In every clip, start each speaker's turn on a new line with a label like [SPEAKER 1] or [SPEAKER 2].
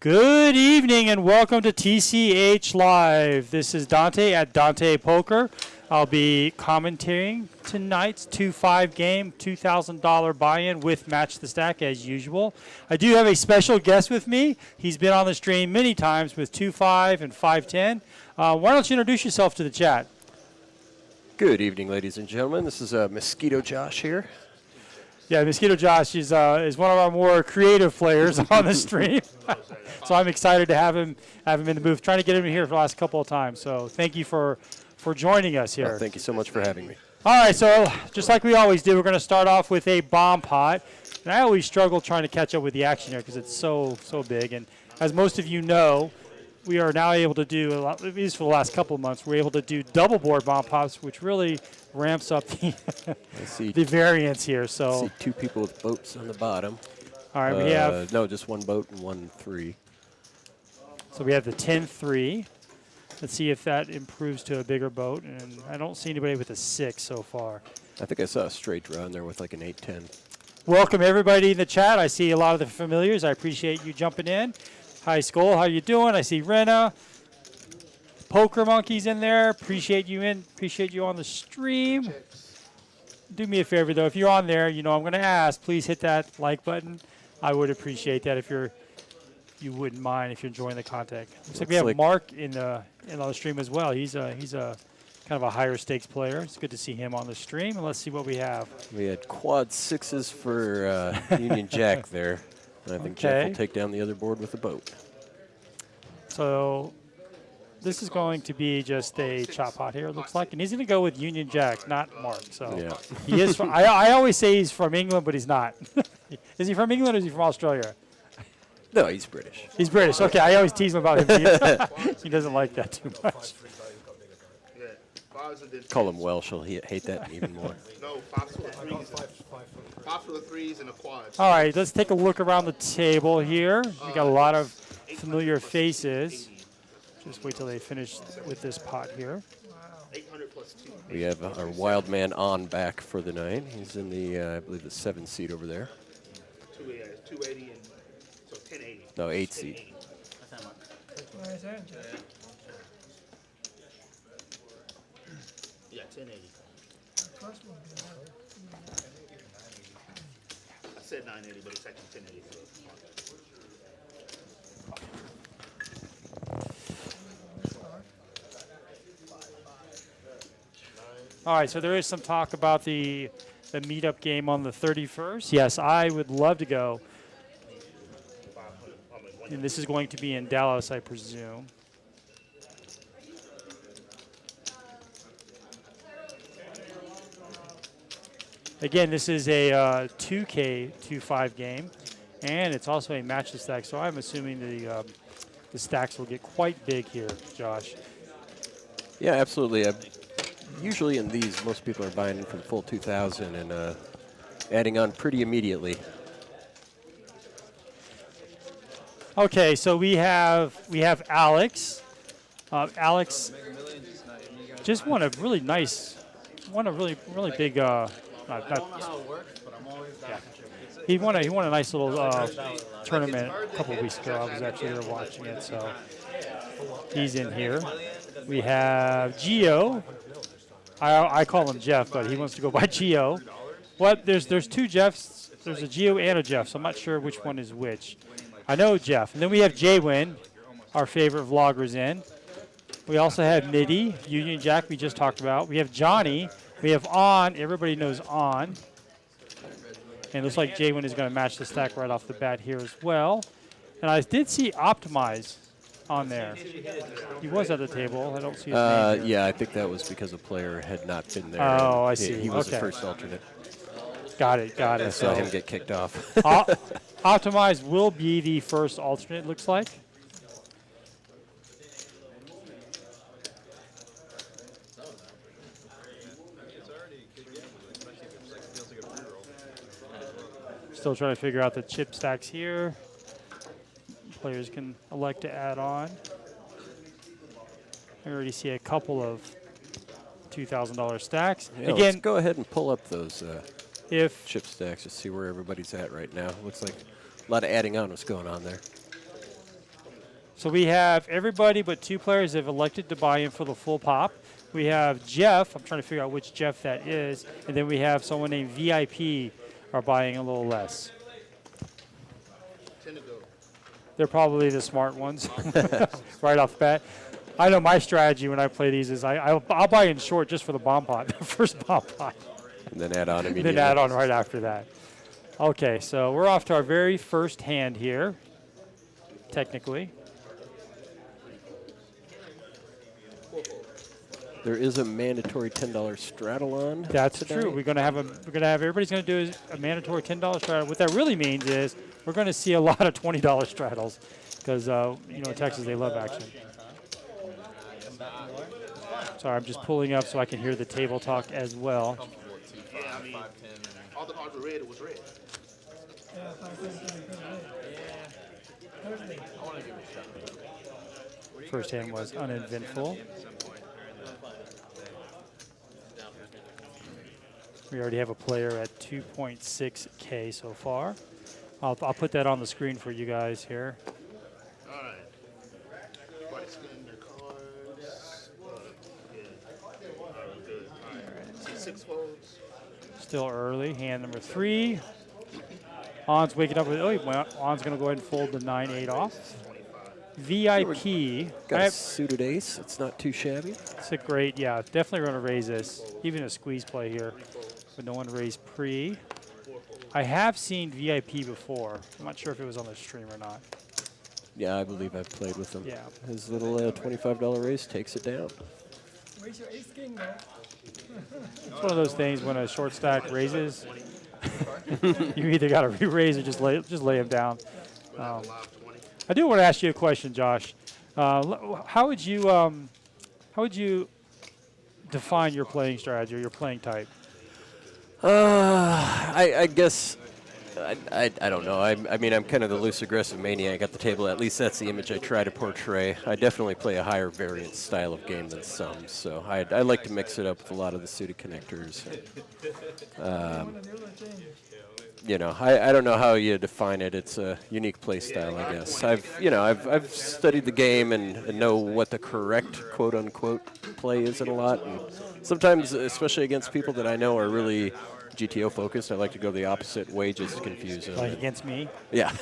[SPEAKER 1] Good evening and welcome to TCH Live. This is Dante at Dante Poker. I'll be commentating tonight's 2-5 game, $2,000 buy-in with Match the Stack as usual. I do have a special guest with me. He's been on the stream many times with 2-5 and 5-10. Why don't you introduce yourself to the chat?
[SPEAKER 2] Good evening, ladies and gentlemen. This is Mosquito Josh here.
[SPEAKER 1] Yeah, Mosquito Josh is one of our more creative players on the stream. So I'm excited to have him in the booth. Trying to get him in here for the last couple of times. So thank you for joining us here.
[SPEAKER 2] Well, thank you so much for having me.
[SPEAKER 1] All right, so just like we always do, we're going to start off with a bomb pot. And I always struggle trying to catch up with the action here because it's so big. And as most of you know, we are now able to do, at least for the last couple of months, we're able to do double board bomb pops, which really ramps up the variance here. So
[SPEAKER 2] I see two people with boats on the bottom.
[SPEAKER 1] All right, we have...
[SPEAKER 2] No, just one boat and 1-3.
[SPEAKER 1] So we have the 10-3. Let's see if that improves to a bigger boat. And I don't see anybody with a 6 so far.
[SPEAKER 2] I think I saw a straight draw in there with like an 8-10.
[SPEAKER 1] Welcome, everybody in the chat. I see a lot of the familiars. I appreciate you jumping in. Hi, Skull. How you doing? I see Rena. Poker Monkey's in there. Appreciate you on the stream. Do me a favor, though. If you're on there, you know I'm going to ask. Please hit that like button. I would appreciate that if you wouldn't mind if you're enjoying the content. Looks like we have Mark in the stream as well. He's a kind of a higher stakes player. It's good to see him on the stream. And let's see what we have.
[SPEAKER 2] We had quad sixes for Union Jack there. And I think Jeff will take down the other board with a boat.
[SPEAKER 1] So this is going to be just a chop pot here, it looks like. And he's going to go with Union Jack, not Mark. So
[SPEAKER 2] yeah.
[SPEAKER 1] He is from, I always say he's from England, but he's not. Is he from England or is he from Australia?
[SPEAKER 2] No, he's British.
[SPEAKER 1] He's British. Okay, I always tease him about him. He doesn't like that too much.
[SPEAKER 2] Call him Welsh. He'll hate that even more.
[SPEAKER 3] No, 5 for the 3s. 5 for the 3s and a quad.
[SPEAKER 1] All right, let's take a look around the table here. We got a lot of familiar faces. Just wait till they finish with this pot here.
[SPEAKER 3] 800 plus 2.
[SPEAKER 2] We have our wild man on back for the night. He's in the, I believe, the 7 seat over there.
[SPEAKER 3] 280 and so 1080.
[SPEAKER 2] No, 8 seat.
[SPEAKER 3] Yeah, 1080. I said 980, but it's actually 1080.
[SPEAKER 1] All right, so there is some talk about the meetup game on the 31st. Yes, I would love to go. And this is going to be in Dallas, I presume. Again, this is a 2K 2-5 game, and it's also a match the stack. So I'm assuming the stacks will get quite big here, Josh.
[SPEAKER 2] Yeah, absolutely. Usually in these, most people are buying in for the full 2,000 and adding on pretty immediately.
[SPEAKER 1] Okay, so we have Alex. Alex just won a really big. He won a nice little tournament a couple of weeks ago. I was actually there watching it, so he's in here. We have Gio. I call him Jeff, but he wants to go by Gio. What? There's two Jeffs. There's a Gio and a Jeff, so I'm not sure which one is which. I know Jeff. And then we have Jaywin, our favorite vloggers in. We also have Middy, Union Jack we just talked about. We have Johnny. We have On. Everybody knows On. And it looks like Jaywin is going to match the stack right off the bat here as well. And I did see Optimize on there. He was at the table. I don't see his name here.
[SPEAKER 2] Yeah, I think that was because a player had not been there.
[SPEAKER 1] Oh, I see.
[SPEAKER 2] He was the first alternate.
[SPEAKER 1] Got it.
[SPEAKER 2] I saw him get kicked off.
[SPEAKER 1] Optimize will be the first alternate, looks like. Still trying to figure out the chip stacks here. Players can elect to add on. I already see a couple of $2,000 stacks.
[SPEAKER 2] Yeah,
[SPEAKER 1] Again,
[SPEAKER 2] let's go ahead and pull up those
[SPEAKER 1] if
[SPEAKER 2] chip stacks to see where everybody's at right now. Looks like a lot of adding on what's going on there.
[SPEAKER 1] So we have everybody but 2 players have elected to buy in for the full pop. We have Jeff. I'm trying to figure out which Jeff that is. And then we have someone named VIP are buying a little less.
[SPEAKER 3] 10 to go.
[SPEAKER 1] They're probably the smart ones right off the bat. I know my strategy when I play these is I'll buy in short just for the bomb pot, the first bomb pot.
[SPEAKER 2] And then add on immediately.
[SPEAKER 1] Then add on right after that. Okay, so we're off to our very first hand here, technically.
[SPEAKER 2] There is a mandatory $10 straddle on.
[SPEAKER 1] That's
[SPEAKER 2] today.
[SPEAKER 1] true. We're gonna have everybody's gonna do a mandatory $10 straddle. What that really means is we're gonna see a lot of $20 straddles because in Texas they love action. Sorry, I'm just pulling up so I can hear the table talk as well.
[SPEAKER 3] Yeah, I mean, all the cards were red, it was red.
[SPEAKER 1] First hand was uneventful. We already have a player at 2.6K so far. I'll put that on the screen for you guys here.
[SPEAKER 3] All right. Everybody scan their cards. Yeah. Good. All right. 6 folds.
[SPEAKER 1] Still early. Hand number 3. On's waking up with, On's going to go ahead and fold the 9-8 off. VIP.
[SPEAKER 2] Got a suited ace. It's not too shabby.
[SPEAKER 1] It's a great, definitely going to raise this. Even a squeeze play here, but no one raised pre. I have seen VIP before. I'm not sure if it was on the stream or not.
[SPEAKER 2] Yeah, I believe I've played with him.
[SPEAKER 1] Yeah.
[SPEAKER 2] His little $25 raise takes it down.
[SPEAKER 4] Where's your ace king, though?
[SPEAKER 1] It's one of those things when a short stack raises, you either got to re-raise or just lay him down. I do want to ask you a question, Josh. How would you define your playing strategy or your playing type?
[SPEAKER 2] I guess I don't know. I mean, I'm kind of the loose aggressive maniac at the table. At least that's the image I try to portray. I definitely play a higher variant style of game than some, so I like to mix it up with a lot of the suited connectors. I don't know how you define it. It's a unique play style, I guess. I've studied the game and know what the correct quote unquote play is in a lot. And sometimes, especially against people that I know are really GTO focused, I like to go the opposite way just to confuse them.
[SPEAKER 1] Like against me?
[SPEAKER 2] Yeah.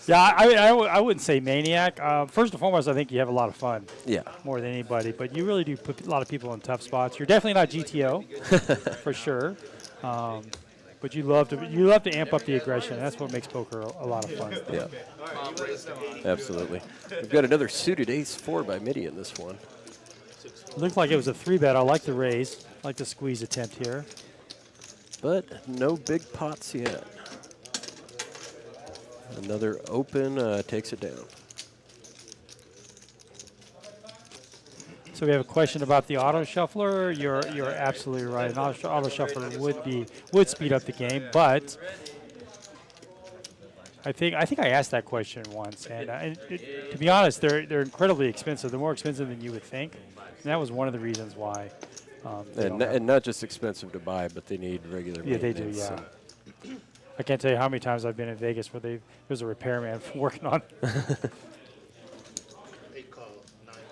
[SPEAKER 1] Yeah, I wouldn't say maniac. First and foremost, I think you have a lot of fun.
[SPEAKER 2] Yeah.
[SPEAKER 1] More than anybody, but you really do put a lot of people in tough spots. You're definitely not GTO, for sure. But you love to amp up the aggression. That's what makes poker a lot of fun.
[SPEAKER 2] Yeah. Absolutely. We've got another suited ace-4 by Midi in this one.
[SPEAKER 1] Looked like it was a 3-bet. I like the raise. I like the squeeze attempt here.
[SPEAKER 2] But no big pots yet. Another open takes it down.
[SPEAKER 1] So we have a question about the auto shuffler. You're absolutely right. An auto shuffler would speed up the game, but I think I asked that question once, and to be honest, they're incredibly expensive. They're more expensive than you would think, and that was one of the reasons why.
[SPEAKER 2] And not just expensive to buy, but they need regular
[SPEAKER 1] Yeah, they do.
[SPEAKER 2] maintenance,
[SPEAKER 1] Yeah.
[SPEAKER 2] so.
[SPEAKER 1] I can't tell you how many times I've been in Vegas where there's a repairman working on.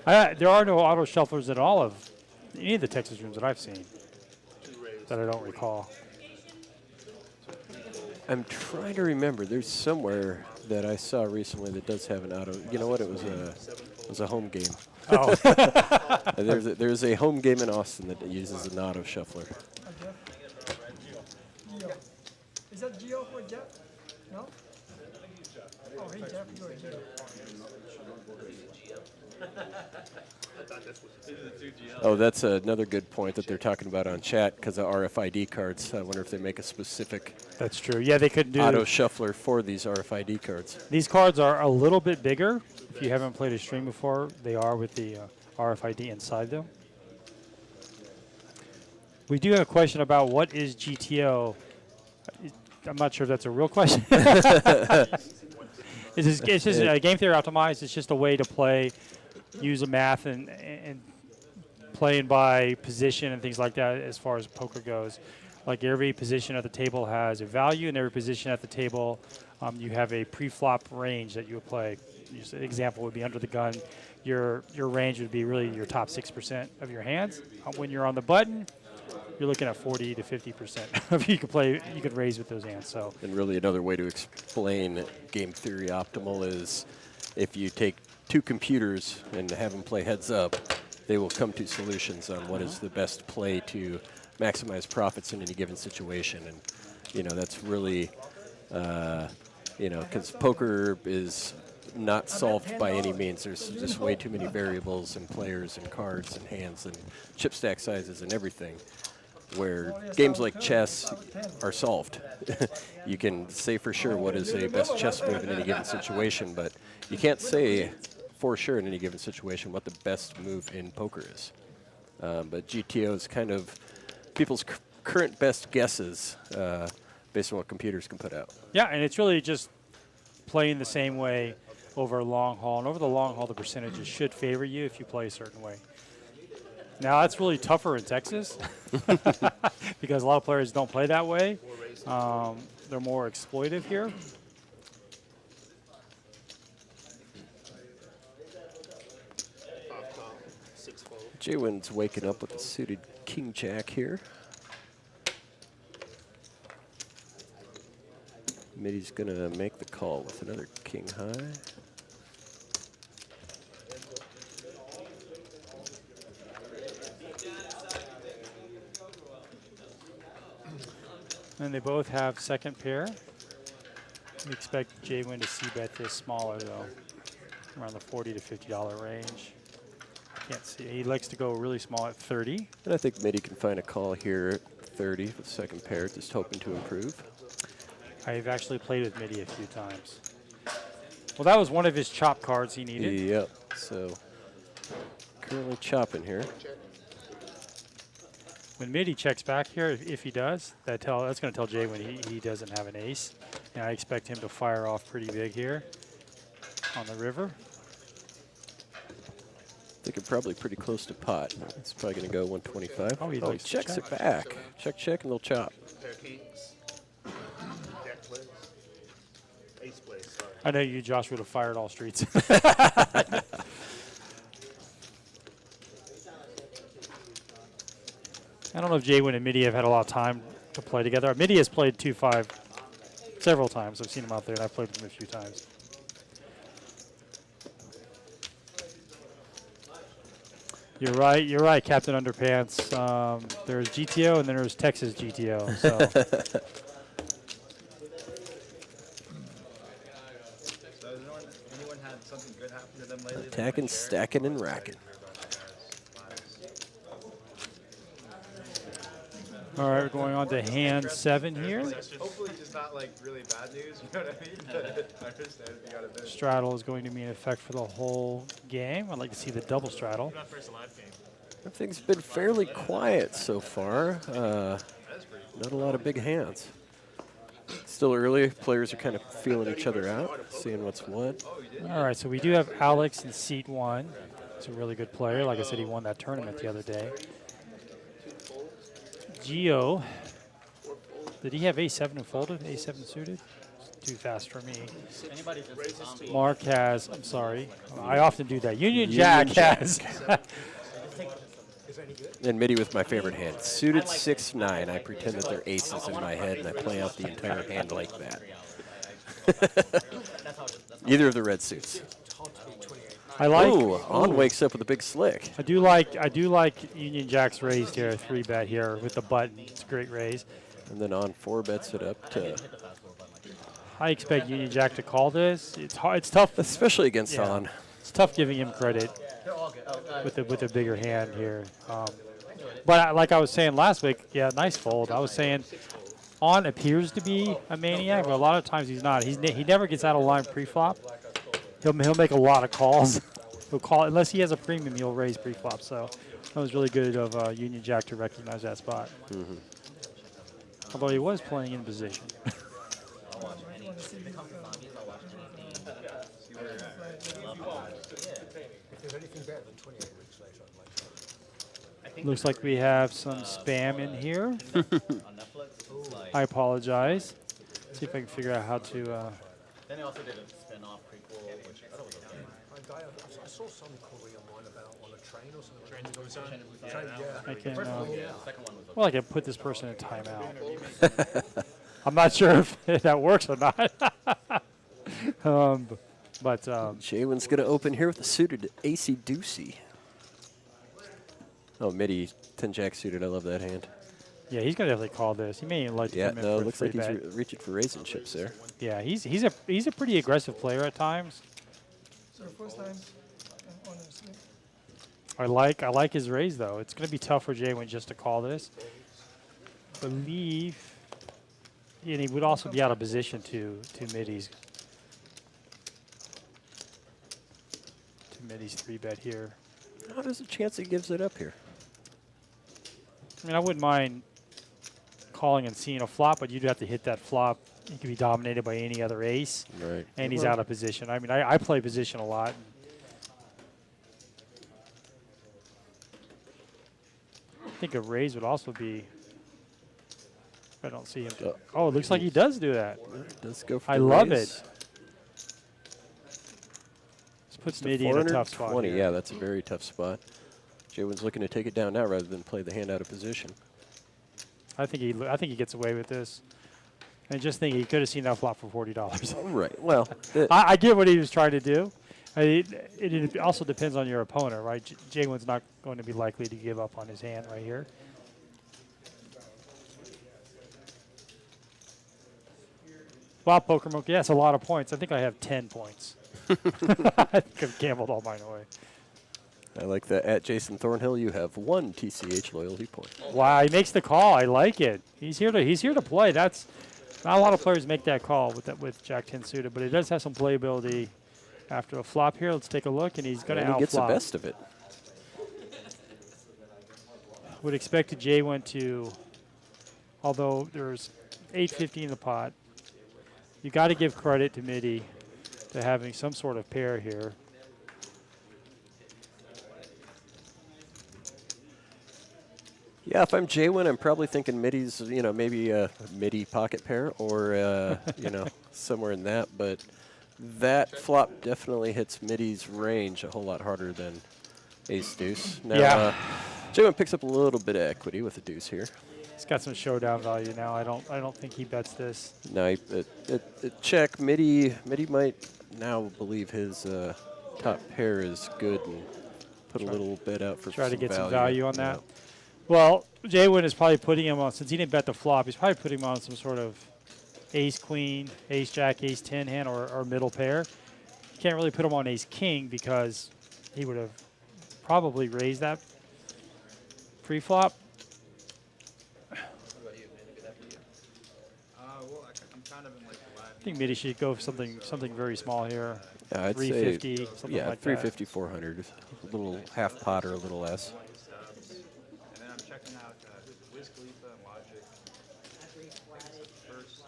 [SPEAKER 1] There are no auto shufflers at all of any of the Texas rooms that I've seen that I don't recall.
[SPEAKER 2] I'm trying to remember. There's somewhere that I saw recently that does have an auto. You know what? It was a home game.
[SPEAKER 1] Oh.
[SPEAKER 2] There's a home game in Austin that uses an auto shuffler.
[SPEAKER 4] Gio. Is that Gio for Jeff? No? Oh, hey, Jeff, you're Gio.
[SPEAKER 2] Oh, that's another good point that they're talking about on chat because of RFID cards. I wonder if they make a specific
[SPEAKER 1] That's true. Yeah, they could do.
[SPEAKER 2] auto shuffler for these RFID cards.
[SPEAKER 1] These cards are a little bit bigger. If you haven't played a stream before, they are with the RFID inside them. We do have a question about what is GTO. I'm not sure if that's a real question. It's just game theory optimized. It's just a way to play, use the math and playing by position and things like that as far as poker goes. like every position at the table has a value, and every position at the table you have a pre-flop range that you would play. An example would be under the gun. Your range would be really your top 6% of your hands. When you're on the button, you're looking at 40 to 50% of you could play. You could raise with those hands. So.
[SPEAKER 2] And really, another way to explain game theory optimal is if you take two computers and have them play heads up, they will come to solutions on what is the best play to maximize profits in any given situation. And that's really, because poker is not solved by any means. There's just way too many variables and players and cards and hands and chip stack sizes and everything, where games like chess are solved. You can say for sure what is a best chess move in any given situation, but you can't say for sure in any given situation what the best move in poker is. But GTO is kind of people's current best guesses based on what computers can put out.
[SPEAKER 1] Yeah, and it's really just playing the same way over a long haul. And over the long haul, the percentages should favor you if you play a certain way. Now, that's really tougher in Texas because a lot of players don't play that way. They're more exploitive here.
[SPEAKER 2] Jaywin's waking up with a suited king-jack here. Mitty's going to make the call with another king high.
[SPEAKER 1] And they both have second pair. We expect Jaywin to c-bet this smaller, though, around the $40 to $50 range. Can't see. He likes to go really small at 30.
[SPEAKER 2] And I think Mitty can find a call here at 30 with second pair, just hoping to improve.
[SPEAKER 1] I've actually played with Mitty a few times. Well, that was one of his chop cards he needed.
[SPEAKER 2] Yep. So currently chopping here.
[SPEAKER 1] When Mitty checks back here, if he does, that's going to tell Jay when he doesn't have an ace. And I expect him to fire off pretty big here on the river.
[SPEAKER 2] I think I'm probably pretty close to pot. It's probably going to go 125.
[SPEAKER 1] Oh, he likes to
[SPEAKER 2] checks
[SPEAKER 1] check.
[SPEAKER 2] it back. Check, and they'll chop.
[SPEAKER 3] Pair kings. Jack plays. Ace plays, sorry.
[SPEAKER 1] I know you, Josh, would have fired all streets. I don't know if Jaywin and Mitty have had a lot of time to play together. Mitty has played 2-5 several times. I've seen him out there, and I've played with him a few times. You're right, Captain Underpants. There's GTO, and then there's Texas GTO. So.
[SPEAKER 3] Anyone had something good happen to them lately?
[SPEAKER 2] Attacking, stacking, and racking.
[SPEAKER 1] All right, we're going on to hand 7 here.
[SPEAKER 3] Hopefully just not like really bad news, you know what I mean? I understand if you got a bit.
[SPEAKER 1] Straddle is going to be in effect for the whole game. I'd like to see the double straddle.
[SPEAKER 2] Everything's been fairly quiet so far. Not a lot of big hands. Still early. Players are kind of feeling each other out, seeing what's what.
[SPEAKER 1] All right, so we do have Alex in seat 1. He's a really good player. Like I said, he won that tournament the other day. Gio, did he have A7 and folded? A7 suited? Too fast for me. Mark has, I'm sorry, I often do that. Union Jack has.
[SPEAKER 2] And Mitty with my favorite hand. Suited 6-9. I pretend that they're aces in my head, and I play out the entire hand like that. Either of the red suits.
[SPEAKER 1] I like.
[SPEAKER 2] Ooh, On wakes up with a big slick.
[SPEAKER 1] I do like Union Jack's raised here, 3-bet here with the button. It's a great raise.
[SPEAKER 2] And then On 4-bets it up to.
[SPEAKER 1] I expect Union Jack to call this. It's hard. It's tough,
[SPEAKER 2] Especially against
[SPEAKER 1] Yeah.
[SPEAKER 2] On.
[SPEAKER 1] It's tough giving him credit with a bigger hand here. But like I was saying last week, yeah, nice fold. I was saying On appears to be a maniac, but a lot of times he's not. He never gets out of line pre-flop. He'll make a lot of calls. He'll call unless he has a premium. He'll raise pre-flop. So that was really good of Union Jack to recognize that spot.
[SPEAKER 2] Mm-hmm.
[SPEAKER 1] Although he was playing in position. Looks like we have some spam in here. I apologize. See if I can figure out how to.
[SPEAKER 5] Then they also did a spin-off prequel, which I thought was okay.
[SPEAKER 6] I saw some Korean one about on a train or something.
[SPEAKER 5] Train to Busan?
[SPEAKER 6] Train, yeah.
[SPEAKER 1] I can.
[SPEAKER 5] The second one was okay.
[SPEAKER 1] Well, I can put this person in timeout. I'm not sure if that works or not. But
[SPEAKER 2] Jaywin's going to open here with a suited AC Deucey. Oh, midi 10 jack suited. I love that hand.
[SPEAKER 1] yeah, he's gonna definitely call this. He may even like to
[SPEAKER 2] Yeah,
[SPEAKER 1] come in
[SPEAKER 2] no,
[SPEAKER 1] for
[SPEAKER 2] it
[SPEAKER 1] a
[SPEAKER 2] looks
[SPEAKER 1] free
[SPEAKER 2] like he's
[SPEAKER 1] bet.
[SPEAKER 2] reaching for raising chips there.
[SPEAKER 1] Yeah, he's a pretty aggressive player at times.
[SPEAKER 4] So first time on the stream.
[SPEAKER 1] I like his raise though. It's gonna be tough for Jaywin just to call this. Believe, and he would also be out of position to middies. To middies 3-bet here.
[SPEAKER 2] Oh, there's a chance he gives it up here.
[SPEAKER 1] I mean, I wouldn't mind calling and seeing a flop, but you'd have to hit that flop. He could be dominated by any other ace,
[SPEAKER 2] Right.
[SPEAKER 1] and he's
[SPEAKER 2] Well,
[SPEAKER 1] out of position. I mean, I play position a lot. I think a raise would also be. I don't see him. Oh, it looks like he does do that.
[SPEAKER 2] Does go for
[SPEAKER 1] I
[SPEAKER 2] the
[SPEAKER 1] love
[SPEAKER 2] raise.
[SPEAKER 1] it. This puts
[SPEAKER 2] It's a
[SPEAKER 1] Midi in a tough spot.
[SPEAKER 2] 420.
[SPEAKER 1] Here.
[SPEAKER 2] Yeah, that's a very tough spot. Jaywin's looking to take it down now rather than play the hand out of position.
[SPEAKER 1] I think he gets away with this. I just think he could have seen that flop for $40.
[SPEAKER 2] Right. Well,
[SPEAKER 1] I get what he was trying to do. It also depends on your opponent, right? Jaywin's not going to be likely to give up on his hand right here. Wow, Poker Monkey, that's a lot of points. I think I have 10 points. I think I've gambled all mine away.
[SPEAKER 2] I like that. At Jason Thornhill, you have 1 TCH loyalty point.
[SPEAKER 1] Wow, he makes the call. I like it. He's here to play. That's not a lot of players make that call with Jack 10 suited, but it does have some playability after a flop here. Let's take a look, and he's going to
[SPEAKER 2] And he gets the
[SPEAKER 1] outflop.
[SPEAKER 2] best of it.
[SPEAKER 1] Would expect a J1 to, although there's 850 in the pot, you got to give credit to Midi to having some sort of pair here.
[SPEAKER 2] Yeah, if I'm Jaywin, I'm probably thinking middies, maybe a midi pocket pair or, somewhere in that. But that flop definitely hits middies range a whole lot harder than ace deuce. Now,
[SPEAKER 1] Yeah.
[SPEAKER 2] Jaywin picks up a little bit of equity with a deuce here.
[SPEAKER 1] It's got some showdown value now. I don't think he bets this.
[SPEAKER 2] No, it check. Midi might now believe his top pair is good and put a little bet out for
[SPEAKER 1] Try to
[SPEAKER 2] some
[SPEAKER 1] get some value on
[SPEAKER 2] Yeah.
[SPEAKER 1] that. Well, Jaywin is probably putting him on, since he didn't bet the flop, he's probably putting him on some sort of ace-queen, ace-jack, ace-10 hand or middle pair. Can't really put him on ace-king because he would have probably raised that pre-flop.
[SPEAKER 3] Well, I'm kind of in like the last.
[SPEAKER 1] I think Midi should go for something very small here.
[SPEAKER 2] Yeah, I'd
[SPEAKER 1] 350,
[SPEAKER 2] say,
[SPEAKER 1] something
[SPEAKER 2] yeah,
[SPEAKER 1] like
[SPEAKER 2] 350, 400, a little half pot or a little less.
[SPEAKER 3] And then I'm checking out Wiz Khalifa and Logic first.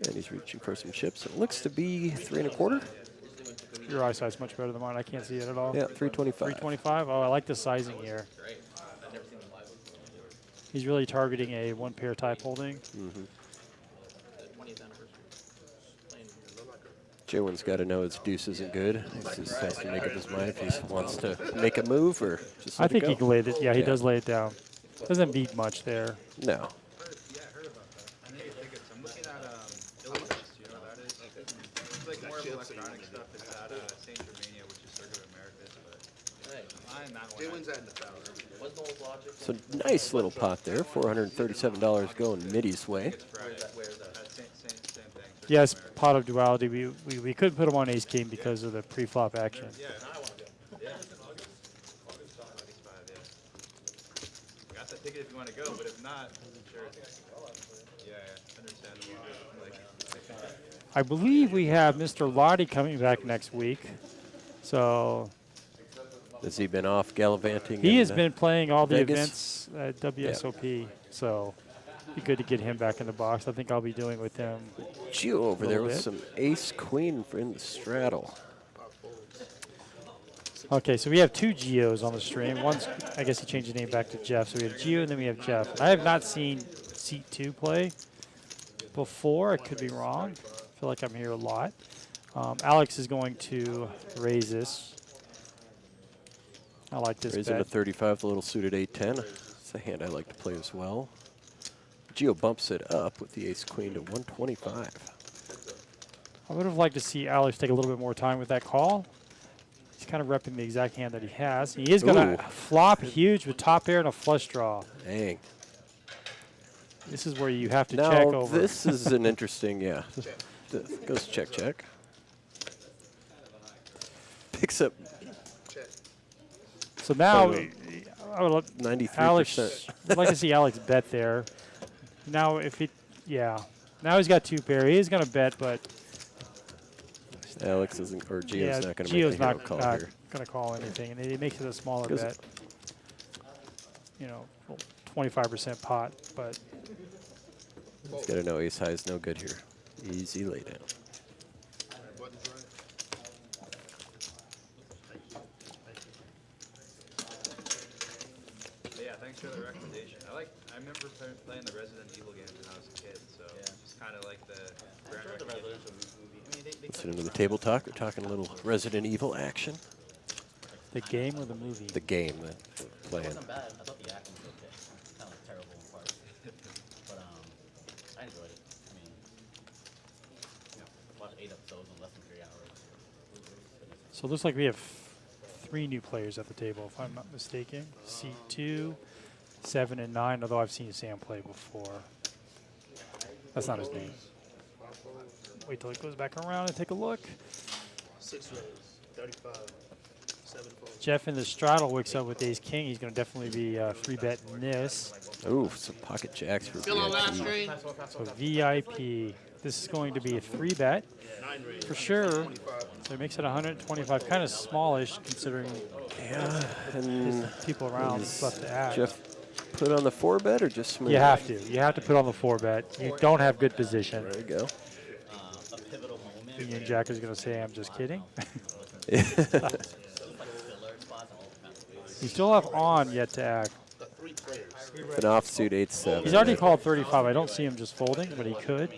[SPEAKER 2] And he's reaching for some chips. It looks to be 3 1/4.
[SPEAKER 1] that. Your eyesight's much better than mine. I can't see it at all.
[SPEAKER 2] Yeah, 325.
[SPEAKER 1] 325. Oh, I like the sizing here. He's really targeting a one-pair type holding.
[SPEAKER 2] Jaywin's got to know his deuce isn't good. He just has to make up his mind if he wants to make a move or just
[SPEAKER 1] I
[SPEAKER 2] let
[SPEAKER 1] think
[SPEAKER 2] it
[SPEAKER 1] he
[SPEAKER 2] go.
[SPEAKER 1] can lay it. Yeah, he
[SPEAKER 2] Yeah.
[SPEAKER 1] does lay it down. Doesn't beat much there.
[SPEAKER 2] No.
[SPEAKER 3] Yeah, I heard about that. I need tickets. I'm looking at Illinois. You know what that is? It's like more of electronic stuff. It's at Saint Germania, which is Circuit of Americas. But I'm that one.
[SPEAKER 6] Jaywin's at the tower.
[SPEAKER 2] So nice little pot there. $437 going Midi's way.
[SPEAKER 3] Same thing.
[SPEAKER 1] Yes, pot of duality. We couldn't put him on ace king because of the pre-flop action.
[SPEAKER 3] Yeah. Got the ticket if you want to go, but if not, sure. Yeah, understandable.
[SPEAKER 1] I believe we have Mr. Lottie coming back next week. So
[SPEAKER 2] Has he been off gallivanting?
[SPEAKER 1] he
[SPEAKER 2] in,
[SPEAKER 1] has been playing all the
[SPEAKER 2] Vegas?
[SPEAKER 1] events at WSOP. So be good to get him back in the box. I think I'll be doing with him.
[SPEAKER 2] Gio over there with
[SPEAKER 1] little
[SPEAKER 2] some ace queen in the straddle.
[SPEAKER 1] Okay, so we have 2 Geos on the stream. One's, I guess he changed his name back to Jeff. So we have Geo and then we have Jeff. I have not seen seat 2 play before. I could be wrong. I feel like I'm here a lot. Alex is going to raise this. I like this
[SPEAKER 2] Raising to
[SPEAKER 1] bet.
[SPEAKER 2] 35, the little suited 8-10. It's a hand I like to play as well. Gio bumps it up with the ace-queen to 125.
[SPEAKER 1] I would have liked to see Alex take a little bit more time with that call. He's kind of repping the exact hand that he has. He is going to flop huge with top pair and a flush draw.
[SPEAKER 2] Dang.
[SPEAKER 1] This is where you have to
[SPEAKER 2] Now,
[SPEAKER 1] check over.
[SPEAKER 2] this is an interesting, yeah. Goes check, check. Picks up
[SPEAKER 1] So now, I would love
[SPEAKER 2] 93%.
[SPEAKER 1] Alex. I'd like to see Alex bet there. Now, if he, yeah, now he's got 2 pair. He is going to bet, but
[SPEAKER 2] Alex isn't, or Gio's
[SPEAKER 1] yeah,
[SPEAKER 2] not going to
[SPEAKER 1] Gio's
[SPEAKER 2] make a hero
[SPEAKER 1] not
[SPEAKER 2] call
[SPEAKER 1] going
[SPEAKER 2] here.
[SPEAKER 1] to call anything, and it makes it a smaller
[SPEAKER 2] Goes-
[SPEAKER 1] bet. You know, 25% pot, but
[SPEAKER 2] He's got to know ace high is no good here. Easy laydown.
[SPEAKER 3] Yeah, thanks for the recommendation. I remember playing the Resident Evil games when I was a kid, so just kind of like the brand recognition.
[SPEAKER 2] Listen into the table talk. We're talking a little Resident Evil action.
[SPEAKER 1] the game or the movie?
[SPEAKER 2] The game that we're
[SPEAKER 5] It
[SPEAKER 2] playing.
[SPEAKER 5] wasn't bad. I thought the acting was okay. Kind of like terrible in parts. But I enjoyed it. I mean, watched 8 episodes in less than 3 hours.
[SPEAKER 1] So it looks like we have 3 new players at the table, if I'm not mistaken. Seat 2, 7, and 9, although I've seen Sam play before. That's not his name. Wait till it goes back around and take a look.
[SPEAKER 7] 6 raise, 35, 7 fold.
[SPEAKER 1] Jeff in the straddle wakes up with ace king. He's going to definitely be 3-betting this.
[SPEAKER 2] Ooh, some pocket jacks for
[SPEAKER 7] Still on last
[SPEAKER 2] VIP.
[SPEAKER 7] screen?
[SPEAKER 1] So VIP. This is going to be a 3-bet
[SPEAKER 7] 9 raise.
[SPEAKER 1] for sure. So it makes it 125. Kind of smallish considering
[SPEAKER 2] Yeah,
[SPEAKER 1] his
[SPEAKER 2] and
[SPEAKER 1] people around left to add.
[SPEAKER 2] Jeff put on the 4-bet or just smooth?
[SPEAKER 1] You have to. You have to put on the 4-bet. You don't have good position.
[SPEAKER 2] There you go.
[SPEAKER 5] A pivotal moment.
[SPEAKER 1] Union Jack is going to say, I'm just kidding.
[SPEAKER 5] Like filler spots and all kinds of ways.
[SPEAKER 1] You still have on yet to act.
[SPEAKER 7] The 3 players.
[SPEAKER 2] An offsuit 8-7.
[SPEAKER 1] He's already called 35. I don't see him just folding, but he could.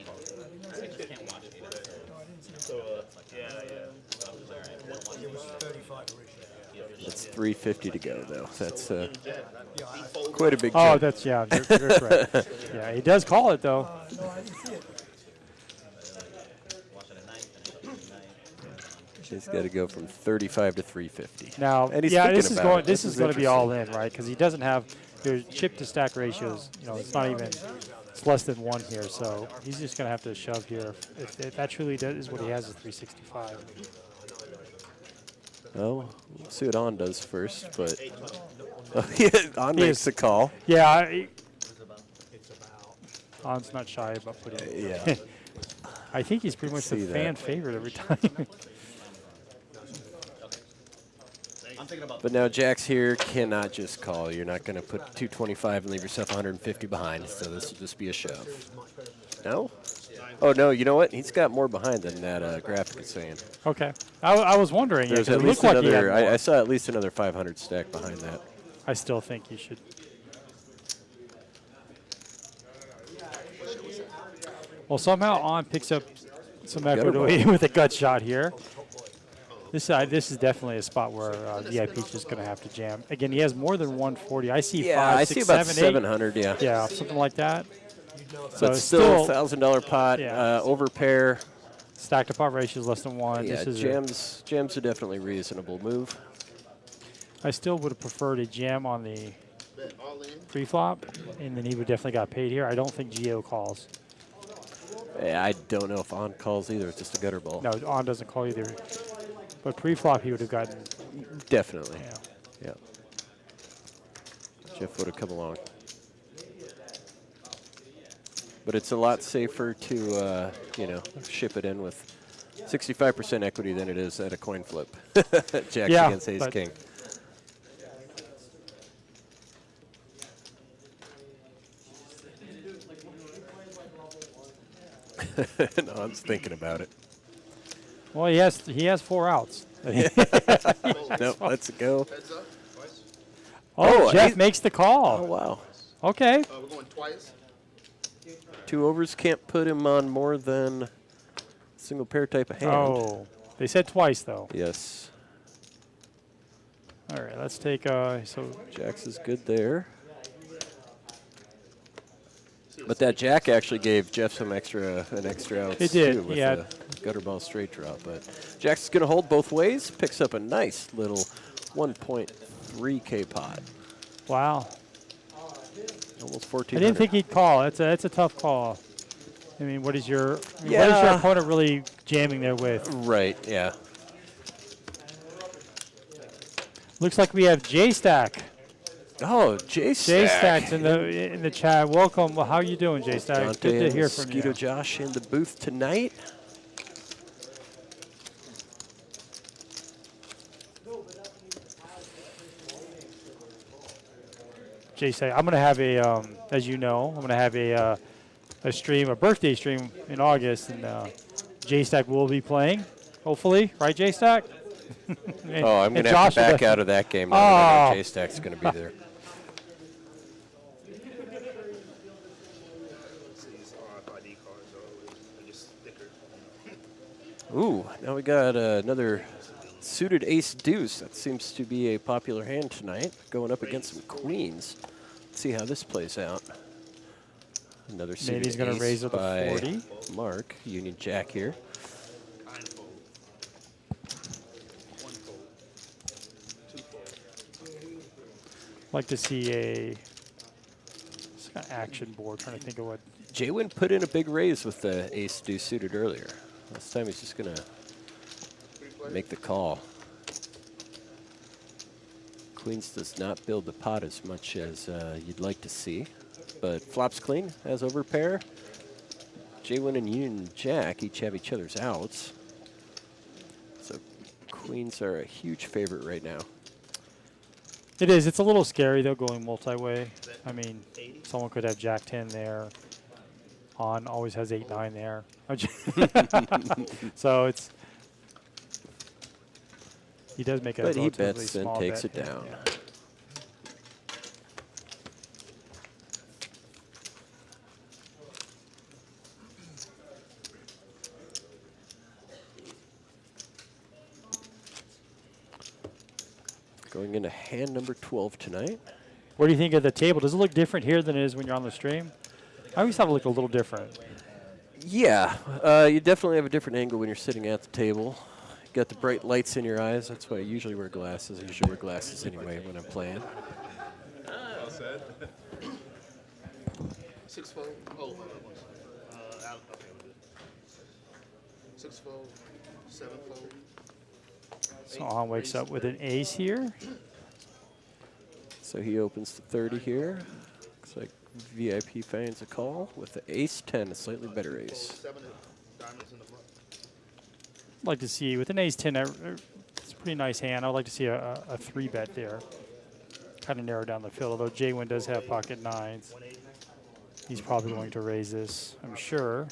[SPEAKER 2] It's 350 to go, though. That's quite a big
[SPEAKER 1] Oh,
[SPEAKER 2] jump.
[SPEAKER 1] that's, yeah, you're correct. Yeah, he does call it, though.
[SPEAKER 4] No, I didn't see it.
[SPEAKER 2] He's got to go from 35 to 350.
[SPEAKER 1] Now,
[SPEAKER 2] And he's
[SPEAKER 1] yeah,
[SPEAKER 2] thinking
[SPEAKER 1] this is
[SPEAKER 2] about
[SPEAKER 1] going.
[SPEAKER 2] it.
[SPEAKER 1] This
[SPEAKER 2] This
[SPEAKER 1] is
[SPEAKER 2] is
[SPEAKER 1] going to be all in, right? Because he doesn't have your chip to stack ratios. You know, it's not even. It's less than 1 here, so he's just going to have to shove here. If that truly is what he has, is 365.
[SPEAKER 2] Well, we'll see what On does first, but yeah, On
[SPEAKER 1] He
[SPEAKER 2] makes
[SPEAKER 1] is-
[SPEAKER 2] the call.
[SPEAKER 1] Yeah, On's not shy about putting.
[SPEAKER 2] Yeah.
[SPEAKER 1] I think he's pretty much the
[SPEAKER 2] See that.
[SPEAKER 1] fan favorite every time.
[SPEAKER 5] I'm thinking about
[SPEAKER 2] But now Jack's here cannot just call. You're not going to put 225 and leave yourself 150 behind, so this will just be a shove. No? Oh, no, you know what? He's got more behind than that graphic is saying.
[SPEAKER 1] Okay, I was wondering. Yeah,
[SPEAKER 2] There's
[SPEAKER 1] 'cause
[SPEAKER 2] at
[SPEAKER 1] it
[SPEAKER 2] least
[SPEAKER 1] looked like he had
[SPEAKER 2] another,
[SPEAKER 1] more.
[SPEAKER 2] I saw at least another 500 stack behind that.
[SPEAKER 1] I still think you should. Well, somehow On picks up some equity with a gut shot here. This is definitely a spot where VIP is just going to have to jam. Again, he has more than 140. I see
[SPEAKER 2] Yeah,
[SPEAKER 1] 5,
[SPEAKER 2] I
[SPEAKER 1] 6,
[SPEAKER 2] see about
[SPEAKER 1] 7, 8.
[SPEAKER 2] 700, yeah.
[SPEAKER 1] Yeah, something like that. So
[SPEAKER 2] But
[SPEAKER 1] it's
[SPEAKER 2] still $1,000 pot,
[SPEAKER 1] yeah.
[SPEAKER 2] over pair.
[SPEAKER 1] stacked apart ratio is less than 1.
[SPEAKER 2] Yeah,
[SPEAKER 1] This is
[SPEAKER 2] jams are definitely a reasonable move.
[SPEAKER 1] I still would have preferred a jam on the
[SPEAKER 7] Bet all in.
[SPEAKER 1] pre-flop, and then he would definitely got paid here. I don't think Gio calls.
[SPEAKER 2] Yeah, I don't know if On calls either. It's just a gutter ball.
[SPEAKER 1] No, On doesn't call either. But pre-flop, he would have gotten.
[SPEAKER 2] Definitely.
[SPEAKER 1] Yeah.
[SPEAKER 2] Yeah. Jeff would have come along. But it's a lot safer to, ship it in with 65% equity than it is at a coin flip. Jack
[SPEAKER 1] Yeah,
[SPEAKER 2] against ace
[SPEAKER 1] but-
[SPEAKER 2] king. And On's thinking about it.
[SPEAKER 1] Well, he has 4 outs.
[SPEAKER 2] Nope, let's go.
[SPEAKER 7] Heads up.
[SPEAKER 1] Oh,
[SPEAKER 2] Oh,
[SPEAKER 1] Jeff
[SPEAKER 2] he-
[SPEAKER 1] makes the
[SPEAKER 2] Oh,
[SPEAKER 1] call.
[SPEAKER 2] wow.
[SPEAKER 1] Okay.
[SPEAKER 7] We're going twice.
[SPEAKER 2] 2 overs can't put him on more than a single pair type of hand.
[SPEAKER 1] Oh, they said twice though.
[SPEAKER 2] Yes.
[SPEAKER 1] All right, let's take so
[SPEAKER 2] Jacks is good there. But that jack actually gave Jeff some an extra outs
[SPEAKER 1] It did,
[SPEAKER 2] too with
[SPEAKER 1] yeah.
[SPEAKER 2] the gutter ball straight draw. But Jack's is going to hold both ways, picks up a nice little 1.3K pot.
[SPEAKER 1] wow.
[SPEAKER 2] Almost
[SPEAKER 1] I
[SPEAKER 2] 1400.
[SPEAKER 1] didn't think he'd call. It's a tough call. I mean, what is your what is your
[SPEAKER 2] Yeah.
[SPEAKER 1] opponent really jamming there with?
[SPEAKER 2] Right, yeah.
[SPEAKER 1] Looks like we have J Stack.
[SPEAKER 2] Oh, J
[SPEAKER 1] J Stack's in the chat. Welcome. Well, how you doing, J Stack?
[SPEAKER 2] Dante
[SPEAKER 1] Good to
[SPEAKER 2] and
[SPEAKER 1] hear from
[SPEAKER 2] Mosquito
[SPEAKER 1] you.
[SPEAKER 2] Josh in the booth tonight.
[SPEAKER 1] J Stack. I'm gonna have a as you know, I'm gonna have a stream, a birthday stream in August, and J Stack will be playing. Hopefully, right, J Stack?
[SPEAKER 2] Oh, I'm going to have to back out of that game now that I know J-Stack's going to be there.
[SPEAKER 7] These RFID cards are always they're just thicker.
[SPEAKER 2] Ooh, now we got another suited ace deuce. That seems to be a popular hand tonight, going up against some queens. Let's see how this plays out. Another suited
[SPEAKER 1] Maybe he's gonna
[SPEAKER 2] ace
[SPEAKER 1] raise with a
[SPEAKER 2] by
[SPEAKER 1] 40.
[SPEAKER 2] Mark, Union Jack here.
[SPEAKER 7] 9 fold. 1 fold. 2 fold.
[SPEAKER 1] Like to see a kind of action board. Trying to think of what.
[SPEAKER 2] Jaywin put in a big raise with the ace deuce suited earlier. This time he's just going to make the call. Queens does not build the pot as much as you'd like to see, but flops clean as overpair. Jaywin and Union Jack each have each other's outs. So queens are a huge favorite right now.
[SPEAKER 1] It is. It's a little scary though, going multi-way. I mean, someone could have Jack 10 there. On always has 8-9 there. So it's. He does make a
[SPEAKER 2] But he
[SPEAKER 1] relatively
[SPEAKER 2] bets and
[SPEAKER 1] small
[SPEAKER 2] takes
[SPEAKER 1] bet
[SPEAKER 2] it
[SPEAKER 1] here,
[SPEAKER 2] down.
[SPEAKER 1] yeah.
[SPEAKER 2] Going into hand number 12 tonight.
[SPEAKER 1] What do you think of the table? Does it look different here than it is when you're on the stream? I always thought it looked a little different.
[SPEAKER 2] Yeah, you definitely have a different angle when you're sitting at the table. You got the bright lights in your eyes. That's why I usually wear glasses. I usually wear glasses anyway when I'm playing.
[SPEAKER 3] Well said.
[SPEAKER 7] 6 fold. Oh, out. Okay, we're good. 6 fold. 7 fold.
[SPEAKER 1] So On wakes up with an ace here.
[SPEAKER 2] So he opens to 30 here. Looks like VIP finds a call with the ace 10, a slightly better ace.
[SPEAKER 7] 7 diamonds in the front.
[SPEAKER 1] I'd like to see, with an ace 10, it's a pretty nice hand. I'd like to see a 3-bet there. Kind of narrow down the field, although Jaywin does have pocket 9s. He's probably going to raise this, I'm sure.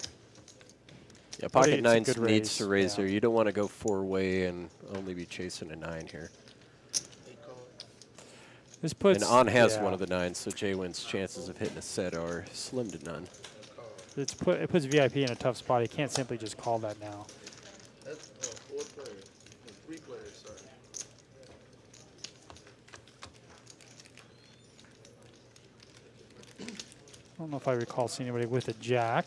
[SPEAKER 2] Yeah,
[SPEAKER 1] But
[SPEAKER 2] pocket
[SPEAKER 1] it's a
[SPEAKER 2] 9s
[SPEAKER 1] good
[SPEAKER 2] needs
[SPEAKER 1] raise,
[SPEAKER 2] to raise
[SPEAKER 1] yeah.
[SPEAKER 2] there. You don't want to go 4-way and only be chasing a 9 here.
[SPEAKER 7] 8 card.
[SPEAKER 1] This puts.
[SPEAKER 2] And On has
[SPEAKER 1] yeah,
[SPEAKER 2] one of the 9s, so Jaywin's chances of hitting a set are slim to none.
[SPEAKER 1] It puts VIP in a tough spot. He can't simply just call that now.
[SPEAKER 7] That's 4 players. 3 players, sorry.
[SPEAKER 1] I don't know if I recall seeing anybody with a jack.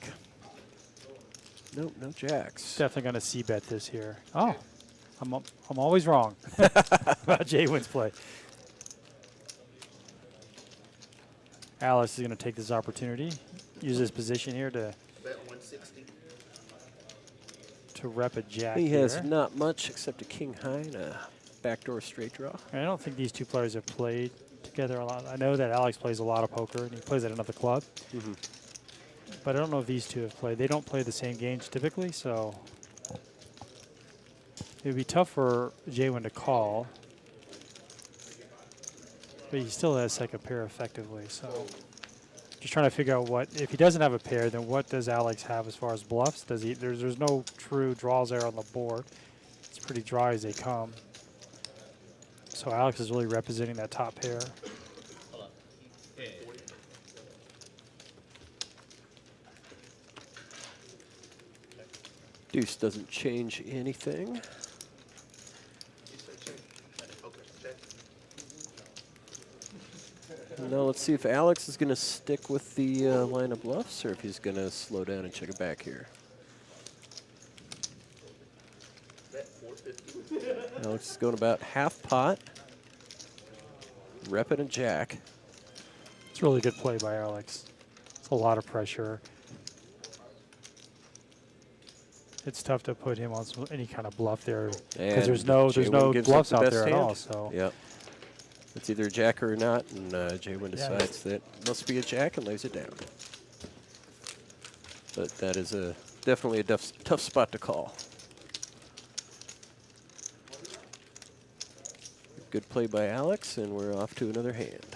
[SPEAKER 2] Nope, no jacks.
[SPEAKER 1] Definitely going to c-bet this here. Oh, I'm always wrong about Jaywin's play. Alex is going to take this opportunity, use his position here to
[SPEAKER 7] Bet 160.
[SPEAKER 1] rep a jack
[SPEAKER 2] He has
[SPEAKER 1] here.
[SPEAKER 2] not much except a king high and a backdoor straight draw.
[SPEAKER 1] I don't think these two players have played together a lot. I know that Alex plays a lot of poker, and he plays at another club.
[SPEAKER 2] Mm-hmm.
[SPEAKER 1] But I don't know if these two have played. They don't play the same games typically, so it would be tough for Jaywin to call. But he still has second pair effectively, so just trying to figure out what, if he doesn't have a pair, then what does Alex have as far as bluffs? Does he? There's no true draws there on the board. It's pretty dry as they come. So Alex is really representing that top pair.
[SPEAKER 2] Deuce doesn't change anything.
[SPEAKER 7] You said check. Okay, check.
[SPEAKER 2] Now let's see if Alex is going to stick with the line of bluffs or if he's going to slow down and check it back here.
[SPEAKER 7] Bet 450.
[SPEAKER 2] Alex is going about half pot. Repping a jack.
[SPEAKER 1] It's a really good play by Alex. It's a lot of pressure. It's tough to put him on any kind of bluff there because there's no
[SPEAKER 2] gives
[SPEAKER 1] bluffs
[SPEAKER 2] up the
[SPEAKER 1] out there
[SPEAKER 2] best
[SPEAKER 1] at all.
[SPEAKER 2] hand.
[SPEAKER 1] So
[SPEAKER 2] Yep. It's either a jack or not, and Jaywin decides that must be a jack and lays it down. But that is definitely a tough spot to call. Good play by Alex, and we're off to another hand.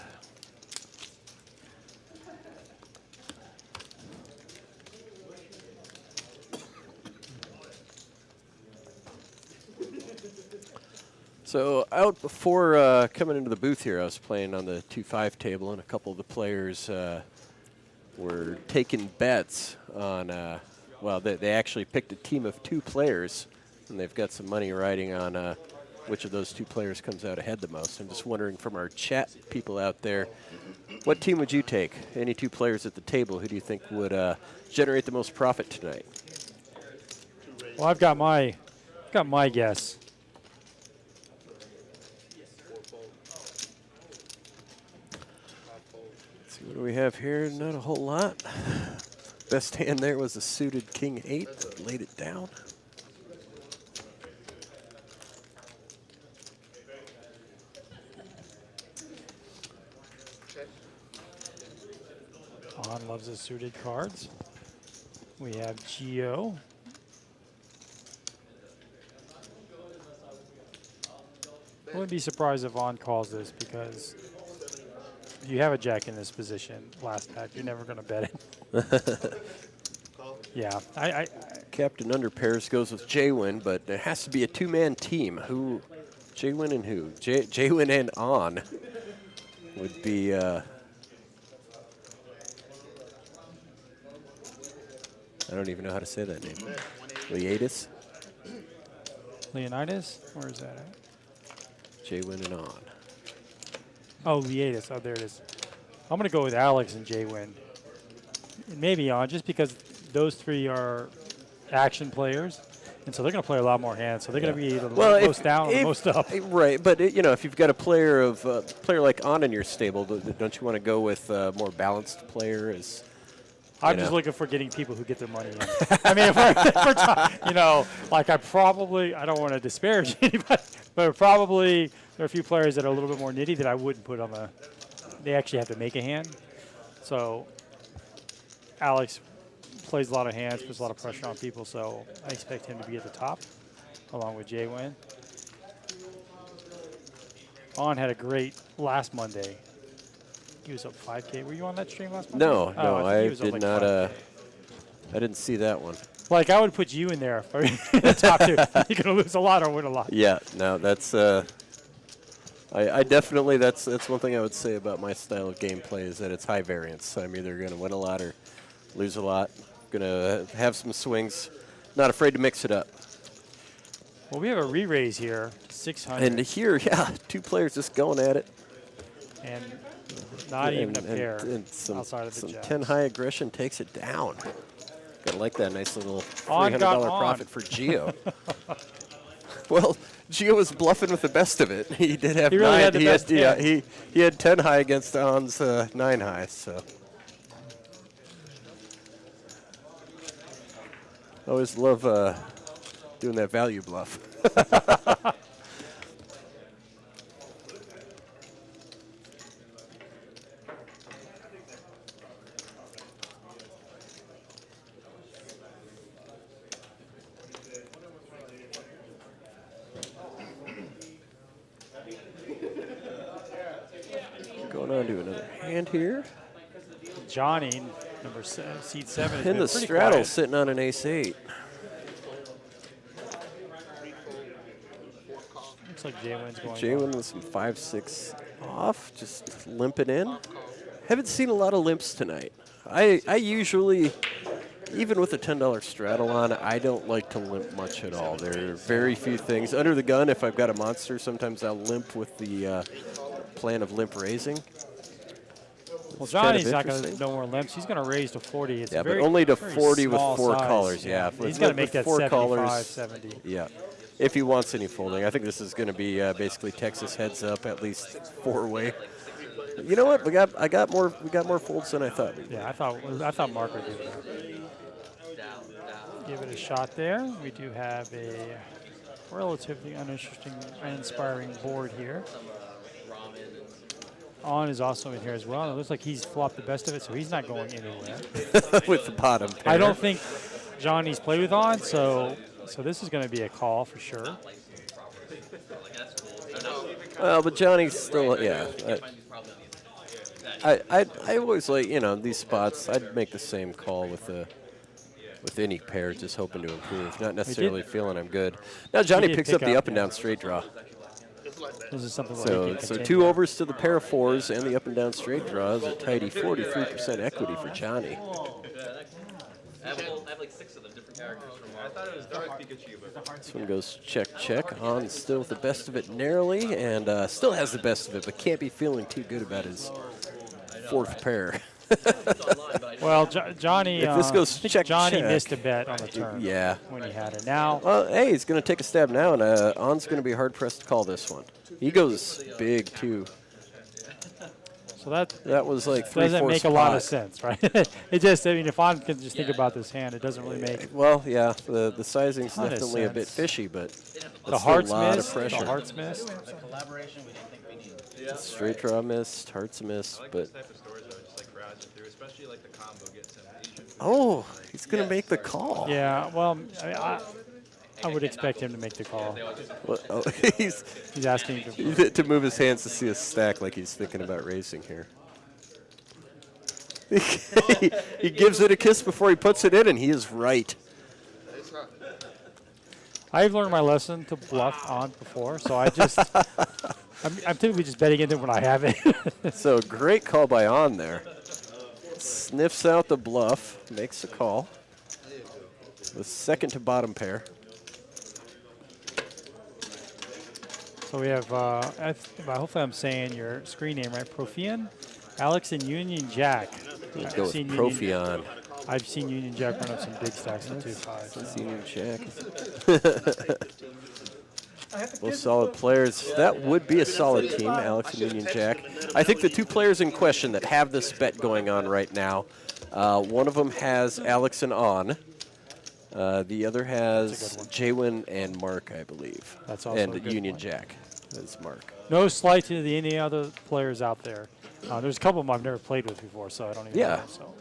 [SPEAKER 2] So out before coming into the booth here, I was playing on the 2-5 table, and a couple of the players were taking bets on, well, they actually picked a team of 2 players, and they've got some money riding on which of those 2 players comes out ahead the most. I'm just wondering from our chat people out there, what team would you take? Any 2 players at the table, who do you think would generate the most profit tonight?
[SPEAKER 1] well, I've got my guess.
[SPEAKER 2] Let's see, what do we have here? Not a whole lot. Best hand there was a suited king 8, but laid it down.
[SPEAKER 1] On loves his suited cards. We have Geo. I wouldn't be surprised if On calls this because if you have a jack in this position last pack, you're never going to bet it. Yeah, I
[SPEAKER 2] Captain under pairs goes with Jaywin, but it has to be a 2-man team. Who? Jaywin and who? Jaywin and On would be. I don't even know how to say that name. Leatis?
[SPEAKER 1] Leonidas, where is that at?
[SPEAKER 2] Jaywin and On.
[SPEAKER 1] Oh, Leatis. Oh, there it is. I'm going to go with Alex and Jaywin. And maybe On, just because those 3 are action players, and so they're going to play a lot more hands. So they're going to be the most down or the most up.
[SPEAKER 2] Right, but you know, if you've got a player like On in your stable, don't you want to go with a more balanced player? As
[SPEAKER 1] I'm just looking for getting people who get their money in. I mean, if you know, like I don't want to disparage anybody, but probably there are a few players that are a little bit more nitty that I wouldn't put on the. They actually have to make a hand. So Alex plays a lot of hands, puts a lot of pressure on people, so I expect him to be at the top, along with Jaywin. On had a great last Monday. He was up 5K. Were you on that stream last Monday?
[SPEAKER 2] No, I
[SPEAKER 1] think he was up
[SPEAKER 2] did
[SPEAKER 1] like
[SPEAKER 2] not.
[SPEAKER 1] 5K.
[SPEAKER 2] I didn't see that one.
[SPEAKER 1] Like I would put you in there for the top 2. You're gonna lose a lot or win a lot.
[SPEAKER 2] Yeah, no, that's. I definitely that's one thing I would say about my style of gameplay is that it's high variance. I'm either going to win a lot or lose a lot. Going to have some swings. Not afraid to mix it up.
[SPEAKER 1] Well, we have a re-raise here, 600,
[SPEAKER 2] And here, yeah, 2 players just going at it.
[SPEAKER 1] and not even a pair
[SPEAKER 2] And some
[SPEAKER 1] outside of the jacks.
[SPEAKER 2] 10 high aggression takes it down. Gotta like that nice little
[SPEAKER 1] On
[SPEAKER 2] $300
[SPEAKER 1] got on.
[SPEAKER 2] profit for Geo. Well, Geo was bluffing with the best of it. He did have
[SPEAKER 1] He really
[SPEAKER 2] 9.
[SPEAKER 1] had the best
[SPEAKER 2] yeah,
[SPEAKER 1] hand.
[SPEAKER 2] he had 10 high against On's 9 high. So I always love doing that value bluff. Going on to another hand here.
[SPEAKER 1] Johnny, seed 7, has
[SPEAKER 2] In
[SPEAKER 1] been
[SPEAKER 2] the
[SPEAKER 1] pretty
[SPEAKER 2] straddle,
[SPEAKER 1] quiet.
[SPEAKER 2] sitting on an ace-8.
[SPEAKER 1] Looks like Jaywin's going.
[SPEAKER 2] Jaywin with some 5-6 off, just limping in. Haven't seen a lot of limps tonight. I usually even with a $10 straddle on, I don't like to limp much at all. There are very few things. Under the gun, if I've got a monster, sometimes I'll limp with the plan of limp raising.
[SPEAKER 1] Well,
[SPEAKER 2] It's kind of
[SPEAKER 1] Johnny's not going to
[SPEAKER 2] interesting.
[SPEAKER 1] no more limps. He's going to raise to 40. It's
[SPEAKER 2] Yeah, but
[SPEAKER 1] very,
[SPEAKER 2] only to
[SPEAKER 1] very
[SPEAKER 2] 40 with
[SPEAKER 1] small
[SPEAKER 2] 4
[SPEAKER 1] size.
[SPEAKER 2] callers. Yeah,
[SPEAKER 1] He's got to make that
[SPEAKER 2] 4
[SPEAKER 1] 75,
[SPEAKER 2] callers.
[SPEAKER 1] 70.
[SPEAKER 2] Yeah, if he wants any folding. I think this is going to be basically Texas heads up, at least 4-way. You know what? We got more folds than I thought.
[SPEAKER 1] Yeah, I thought Mark would give it give it a shot there. We do have a relatively uninspiring board here. On is also in here as well. And it looks like he's flopped the best of it, so he's not going anywhere.
[SPEAKER 2] With the bottom pair.
[SPEAKER 1] I don't think Johnny's played with on, so this is going to be a call for sure.
[SPEAKER 2] Well, but Johnny's still, yeah. I always like, these spots. I'd make the same call with any pair, just hoping to improve, not necessarily feeling I'm good. Now Johnny
[SPEAKER 1] did
[SPEAKER 2] picks
[SPEAKER 1] pick
[SPEAKER 2] up the
[SPEAKER 1] up,
[SPEAKER 2] up and down straight draw.
[SPEAKER 1] This is something
[SPEAKER 2] So
[SPEAKER 1] like
[SPEAKER 2] so 2 overs to the pair of 4s and the up and down straight draw is a tidy 43% equity for Johnny.
[SPEAKER 5] I have like 6 of them, different characters from
[SPEAKER 3] I thought it was Dark Pikachu, but
[SPEAKER 2] This one goes check. On still with the best of it narrowly, and still has the best of it, but can't be feeling too good about his 4th pair.
[SPEAKER 1] Well, Johnny.
[SPEAKER 2] If this goes
[SPEAKER 1] I think
[SPEAKER 2] check,
[SPEAKER 1] Johnny
[SPEAKER 2] check.
[SPEAKER 1] missed a bet on the turn.
[SPEAKER 2] Yeah.
[SPEAKER 1] When he had it. Now.
[SPEAKER 2] Well, hey, he's going to take a stab now, and On's going to be hard-pressed to call this one. He goes big, too.
[SPEAKER 1] So that
[SPEAKER 2] was like 3/4
[SPEAKER 1] doesn't make a lot of
[SPEAKER 2] pot.
[SPEAKER 1] sense, right? It just, I mean, if I can just think about this hand, it doesn't really make
[SPEAKER 2] Well, yeah, the sizing's
[SPEAKER 1] Ton of
[SPEAKER 2] definitely a bit
[SPEAKER 1] sense.
[SPEAKER 2] fishy, but
[SPEAKER 1] the
[SPEAKER 2] that's
[SPEAKER 1] hearts
[SPEAKER 2] a lot
[SPEAKER 1] missed.
[SPEAKER 2] of pressure.
[SPEAKER 1] The hearts missed.
[SPEAKER 5] collaboration we didn't think we needed.
[SPEAKER 2] Straight draw missed, hearts missed,
[SPEAKER 3] I like
[SPEAKER 2] but
[SPEAKER 3] this type of stores though, just like browsing through, especially like the combo gets some Asian food.
[SPEAKER 2] oh, he's going to make the call.
[SPEAKER 1] Yeah, well, I would expect him to make the call.
[SPEAKER 2] Well, oh, he's
[SPEAKER 1] He's asking to.
[SPEAKER 2] move his hands to see a stack like he's thinking about racing here. He gives it a kiss before he puts it in, and he is right.
[SPEAKER 1] I've learned my lesson to bluff on before, so I just, I'm typically just betting into it when I have it.
[SPEAKER 2] So great call by On there. Sniffs out the bluff, makes a call. The second to bottom pair.
[SPEAKER 1] So we have, hopefully I'm saying your screen name right, Profian, Alex, and Union Jack.
[SPEAKER 2] Let's go with Profion.
[SPEAKER 1] I've seen Union Jack run up some big stacks in 2-5.
[SPEAKER 2] Union Jack.
[SPEAKER 4] I have to
[SPEAKER 2] Well,
[SPEAKER 4] kiss
[SPEAKER 2] solid players. That would be a solid team, Alex and Union Jack. I think the 2 players in question that have this bet going on right now, one of them has Alex and On. The other has Jaywin and Mark, I believe.
[SPEAKER 1] That's also a
[SPEAKER 2] and
[SPEAKER 1] good
[SPEAKER 2] Union
[SPEAKER 1] one.
[SPEAKER 2] Jack. That's Mark.
[SPEAKER 1] No slight to any other players out there. There's a couple of them I've never played with before, so I don't even
[SPEAKER 2] Yeah.
[SPEAKER 1] know. So.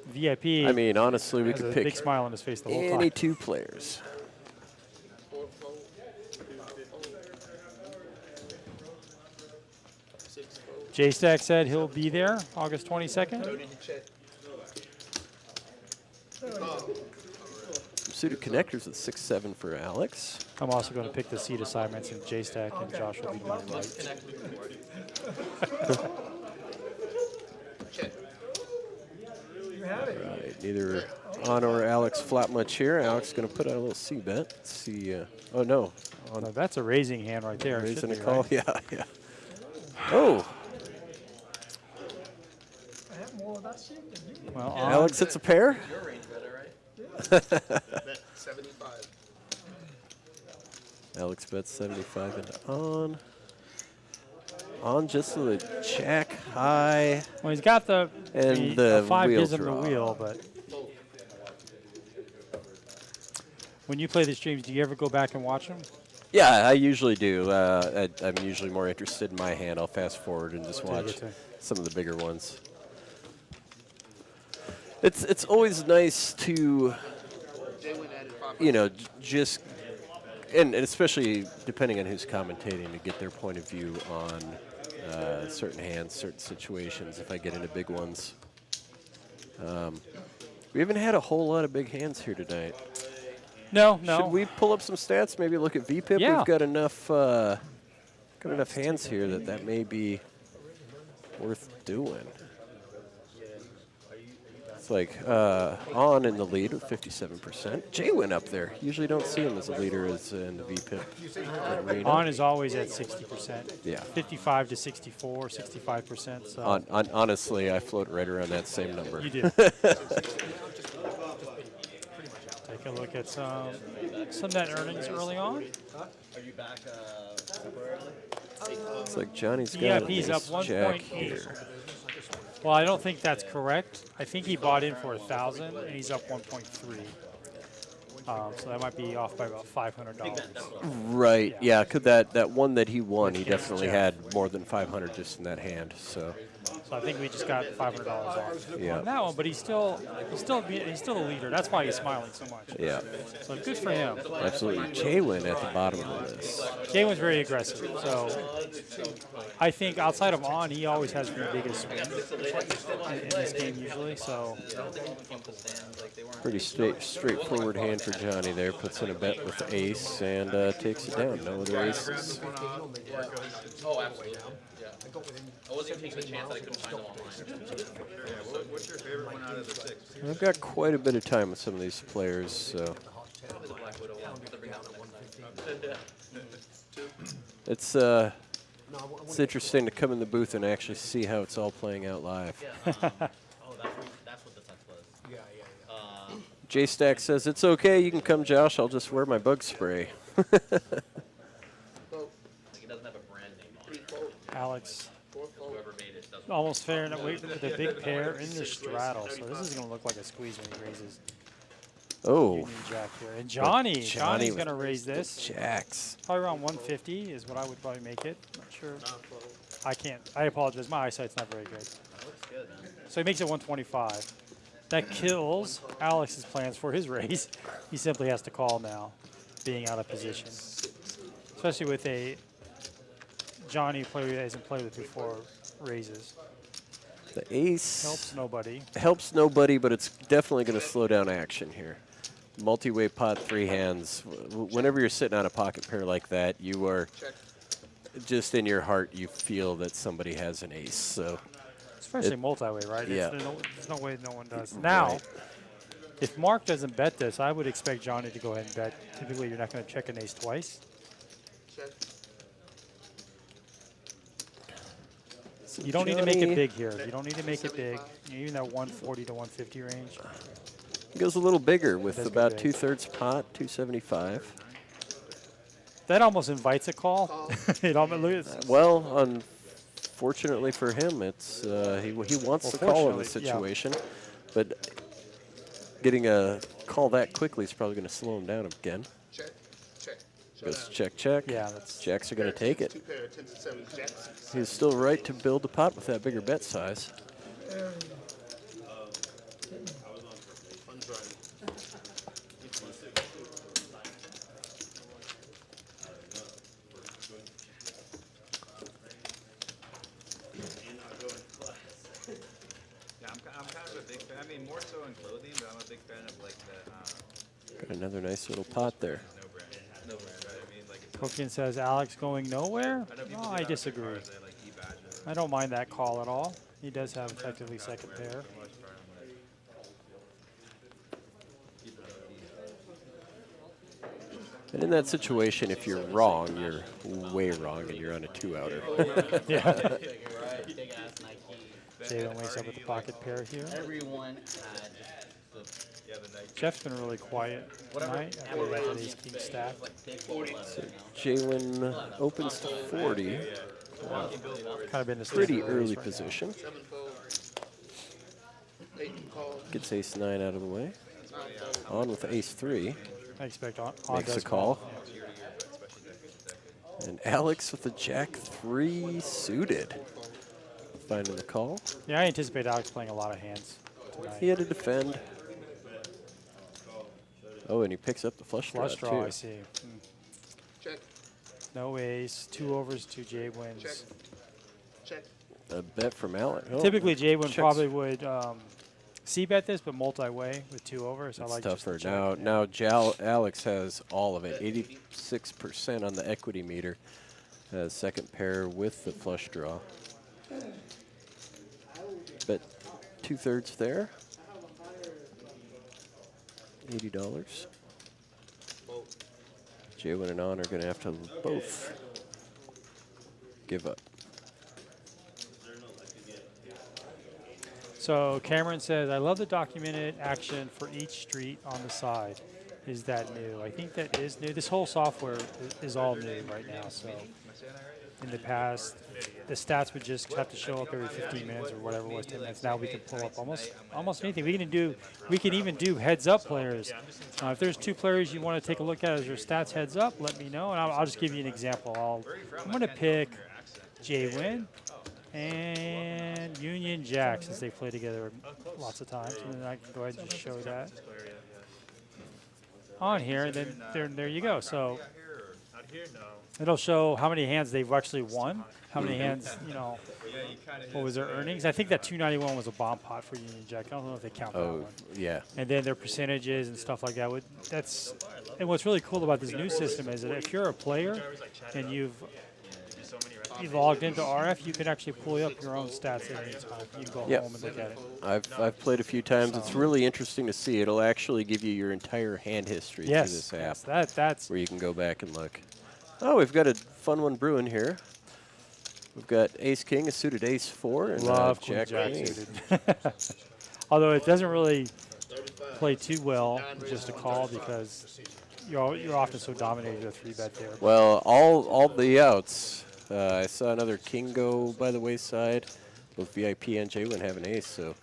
[SPEAKER 1] VIP
[SPEAKER 2] I mean, honestly, we
[SPEAKER 1] has
[SPEAKER 2] could
[SPEAKER 1] a
[SPEAKER 2] pick
[SPEAKER 1] big smile on his face the whole
[SPEAKER 2] any
[SPEAKER 1] time.
[SPEAKER 2] 2 players.
[SPEAKER 1] J-Stack said he'll be there August 22nd.
[SPEAKER 2] Suited connectors at 6-7 for Alex.
[SPEAKER 1] I'm also going to pick the seat assignments, and J-Stack and Josh will be doing right.
[SPEAKER 4] You have it.
[SPEAKER 2] Right, neither On or Alex flop much here. Alex is going to put out a little C bet. Let's see. Oh, no. On
[SPEAKER 1] So that's a raising hand right there.
[SPEAKER 2] raising a
[SPEAKER 1] Should be,
[SPEAKER 2] call.
[SPEAKER 1] right?
[SPEAKER 2] Yeah. Oh,
[SPEAKER 4] I have more of that shit than you.
[SPEAKER 1] Well,
[SPEAKER 2] Alex hits a pair.
[SPEAKER 7] Bet 75.
[SPEAKER 2] Alex bets 75 into On. On just with a jack high.
[SPEAKER 1] well, he's got the
[SPEAKER 2] And the
[SPEAKER 1] 5
[SPEAKER 2] wheel
[SPEAKER 1] gives him
[SPEAKER 2] draw.
[SPEAKER 1] the wheel, but when you play the streams, do you ever go back and watch them?
[SPEAKER 2] Yeah, I usually do. I'm usually more interested in my hand. I'll fast forward and just
[SPEAKER 1] Till you
[SPEAKER 2] watch
[SPEAKER 1] get to-
[SPEAKER 2] some of the bigger ones. It's always nice to,
[SPEAKER 7] Jaywin added 500.
[SPEAKER 2] just, and especially depending on who's commentating, to get their point of view on certain hands, certain situations, if I get into big ones. We haven't had a whole lot of big hands here tonight.
[SPEAKER 1] No.
[SPEAKER 2] Should we pull up some stats, maybe look at VPIP?
[SPEAKER 1] Yeah.
[SPEAKER 2] We've got enough hands here that may be worth doing. It's like On in the lead with 57%. Jay went up there. Usually don't see him as a leader as in the VPIP arena.
[SPEAKER 1] On is always at 60%.
[SPEAKER 2] Yeah.
[SPEAKER 1] 55 to 64, 65%. So
[SPEAKER 2] Honestly, I float right around that same number.
[SPEAKER 1] you do. Take a look at some net earnings early on.
[SPEAKER 5] Are you back temporarily?
[SPEAKER 2] It's like Johnny's
[SPEAKER 1] Yeah,
[SPEAKER 2] got
[SPEAKER 1] he's
[SPEAKER 2] an
[SPEAKER 1] up
[SPEAKER 2] ace jack
[SPEAKER 1] 1.8.
[SPEAKER 2] here.
[SPEAKER 1] Well, I don't think that's correct. I think he bought in for 1,000, and he's up 1.3. So that might be off by about $500.
[SPEAKER 2] Right. Yeah. Could that one that he won? He
[SPEAKER 1] With
[SPEAKER 2] definitely
[SPEAKER 1] Jack.
[SPEAKER 2] had more than 500 just in that hand. So
[SPEAKER 1] So I think we just got $500 off
[SPEAKER 2] Yeah.
[SPEAKER 1] on that one. But he's still the leader. That's why he's smiling so much.
[SPEAKER 2] yeah,
[SPEAKER 1] So good for him.
[SPEAKER 2] absolutely. Jalen at the bottom of this.
[SPEAKER 1] Jay was very aggressive. So I think outside of On, he always has the biggest win in this game usually. So
[SPEAKER 2] Pretty straightforward hand for Johnny there. Puts in a bet with the ace and takes it down. No other aces.
[SPEAKER 7] Oh, absolutely. Yeah. I wasn't even taking the chance that I couldn't find them online.
[SPEAKER 3] What's your favorite one out of the 6?
[SPEAKER 2] I've got quite a bit of time with some of these players, so
[SPEAKER 7] Probably the Black Widow one. To bring out the next time.
[SPEAKER 2] it's interesting to come in the booth and actually see how it's all playing out live.
[SPEAKER 5] Oh, that's what the text was.
[SPEAKER 6] Yeah.
[SPEAKER 2] J Stack says it's okay. You can come, Josh. I'll just wear my bug spray.
[SPEAKER 7] Well,
[SPEAKER 5] Like it doesn't have a brand name on it.
[SPEAKER 1] Alex,
[SPEAKER 7] whoever made it doesn't.
[SPEAKER 1] almost fair enough. Wait, the big pair in the straddle. So this is going to look like a squeeze when he raises
[SPEAKER 2] Oh,
[SPEAKER 1] Union Jack here. And Johnny's
[SPEAKER 2] Johnny
[SPEAKER 1] going to raise this.
[SPEAKER 2] jacks.
[SPEAKER 1] Probably around 150 is what I would probably make it. Not sure. I can't. I apologize. My eyesight's not very good.
[SPEAKER 5] That looks good, man.
[SPEAKER 1] So he makes it 125. That kills Alex's plans for his raise. He simply has to call now, being out of position. Especially with a Johnny player he hasn't played with before raises.
[SPEAKER 2] The ace
[SPEAKER 1] Helps nobody.
[SPEAKER 2] helps nobody, but it's definitely going to slow down action here. Multi-way pot, 3 hands. Whenever you're sitting on a pocket pair like that, you are just in your heart, you feel that somebody has an ace. So
[SPEAKER 1] Especially multi-way, right?
[SPEAKER 2] Yeah.
[SPEAKER 1] There's no way no one does. Now,
[SPEAKER 2] Right.
[SPEAKER 1] if Mark doesn't bet this, I would expect Johnny to go ahead and bet. Typically, you're not going to check an ace twice.
[SPEAKER 7] Check.
[SPEAKER 1] You don't need to make it
[SPEAKER 2] Johnny-
[SPEAKER 1] big here. You don't need to make it big. Even that 140 to 150 range.
[SPEAKER 2] it goes a little bigger with
[SPEAKER 1] Does go
[SPEAKER 2] about
[SPEAKER 1] big.
[SPEAKER 2] 2/3 pot, 275.
[SPEAKER 1] That almost invites a call. It almost, look at-
[SPEAKER 2] Well, unfortunately for him, it's he wants to call in the
[SPEAKER 1] fortunately, yeah.
[SPEAKER 2] situation, but getting a call that quickly is probably going to slow him down again.
[SPEAKER 7] Check. Check.
[SPEAKER 2] Goes check, check.
[SPEAKER 1] Yeah, that's
[SPEAKER 2] Jacks are going to take it.
[SPEAKER 7] 2 pair, 10 to 7 jacks.
[SPEAKER 2] He's still right to build the pot with that bigger bet size.
[SPEAKER 7] Fun's running.
[SPEAKER 3] Yeah, I'm kind of a big fan. I mean, more so in clothing, but I'm a big fan of like the
[SPEAKER 2] Got another nice little pot there.
[SPEAKER 3] no brand. No brand, right? I mean, like it's
[SPEAKER 1] Kokian says Alex going nowhere.
[SPEAKER 3] I know people
[SPEAKER 1] No,
[SPEAKER 3] do
[SPEAKER 1] I
[SPEAKER 3] that with
[SPEAKER 1] disagree.
[SPEAKER 3] cars, they like e-badges.
[SPEAKER 1] I don't mind that call at all. He does have effectively second pair.
[SPEAKER 3] For the most part, I'm like,
[SPEAKER 2] And in that situation, if you're wrong, you're way wrong, and you're on a 2-outer.
[SPEAKER 1] Yeah.
[SPEAKER 5] Big ass Nike.
[SPEAKER 1] Jalen wakes up with the pocket pair here.
[SPEAKER 5] Everyone had just the
[SPEAKER 3] yeah, the Nike.
[SPEAKER 1] Jeff's been really quiet tonight. I believe that ace king stack.
[SPEAKER 5] big 11, you know?
[SPEAKER 2] Jalen opens to 40.
[SPEAKER 1] Kind of been the
[SPEAKER 2] Pretty
[SPEAKER 1] standard raise
[SPEAKER 2] early
[SPEAKER 1] right
[SPEAKER 2] position.
[SPEAKER 7] 7 fold. 8 call.
[SPEAKER 2] Gets ace 9 out of the way.
[SPEAKER 7] 9 fold.
[SPEAKER 2] On with ace 3.
[SPEAKER 1] now. I expect on
[SPEAKER 2] Makes
[SPEAKER 1] does
[SPEAKER 2] a call.
[SPEAKER 3] Year to year, but especially decade to decade.
[SPEAKER 2] And Alex with the jack 3 suited. Finding the call.
[SPEAKER 1] Yeah, I anticipate Alex playing a lot of hands tonight.
[SPEAKER 2] He had to defend. Oh, and he picks up the flush draw,
[SPEAKER 1] Flush draw, I
[SPEAKER 2] too.
[SPEAKER 1] see.
[SPEAKER 7] Check.
[SPEAKER 1] No ace, 2 overs, 2 J wins.
[SPEAKER 7] Check. Check.
[SPEAKER 2] A bet from Alex. Oh,
[SPEAKER 1] Typically, J win
[SPEAKER 2] checks.
[SPEAKER 1] probably would c-bet this, but multi-way with 2 overs. I
[SPEAKER 2] It's
[SPEAKER 1] like just
[SPEAKER 2] tougher.
[SPEAKER 1] the check.
[SPEAKER 2] Now Alex has all of it. 86% on the equity meter. Second pair with the flush draw. But 2/3 there. $80. J1 and On are going to have to both give up.
[SPEAKER 1] So Cameron says, I love the documented action for each street on the side. Is that new? I think that is new. This whole software is all new right now. So in the past, the stats would just have to show up every 15 minutes or whatever it was, 10 minutes. Now we can pull up almost anything. We can even do heads up players. If there's 2 players you want to take a look at as your stats heads up, let me know, and I'll just give you an example. I'm going to pick J-Win and Union Jack, since they play together lots of times, and then I can go ahead and just show that on here, and then there you go. So it'll show how many hands they've actually won, how many hands, what was their earnings. I think that 291 was a bomb pot for Union Jack. I don't know if they count that one.
[SPEAKER 2] Yeah.
[SPEAKER 1] And then their percentages and stuff like that. And what's really cool about this new system is that if you're a player and you've logged into RF, you can actually pull up your own stats at any time. You can go home and look at it.
[SPEAKER 2] I've played a few times. It's really interesting to see. It'll actually give you your entire hand history through this app.
[SPEAKER 1] Yes, that's
[SPEAKER 2] where you can go back and look. Oh, we've got a fun one brewing here. We've got Ace King, a suited Ace 4, and
[SPEAKER 1] love
[SPEAKER 2] Jack Queen.
[SPEAKER 1] suited. Although it doesn't really play too well just a call, because you're often so dominated with a 3-bet there.
[SPEAKER 2] Well, all the outs. I saw another King go by the wayside. Both VIP and J1 have an ace, so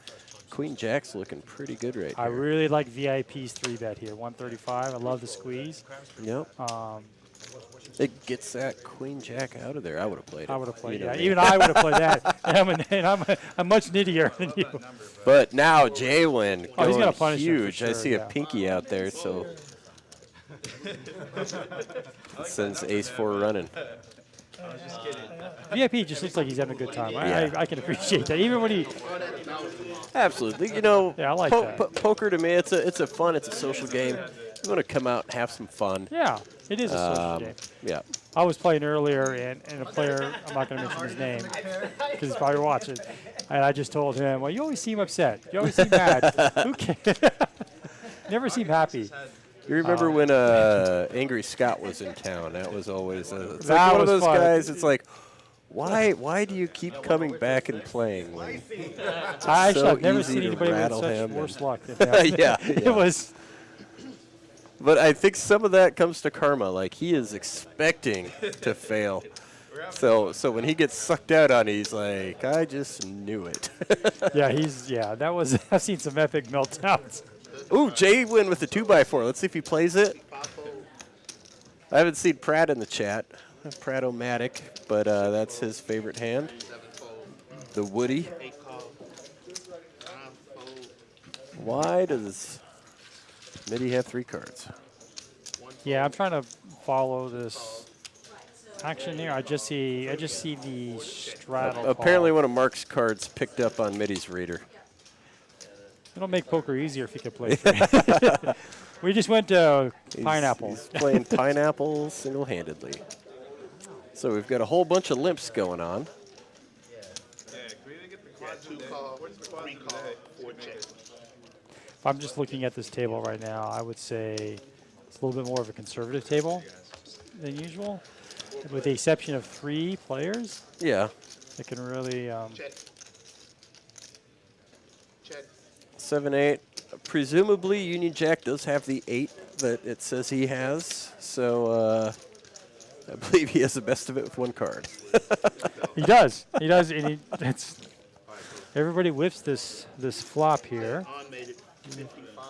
[SPEAKER 2] Queen Jack's looking pretty good right
[SPEAKER 1] I
[SPEAKER 2] here.
[SPEAKER 1] really like VIP's 3-bet here, 135. I love the squeeze.
[SPEAKER 2] Yep. It gets that Queen Jack out of there. I would have played it.
[SPEAKER 1] I would have played
[SPEAKER 2] that.
[SPEAKER 1] Even I would have played that. And I'm much nittier than you.
[SPEAKER 2] But now J1
[SPEAKER 1] He's
[SPEAKER 2] going
[SPEAKER 1] gonna punish him for
[SPEAKER 2] huge.
[SPEAKER 1] sure,
[SPEAKER 2] I see a
[SPEAKER 1] yeah.
[SPEAKER 2] pinky out there, so it sends Ace 4 running.
[SPEAKER 1] VIP just looks like he's having a good time.
[SPEAKER 2] Yeah.
[SPEAKER 1] I can appreciate that. Even when he,
[SPEAKER 2] Absolutely. You know,
[SPEAKER 1] Yeah, I like that.
[SPEAKER 2] Poker to me, it's a fun, it's a social game. You want to come out and have some fun.
[SPEAKER 1] yeah, it is a social game.
[SPEAKER 2] Yeah.
[SPEAKER 1] I was playing earlier, and a player, I'm not going to mention his name because he's probably watching, and I just told him, well, you always seem upset. You always seem mad. Who cares? Never seem happy.
[SPEAKER 2] You remember when Angry Scott was in town? That was always it's
[SPEAKER 1] That
[SPEAKER 2] like one of
[SPEAKER 1] was
[SPEAKER 2] those
[SPEAKER 1] fun.
[SPEAKER 2] guys. It's like, why do you keep coming back and playing? When
[SPEAKER 1] I've never
[SPEAKER 2] easy
[SPEAKER 1] seen
[SPEAKER 2] to
[SPEAKER 1] anybody with
[SPEAKER 2] rattle
[SPEAKER 1] such
[SPEAKER 2] him
[SPEAKER 1] worse
[SPEAKER 2] and-
[SPEAKER 1] luck than him.
[SPEAKER 2] Yeah,
[SPEAKER 1] It
[SPEAKER 2] yeah.
[SPEAKER 1] was.
[SPEAKER 2] But I think some of that comes to karma. Like, he is expecting to fail. So when he gets sucked out on it, he's like, I just knew it.
[SPEAKER 1] That was, I've seen some epic meltdowns.
[SPEAKER 2] Ooh, Jay win with the 2x4. Let's see if he plays it. I haven't seen Pratt in the chat. Pratt-O-Matic, but that's his favorite hand. The Woody. Why does Mitty have 3 cards?
[SPEAKER 1] Yeah, I'm trying to follow this action here. I just see the straddle.
[SPEAKER 2] Apparently
[SPEAKER 1] call.
[SPEAKER 2] one of Mark's cards picked up on Mitty's reader.
[SPEAKER 1] It'll make poker easier if you could play free. We just went to pineapple.
[SPEAKER 2] He's playing pineapple single-handedly. So we've got a whole bunch of limps going on.
[SPEAKER 3] Yeah, can we even get the quads in there? What's the quads in there?
[SPEAKER 1] If I'm just looking at this table right now, I would say it's a little bit more of a conservative table than usual, with the exception of 3 players
[SPEAKER 2] Yeah.
[SPEAKER 1] that can really.
[SPEAKER 7] Check. Check.
[SPEAKER 2] 7-8. Presumably, Union Jack does have the 8 that it says he has. So I believe he has the best of it with 1 card.
[SPEAKER 1] He does. He does. And everybody whiffs this flop here.
[SPEAKER 7] On made it 55.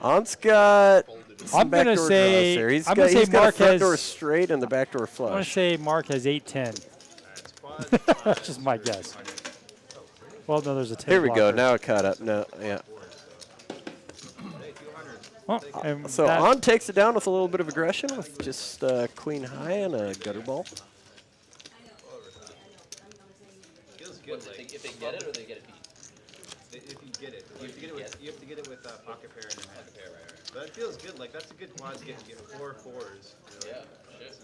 [SPEAKER 2] On's got some
[SPEAKER 1] I'm gonna
[SPEAKER 2] backdoor
[SPEAKER 1] say-
[SPEAKER 2] draws there. He's
[SPEAKER 1] I'm
[SPEAKER 2] got,
[SPEAKER 1] gonna say
[SPEAKER 2] he's got
[SPEAKER 1] Mark
[SPEAKER 2] a front
[SPEAKER 1] has-
[SPEAKER 2] door straight and the backdoor
[SPEAKER 1] I'm going to
[SPEAKER 2] flush.
[SPEAKER 1] say Mark has 8-10. That's just my guess. Well, no, there's a 10
[SPEAKER 2] Here we go.
[SPEAKER 1] blocker.
[SPEAKER 2] Now it caught up. No, yeah.
[SPEAKER 1] Well, and
[SPEAKER 2] So
[SPEAKER 1] that-
[SPEAKER 2] On takes it down with a little bit of aggression with just queen high and a gutter ball.
[SPEAKER 3] Feels good. Like,
[SPEAKER 5] If they get it or they get it beat?
[SPEAKER 3] if you get it, you have to get it with pocket pair and pocket pair. Right. But that feels good. Like that's a good quad to get 4 fours.
[SPEAKER 5] Yeah, shit.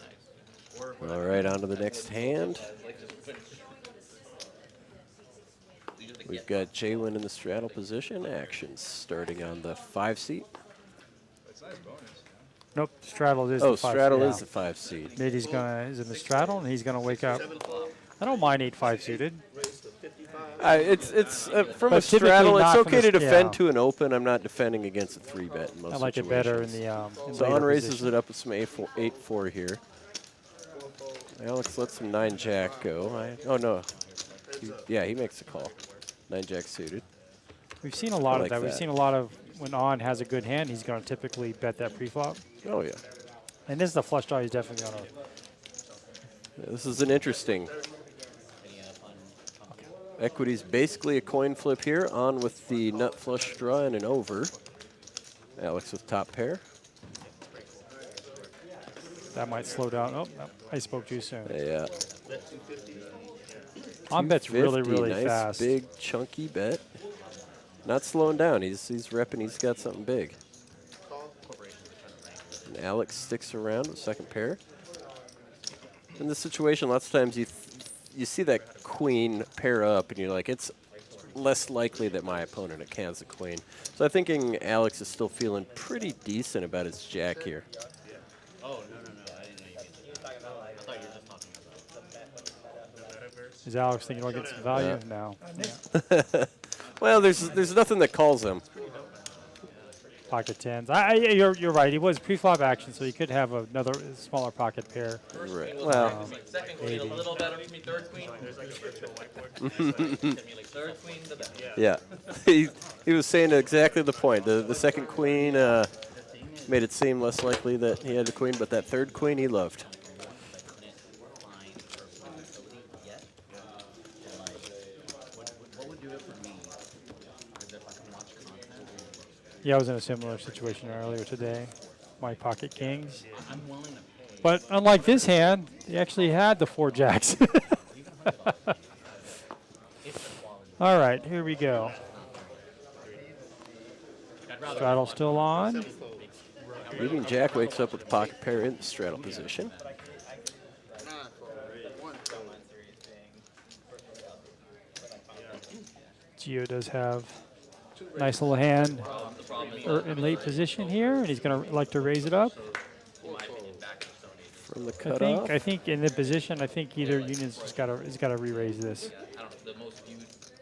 [SPEAKER 5] Nice.
[SPEAKER 2] All right, on to the next hand. We've got Jalen in the straddle position. Actions starting on the 5 seat.
[SPEAKER 1] Nope, straddle is
[SPEAKER 2] Oh,
[SPEAKER 1] the 5.
[SPEAKER 2] straddle
[SPEAKER 1] yeah.
[SPEAKER 2] is the 5 seat.
[SPEAKER 1] Is in the straddle, and he's gonna wake up. I don't mind 8-5 suited.
[SPEAKER 2] It's from
[SPEAKER 1] But
[SPEAKER 2] a straddle.
[SPEAKER 1] typically
[SPEAKER 2] It's
[SPEAKER 1] not from
[SPEAKER 2] okay to
[SPEAKER 1] the-
[SPEAKER 2] defend
[SPEAKER 1] yeah.
[SPEAKER 2] to an open. I'm not defending against a 3-bet in most
[SPEAKER 1] I like it
[SPEAKER 2] situations.
[SPEAKER 1] better in the in
[SPEAKER 2] So
[SPEAKER 1] later
[SPEAKER 2] on raises
[SPEAKER 1] position.
[SPEAKER 2] it up with some 8-4 here. Alex lets some 9-jack go. Oh no, he makes the call. 9-jack suited.
[SPEAKER 1] We've seen a lot
[SPEAKER 2] like
[SPEAKER 1] of that. We've
[SPEAKER 2] that.
[SPEAKER 1] seen a lot of when on has a good hand, he's going to typically bet that preflop.
[SPEAKER 2] Oh yeah.
[SPEAKER 1] And this is the flush draw. He's definitely going to.
[SPEAKER 2] This is an interesting. Equity's basically a coin flip here. On with the nut flush draw and an over. Alex with top pair.
[SPEAKER 1] That might slow down. Oh, no, I spoke too soon.
[SPEAKER 2] Yeah.
[SPEAKER 1] On bet's really,
[SPEAKER 2] 250,
[SPEAKER 1] really
[SPEAKER 2] nice,
[SPEAKER 1] fast.
[SPEAKER 2] big, chunky bet. Not slowing down. He's repping. He's got something big. And Alex sticks around with second pair. In this situation, lots of times you see that queen pair up, and you're like, it's less likely that my opponent has a queen. So I'm thinking Alex is still feeling pretty decent about his jack here.
[SPEAKER 5] Oh, no. I didn't know you meant that. I thought you were just talking about.
[SPEAKER 1] Is Alex thinking he'll get some value? No.
[SPEAKER 2] Well, there's nothing that calls him.
[SPEAKER 1] Pocket tens. You're right. He was pre-flop action, so he could have another smaller pocket pair.
[SPEAKER 2] Right. Well,
[SPEAKER 5] Second queen, a little better for me. Third queen. There's like a virtual whiteboard. Third queen, the best.
[SPEAKER 2] yeah. he was saying exactly the point. The second queen made it seem less likely that he had a queen, but that third queen he loved.
[SPEAKER 5] What would do it for me is if I can watch content.
[SPEAKER 1] Yeah, I was in a similar situation earlier today. My pocket kings.
[SPEAKER 5] I'm willing to pay.
[SPEAKER 1] But unlike this hand, he actually had the 4 jacks. All right, here we go. Straddle still on.
[SPEAKER 2] Leading jack wakes up with the pocket pair in the straddle position.
[SPEAKER 1] Gio does have a nice little hand in late position here, and he's going to like to raise it up.
[SPEAKER 2] From the cutoff.
[SPEAKER 1] I think in the position, I think either union's just got to re-raise this.
[SPEAKER 5] The most viewed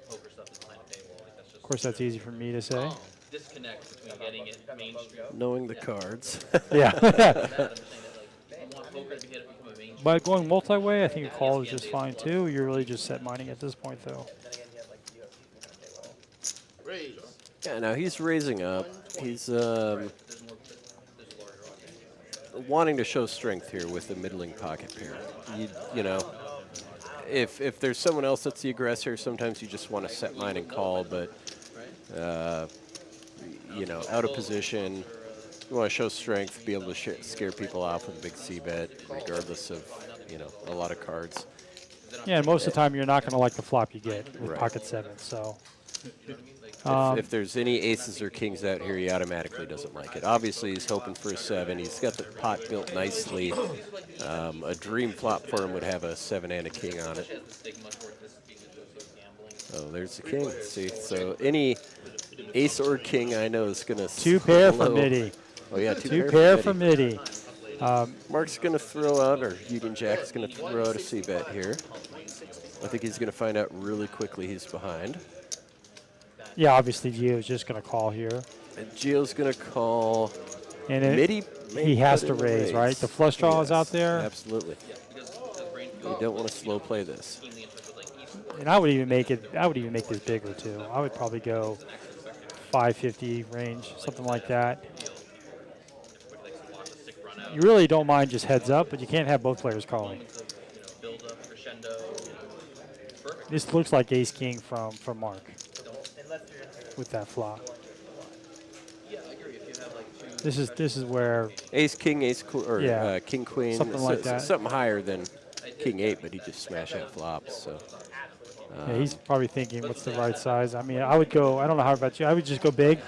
[SPEAKER 5] poker stuff is behind a paywall. Like that's just
[SPEAKER 1] Of course, that's easy for me to say.
[SPEAKER 5] disconnect between getting it mainstream.
[SPEAKER 2] Knowing the cards.
[SPEAKER 1] Yeah.
[SPEAKER 5] I'm saying that like you want poker to become a mainstream.
[SPEAKER 1] But going multi-way, I think a call is just fine too. You're really just set mining at this point, though.
[SPEAKER 7] Raise.
[SPEAKER 2] Yeah, now he's raising up. He's wanting to show strength here with the middling pocket pair. You know, if there's someone else that's the aggressor, sometimes you just want to set mine and call, but you know, out of position, you want to show strength, be able to scare people off with a big C-bet, regardless of, you know, a lot of cards.
[SPEAKER 1] Yeah, and most of the time you're not going to like the flop you get with
[SPEAKER 2] Right.
[SPEAKER 1] pocket 7. So
[SPEAKER 2] If there's any aces or kings out here, he automatically doesn't like it. Obviously, he's hoping for a 7. He's got the pot built nicely. A dream flop for him would have a 7 and a king on it. Oh, there's the king. See, so any ace or king I know is going to
[SPEAKER 1] 2 pair for midi.
[SPEAKER 2] Oh yeah,
[SPEAKER 1] 2 pair for midi.
[SPEAKER 2] Mark's going to throw out, or Union Jack's going to throw out a C-bet here. I think he's going to find out really quickly he's behind.
[SPEAKER 1] Yeah, obviously Gio's just going to call here.
[SPEAKER 2] And Gio's going to call
[SPEAKER 1] And
[SPEAKER 2] midi.
[SPEAKER 1] he has to raise, right? The flush draw is out there.
[SPEAKER 2] Absolutely. You don't want to slow play this.
[SPEAKER 1] And I would even make this bigger too. I would probably go 550 range, something like that. You really don't mind just heads up, but you can't have both players calling. This looks like ace king from Mark with that flop. This is where
[SPEAKER 2] Ace king, or
[SPEAKER 1] Yeah.
[SPEAKER 2] king queen.
[SPEAKER 1] Something like
[SPEAKER 2] So-
[SPEAKER 1] that.
[SPEAKER 2] Something higher than king 8, but he just smash out flops. So
[SPEAKER 1] yeah, he's probably thinking what's the right size. I mean, I would go. I don't know how about you. I would just go big.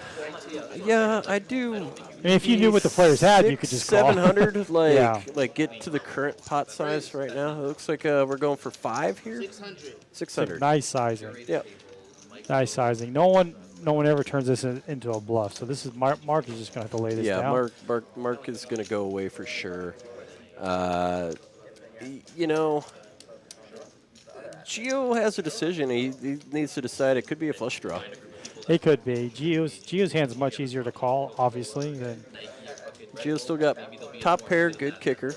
[SPEAKER 2] yeah, I do.
[SPEAKER 1] I mean, if you knew what the players had, you could just call.
[SPEAKER 2] 700, like
[SPEAKER 1] Yeah.
[SPEAKER 2] like get to the current pot size right now. It looks like we're going for 5 here. 600.
[SPEAKER 1] Nice sizing.
[SPEAKER 2] Yeah.
[SPEAKER 1] Nice sizing. No one ever turns this into a bluff. So this is Mark is just gonna have to lay this
[SPEAKER 2] Yeah,
[SPEAKER 1] down.
[SPEAKER 2] Mark is going to go away for sure. You know, Gio has a decision. He needs to decide. It could be a flush draw.
[SPEAKER 1] It could be. Gio's hand's much easier to call, obviously, than
[SPEAKER 2] Gio's still got top pair, good kicker.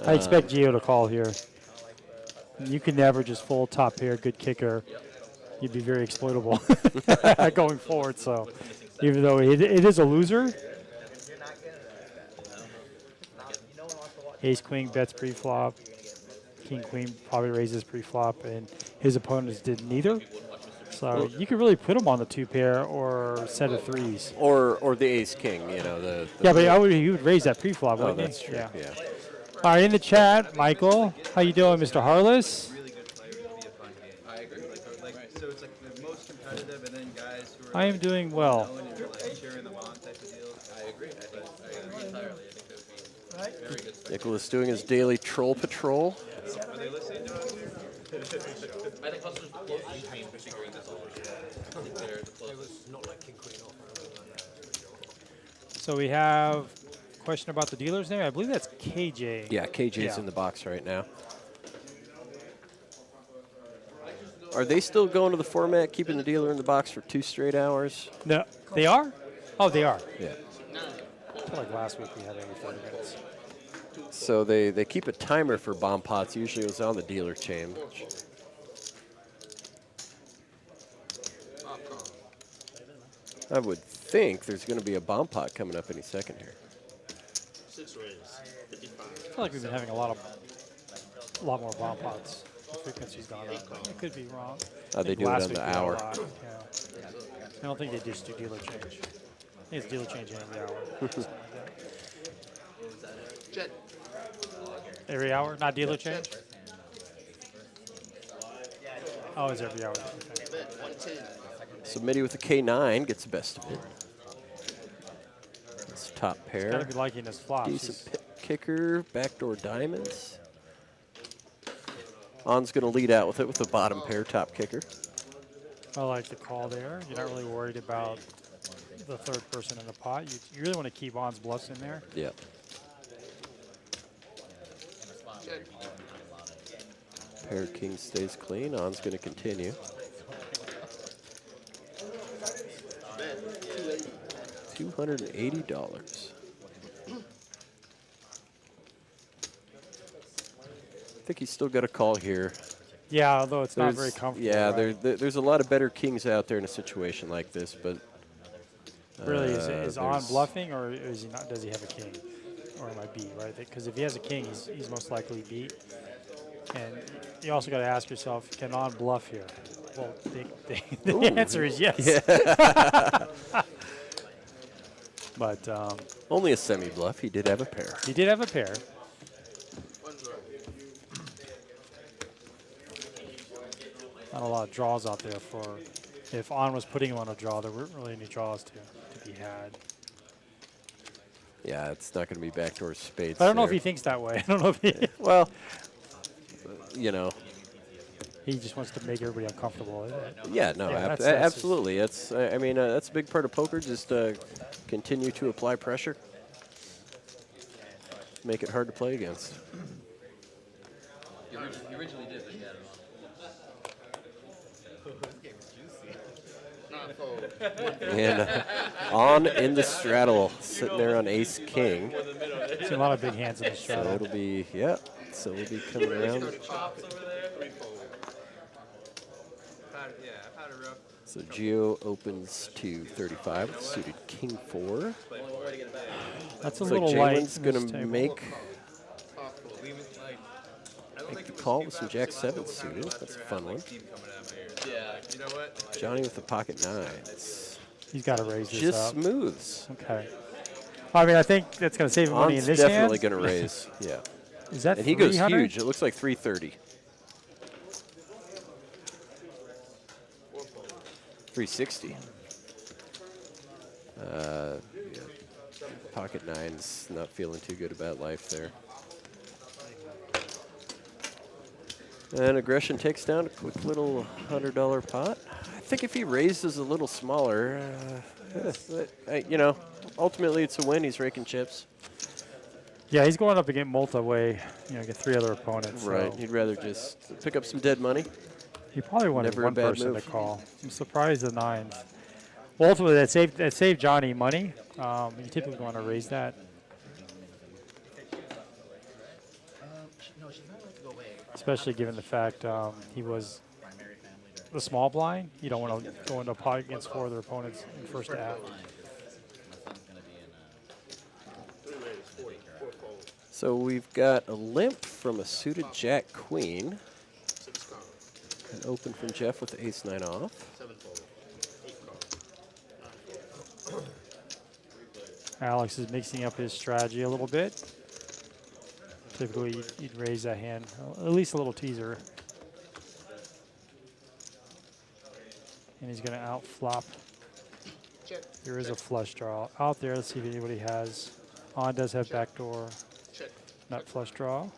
[SPEAKER 1] I expect Gio to call here. You can never just fold top pair, good kicker. You'd be very exploitable going forward. So, even though it is a loser, ace queen bets pre-flop, king queen probably raises pre-flop, and his opponents did neither. So you could really put him on the 2 pair or set of 3s.
[SPEAKER 2] Or the ace king, you know.
[SPEAKER 1] Yeah, but he would raise that pre-flop, wouldn't
[SPEAKER 2] that's
[SPEAKER 1] he?
[SPEAKER 2] true. Yeah.
[SPEAKER 1] All right, in the chat, Michael, how you doing, Mr. Harless?
[SPEAKER 3] Really good players would be a fun game. I agree. So it's like the most competitive, and then guys who are
[SPEAKER 1] I am doing well.
[SPEAKER 3] known and like cheering them on type of deals. I agree. I agree entirely. I think that would be
[SPEAKER 4] Right?
[SPEAKER 3] very good stuff.
[SPEAKER 2] Nicholas doing his daily troll patrol.
[SPEAKER 3] Are they listening to us?
[SPEAKER 5] I think Hustler's the closest between figuring this out. I think they're the closest.
[SPEAKER 6] Not like king queen off or anything like that.
[SPEAKER 1] So we have a question about the dealer's name. I believe that's KJ.
[SPEAKER 2] Yeah, KJ's
[SPEAKER 1] Yeah.
[SPEAKER 2] in the box right now. Are they still going to the format, keeping the dealer in the box for 2 straight hours?
[SPEAKER 1] No, they are? Oh, they are.
[SPEAKER 2] Yeah.
[SPEAKER 1] I feel like last week we had every 40 minutes.
[SPEAKER 2] So they keep a timer for bomb pots. Usually it was on the dealer chain. I would think there's going to be a bomb pot coming up any second here.
[SPEAKER 7] 6 raise. 55.
[SPEAKER 1] I feel like we've been having a lot more bomb pots. The frequency's gone up. I could be wrong.
[SPEAKER 2] Oh,
[SPEAKER 1] I
[SPEAKER 2] they
[SPEAKER 1] think
[SPEAKER 2] do it
[SPEAKER 1] last
[SPEAKER 2] on
[SPEAKER 1] week
[SPEAKER 2] the
[SPEAKER 1] we had a
[SPEAKER 2] hour.
[SPEAKER 1] lot, yeah. I don't think they just do dealer change. I think it's dealer change every hour. something like that.
[SPEAKER 7] Jet.
[SPEAKER 1] Every hour? Not dealer change? Oh, it's every hour. Okay.
[SPEAKER 7] Bet 110.
[SPEAKER 2] So Mitty with a K9 gets the best of it. It's top
[SPEAKER 1] Gotta
[SPEAKER 2] pair.
[SPEAKER 1] be liking his flops.
[SPEAKER 2] Decent
[SPEAKER 1] He's-
[SPEAKER 2] pip kicker, backdoor diamonds. On's going to lead out with it with the bottom pair top kicker.
[SPEAKER 1] I like the call there. You're not really worried about the third person in the pot. You really want to keep On's bluffs in there.
[SPEAKER 2] Yep. Pair king stays clean. On's going to continue. $280. I think he's still got a call here.
[SPEAKER 1] Yeah, although it's not very comfortable.
[SPEAKER 2] Yeah,
[SPEAKER 1] right?
[SPEAKER 2] there's a lot of better kings out there in a situation like this, but
[SPEAKER 1] Really, is On
[SPEAKER 2] there's-
[SPEAKER 1] bluffing, or is he not? Does he have a king, or am I beat? Right? Because if he has a king, he's most likely beat. And you also got to ask yourself, can On bluff here? Well, the answer is yes. But
[SPEAKER 2] only a semi bluff. He did have a pair.
[SPEAKER 1] he did have a pair. Not a lot of draws out there for. If On was putting him on a draw, there weren't really any draws to be had.
[SPEAKER 2] Yeah, it's not going to be backdoor spades.
[SPEAKER 1] I don't know if
[SPEAKER 2] there.
[SPEAKER 1] he thinks that way. I don't know if he.
[SPEAKER 2] Well, you know,
[SPEAKER 1] He just wants to make everybody uncomfortable.
[SPEAKER 2] yeah, no,
[SPEAKER 1] Yeah, that's
[SPEAKER 2] absolutely. It's, I mean, that's a big part of poker. Just continue to apply pressure, make it hard to play against.
[SPEAKER 5] You originally did, but you had it
[SPEAKER 7] Not fold.
[SPEAKER 2] And On in the straddle, sitting there on ace king.
[SPEAKER 1] See a lot of big hands in the
[SPEAKER 2] So
[SPEAKER 1] straddle.
[SPEAKER 2] it'll be, yeah. So we'll be coming around.
[SPEAKER 3] Chops over there. I've had a rough.
[SPEAKER 2] So Gio opens to 35 with suited king 4.
[SPEAKER 1] That's a
[SPEAKER 2] Looks like
[SPEAKER 1] little light.
[SPEAKER 2] Jalen's
[SPEAKER 1] in
[SPEAKER 2] going
[SPEAKER 1] this
[SPEAKER 2] to
[SPEAKER 1] table.
[SPEAKER 2] make
[SPEAKER 3] We would like. I don't
[SPEAKER 2] the
[SPEAKER 3] think
[SPEAKER 2] call with some jack 7 suited. That's a fun one.
[SPEAKER 3] steam coming out of my ears. Yeah. You know what?
[SPEAKER 2] Johnny with the pocket 9s.
[SPEAKER 1] He's got to raise this
[SPEAKER 2] Just
[SPEAKER 1] up.
[SPEAKER 2] smooths.
[SPEAKER 1] Okay. I mean, I think that's going to save him money in
[SPEAKER 2] On's
[SPEAKER 1] this
[SPEAKER 2] definitely
[SPEAKER 1] hand.
[SPEAKER 2] going to raise. Yeah.
[SPEAKER 1] Is that
[SPEAKER 2] And he goes
[SPEAKER 1] 300?
[SPEAKER 2] huge. It looks like 330. 360. Yeah. Pocket 9's not feeling too good about life there. And aggression takes down a quick little $100 pot. I think if he raises a little smaller, you know, ultimately it's a win. He's raking chips.
[SPEAKER 1] Yeah, he's going up against multi-way, you know, get 3 other opponents.
[SPEAKER 2] Right.
[SPEAKER 1] So
[SPEAKER 2] He'd rather just pick up some dead money.
[SPEAKER 1] he probably wanted
[SPEAKER 2] Never a
[SPEAKER 1] one
[SPEAKER 2] bad
[SPEAKER 1] person
[SPEAKER 2] move.
[SPEAKER 1] to call. I'm surprised the 9s. Well, ultimately, that saved Johnny money. You typically want to raise that.
[SPEAKER 5] No, she's not allowed to go away.
[SPEAKER 1] Especially given the fact he was
[SPEAKER 5] Primary family there.
[SPEAKER 1] the small blind. You don't want to go into a pot against 4 other opponents in first half.
[SPEAKER 5] My son's gonna be in
[SPEAKER 7] 3 raise, 40, 4 fold,
[SPEAKER 2] So we've got a limp from a suited Jack Queen.
[SPEAKER 7] 6 call,
[SPEAKER 2] An open from Jeff with ace 9 off.
[SPEAKER 7] 7 fold, 8 call.
[SPEAKER 1] Alex is mixing up his strategy a little bit. Typically, you'd raise that hand, at least a little teaser. And he's going to outflop.
[SPEAKER 7] Check,
[SPEAKER 1] There is a flush draw out there. Let's see if anybody has. On does have backdoor
[SPEAKER 7] check.
[SPEAKER 1] nut flush draw.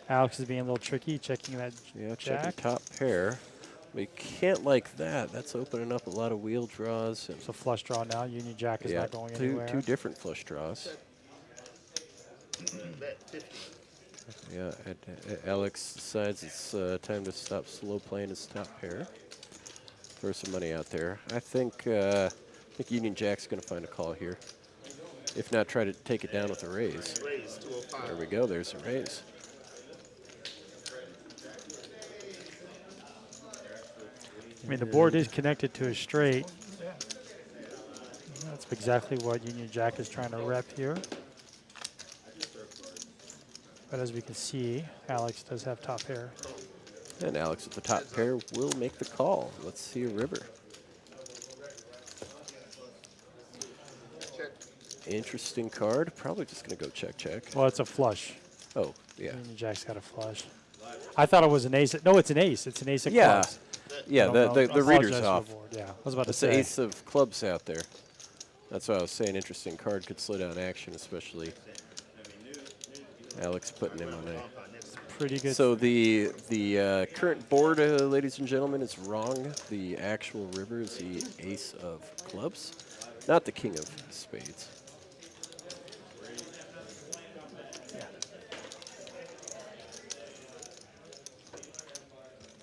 [SPEAKER 1] Alex is being a little tricky, checking that
[SPEAKER 2] Yeah, checking
[SPEAKER 1] jack.
[SPEAKER 2] top pair. We can't like that. That's opening up a lot of wheel draws. And
[SPEAKER 1] It's a flush draw now. Union Jack is
[SPEAKER 2] yeah,
[SPEAKER 1] not going
[SPEAKER 2] two
[SPEAKER 1] anywhere.
[SPEAKER 2] different flush draws.
[SPEAKER 7] Bet 50.
[SPEAKER 2] Yeah, Alex decides it's time to stop slow playing his top pair. Throw some money out there. I think Union Jack's going to find a call here. If not, try to take it down with a raise.
[SPEAKER 7] Raise 205.
[SPEAKER 2] There we go. There's a raise.
[SPEAKER 1] I mean, the board is connected to a straight.
[SPEAKER 4] Yeah.
[SPEAKER 1] That's exactly what Union Jack is trying to rep here. But as we can see, Alex does have top pair.
[SPEAKER 2] And Alex with the top pair will make the call. Let's see a river.
[SPEAKER 7] Check.
[SPEAKER 2] Interesting card. Probably just going to go check, check.
[SPEAKER 1] Well, it's a flush.
[SPEAKER 2] Oh, yeah.
[SPEAKER 1] Union Jack's got a flush. I thought it was an ace. No, it's an ace. It's an ace of
[SPEAKER 2] Yeah.
[SPEAKER 1] clubs.
[SPEAKER 2] Yeah,
[SPEAKER 1] I don't
[SPEAKER 2] the
[SPEAKER 1] know.
[SPEAKER 2] reader's
[SPEAKER 1] Apologize for the
[SPEAKER 2] off.
[SPEAKER 1] board. Yeah, I was about to
[SPEAKER 2] It's the
[SPEAKER 1] say.
[SPEAKER 2] ace of clubs out there. That's why I was saying interesting card could slow down action, especially Alex putting him on a.
[SPEAKER 1] Pretty good.
[SPEAKER 2] So the current board, ladies and gentlemen, is wrong. The actual river is the ace of clubs, not the king of spades.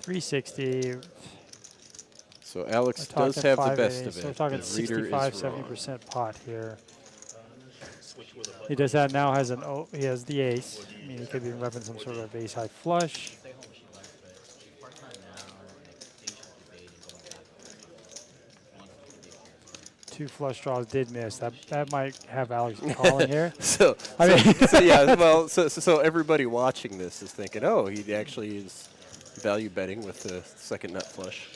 [SPEAKER 1] 360.
[SPEAKER 2] So Alex
[SPEAKER 1] We're
[SPEAKER 2] does
[SPEAKER 1] talking
[SPEAKER 2] have the
[SPEAKER 1] 5
[SPEAKER 2] best
[SPEAKER 1] innings,
[SPEAKER 2] of
[SPEAKER 1] so
[SPEAKER 2] it.
[SPEAKER 1] we're talking
[SPEAKER 2] The reader
[SPEAKER 1] 65,
[SPEAKER 2] is wrong.
[SPEAKER 1] 70% pot here.
[SPEAKER 7] Switch with a button.
[SPEAKER 1] He does that now. He has the ace. I mean, he could be repping some sort of ace high flush.
[SPEAKER 5] stay home if she likes, but she's part-time now, and I think she's debating going back. Wants to be a career.
[SPEAKER 1] 2 flush draws did miss. That might have Alex calling here.
[SPEAKER 2] So,
[SPEAKER 1] I mean,
[SPEAKER 2] so yeah, well, so everybody watching this is thinking, oh, he actually is value betting with the second nut flush,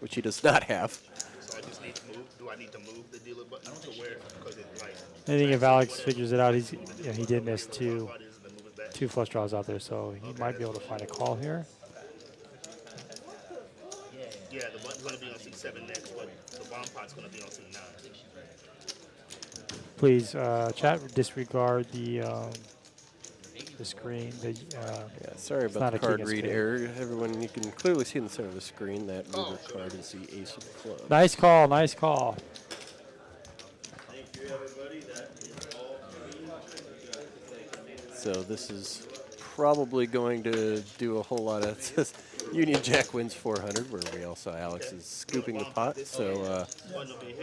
[SPEAKER 2] which he does not have.
[SPEAKER 7] So I just need to move. Do I need to move the dealer button to where? Because it like.
[SPEAKER 1] I think if Alex figures it out, he did miss two
[SPEAKER 7] Part is to move it back.
[SPEAKER 1] 2 flush draws out there, so he might be able to find a call here.
[SPEAKER 7] Yeah, the button's gonna be on C7 next, but the bomb pot's gonna be on C9.
[SPEAKER 1] Please, chat, disregard the screen.
[SPEAKER 2] Yeah, sorry
[SPEAKER 1] not
[SPEAKER 2] about
[SPEAKER 1] a
[SPEAKER 2] the card
[SPEAKER 1] king of
[SPEAKER 2] read
[SPEAKER 1] spades.
[SPEAKER 2] error. Everyone, you can clearly see in the center of the screen that river card is the ace of clubs.
[SPEAKER 1] Nice call, nice call.
[SPEAKER 2] So this is probably going to do a whole lot of. Union Jack wins 400, where we all saw Alex is scooping the pot. So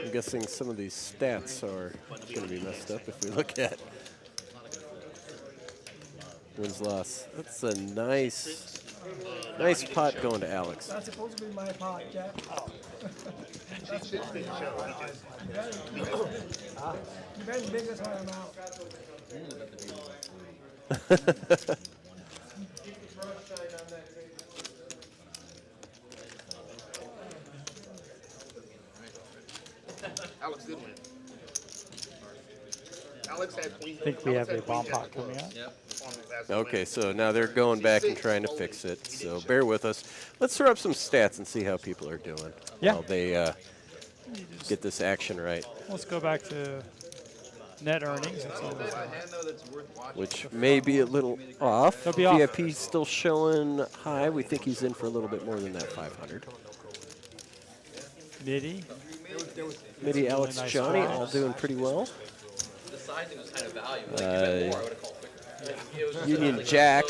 [SPEAKER 2] I'm guessing some of these stats are going to be messed up if we look at wins loss. That's a nice pot going to Alex.
[SPEAKER 4] That's supposed to be my pot, Jack. Oh. You better big this one out.
[SPEAKER 7] Alex did win. Alex had queen.
[SPEAKER 1] I think we have a bomb pot coming out.
[SPEAKER 2] Okay, so now they're going back and trying to fix it. So bear with us. Let's throw up some stats and see how people are doing.
[SPEAKER 1] Yeah.
[SPEAKER 2] While they get this action right.
[SPEAKER 1] Let's go back to net earnings. It's always
[SPEAKER 3] A hand though that's worth watching.
[SPEAKER 2] which may be a little off.
[SPEAKER 1] They'll be off.
[SPEAKER 2] VIP's still showing high. We think he's in for a little bit more than that 500.
[SPEAKER 1] Midi.
[SPEAKER 2] Midi, Alex,
[SPEAKER 1] nice
[SPEAKER 2] Johnny,
[SPEAKER 1] draws.
[SPEAKER 2] all doing pretty well.
[SPEAKER 5] The sizing was kind of valuable. Like, if it more, I would have called quicker. It was just
[SPEAKER 2] Union
[SPEAKER 5] like-
[SPEAKER 2] Jack,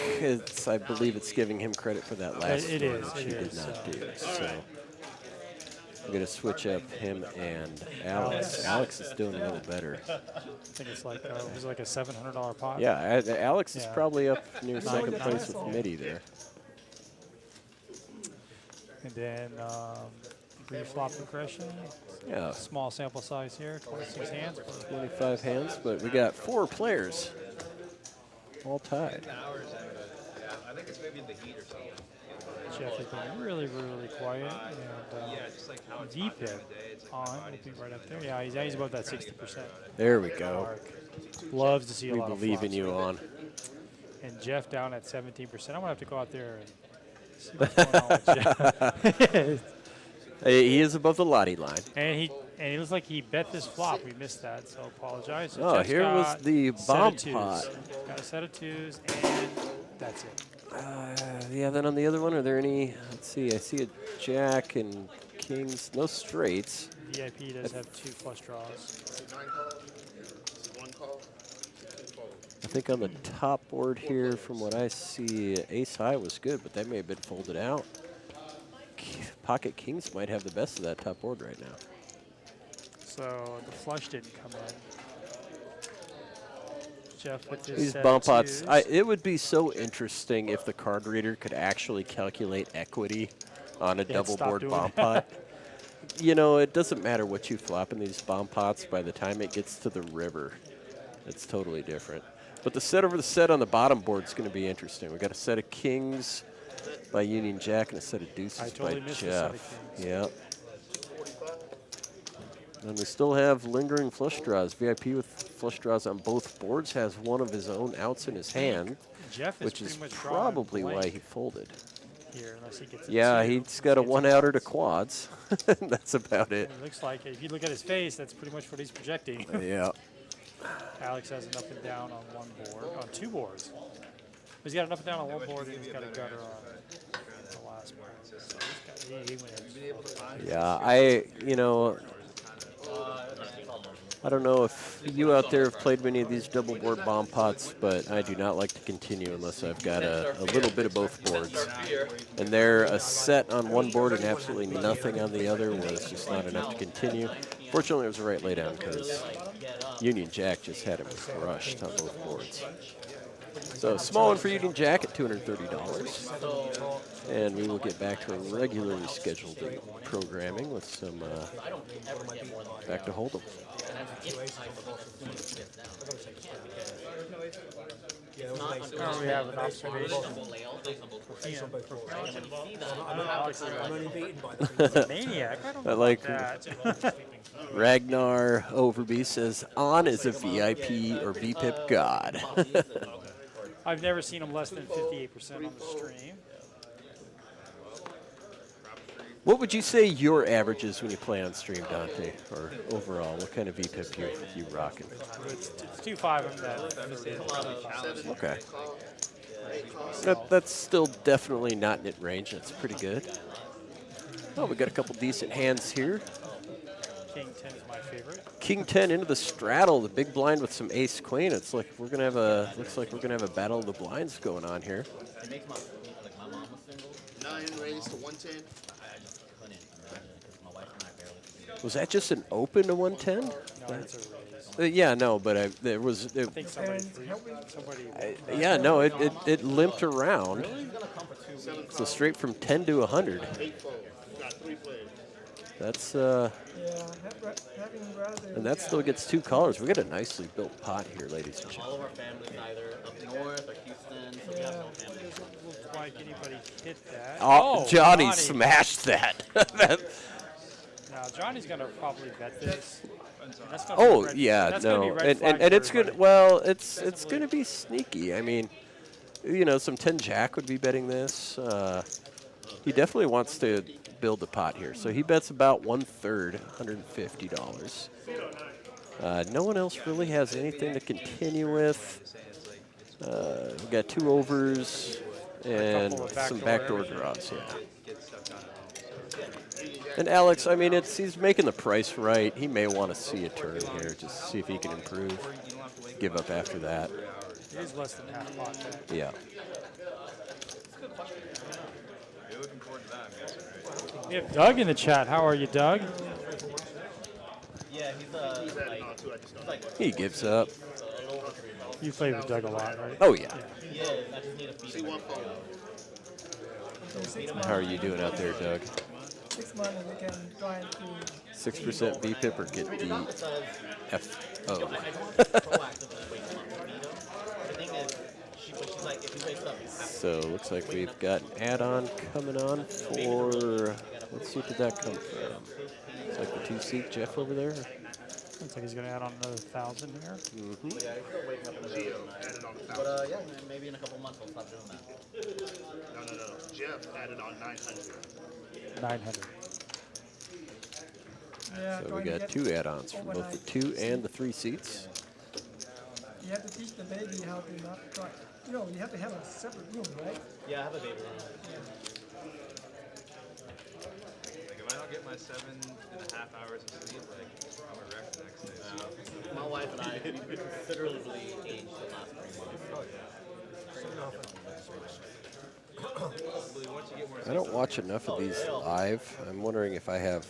[SPEAKER 2] I believe it's giving him credit for that last
[SPEAKER 1] It
[SPEAKER 2] one,
[SPEAKER 1] is,
[SPEAKER 2] which
[SPEAKER 1] it
[SPEAKER 2] he did
[SPEAKER 1] is,
[SPEAKER 2] not
[SPEAKER 1] so.
[SPEAKER 2] do. So I'm going to switch up him and Alex. Alex is doing a little better.
[SPEAKER 1] I think it's like it was like a $700 pot.
[SPEAKER 2] Yeah, Alex is
[SPEAKER 1] Yeah.
[SPEAKER 2] probably up near second place with Midi there.
[SPEAKER 1] And then pre-flop progression.
[SPEAKER 2] Yeah,
[SPEAKER 1] Small sample size here, 26 hands.
[SPEAKER 2] 25 hands, but we got 4 players all tied.
[SPEAKER 3] I think it's maybe the heat or something.
[SPEAKER 1] Jeff has been really, really quiet. And
[SPEAKER 3] Yeah, just like how it's
[SPEAKER 1] deep
[SPEAKER 3] hot during
[SPEAKER 1] hit
[SPEAKER 3] the day. It's like
[SPEAKER 1] on, will be right up there. Yeah, he's above that 60%
[SPEAKER 2] There we go.
[SPEAKER 1] mark. Loves to see a
[SPEAKER 2] We
[SPEAKER 1] lot of
[SPEAKER 2] believe in
[SPEAKER 1] flops.
[SPEAKER 2] you on.
[SPEAKER 1] And Jeff down at 17%. I'm gonna have to go out there and see what's going on with Jeff.
[SPEAKER 2] He is above the Lottie line.
[SPEAKER 1] and he looks like he bet this flop. We missed that, so apologize. So
[SPEAKER 2] Oh,
[SPEAKER 1] Jeff's
[SPEAKER 2] here was
[SPEAKER 1] got
[SPEAKER 2] the
[SPEAKER 1] set of
[SPEAKER 2] bomb
[SPEAKER 1] twos.
[SPEAKER 2] pot.
[SPEAKER 1] Got a set of twos, and that's it.
[SPEAKER 2] Yeah, then on the other one, are there any? Let's see. I see a jack and kings. No straights.
[SPEAKER 1] VIP does have 2 flush draws.
[SPEAKER 7] 9 call. One call.
[SPEAKER 2] I think on the top board here, from what I see, ace high was good, but that may have been folded out. Pocket kings might have the best of that top board right now.
[SPEAKER 1] So the flush didn't come in. Jeff with his
[SPEAKER 2] These
[SPEAKER 1] set
[SPEAKER 2] bomb
[SPEAKER 1] of
[SPEAKER 2] pots,
[SPEAKER 1] twos.
[SPEAKER 2] it would be so interesting if the card reader could actually calculate equity on a double
[SPEAKER 1] stop
[SPEAKER 2] board
[SPEAKER 1] doing
[SPEAKER 2] bomb
[SPEAKER 1] that.
[SPEAKER 2] pot. You know, it doesn't matter what you flop in these bomb pots. By the time it gets to the river, it's totally different. But the set over the set on the bottom board is going to be interesting. We got a set of kings by Union Jack and a set of deuces
[SPEAKER 1] I totally
[SPEAKER 2] by
[SPEAKER 1] missed the set of
[SPEAKER 2] Jeff.
[SPEAKER 1] kings.
[SPEAKER 2] Yep. And we still have lingering flush draws. VIP with flush draws on both boards has one of his own outs in his hand,
[SPEAKER 1] Jeff is
[SPEAKER 2] which is
[SPEAKER 1] pretty much drawing
[SPEAKER 2] probably why
[SPEAKER 1] blank
[SPEAKER 2] he folded.
[SPEAKER 1] here, unless he gets a
[SPEAKER 2] Yeah,
[SPEAKER 1] 2.
[SPEAKER 2] he's got a
[SPEAKER 1] Gets
[SPEAKER 2] one outer to quads. That's about it.
[SPEAKER 1] It looks like if you look at his face, that's pretty much what he's projecting.
[SPEAKER 2] Yeah.
[SPEAKER 1] Alex has an up and down on one board, on 2 boards. He's got an up and down on one board, and he's got a gutter on the last board. So he wins.
[SPEAKER 2] Yeah, I don't know if you out there have played many of these double board bomb pots, but I do not like to continue unless I've got a little bit of both boards. And they're a set on one board and absolutely nothing on the other was just not enough to continue. Fortunately, it was the right laydown because Union Jack just had him crushed on both boards. So small one for Union Jack at $230. And we will get back to our regularly scheduled programming with some back to holdem.
[SPEAKER 1] Oh, we have an observation.
[SPEAKER 6] I'm only beaten by 3.
[SPEAKER 1] Maniac. I don't
[SPEAKER 2] I
[SPEAKER 1] know
[SPEAKER 2] like
[SPEAKER 1] about that.
[SPEAKER 2] Ragnar Overby says, on is a VIP or VPIP god.
[SPEAKER 1] I've never seen him less than 58% on the stream.
[SPEAKER 2] What would you say your average is when you play on stream, Dante? Or overall, what kind of VPIP you rocking?
[SPEAKER 1] It's 2.5. I'm that.
[SPEAKER 2] Okay. That's still definitely not net range. That's pretty good. Oh, we got a couple decent hands here.
[SPEAKER 1] King 10 is my favorite.
[SPEAKER 2] King 10 into the straddle, the big blind with some ace queen. It's like we're gonna have a battle of the blinds going on here.
[SPEAKER 5] It makes my, like, my mom was single.
[SPEAKER 7] 9 raised to 110.
[SPEAKER 5] I just couldn't imagine because my wife and I barely.
[SPEAKER 2] Was that just an open to 110?
[SPEAKER 1] No, it's a raise.
[SPEAKER 2] Yeah, no, but there was.
[SPEAKER 1] I think somebody
[SPEAKER 2] Yeah, no, it limped around. So straight from 10 to 100.
[SPEAKER 7] 8 fold. Got 3 players.
[SPEAKER 2] That's
[SPEAKER 4] Yeah, having rather.
[SPEAKER 2] and that still gets 2 callers. We got a nicely built pot here, ladies and
[SPEAKER 5] All
[SPEAKER 2] gentlemen.
[SPEAKER 5] of our families either up north or Houston, so we have no family.
[SPEAKER 1] doesn't look like anybody hit that.
[SPEAKER 2] Oh, Johnny smashed that.
[SPEAKER 1] Now Johnny's gonna probably bet this. And that's gonna
[SPEAKER 2] Oh
[SPEAKER 1] be red,
[SPEAKER 2] yeah,
[SPEAKER 1] that's gonna be
[SPEAKER 2] no,
[SPEAKER 1] red
[SPEAKER 2] and
[SPEAKER 1] flag
[SPEAKER 2] it's
[SPEAKER 1] for
[SPEAKER 2] good.
[SPEAKER 1] everybody.
[SPEAKER 2] Well, it's going to be sneaky. I mean, you know, some 10 Jack would be betting this. He definitely wants to build a pot here, so he bets about 1/3, $150. No one else really has anything to continue with. We got 2 overs and
[SPEAKER 1] couple of
[SPEAKER 2] some
[SPEAKER 1] backdoor
[SPEAKER 2] backdoor draws. Yeah.
[SPEAKER 3] Get stuff done at home.
[SPEAKER 2] And Alex, I mean, he's making the price right. He may want to see a turn here, just see if he can improve. Give up after that.
[SPEAKER 1] It is less than half pot. There.
[SPEAKER 2] Yeah.
[SPEAKER 3] You're looking forward to that, I'm guessing, right?
[SPEAKER 1] We have Doug in the chat. How are you, Doug?
[SPEAKER 5] Yeah, he's like
[SPEAKER 2] He gives up.
[SPEAKER 1] You played with Doug a lot, right?
[SPEAKER 2] Oh, yeah.
[SPEAKER 5] he is. I just need a feed.
[SPEAKER 2] How are you doing out there, Doug?
[SPEAKER 4] 6 months and we can try to
[SPEAKER 2] 6% VPIP or get the FO?
[SPEAKER 5] Proactively wake him up. The thing is, she's like, if he wakes up, he's happy.
[SPEAKER 2] So looks like we've got an add-on coming on for, let's see, did that come from? It's like the 2-seat Jeff over there.
[SPEAKER 1] Looks like he's going to add on another 1,000 here.
[SPEAKER 5] But yeah, maybe in a couple months I'll stop doing that.
[SPEAKER 7] No. Jeff added on 900.
[SPEAKER 1] 900.
[SPEAKER 4] yeah,
[SPEAKER 2] So we
[SPEAKER 4] trying to
[SPEAKER 2] got
[SPEAKER 4] get
[SPEAKER 2] 2 add-ons for both the 2 and the 3 seats.
[SPEAKER 4] You have to teach the baby how to not try. You know, you have to have a separate room, right?
[SPEAKER 5] Yeah, I have a baby room.
[SPEAKER 3] Like, if I don't get my 7.5 hours of sleep, like, I'm a wreck the next day.
[SPEAKER 5] My wife and I considerably aged the last 3 months.
[SPEAKER 3] Hopefully, once you get more
[SPEAKER 2] I don't watch enough of these live. I'm wondering if I have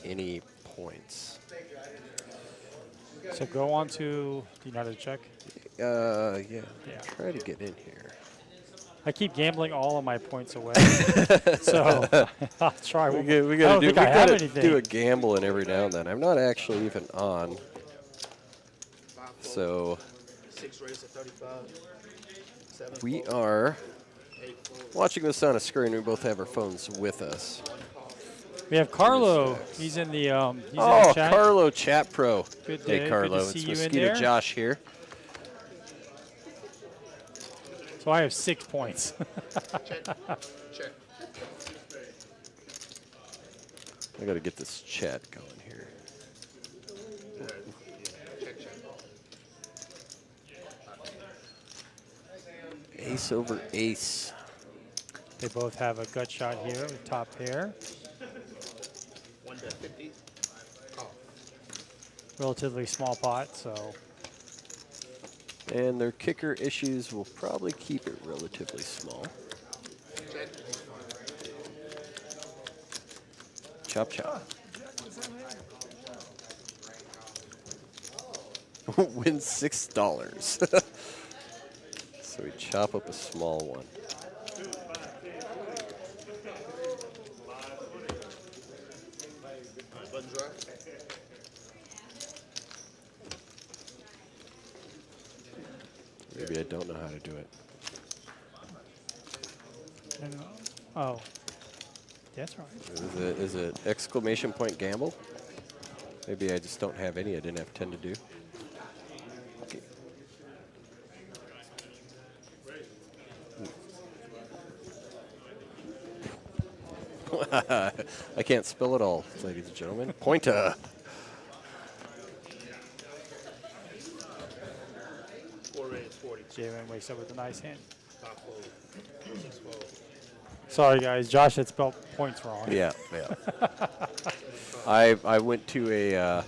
[SPEAKER 2] any points.
[SPEAKER 1] So go on to, do you know how to check?
[SPEAKER 2] Yeah.
[SPEAKER 1] Yeah.
[SPEAKER 2] Try to get in here.
[SPEAKER 1] I keep gambling all of my points away. So I'll try one.
[SPEAKER 2] We
[SPEAKER 1] I don't think I have
[SPEAKER 2] gotta
[SPEAKER 1] anything.
[SPEAKER 2] do a gamble in every now and then. I'm not actually even on. So
[SPEAKER 7] 6 race at 35. 7
[SPEAKER 2] we are watching this on a screen. We both have our phones with us.
[SPEAKER 1] We have Carlo. He's in the he's in the
[SPEAKER 2] Oh,
[SPEAKER 1] chat.
[SPEAKER 2] Carlo Chat Pro.
[SPEAKER 1] Good
[SPEAKER 2] Hey,
[SPEAKER 1] day.
[SPEAKER 2] Carlo.
[SPEAKER 1] Good to see
[SPEAKER 2] It's
[SPEAKER 1] you in
[SPEAKER 2] Mosquito
[SPEAKER 1] there.
[SPEAKER 2] Josh here.
[SPEAKER 1] So I have 6 points.
[SPEAKER 7] Check.
[SPEAKER 2] I got to get this chat going here.
[SPEAKER 7] Check.
[SPEAKER 2] Ace over ace.
[SPEAKER 1] They both have a gut shot here with top pair.
[SPEAKER 7] 1 to 50.
[SPEAKER 1] Relatively small pot, so
[SPEAKER 2] And their kicker issues will probably keep it relatively small.
[SPEAKER 7] Check.
[SPEAKER 2] Chop chop. Win $6. So we chop up a small one.
[SPEAKER 7] Button dry.
[SPEAKER 2] Maybe I don't know how to do it.
[SPEAKER 1] and, oh, that's right.
[SPEAKER 2] Is it exclamation point gamble? Maybe I just don't have any. I didn't have 10 to do. I can't spell it all, ladies and gentlemen. Pointer.
[SPEAKER 7] Four raise 40.
[SPEAKER 1] Jalen wakes up with a nice hand.
[SPEAKER 7] Top fold. 6 fold.
[SPEAKER 1] Sorry, guys. Josh had spelled points wrong.
[SPEAKER 2] Yeah. I went to a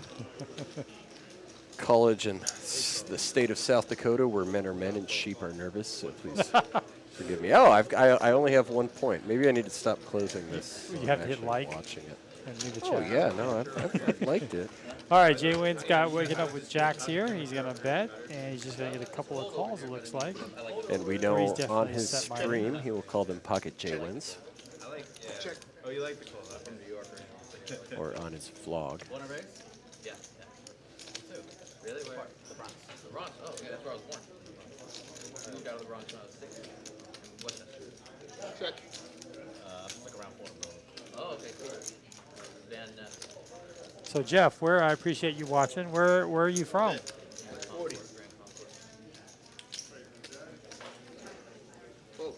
[SPEAKER 2] college in the state of South Dakota where men are men and sheep are nervous. So please forgive me. Oh, I only have 1 point. Maybe I need to stop closing this.
[SPEAKER 1] You have to hit
[SPEAKER 2] actually
[SPEAKER 1] like.
[SPEAKER 2] Watching it.
[SPEAKER 1] And leave the
[SPEAKER 2] Oh
[SPEAKER 1] chat.
[SPEAKER 2] yeah, no, I've liked it.
[SPEAKER 1] All right, Jay Wynn's got waking up with jacks here. He's gonna bet, and he's just gonna get a couple of calls. It looks like.
[SPEAKER 2] And we
[SPEAKER 1] He's
[SPEAKER 2] know
[SPEAKER 1] definitely
[SPEAKER 2] on his
[SPEAKER 1] set my-
[SPEAKER 2] stream he will call them pocket J wins,
[SPEAKER 3] I like, yeah.
[SPEAKER 7] Check.
[SPEAKER 3] Oh, you like the call? I'm from New York, right?
[SPEAKER 2] or on his vlog.
[SPEAKER 5] Born and raised? Yeah. Two.
[SPEAKER 3] Really? Where?
[SPEAKER 5] The Bronx. The Bronx? Oh, yeah, that's where I was born. I moved out of the Bronx when I was 6. In Westchester.
[SPEAKER 7] Check.
[SPEAKER 5] Like around 4 bro. Oh, okay, cool. Then,
[SPEAKER 1] So Jeff, where I appreciate you watching. Where are you from?
[SPEAKER 7] 40. Fold.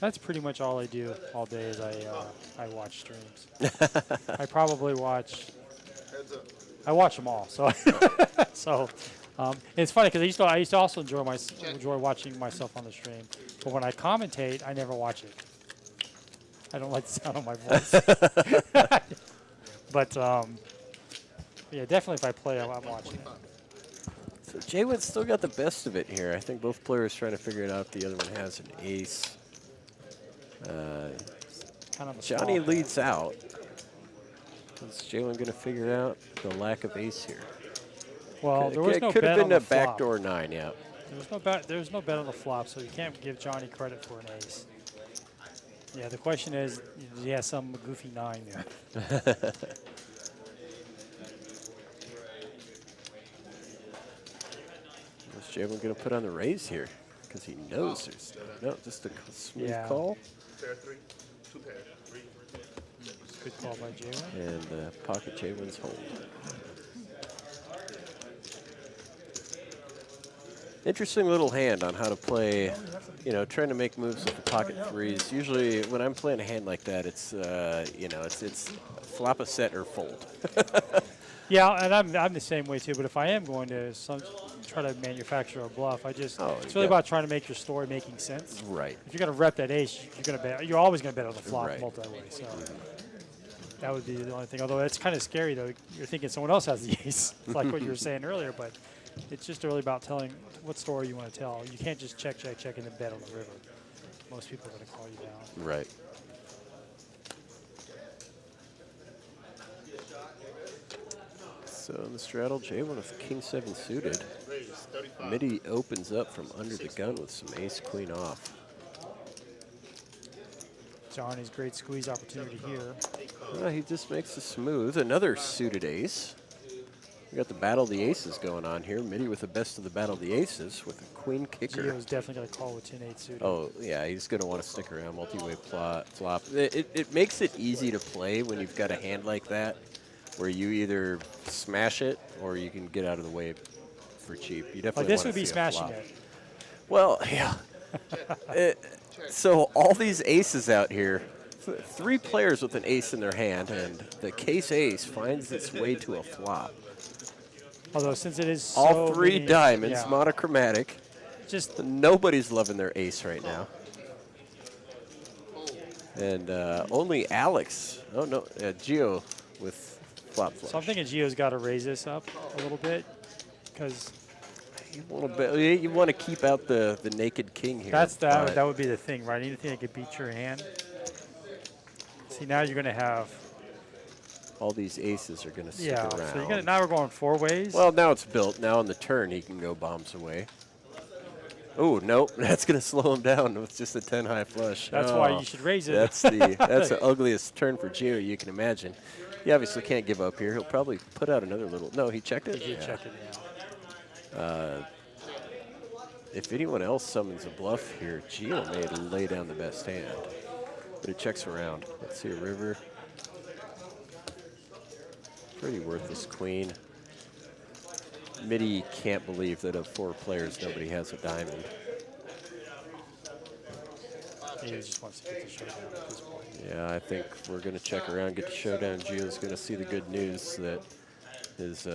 [SPEAKER 1] That's pretty much all I do all day. Is I watch streams. I probably watch
[SPEAKER 7] Hands up.
[SPEAKER 1] I watch them all, so so it's funny because I used to also enjoy watching myself on the stream, but when I commentate, I never watch it. I don't like the sound of my voice. But yeah, definitely if I play, I'm watching.
[SPEAKER 2] So Jaywin's still got the best of it here. I think both players trying to figure it out. The other one has an ace.
[SPEAKER 1] Kind of a
[SPEAKER 2] Johnny
[SPEAKER 1] small
[SPEAKER 2] leads out. Is Jaywin going to figure out the lack of ace here?
[SPEAKER 1] Well, there was no
[SPEAKER 2] could have
[SPEAKER 1] bet on
[SPEAKER 2] been a
[SPEAKER 1] the flop.
[SPEAKER 2] backdoor 9, yeah.
[SPEAKER 1] There was no bet on the flop, so you can't give Johnny credit for an ace. Yeah, the question is, he has some goofy 9 there.
[SPEAKER 2] Is Jaywin going to put on the raise here? Because he knows there's no, just a smooth
[SPEAKER 1] Yeah.
[SPEAKER 2] call.
[SPEAKER 7] Pair 3. 2 pairs. 3.
[SPEAKER 1] Good call by Jaywin.
[SPEAKER 2] And pocket Jaywin's hold. Interesting little hand on how to play, you know, trying to make moves with the pocket 3s. Usually when I'm playing a hand like that, it's, you know, it's flop a set or fold.
[SPEAKER 1] Yeah, and I'm the same way too. But if I am going to try to manufacture a bluff, it's really about trying to make your story making sense.
[SPEAKER 2] Right.
[SPEAKER 1] If you're going to rep that ace, you're always going to bet on the flop
[SPEAKER 2] Right.
[SPEAKER 1] multi-way. So that would be the only thing. Although it's kind of scary though. You're thinking someone else has the ace. It's like what you were saying earlier, but it's just really about telling what story you want to tell. You can't just check, and then bet on the river. Most people are going to call you down.
[SPEAKER 2] Right. So in the straddle, Jaywin with king 7 suited.
[SPEAKER 7] Raise. 35.
[SPEAKER 2] Midi opens up from under the gun with some ace queen off.
[SPEAKER 1] Johnny's great squeeze opportunity here.
[SPEAKER 2] Well, he just makes a smooth. Another suited ace. We got the battle of the aces going on here. Midi with the best of the battle of the aces with a queen kicker.
[SPEAKER 1] Gio's definitely going to call with 10-8 suited.
[SPEAKER 2] Oh, yeah, he's going to want to stick around. Multi-way flop. It makes it easy to play when you've got a hand like that where you either smash it or you can get out of the way for cheap. You definitely
[SPEAKER 1] Like this
[SPEAKER 2] wanna
[SPEAKER 1] would be
[SPEAKER 2] see a
[SPEAKER 1] smashing
[SPEAKER 2] flop.
[SPEAKER 1] it.
[SPEAKER 2] Well, yeah. So all these aces out here, 3 players with an ace in their hand, and the case ace finds its way to a flop.
[SPEAKER 1] Although since it is
[SPEAKER 2] All
[SPEAKER 1] so
[SPEAKER 2] 3
[SPEAKER 1] many-
[SPEAKER 2] diamonds,
[SPEAKER 1] yeah,
[SPEAKER 2] monochromatic.
[SPEAKER 1] just
[SPEAKER 2] Nobody's loving their ace right now. And only Alex, Gio with flop flush.
[SPEAKER 1] so I'm thinking Gio's got to raise this up a little bit because
[SPEAKER 2] You want to keep out the naked king here.
[SPEAKER 1] that would be the thing, right? Anything that could beat your hand. See, now you're going to have
[SPEAKER 2] all these aces are going to stick around.
[SPEAKER 1] So now we're going 4 ways.
[SPEAKER 2] Well, now it's built. Now on the turn, he can go bombs away. Oh, nope. That's going to slow him down with just a 10 high flush.
[SPEAKER 1] That's why you should raise it.
[SPEAKER 2] That's the ugliest turn for Gio you can imagine. He obviously can't give up here. He'll probably put out another little. No, he checked it?
[SPEAKER 1] He did check it,
[SPEAKER 2] If anyone else summons a bluff here, Gio may lay down the best hand. But he checks around. Let's see a river. Pretty worthless queen. Midi can't believe that of 4 players, nobody has a diamond.
[SPEAKER 1] He just wants to get the showdown at this point.
[SPEAKER 2] Yeah, I think we're going to check around, get the showdown. Gio's going to see the good news that his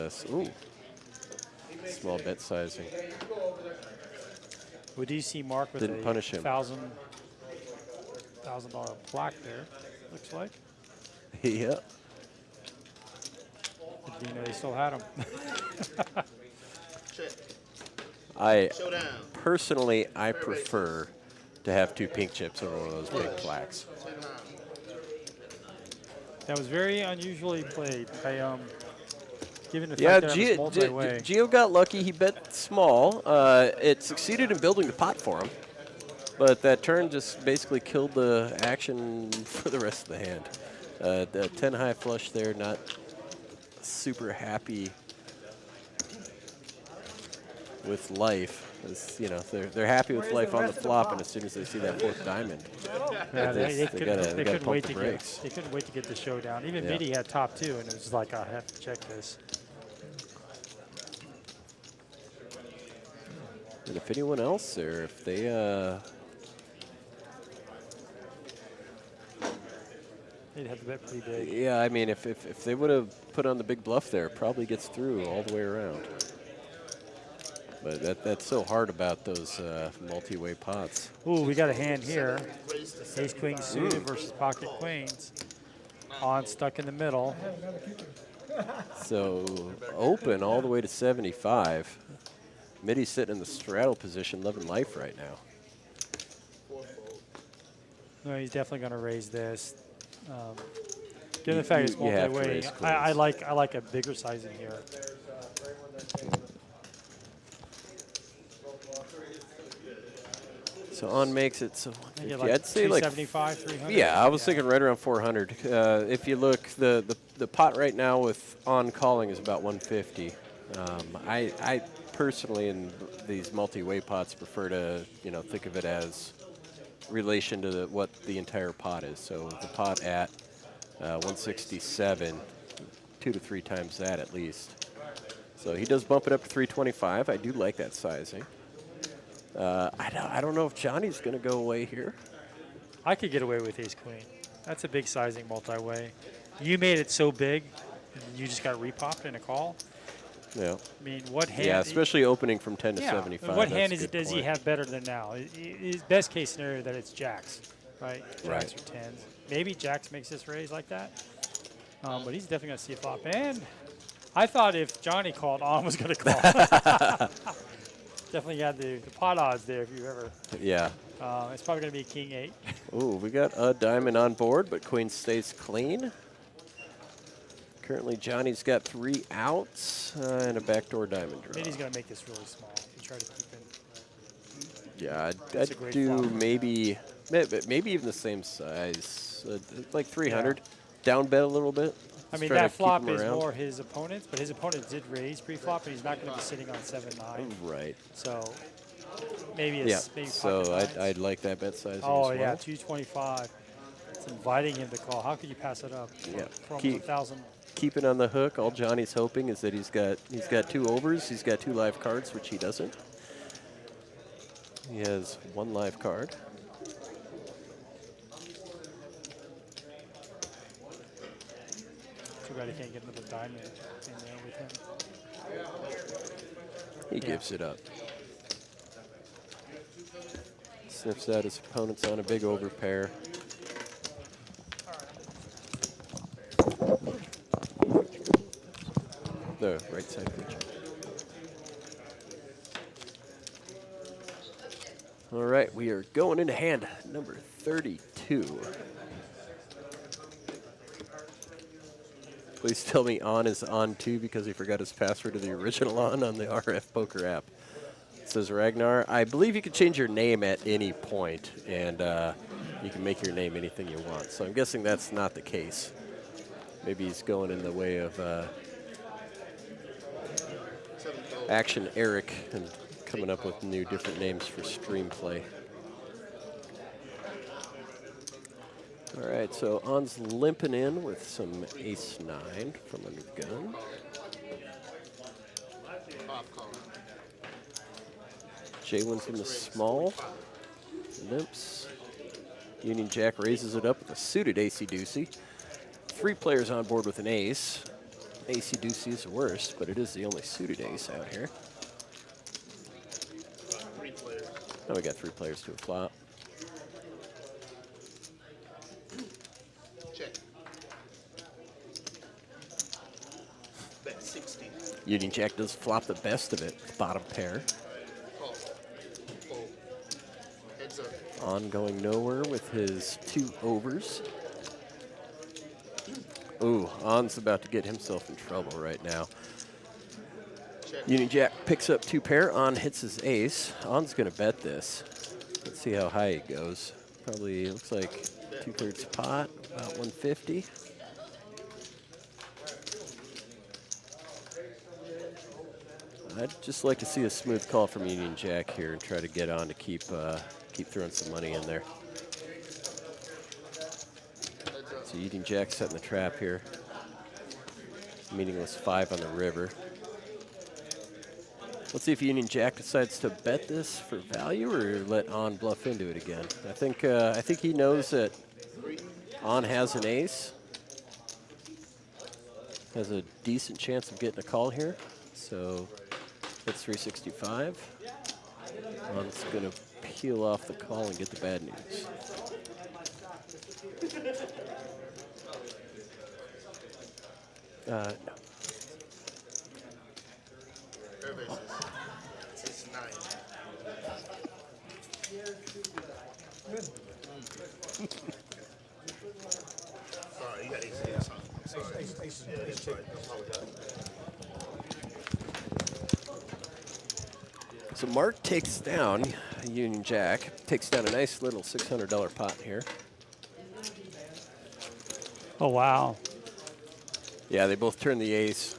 [SPEAKER 2] small bet sizing.
[SPEAKER 1] What do you see Mark with
[SPEAKER 2] Didn't
[SPEAKER 1] a
[SPEAKER 2] punish him.
[SPEAKER 1] $1,000 plaque there, looks like?
[SPEAKER 2] Yeah.
[SPEAKER 1] Did you know they still had him?
[SPEAKER 2] I
[SPEAKER 7] Showdown.
[SPEAKER 2] personally, I prefer to have 2 pink chips over one of those big plaques.
[SPEAKER 7] 10 high.
[SPEAKER 1] That was very unusually played. Given the
[SPEAKER 2] Yeah,
[SPEAKER 1] fact that it was multi-way.
[SPEAKER 2] Gio got lucky. He bet small. It succeeded in building the pot for him, but that turn just basically killed the action for the rest of the hand. The 10 high flush there, not super happy with life. As, you know, they're happy with life on the flop, and as soon as they see that 4th diamond,
[SPEAKER 1] Yeah,
[SPEAKER 2] they
[SPEAKER 1] couldn't
[SPEAKER 2] gotta
[SPEAKER 1] wait
[SPEAKER 2] pump
[SPEAKER 1] to
[SPEAKER 2] the brakes.
[SPEAKER 1] they couldn't wait to get the showdown. Even
[SPEAKER 2] Yeah.
[SPEAKER 1] Midi had top 2, and it was like, I have to check this.
[SPEAKER 2] And if anyone else there, if they
[SPEAKER 1] He'd have to bet pretty big.
[SPEAKER 2] Yeah, I mean, if they would have put on the big bluff there, it probably gets through all the way around. But that's so hard about those multi-way pots.
[SPEAKER 1] Ooh, we got a hand here.
[SPEAKER 7] Raise to
[SPEAKER 1] Ace queen suited versus pocket queens. On stuck in the middle.
[SPEAKER 2] So open all the way to 75. Mitty's sitting in the straddle position, loving life right now.
[SPEAKER 1] No, he's definitely going to raise this. Given the fact it's
[SPEAKER 2] you have to
[SPEAKER 1] multi-way,
[SPEAKER 2] raise
[SPEAKER 1] I
[SPEAKER 2] queens.
[SPEAKER 1] like a bigger size in here.
[SPEAKER 2] So on makes it so
[SPEAKER 1] I think
[SPEAKER 2] 150. I'd say like
[SPEAKER 1] 275, 300.
[SPEAKER 2] yeah, I was thinking right around 400. If you look, the pot right now with on calling is about 150. I personally in these multi-way pots prefer to think of it as relation to what the entire pot is. So the pot at 167, 2 to 3 times that at least. So he does bump it up to 325. I do like that sizing. I don't know if Johnny's going to go away here.
[SPEAKER 1] I could get away with ace queen. That's a big sizing multi-way. You made it so big, you just got repopped in a call.
[SPEAKER 2] Yeah.
[SPEAKER 1] I mean, what hand?
[SPEAKER 2] Yeah, especially opening from 10 to
[SPEAKER 1] Yeah,
[SPEAKER 2] 75.
[SPEAKER 1] what
[SPEAKER 2] that's
[SPEAKER 1] hand
[SPEAKER 2] a good
[SPEAKER 1] does he
[SPEAKER 2] point.
[SPEAKER 1] have better than now? His best case scenario that it's jacks, right? Jacks
[SPEAKER 2] Right.
[SPEAKER 1] or tens. Maybe jacks makes this raise like that. But he's definitely going to see a flop. And I thought if Johnny called, on was going to call. Definitely had the pot odds there if you ever.
[SPEAKER 2] Yeah.
[SPEAKER 1] It's probably going to be king 8.
[SPEAKER 2] Ooh, we got a diamond on board, but queen stays clean. Currently, Johnny's got 3 outs and a backdoor diamond draw.
[SPEAKER 1] Maybe he's going to make this really small. You try to keep it.
[SPEAKER 2] Yeah,
[SPEAKER 1] That's a
[SPEAKER 2] I'd
[SPEAKER 1] great
[SPEAKER 2] do
[SPEAKER 1] flop.
[SPEAKER 2] maybe even the same size, like 300. Down bet a little bit.
[SPEAKER 1] I
[SPEAKER 2] Just
[SPEAKER 1] mean,
[SPEAKER 2] try to
[SPEAKER 1] that
[SPEAKER 2] keep
[SPEAKER 1] flop
[SPEAKER 2] him
[SPEAKER 1] is
[SPEAKER 2] around.
[SPEAKER 1] more his opponent's, but his opponent did raise pre-flop, and he's not going to be sitting on 7-9.
[SPEAKER 2] Right.
[SPEAKER 1] So maybe
[SPEAKER 2] Yeah.
[SPEAKER 1] it's maybe
[SPEAKER 2] So
[SPEAKER 1] pocket nines.
[SPEAKER 2] I'd like that bet size.
[SPEAKER 1] Oh
[SPEAKER 2] as
[SPEAKER 1] yeah,
[SPEAKER 2] well.
[SPEAKER 1] 225. It's inviting him to call. How could you pass it up?
[SPEAKER 2] Yeah.
[SPEAKER 1] From
[SPEAKER 2] Keep-
[SPEAKER 1] 1,000.
[SPEAKER 2] Keep it on the hook. All Johnny's hoping is that he's got 2 overs. He's got 2 live cards, which he doesn't. He has 1 live card.
[SPEAKER 1] Too bad he can't get another diamond in there with him.
[SPEAKER 2] He gives it up. Sniffs out his opponent's on a big overpair. The right side pitch. All right, we are going into hand number 32. Please tell me on is on too because he forgot his password to the original on the RF Poker app. It says Ragnar, I believe you can change your name at any point, and you can make your name anything you want. So I'm guessing that's not the case. Maybe he's going in the way of Action Eric and coming up with new different names for stream play. All right, so On's limping in with some ace-9 from under the gun. Jalen's in the small, limps. Union Jack raises it up with a suited ace-deucey. 3 players on board with an ace. Ace-deucey is the worst, but it is the only suited ace out here. Now we got 3 players to a flop.
[SPEAKER 7] Check. Bet 60.
[SPEAKER 2] Union Jack does flop the best of it, bottom pair.
[SPEAKER 7] Call. Fold. Heads up.
[SPEAKER 2] On going nowhere with his 2 overs. Ooh, On's about to get himself in trouble right now.
[SPEAKER 7] Check.
[SPEAKER 2] Union Jack picks up 2 pair. On hits his ace. On's going to bet this. Let's see how high he goes. Probably looks like 2/3 pot, about 150. I'd just like to see a smooth call from Union Jack here and try to get on to keep throwing some money in there. So Union Jack setting the trap here. Meaningless 5 on the river. Let's see if Union Jack decides to bet this for value or let On bluff into it again. I think he knows that On has an ace. Has a decent chance of getting a call here. So that's 365. On's going to peel off the call and get the bad news. No.
[SPEAKER 7] Pair of aces. 6, 9.
[SPEAKER 4] Good.
[SPEAKER 7] Sorry, you got aces. I'm sorry. Yeah, that's right. I apologize.
[SPEAKER 2] So Mark takes down Union Jack, takes down a nice little $600 pot here.
[SPEAKER 1] Oh, wow.
[SPEAKER 2] Yeah, they both turn the ace.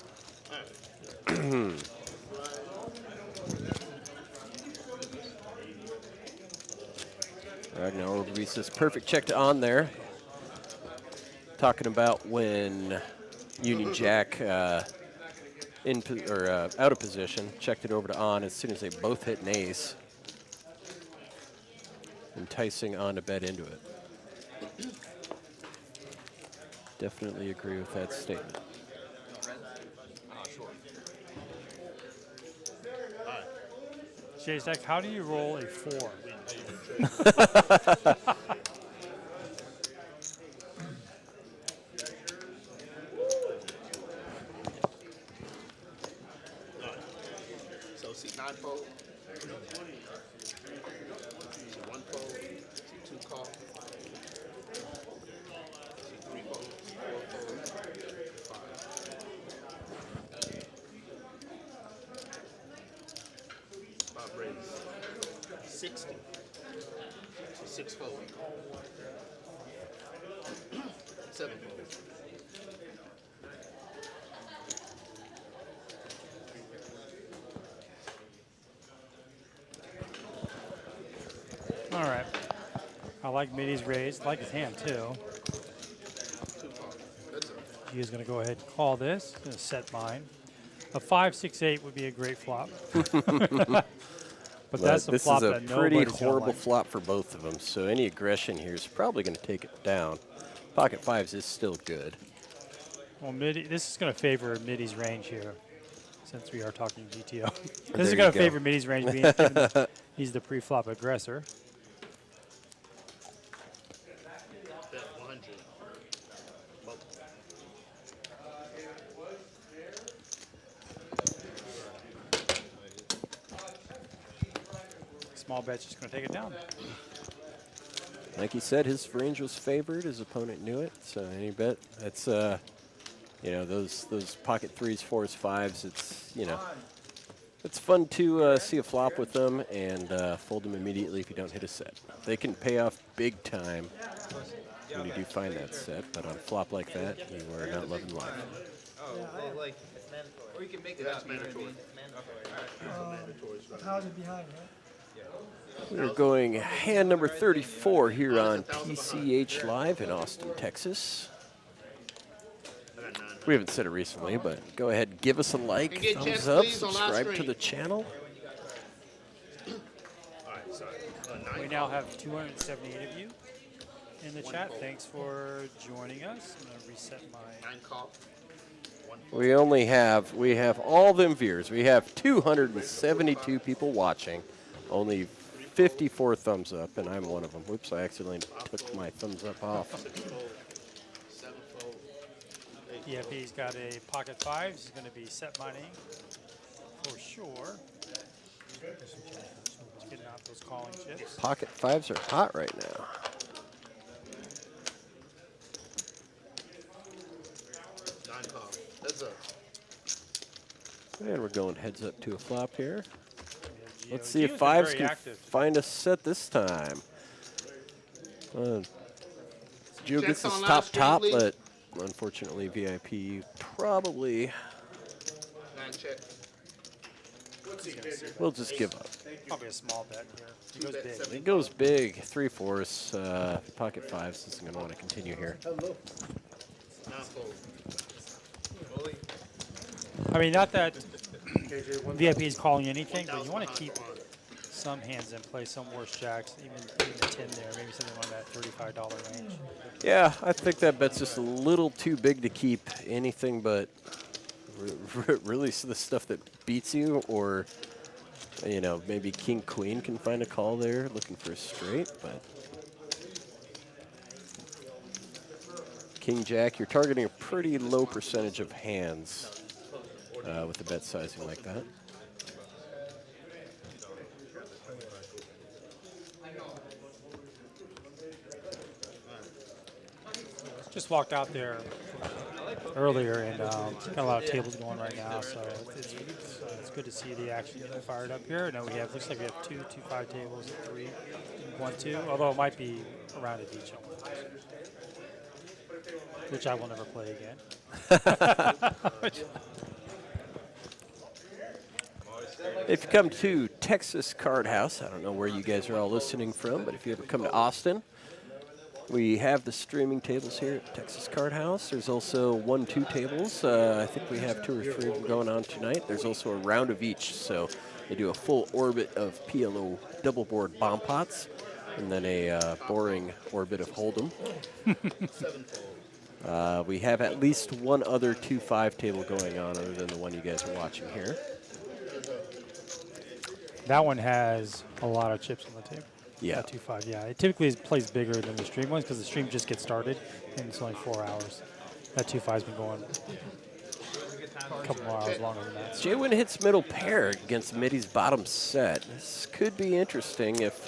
[SPEAKER 2] Ragnar Oldby says perfect check to on there. Talking about when Union Jack out of position, checked it over to on as soon as they both hit an ace. Enticing on to bet into it. Definitely agree with that statement.
[SPEAKER 1] Jay's how do you roll a 4?
[SPEAKER 7] So see 9 fold. See 1 fold. See 2 call. See 3 fold. 4 fold. 5. Bob raise. 60. So 6 fold. 7 fold.
[SPEAKER 1] All right. I like Mitty's raise. I like his hand, too.
[SPEAKER 7] 2 call. That's it.
[SPEAKER 1] He is going to go ahead and call this. Going to set mine. A 5-6-8 would be a great flop. But that's the
[SPEAKER 2] this
[SPEAKER 1] flop
[SPEAKER 2] is a
[SPEAKER 1] that
[SPEAKER 2] pretty
[SPEAKER 1] nobody's gonna
[SPEAKER 2] horrible
[SPEAKER 1] like.
[SPEAKER 2] flop for both of them, so any aggression here is probably going to take it down. Pocket fives is still good.
[SPEAKER 1] Well, this is going to favor Mitty's range here, since we are talking GTO. This
[SPEAKER 2] There
[SPEAKER 1] is
[SPEAKER 2] you
[SPEAKER 1] going to
[SPEAKER 2] go.
[SPEAKER 1] favor Mitty's range, being given that he's the pre-flop aggressor.
[SPEAKER 7] Bet 100. Well,
[SPEAKER 1] Small bet's just going to take it down.
[SPEAKER 2] Like he said, his range was favored. His opponent knew it, so any bet. That's you know, those pocket threes, fours, fives. It's it's fun to see a flop with them and fold them immediately if you don't hit a set. They can pay off big time when you do find that set, but on a flop like that, you are not loving life.
[SPEAKER 3] Oh, well, like, or you can make it
[SPEAKER 7] that's
[SPEAKER 3] up. You know what I
[SPEAKER 7] mandatory.
[SPEAKER 3] mean?
[SPEAKER 7] Mandatory, right?
[SPEAKER 4] How's it behind, right?
[SPEAKER 2] We're going hand number 34 here on TCH Live in Austin, Texas.
[SPEAKER 7] I got 9.
[SPEAKER 2] We haven't said it recently, but go ahead and give us a like,
[SPEAKER 7] And get
[SPEAKER 2] thumbs
[SPEAKER 7] checks,
[SPEAKER 2] up,
[SPEAKER 7] please, on live
[SPEAKER 2] subscribe to
[SPEAKER 7] stream.
[SPEAKER 2] the channel.
[SPEAKER 7] All right, sorry.
[SPEAKER 1] We
[SPEAKER 7] 9
[SPEAKER 1] now have 278 of you in the chat. Thanks for joining us. I'm going to reset my...
[SPEAKER 7] 9 call. 1
[SPEAKER 2] We have all them viewers. We have 272 people watching. Only 54 thumbs up, and I'm one of them. Whoops, I accidentally took my thumbs up off.
[SPEAKER 7] 6 fold. 7 fold. 8
[SPEAKER 1] Yeah,
[SPEAKER 7] fold.
[SPEAKER 1] he's got a pocket fives. He's going to be set mining for sure. Just getting out those calling chips.
[SPEAKER 2] Pocket fives are hot right now.
[SPEAKER 7] 9 call. That's up.
[SPEAKER 2] And we're going heads up to a flop here.
[SPEAKER 1] Gio.
[SPEAKER 2] Let's see
[SPEAKER 1] Gio's
[SPEAKER 2] if
[SPEAKER 1] been
[SPEAKER 2] fives
[SPEAKER 1] very
[SPEAKER 2] can
[SPEAKER 1] active.
[SPEAKER 2] find a set this time. Gio
[SPEAKER 7] Checks
[SPEAKER 2] gets this
[SPEAKER 7] on live
[SPEAKER 2] top
[SPEAKER 7] stream,
[SPEAKER 2] top,
[SPEAKER 7] please.
[SPEAKER 2] but unfortunately VIP probably
[SPEAKER 7] 9 check.
[SPEAKER 2] will just give up.
[SPEAKER 1] Probably a small bet here. He goes
[SPEAKER 7] bet,
[SPEAKER 1] big.
[SPEAKER 7] 7.
[SPEAKER 2] It goes big, 3/4. Pocket fives isn't going to want to continue here.
[SPEAKER 7] 9 fold.
[SPEAKER 1] I mean, not that VIP is calling anything, but you want to keep some hands in play, some worse jacks, even the 10 there, maybe something on that $35 range.
[SPEAKER 2] Yeah, I think that bet's just a little too big to keep anything but really the stuff that beats you, or you know, maybe king queen can find a call there, looking for a straight, but king jack, you're targeting a pretty low percentage of hands with the bet sizing like that.
[SPEAKER 1] Just walked out there earlier, and got a lot of tables going right now, so it's good to see the action getting fired up here. No, looks like we have 2 5 tables, 3 1 2, although it might be a round of each, which I will never play again.
[SPEAKER 2] If you come to Texas Card House, I don't know where you guys are all listening from, but if you ever come to Austin, we have the streaming tables here at Texas Card House. There's also 1-2 tables. I think we have 2 or 3 of them going on tonight. There's also a round of each, so they do a full orbit of PLO double board bomb pots, and then a boring orbit of holdem. We have at least one other 2-5 table going on other than the one you guys are watching here.
[SPEAKER 1] That one has a lot of chips on the table.
[SPEAKER 2] Yeah.
[SPEAKER 1] That 2-5, yeah. It typically plays bigger than the stream ones because the stream just gets started and it's only 4 hours. That 2-5's been going a couple more hours longer than that.
[SPEAKER 2] Jwin hits middle pair against Mitty's bottom set. This could be interesting if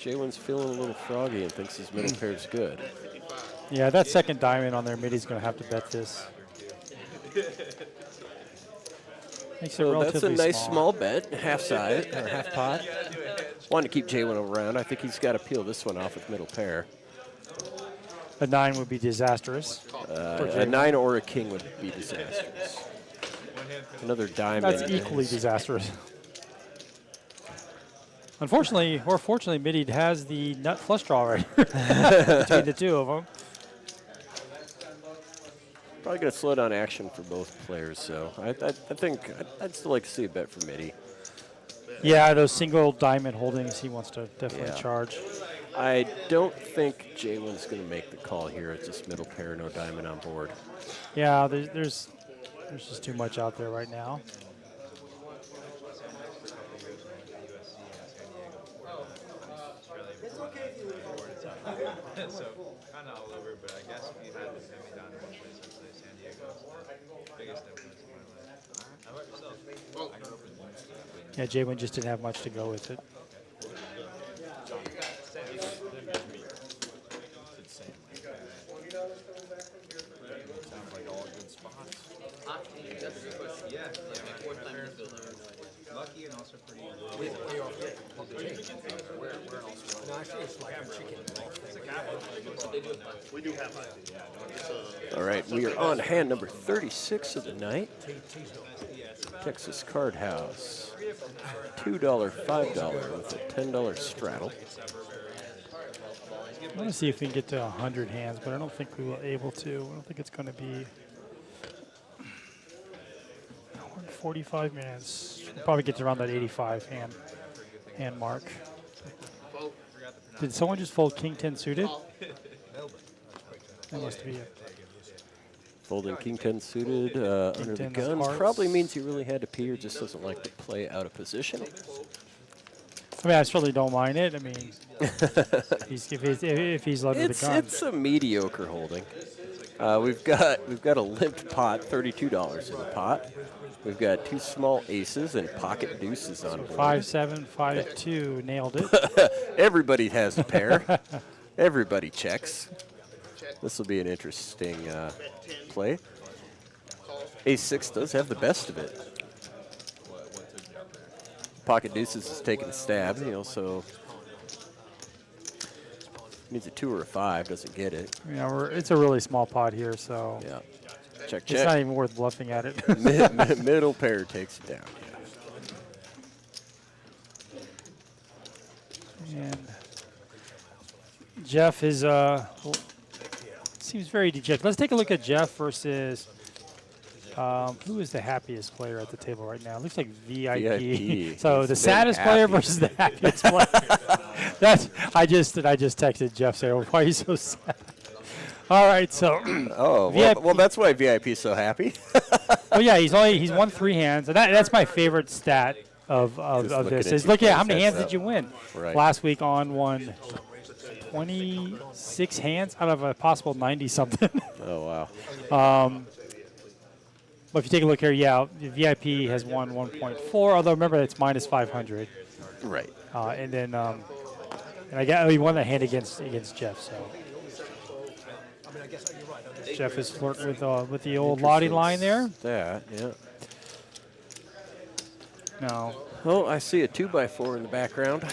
[SPEAKER 2] Jwin's feeling a little froggy and thinks his middle pair's good.
[SPEAKER 1] Yeah, that second diamond on there, Mitty's going to have to bet this. Makes it
[SPEAKER 2] So that's a
[SPEAKER 1] relatively
[SPEAKER 2] nice small bet, half side or half pot. Wanted to keep Jwin around. I think he's got to peel this one off with middle pair.
[SPEAKER 1] A 9 would be disastrous.
[SPEAKER 2] A 9 or a king would be disastrous. Another diamond.
[SPEAKER 1] That's equally disastrous. Unfortunately, or fortunately, Mitty has the nut flush draw right here between the two of them.
[SPEAKER 2] Probably going to slow down action for both players, so I think I'd still like to see a bet for Mitty.
[SPEAKER 1] Yeah, those single diamond holdings, he wants to definitely
[SPEAKER 2] Yeah.
[SPEAKER 1] charge.
[SPEAKER 2] I don't think Jwin's going to make the call here. It's just middle pair, no diamond on board.
[SPEAKER 1] Yeah, there's just too much out there right now.
[SPEAKER 3] So kind of all over, but I guess if you had to send me down to one place, I'd say San Diego. The biggest difference in my life. How about yourself? I grew up in
[SPEAKER 1] Yeah, Jwin just didn't have much to go with it.
[SPEAKER 3] Yeah, lucky and also pretty
[SPEAKER 7] We do have that.
[SPEAKER 2] All right, we are on hand number 36 of the night. Texas Card House. $2, $5 with a $10 straddle.
[SPEAKER 1] I want to see if we can get to 100 hands, but I don't think we will be able to. I don't think it's going to be 45 minutes. We'll probably get to around that 85 hand mark. Did someone just fold King 10 suited? That must be it.
[SPEAKER 2] Folding King 10 suited under the
[SPEAKER 1] 10
[SPEAKER 2] guns.
[SPEAKER 1] hearts.
[SPEAKER 2] Probably means he really had to pee or just doesn't like to play out of position.
[SPEAKER 1] I mean, I certainly don't mind it. I mean, if he's under the gun.
[SPEAKER 2] It's a mediocre holding. We've got a limped pot, $32 in the pot. We've got 2 small aces and pocket deuces on board.
[SPEAKER 1] 5-7, 5-2, nailed it.
[SPEAKER 2] Everybody has a pair. Everybody checks. This will be an interesting play. Ace-6 does have the best of it. Pocket deuces is taking a stab, so needs a 2 or a 5, doesn't get it.
[SPEAKER 1] Yeah, it's a really small pot here, so
[SPEAKER 2] Yeah. Check,
[SPEAKER 1] it's not
[SPEAKER 2] check.
[SPEAKER 1] even worth bluffing at it.
[SPEAKER 2] Middle pair takes it down.
[SPEAKER 1] And Jeff is seems very dejected. Let's take a look at Jeff versus Who is the happiest player at the table right now? It looks like VIP.
[SPEAKER 2] VIP.
[SPEAKER 1] So
[SPEAKER 2] He's
[SPEAKER 1] the
[SPEAKER 2] been
[SPEAKER 1] saddest player
[SPEAKER 2] happy.
[SPEAKER 1] versus the happiest player. I just texted Jeff saying, why are you so sad? All right, so
[SPEAKER 2] Oh,
[SPEAKER 1] VIP
[SPEAKER 2] well, that's why VIP's so happy.
[SPEAKER 1] well, yeah, he's won 3 hands, and that's my favorite stat of
[SPEAKER 2] looking
[SPEAKER 1] this.
[SPEAKER 2] at
[SPEAKER 1] Is
[SPEAKER 2] you
[SPEAKER 1] look at
[SPEAKER 2] play
[SPEAKER 1] how many
[SPEAKER 2] heads
[SPEAKER 1] hands
[SPEAKER 2] up.
[SPEAKER 1] did you win?
[SPEAKER 2] Right.
[SPEAKER 1] Last week on won 26 hands out of a possible 90 something.
[SPEAKER 2] Oh, wow.
[SPEAKER 1] But if you take a look here, yeah, the VIP has won 1.4. Although remember it's minus 500,
[SPEAKER 2] Right.
[SPEAKER 1] and then he won the hand against Jeff. So Jeff is flirting with the old Lottie line there.
[SPEAKER 2] That, yeah.
[SPEAKER 1] No.
[SPEAKER 2] Oh, I see a 2x4 in the background.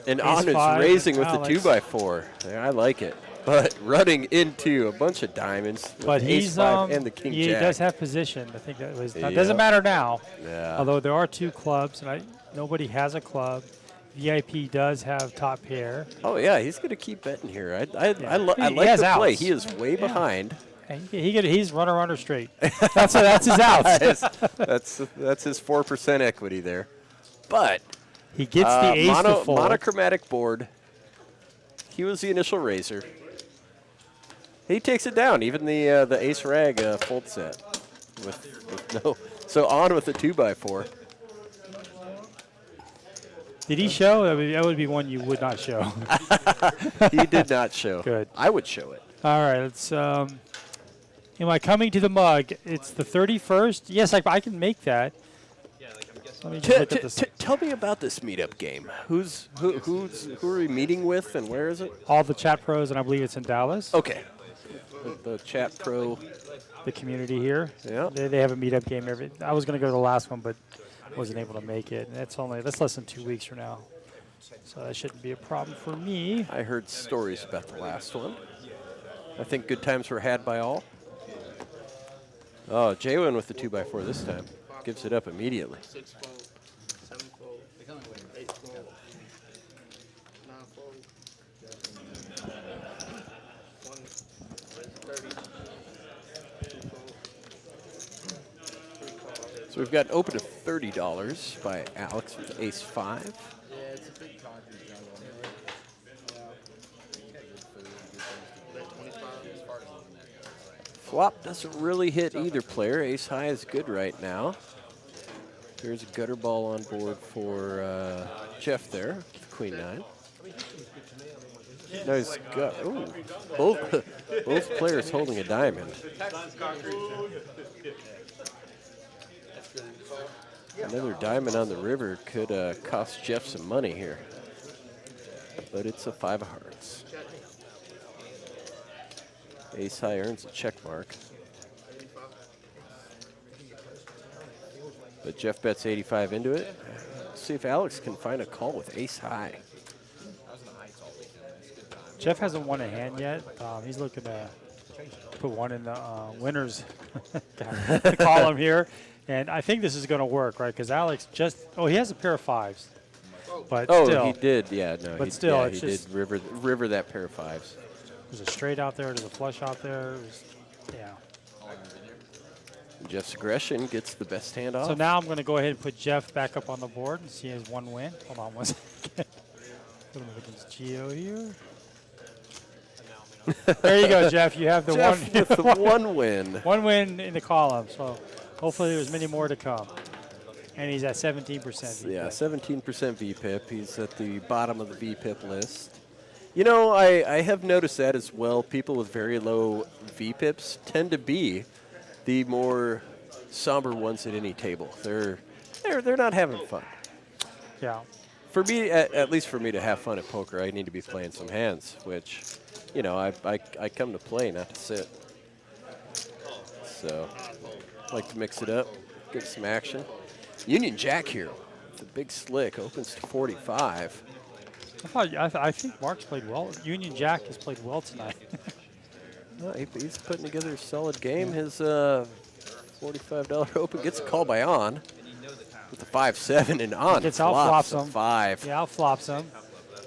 [SPEAKER 2] And
[SPEAKER 1] Ace
[SPEAKER 2] On is
[SPEAKER 1] five,
[SPEAKER 2] raising with
[SPEAKER 1] Alex.
[SPEAKER 2] the 2x4. Yeah, I like it. But running into a bunch of diamonds with
[SPEAKER 1] But
[SPEAKER 2] the
[SPEAKER 1] he's
[SPEAKER 2] Ace-5 and the King
[SPEAKER 1] he
[SPEAKER 2] Jack.
[SPEAKER 1] does have position. I think that was
[SPEAKER 2] Yeah.
[SPEAKER 1] doesn't matter now.
[SPEAKER 2] Yeah.
[SPEAKER 1] Although there are 2 clubs, and nobody has a club. VIP does have top pair.
[SPEAKER 2] Oh, yeah, he's going to keep betting here. I
[SPEAKER 1] He
[SPEAKER 2] like
[SPEAKER 1] has
[SPEAKER 2] the play.
[SPEAKER 1] outs.
[SPEAKER 2] He is way behind.
[SPEAKER 1] And he's runner under straight. That's his outs.
[SPEAKER 2] That's his 4% equity there. But
[SPEAKER 1] He gets the ace to fold.
[SPEAKER 2] monochromatic board. He was the initial raiser. He takes it down. Even the ace rag fold set with no. So On with the 2x4.
[SPEAKER 1] Did he show? That would be one you would not show.
[SPEAKER 2] He did not show.
[SPEAKER 1] Good.
[SPEAKER 2] I would show it.
[SPEAKER 1] All right, let's. Am I coming to the mug? It's the 31st. Yes, I can make that. Let me just look at this.
[SPEAKER 2] Tell me about this meetup game. Who are we meeting with and where is it?
[SPEAKER 1] All the chat pros, and I believe it's in Dallas.
[SPEAKER 2] Okay. The chat pro.
[SPEAKER 1] The community here.
[SPEAKER 2] Yeah.
[SPEAKER 1] They have a meetup game every. I was going to go to the last one, but wasn't able to make it. And that's less than 2 weeks from now, so that shouldn't be a problem for me.
[SPEAKER 2] I heard stories about the last one. I think good times were had by all. Oh, Jaywin with the 2x4 this time. Gives it up immediately.
[SPEAKER 7] 6 fold, 7 fold, 8 fold, 9 fold, 1, 30, 2 fold, 3 fold.
[SPEAKER 2] So we've got an open of $30 by Alex with ace 5.
[SPEAKER 5] Yeah, it's a big concrete jungle.
[SPEAKER 7] Bet 25.
[SPEAKER 5] As far as looking at it, right?
[SPEAKER 2] Flop doesn't really hit either player. Ace high is good right now. There's a gutter ball on board for Jeff there, with queen 9. Nice gut. Ooh, both players holding a diamond. Another diamond on the river could cost Jeff some money here. But it's a 5 of hearts. Ace high earns a check mark. But Jeff bets 85 into it. Let's see if Alex can find a call with ace high.
[SPEAKER 1] Jeff hasn't won a hand yet. He's looking to put one in the winners column here. And I think this is going to work, right? Because Alex he has a pair of 5s. But
[SPEAKER 2] Oh,
[SPEAKER 1] still,
[SPEAKER 2] he did. Yeah, no.
[SPEAKER 1] But still,
[SPEAKER 2] yeah,
[SPEAKER 1] it's
[SPEAKER 2] he
[SPEAKER 1] just-
[SPEAKER 2] did river that pair of 5s.
[SPEAKER 1] there's a straight out there, there's a flush out there. Yeah.
[SPEAKER 2] Jeff's aggression gets the best hand off.
[SPEAKER 1] So now I'm going to go ahead and put Jeff back up on the board and see his 1 win. Hold on 1 second. Put him against Gio here. There you go, Jeff. You have the
[SPEAKER 2] Jeff
[SPEAKER 1] one.
[SPEAKER 2] with the 1 win.
[SPEAKER 1] 1 win in the column. So hopefully there's many more to come. And he's at 17%. VPIP.
[SPEAKER 2] Yeah, 17% VPIP. He's at the bottom of the VPIP list. You know, I have noticed that as well. People with very low VPIPs tend to be the more somber ones at any table. They're not having fun.
[SPEAKER 1] Yeah.
[SPEAKER 2] For me, at least for me to have fun at poker, I need to be playing some hands, which, you know, I come to play, not to sit. So, I like to mix it up, get some action. Union Jack here, the big slick, opens to 45.
[SPEAKER 1] I think Mark's played well. Union Jack has played well tonight.
[SPEAKER 2] He's putting together a solid game. His $45 open gets a call by On with the 5-7 and On
[SPEAKER 1] Gets
[SPEAKER 2] flops
[SPEAKER 1] outflops
[SPEAKER 2] a
[SPEAKER 1] him.
[SPEAKER 2] 5.
[SPEAKER 1] Yeah, outflops him.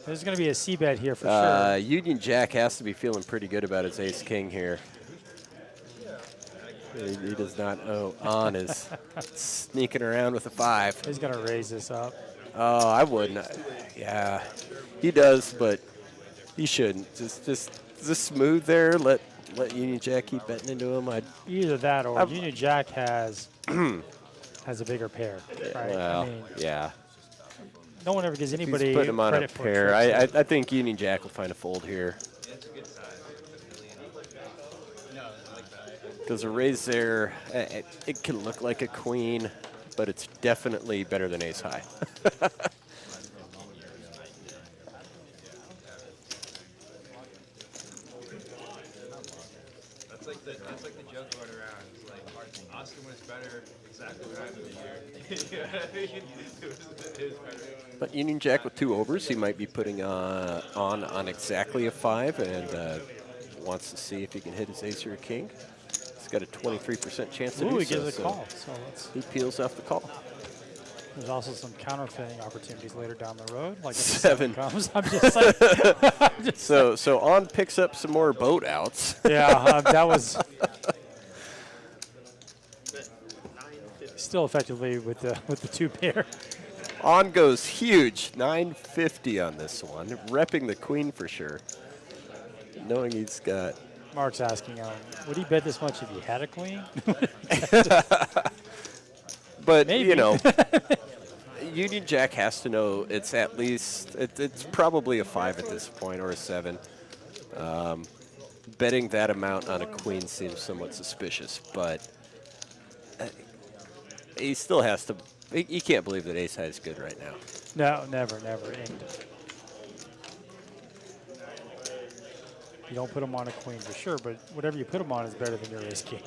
[SPEAKER 1] There's going to be a C-bet here for sure.
[SPEAKER 2] Union Jack has to be feeling pretty good about his ace king here. He does not. Oh, On is sneaking around with a 5.
[SPEAKER 1] He's gonna raise this up.
[SPEAKER 2] Oh, I wouldn't. Yeah, he does, but he shouldn't. Just smooth there. Let Union Jack keep betting into him.
[SPEAKER 1] Either that or Union Jack has has a bigger pair. Right?
[SPEAKER 2] Well,
[SPEAKER 1] I mean,
[SPEAKER 2] yeah.
[SPEAKER 1] no one ever gives
[SPEAKER 2] He's
[SPEAKER 1] anybody
[SPEAKER 2] putting him on a
[SPEAKER 1] credit for
[SPEAKER 2] pair.
[SPEAKER 1] tricks.
[SPEAKER 2] I think Union Jack will find a fold here. Because a raise there, it can look like a queen, but it's definitely better than ace high.
[SPEAKER 3] That's like the joke going around. It's like Austin was better exactly what happened here. You know what I mean? It was better.
[SPEAKER 2] But Union Jack with 2 overs, he might be putting on exactly a 5 and wants to see if he can hit his ace or a king. He's got a 23% chance to
[SPEAKER 1] Ooh,
[SPEAKER 2] do
[SPEAKER 1] he
[SPEAKER 2] so.
[SPEAKER 1] gives a call. So
[SPEAKER 2] He peels off the call.
[SPEAKER 1] there's also some counterfeiting opportunities later down the road. Like if the
[SPEAKER 2] 7
[SPEAKER 1] comes. I'm just saying.
[SPEAKER 2] So On picks up some more boat outs.
[SPEAKER 1] Yeah, that was still effectively with the 2 pair.
[SPEAKER 2] On goes huge, 950 on this one, repping the queen for sure. Knowing he's got.
[SPEAKER 1] Mark's asking, would he bet this much if he had a queen?
[SPEAKER 2] But
[SPEAKER 1] Maybe.
[SPEAKER 2] you know, Union Jack has to know it's at least it's probably a 5 at this point or a 7. Betting that amount on a queen seems somewhat suspicious, but he still has to. He can't believe that ace high is good right now.
[SPEAKER 1] No, never. And you don't put him on a queen for sure, but whatever you put him on is better than your ace king.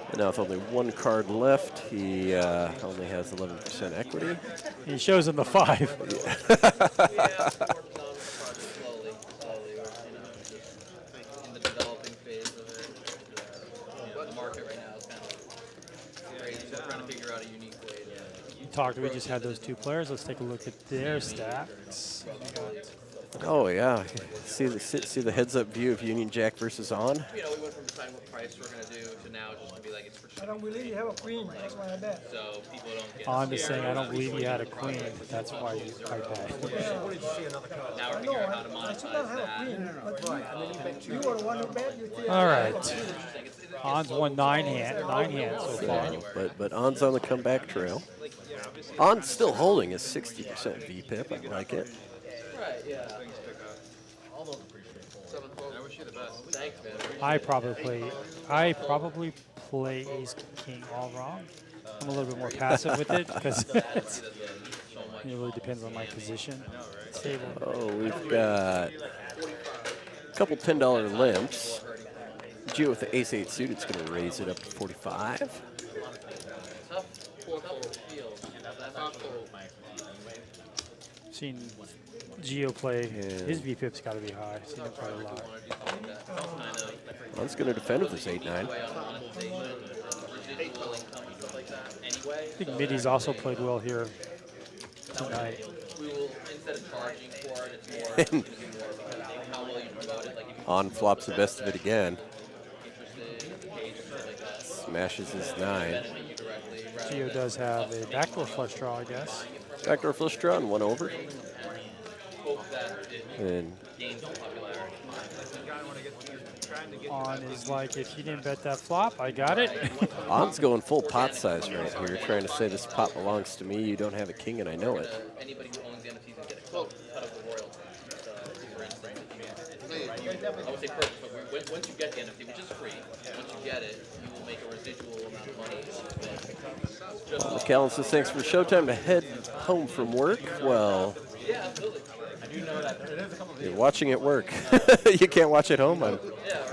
[SPEAKER 2] And now with only 1 card left, he only has 11% equity.
[SPEAKER 1] He shows him the 5.
[SPEAKER 5] Slowly, in the developing phase of it. The market right now is kind of crazy. We're trying to figure out a unique way to.
[SPEAKER 1] We just had those 2 players. Let's take a look at their stacks.
[SPEAKER 2] Oh yeah, see the heads-up view of Union Jack versus On.
[SPEAKER 5] We went from deciding what price we're gonna do to now just to be like it's for
[SPEAKER 4] I don't believe you have a queen. That's why I bet.
[SPEAKER 5] so people don't get.
[SPEAKER 1] On to saying, I don't believe you had a queen. That's why you I bet.
[SPEAKER 5] Now we're
[SPEAKER 4] No,
[SPEAKER 5] figuring out how to
[SPEAKER 4] I should
[SPEAKER 5] monetize
[SPEAKER 4] not have a
[SPEAKER 5] that.
[SPEAKER 4] queen. But you were the one who bet. You think
[SPEAKER 1] All right. On's won 9 hands so far.
[SPEAKER 2] But On's on the comeback trail. On's still holding his 60% VPIP. I like it.
[SPEAKER 5] Right, yeah.
[SPEAKER 3] I wish you the best.
[SPEAKER 5] Thanks, man.
[SPEAKER 1] I probably play ace king all wrong. I'm a little bit more passive with it because it really depends on my position. Table.
[SPEAKER 2] Oh, we've got a couple $10 limps. Gio with the ace-8 suit, it's going to raise it up to 45.
[SPEAKER 1] Seen Gio play. His VPIP's got to be high. Seen him play a lot.
[SPEAKER 2] On's going to defend with his 8-9.
[SPEAKER 1] I think Middy's also played well here tonight.
[SPEAKER 5] We will, instead of charging for it, it's more how well you promote it. Like if you
[SPEAKER 2] On flops the best of it again.
[SPEAKER 5] interested, engaged, something like that,
[SPEAKER 2] Smashes his 9.
[SPEAKER 5] benefit you directly.
[SPEAKER 1] Gio does have a backdoor flush draw, I guess.
[SPEAKER 2] Backdoor flush draw and 1 over.
[SPEAKER 5] Hope that it
[SPEAKER 2] And
[SPEAKER 5] gains some popularity.
[SPEAKER 1] On is like, if you didn't bet that flop, I got it.
[SPEAKER 2] On's going full pot size right here, trying to say this pot belongs to me. You don't have a king, and I know it.
[SPEAKER 5] Anybody who owns the NFTs can get a cut of the royalty. So, for instance, if you, I would say purchase, but once you get the NFT, which is free, once you get it, you will make a residual amount of money.
[SPEAKER 2] McAllen says thanks for showtime to head home from work. Well,
[SPEAKER 5] Yeah, absolutely.
[SPEAKER 2] you're watching at work. You can't watch at home. I'm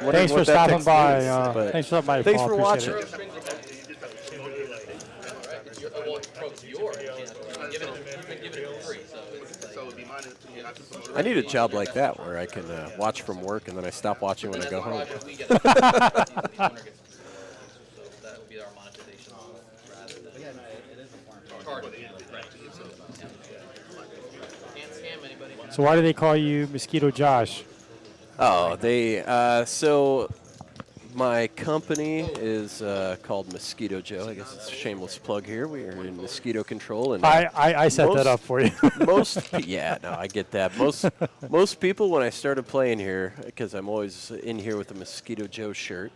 [SPEAKER 2] wondering
[SPEAKER 1] Thanks for
[SPEAKER 2] what that
[SPEAKER 1] stopping
[SPEAKER 2] text
[SPEAKER 1] by.
[SPEAKER 2] means, but
[SPEAKER 1] Thanks for stopping by.
[SPEAKER 2] thanks
[SPEAKER 1] Paul.
[SPEAKER 2] for
[SPEAKER 1] Appreciate
[SPEAKER 2] watching.
[SPEAKER 1] it.
[SPEAKER 5] Well, it's yours. You've been given it for free, so it's like.
[SPEAKER 2] I need a job like that where I can watch from work and then I stop watching when I go home.
[SPEAKER 5] We get the owner gets so that would be our monetization rather than charging. Can't scam anybody.
[SPEAKER 1] So why do they call you Mosquito Josh?
[SPEAKER 2] Oh, they so My company is called Mosquito Joe. I guess it's a shameless plug here. We are in mosquito control, and
[SPEAKER 1] I set that up for you.
[SPEAKER 2] yeah, no, I get that. Most people, when I started playing here, because I'm always in here with a Mosquito Joe shirt,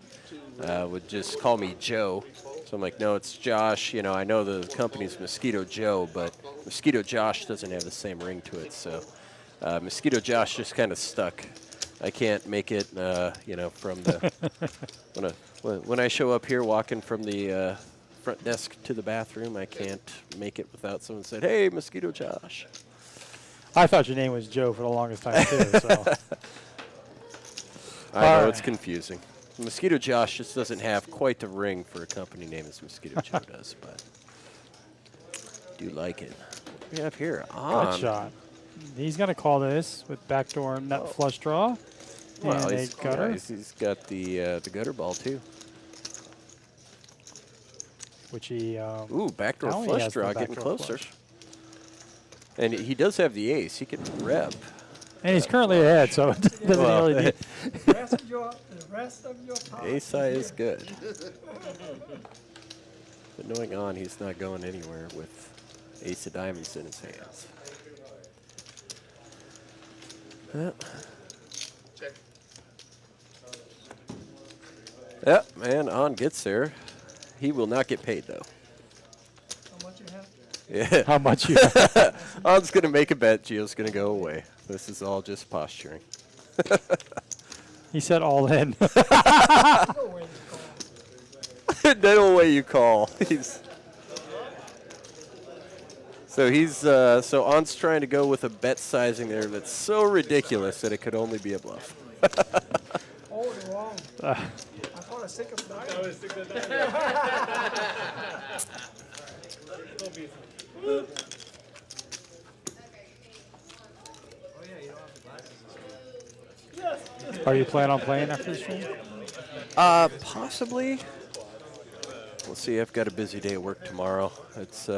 [SPEAKER 2] would just call me Joe. So I'm like, no, it's Josh. You know, I know the company's Mosquito Joe, but Mosquito Josh doesn't have the same ring to it. So Mosquito Josh just kind of stuck. I can't make it, you know, from the when I show up here walking from the front desk to the bathroom, I can't make it without someone saying, "Hey, Mosquito Josh."
[SPEAKER 1] I thought your name was Joe for the longest time too. So
[SPEAKER 2] I know
[SPEAKER 1] All
[SPEAKER 2] it's
[SPEAKER 1] right.
[SPEAKER 2] confusing. Mosquito Josh just doesn't have quite the ring for a company name as Mosquito Joe does, but do like it. What do we have here?
[SPEAKER 1] good shot. He's gonna call this with backdoor nut flush draw.
[SPEAKER 2] Well,
[SPEAKER 1] and a
[SPEAKER 2] he's,
[SPEAKER 1] gutter.
[SPEAKER 2] yeah, he's got the gutter ball too.
[SPEAKER 1] Which he
[SPEAKER 2] Ooh, backdoor
[SPEAKER 1] now he
[SPEAKER 2] flush
[SPEAKER 1] has the
[SPEAKER 2] draw, getting
[SPEAKER 1] backdoor
[SPEAKER 2] closer.
[SPEAKER 1] flush.
[SPEAKER 2] And he does have the ace. He can rep.
[SPEAKER 1] And he's currently ahead, so it doesn't
[SPEAKER 2] Well,
[SPEAKER 1] really need.
[SPEAKER 4] The rest of your power.
[SPEAKER 2] Ace high is good. But knowing on, he's not going anywhere with ace of diamonds in his hands.
[SPEAKER 7] Check.
[SPEAKER 2] Yep, and on gets there. He will not get paid, though.
[SPEAKER 4] How much you have?
[SPEAKER 2] Yeah.
[SPEAKER 1] How much you?
[SPEAKER 2] On's going to make a bet. Gio's going to go away. This is all just posturing.
[SPEAKER 1] He said all in.
[SPEAKER 4] No way to call.
[SPEAKER 2] No way you call. So On's trying to go with a bet sizing there that's so ridiculous that it could only be a bluff.
[SPEAKER 4] Oh, the wrong. I thought a sick of nine.
[SPEAKER 1] Are you planning on playing after the stream?
[SPEAKER 2] Possibly. We'll see. I've got a busy day at work tomorrow. It's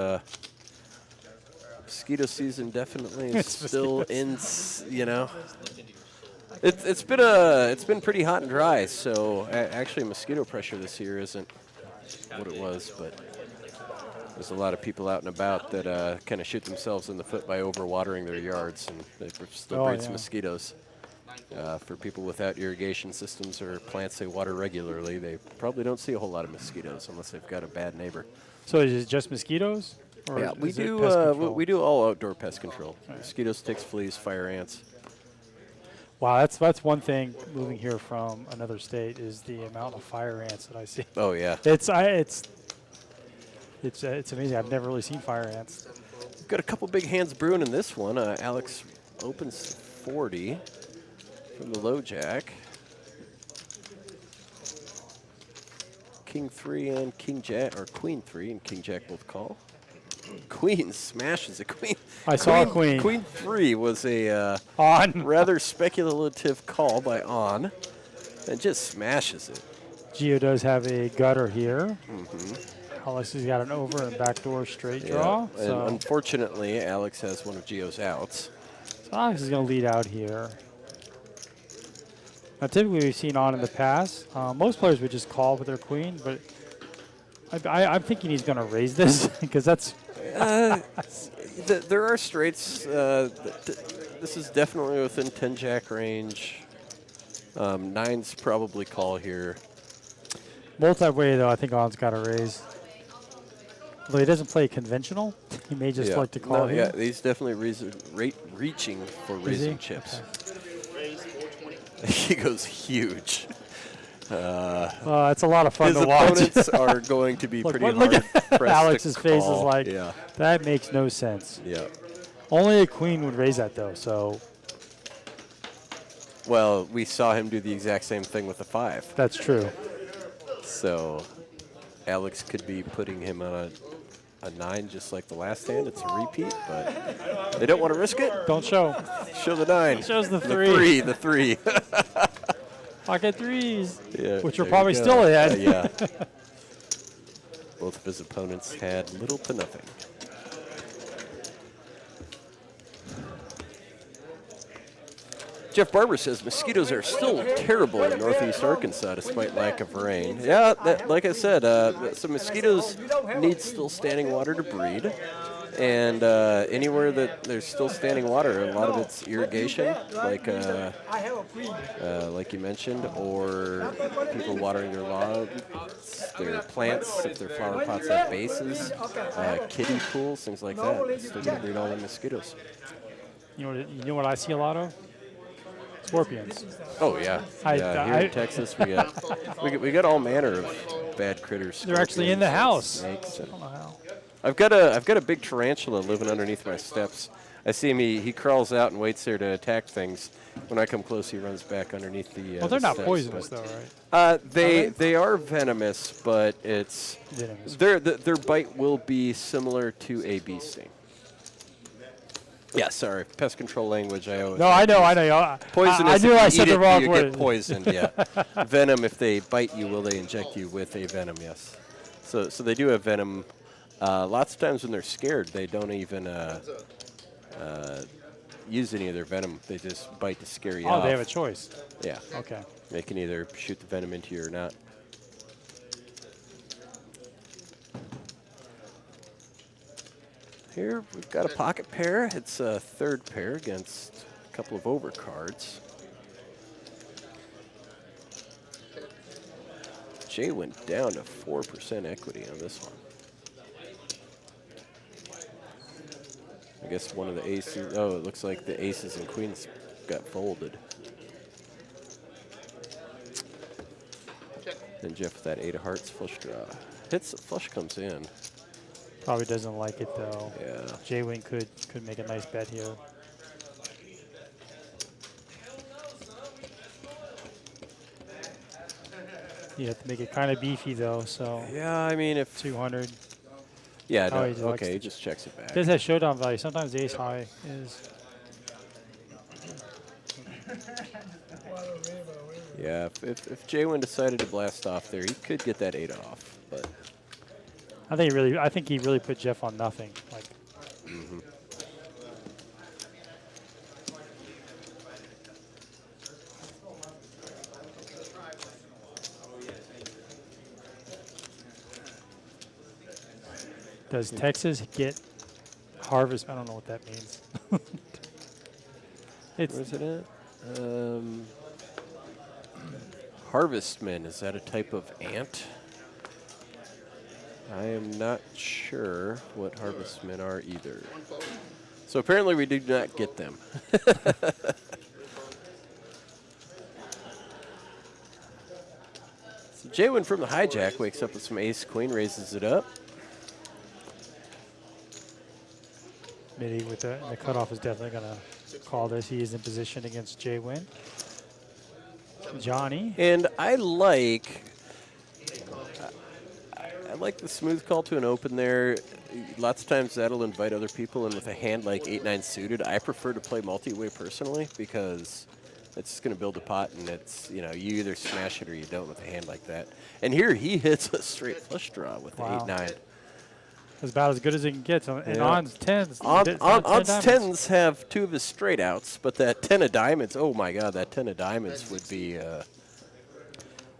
[SPEAKER 2] mosquito season definitely is
[SPEAKER 1] It's
[SPEAKER 2] still
[SPEAKER 1] mosquito
[SPEAKER 2] in. You know, it's been pretty hot and dry. So actually, mosquito pressure this year isn't what it was, but there's a lot of people out and about that kind of shoot themselves in the foot by overwatering their yards, and it still breeds mosquitoes. For people without irrigation systems or plants they water regularly, they probably don't see a whole lot of mosquitoes unless they've got a bad neighbor.
[SPEAKER 1] So is it just mosquitoes? Or
[SPEAKER 2] Yeah, we
[SPEAKER 1] is it
[SPEAKER 2] do.
[SPEAKER 1] pest control?
[SPEAKER 2] We do all outdoor pest control: mosquitoes, ticks, fleas, fire ants.
[SPEAKER 1] Wow, that's one thing moving here from another state is the amount of fire ants that I see.
[SPEAKER 2] Oh yeah,
[SPEAKER 1] It's amazing. I've never really seen fire ants.
[SPEAKER 2] we've got a couple big hands brewing in this one. Alex opens 40 from the low jack. King 3 and King Jack, or Queen 3 and King Jack both call. Queen smashes a queen.
[SPEAKER 1] I saw a queen.
[SPEAKER 2] Queen 3 was a
[SPEAKER 1] On.
[SPEAKER 2] rather speculative call by On, and just smashes it.
[SPEAKER 1] Gio does have a gutter here. Alex has got an over and backdoor straight draw.
[SPEAKER 2] And
[SPEAKER 1] So,
[SPEAKER 2] unfortunately, Alex has one of Gio's outs.
[SPEAKER 1] so Alex is going to lead out here. Now, typically we've seen On in the past. Most players would just call with their queen, but I'm thinking he's going to raise this because that's.
[SPEAKER 2] There are straights. This is definitely within 10 jack range. Nines probably call here.
[SPEAKER 1] Multi-way, though, I think On's got to raise. Although he doesn't play conventional, he may just like to call
[SPEAKER 2] No,
[SPEAKER 1] here.
[SPEAKER 2] yeah, he's definitely reaching for raising
[SPEAKER 1] he?
[SPEAKER 2] chips.
[SPEAKER 7] Raise 420.
[SPEAKER 2] He goes huge.
[SPEAKER 1] It's a lot of fun
[SPEAKER 2] His
[SPEAKER 1] to watch.
[SPEAKER 2] opponents are going to be
[SPEAKER 1] Look,
[SPEAKER 2] pretty
[SPEAKER 1] look
[SPEAKER 2] hard
[SPEAKER 1] at
[SPEAKER 2] pressed
[SPEAKER 1] Alex's
[SPEAKER 2] to
[SPEAKER 1] face is
[SPEAKER 2] call.
[SPEAKER 1] like,
[SPEAKER 2] Yeah,
[SPEAKER 1] that makes no sense.
[SPEAKER 2] yeah.
[SPEAKER 1] Only a queen would raise that, though, so
[SPEAKER 2] Well, we saw him do the exact same thing with the 5.
[SPEAKER 1] that's true.
[SPEAKER 2] So Alex could be putting him on a 9 just like the last hand. It's a repeat, but they don't want to risk it.
[SPEAKER 1] Don't show.
[SPEAKER 2] Show the 9.
[SPEAKER 1] Shows the 3.
[SPEAKER 2] The 3.
[SPEAKER 1] Pocket threes,
[SPEAKER 2] Yeah,
[SPEAKER 1] which are
[SPEAKER 2] there you
[SPEAKER 1] probably
[SPEAKER 2] go.
[SPEAKER 1] still ahead.
[SPEAKER 2] Yeah. Both of his opponents had little to nothing. Jeff Barber says mosquitoes are still terrible in northeast Arkansas despite lack of rain. Yeah, like I said, so mosquitoes need still standing water to breed. And anywhere that there's still standing water, a lot of it's irrigation, like you mentioned, or people watering their lawns, their plants, if their flower pots have bases, kiddie pools, things like that. Still gonna breed all the mosquitoes.
[SPEAKER 1] You know what I see a lot of? Scorpions.
[SPEAKER 2] Oh yeah, here in Texas we got all manner of bad critters.
[SPEAKER 1] They're actually in the house.
[SPEAKER 2] Snakes.
[SPEAKER 1] I don't know how.
[SPEAKER 2] I've got a big tarantula living underneath my steps. I see him. He crawls out and waits there to attack things. When I come close, he runs back underneath the.
[SPEAKER 1] Well, they're
[SPEAKER 2] the
[SPEAKER 1] not
[SPEAKER 2] steps,
[SPEAKER 1] poisonous though, right?
[SPEAKER 2] They are venomous, but it's
[SPEAKER 1] Venomous.
[SPEAKER 2] their bite will be similar to a bee sting. Yeah, sorry, pest control language. I always.
[SPEAKER 1] No, I know.
[SPEAKER 2] Poisonous.
[SPEAKER 1] I knew
[SPEAKER 2] if
[SPEAKER 1] I
[SPEAKER 2] you
[SPEAKER 1] said
[SPEAKER 2] eat
[SPEAKER 1] the
[SPEAKER 2] it,
[SPEAKER 1] wrong
[SPEAKER 2] you
[SPEAKER 1] word.
[SPEAKER 2] get poisoned. Yeah. Venom. If they bite you, will they inject you with a venom? Yes. So they do have venom. Lots of times when they're scared, they don't even use any of their venom. They just bite to scare you off.
[SPEAKER 1] Oh, they have a choice.
[SPEAKER 2] Yeah.
[SPEAKER 1] Okay.
[SPEAKER 2] They can either shoot the venom into you or not. Here we've got a pocket pair. It's a third pair against a couple of overcards. Jay went down to 4% equity on this one. I guess one of the aces. Oh, it looks like the aces and queens got folded. And Jeff with that 8 of hearts flush draw. Hits, flush comes in.
[SPEAKER 1] Probably doesn't like it though.
[SPEAKER 2] Yeah.
[SPEAKER 1] J-Wing could make a nice bet here. You have to make it kind of beefy though, so
[SPEAKER 2] Yeah, I mean if
[SPEAKER 1] 200.
[SPEAKER 2] yeah,
[SPEAKER 1] Oh,
[SPEAKER 2] no,
[SPEAKER 1] he likes
[SPEAKER 2] okay,
[SPEAKER 1] to
[SPEAKER 2] he just checks it back.
[SPEAKER 1] It does have showdown value. Sometimes ace high is.
[SPEAKER 2] Yeah, if Jay-Win decided to blast off there, he could get that 8 off, but
[SPEAKER 1] I think he really put Jeff on nothing. Like. Does Texas get harvest? I don't know what that means. It's
[SPEAKER 2] where's it at? Harvestman, is that a type of ant? I am not sure what harvestmen are either. So apparently we do not get them. So Jay-Win from the hijack wakes up with some ace-queen, raises it up.
[SPEAKER 1] Mitty with the cutoff is definitely going to call this. He is in position against J-Win. Johnny.
[SPEAKER 2] And I like the smooth call to an open there. Lots of times that'll invite other people in with a hand like 8-9 suited. I prefer to play multi-way personally because it's just going to build a pot, and it's, you either smash it or you don't with a hand like that. And here he hits a straight flush draw with the 8-9.
[SPEAKER 1] As about as good as it can get. So, and On's 10s.
[SPEAKER 2] On's 10s have 2 of his straight outs, but that 10 of diamonds, oh my God, that 10 of diamonds would be.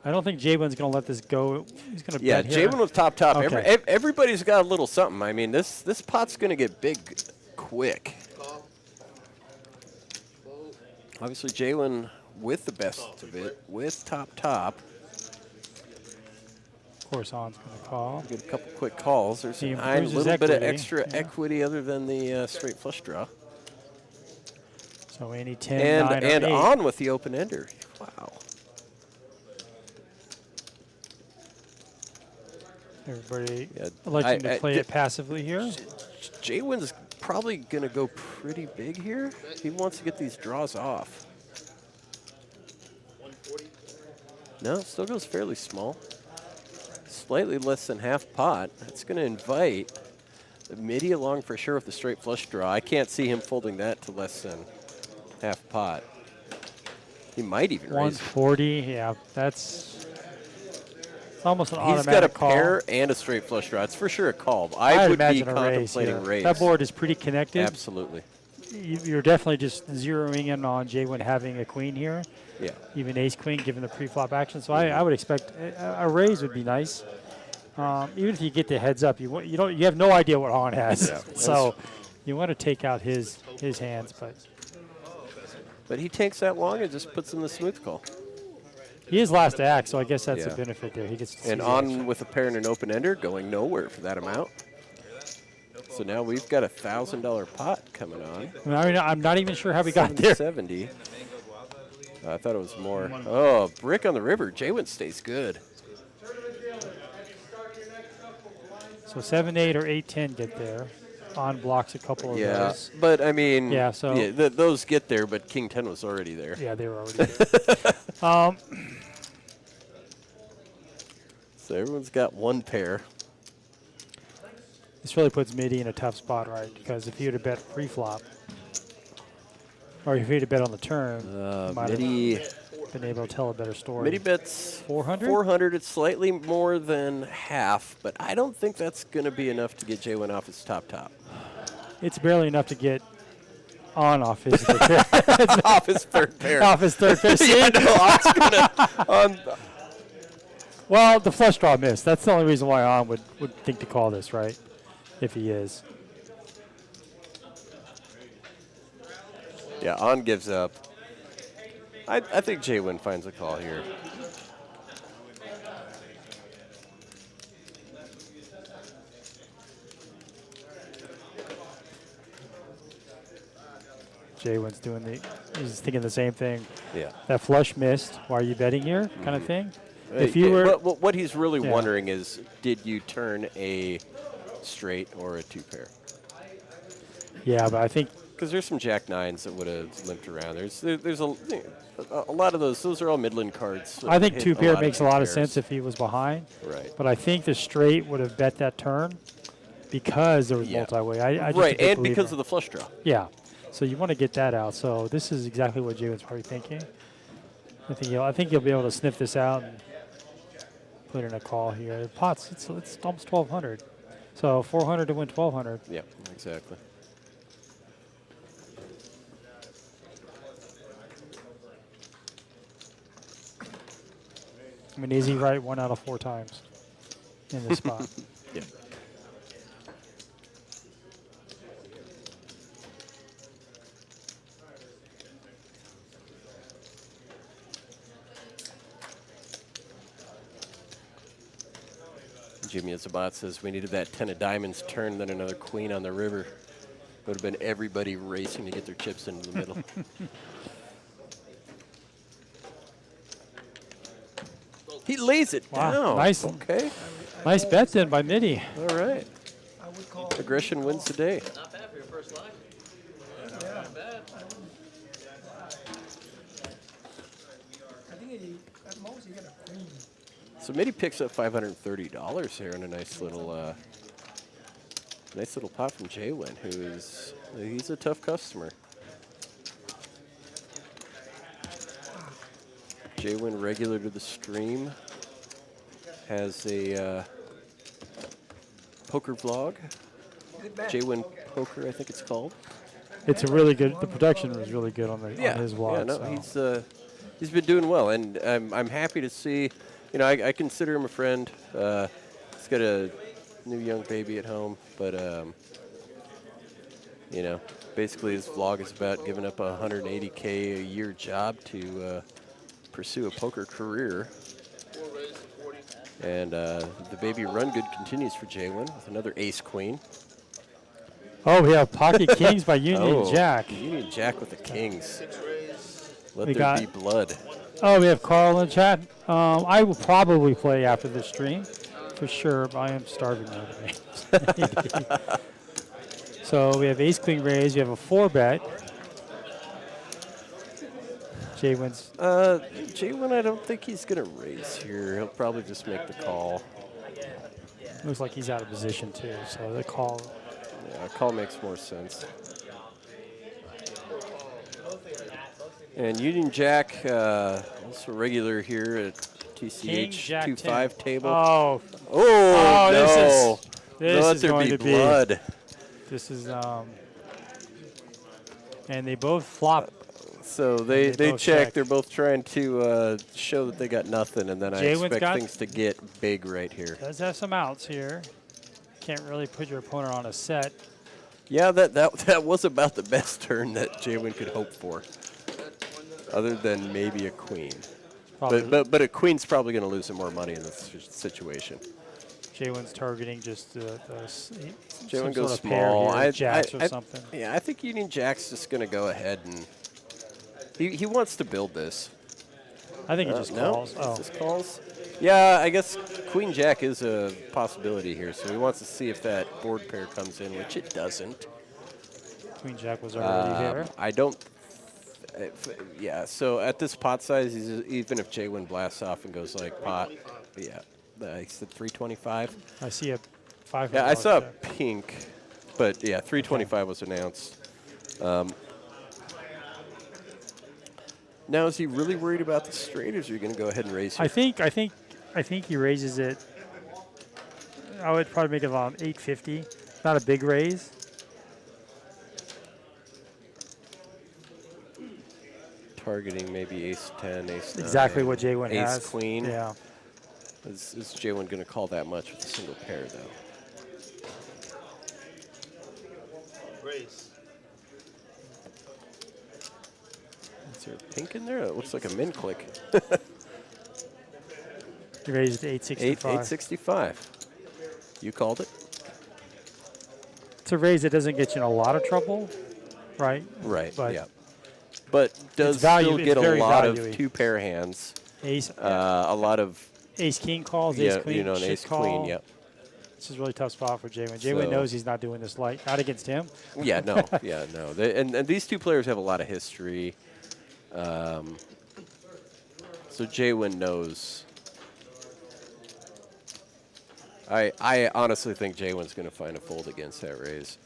[SPEAKER 1] I don't think J-Win's going to let this go. He's going to
[SPEAKER 2] yeah,
[SPEAKER 1] bet here.
[SPEAKER 2] J-Win with top.
[SPEAKER 1] Okay.
[SPEAKER 2] Everybody's got a little something. I mean, this pot's going to get big quick. Obviously, J-Win with the best of it, with top.
[SPEAKER 1] Of course, On's going to call.
[SPEAKER 2] Get a couple quick calls. There's
[SPEAKER 1] He
[SPEAKER 2] a
[SPEAKER 1] improves his
[SPEAKER 2] little bit of
[SPEAKER 1] equity,
[SPEAKER 2] extra equity other than the straight flush draw.
[SPEAKER 1] So any 10, 9, or
[SPEAKER 2] And
[SPEAKER 1] 8.
[SPEAKER 2] on with the open ender. Wow.
[SPEAKER 1] Everybody
[SPEAKER 2] Yeah,
[SPEAKER 1] electing to play it passively here.
[SPEAKER 2] J-Win's probably going to go pretty big here. He wants to get these draws off. No, it still goes fairly small. Slightly less than half pot. It's going to invite the midi along for sure with the straight flush draw. I can't see him folding that to less than half pot. He might even raise.
[SPEAKER 1] 140, yeah, that's it's almost an automatic
[SPEAKER 2] He's got a
[SPEAKER 1] call.
[SPEAKER 2] pair and a straight flush draw. It's for sure a call.
[SPEAKER 1] I'd
[SPEAKER 2] I would be
[SPEAKER 1] imagine a raise,
[SPEAKER 2] contemplating
[SPEAKER 1] yeah.
[SPEAKER 2] raise.
[SPEAKER 1] That board is pretty connected.
[SPEAKER 2] Absolutely.
[SPEAKER 1] you're definitely just zeroing in on J1 having a queen here,
[SPEAKER 2] Yeah.
[SPEAKER 1] even ace queen given the pre-flop action. So I would expect a raise would be nice. Even if you get the heads up, you have no idea what On has.
[SPEAKER 2] Yeah.
[SPEAKER 1] So you want to take out his hands,
[SPEAKER 2] But he takes that long and just puts in the smooth call.
[SPEAKER 1] he is last to act, so I guess that's
[SPEAKER 2] Yeah.
[SPEAKER 1] a benefit there. He gets to see
[SPEAKER 2] And
[SPEAKER 1] the
[SPEAKER 2] On
[SPEAKER 1] action.
[SPEAKER 2] with a pair and an open ender going nowhere for that amount. So now we've got a $1,000 pot coming on.
[SPEAKER 1] I mean, I'm not even sure how we got there.
[SPEAKER 2] 70. I thought it was more. Oh, brick on the river. J1 stays good.
[SPEAKER 1] So 7-8 or 8-10 get there. On blocks a couple of
[SPEAKER 2] Yeah,
[SPEAKER 1] those.
[SPEAKER 2] but I mean,
[SPEAKER 1] Yeah, so-
[SPEAKER 2] those get there, but King 10 was already there.
[SPEAKER 1] Yeah, they were already there.
[SPEAKER 2] So everyone's got one pair.
[SPEAKER 1] This really puts Midi in a tough spot, right? Because if he would have bet pre-flop, or if he would have bet on the turn, he might
[SPEAKER 2] Midi,
[SPEAKER 1] have been able to tell a better story.
[SPEAKER 2] Midi bets
[SPEAKER 1] 400?
[SPEAKER 2] 400. It's slightly more than half, but I don't think that's going to be enough to get J1 off his top.
[SPEAKER 1] It's barely enough to get On off his third pair.
[SPEAKER 2] Off his third pair.
[SPEAKER 1] Off his third pair. See?
[SPEAKER 2] Yeah, no, On's gonna,
[SPEAKER 1] Well, the flush draw missed. That's the only reason why On would think to call this, right? If he is.
[SPEAKER 2] yeah, On gives up. I think J1 finds a call here.
[SPEAKER 1] J1's he's thinking the same thing.
[SPEAKER 2] Yeah.
[SPEAKER 1] That flush missed. Why are you betting here? Kind of thing. If you were,
[SPEAKER 2] what he's really
[SPEAKER 1] Yeah.
[SPEAKER 2] wondering is, did you turn a straight or a two pair?
[SPEAKER 1] yeah, but I think
[SPEAKER 2] Because there's some Jack nines that would have limped around. There's a lot of those. Those are all Midland cards. that
[SPEAKER 1] I think
[SPEAKER 2] hit
[SPEAKER 1] two pair makes a lot of
[SPEAKER 2] pairs.
[SPEAKER 1] sense if he was behind.
[SPEAKER 2] Right.
[SPEAKER 1] But I think the straight would have bet that turn because there was
[SPEAKER 2] Yeah.
[SPEAKER 1] multi-way. I just
[SPEAKER 2] Right,
[SPEAKER 1] a big
[SPEAKER 2] and because
[SPEAKER 1] believer.
[SPEAKER 2] of the flush draw.
[SPEAKER 1] Yeah. So you want to get that out. So this is exactly what Jay was probably thinking. I think he'll be able to sniff this out and put in a call here. The pot's it's almost 1,200. So 400 to win 1,200.
[SPEAKER 2] Yeah, exactly.
[SPEAKER 1] I mean, is he right 1 out of 4 times in this spot?
[SPEAKER 2] Yeah. Jimmy Zabat says we needed that 10 of diamonds turn, then another queen on the river. Would have been everybody racing to get their chips into the middle. He lays it
[SPEAKER 1] Wow,
[SPEAKER 2] down.
[SPEAKER 1] nice.
[SPEAKER 2] Okay.
[SPEAKER 1] Nice bet then by Mitty.
[SPEAKER 2] All right.
[SPEAKER 4] I would call.
[SPEAKER 2] Aggression wins the day.
[SPEAKER 5] Not bad for your first line.
[SPEAKER 4] Yeah.
[SPEAKER 5] Not bad.
[SPEAKER 4] I think at most you get a queen.
[SPEAKER 2] So Mitty picks up $530 here in a nice little pot from Jay-Win, he's a tough customer. Jay-Win, regular to the stream, has a poker vlog.
[SPEAKER 4] Good bet.
[SPEAKER 2] Jay-Win Poker, I think it's called.
[SPEAKER 1] It's a really good. The production was really good on his vlog.
[SPEAKER 2] Yeah, no,
[SPEAKER 1] so.
[SPEAKER 2] he's been doing well, and I'm happy to see. You know, I consider him a friend. He's got a new young baby at home, but you know, basically his vlog is about giving up a $180K a year job to pursue a poker career. And the baby run good continues for Jay-Win with another ace queen.
[SPEAKER 1] Oh, we have pocket kings by Union Jack.
[SPEAKER 2] Union Jack with the kings. Let
[SPEAKER 1] We
[SPEAKER 2] there
[SPEAKER 1] got-
[SPEAKER 2] be blood.
[SPEAKER 1] Oh, we have Carl in the chat. I will probably play after this stream, for sure. But I am starving now today. So we have ace queen raise. You have a 4-bet. Jay wins.
[SPEAKER 2] Jay-Win, I don't think he's going to raise here. He'll probably just make the call.
[SPEAKER 1] Looks like he's out of position too. So the call.
[SPEAKER 2] Yeah, call makes more sense. And Union Jack, also regular here at
[SPEAKER 1] King,
[SPEAKER 2] TCH
[SPEAKER 1] Jack
[SPEAKER 2] 2-5
[SPEAKER 1] 10.
[SPEAKER 2] table.
[SPEAKER 1] Oh,
[SPEAKER 2] Oh,
[SPEAKER 1] this
[SPEAKER 2] no.
[SPEAKER 1] this
[SPEAKER 2] Let
[SPEAKER 1] is
[SPEAKER 2] there
[SPEAKER 1] going
[SPEAKER 2] be
[SPEAKER 1] to be.
[SPEAKER 2] blood.
[SPEAKER 1] This is And they both flop.
[SPEAKER 2] So they
[SPEAKER 1] both
[SPEAKER 2] check.
[SPEAKER 1] check.
[SPEAKER 2] They're both trying to show that they got nothing, and then I
[SPEAKER 1] Jaywin's
[SPEAKER 2] expect
[SPEAKER 1] got-
[SPEAKER 2] things to get big right here.
[SPEAKER 1] Does have some outs here. Can't really put your opponent on a set.
[SPEAKER 2] Yeah, that was about the best turn that Jaywin could hope for, other than maybe a queen.
[SPEAKER 1] Probably
[SPEAKER 2] But a queen's probably going to lose some more money in this situation.
[SPEAKER 1] Jaywin's targeting just some
[SPEAKER 2] Jaywin
[SPEAKER 1] sort
[SPEAKER 2] goes
[SPEAKER 1] of pair
[SPEAKER 2] small.
[SPEAKER 1] here, jacks or something.
[SPEAKER 2] Yeah, I think Union Jack's just going to go ahead and he wants to build this.
[SPEAKER 1] I think he just
[SPEAKER 2] no,
[SPEAKER 1] calls. Oh,
[SPEAKER 2] just calls. Yeah, I guess Queen Jack is a possibility here, so he wants to see if that board pair comes in, which it doesn't.
[SPEAKER 1] Queen Jack was already there.
[SPEAKER 2] I don't. Yeah, so at this pot size, even if Jaywin blasts off and goes like pot, yeah, he said 325.
[SPEAKER 1] I see a 500.
[SPEAKER 2] Yeah, I saw a
[SPEAKER 1] check.
[SPEAKER 2] pink, but yeah, 325 was announced. Now, is he really worried about the straight, or is he going to go ahead and raise here?
[SPEAKER 1] I think he raises it. I would probably make it around 850. Not a big raise.
[SPEAKER 2] Targeting maybe ace 10, ace 9.
[SPEAKER 1] Exactly what Jaywin has.
[SPEAKER 2] Ace queen.
[SPEAKER 1] Yeah.
[SPEAKER 2] Is Jaywin going to call that much with a single pair, though?
[SPEAKER 7] Raise.
[SPEAKER 2] Is there a pink in there? It looks like a min click.
[SPEAKER 1] He raised to 865.
[SPEAKER 2] 865. You called it?
[SPEAKER 1] It's a raise that doesn't get you in a lot of trouble, right?
[SPEAKER 2] Right,
[SPEAKER 1] But
[SPEAKER 2] yeah. But does
[SPEAKER 1] value-
[SPEAKER 2] still
[SPEAKER 1] it's
[SPEAKER 2] get a
[SPEAKER 1] very
[SPEAKER 2] lot of
[SPEAKER 1] value-y.
[SPEAKER 2] two-pair hands.
[SPEAKER 1] Ace,
[SPEAKER 2] A lot of,
[SPEAKER 1] ace king calls,
[SPEAKER 2] yeah,
[SPEAKER 1] ace queen,
[SPEAKER 2] you know, an
[SPEAKER 1] should
[SPEAKER 2] ace
[SPEAKER 1] call.
[SPEAKER 2] queen, yep.
[SPEAKER 1] This is a really tough spot for Jaywin. Jaywin
[SPEAKER 2] So-
[SPEAKER 1] knows he's not doing this light. Not against him.
[SPEAKER 2] Yeah, no, yeah, no. And these two players have a lot of history. So Jaywin knows. I honestly think Jaywin's going to find a fold against that raise.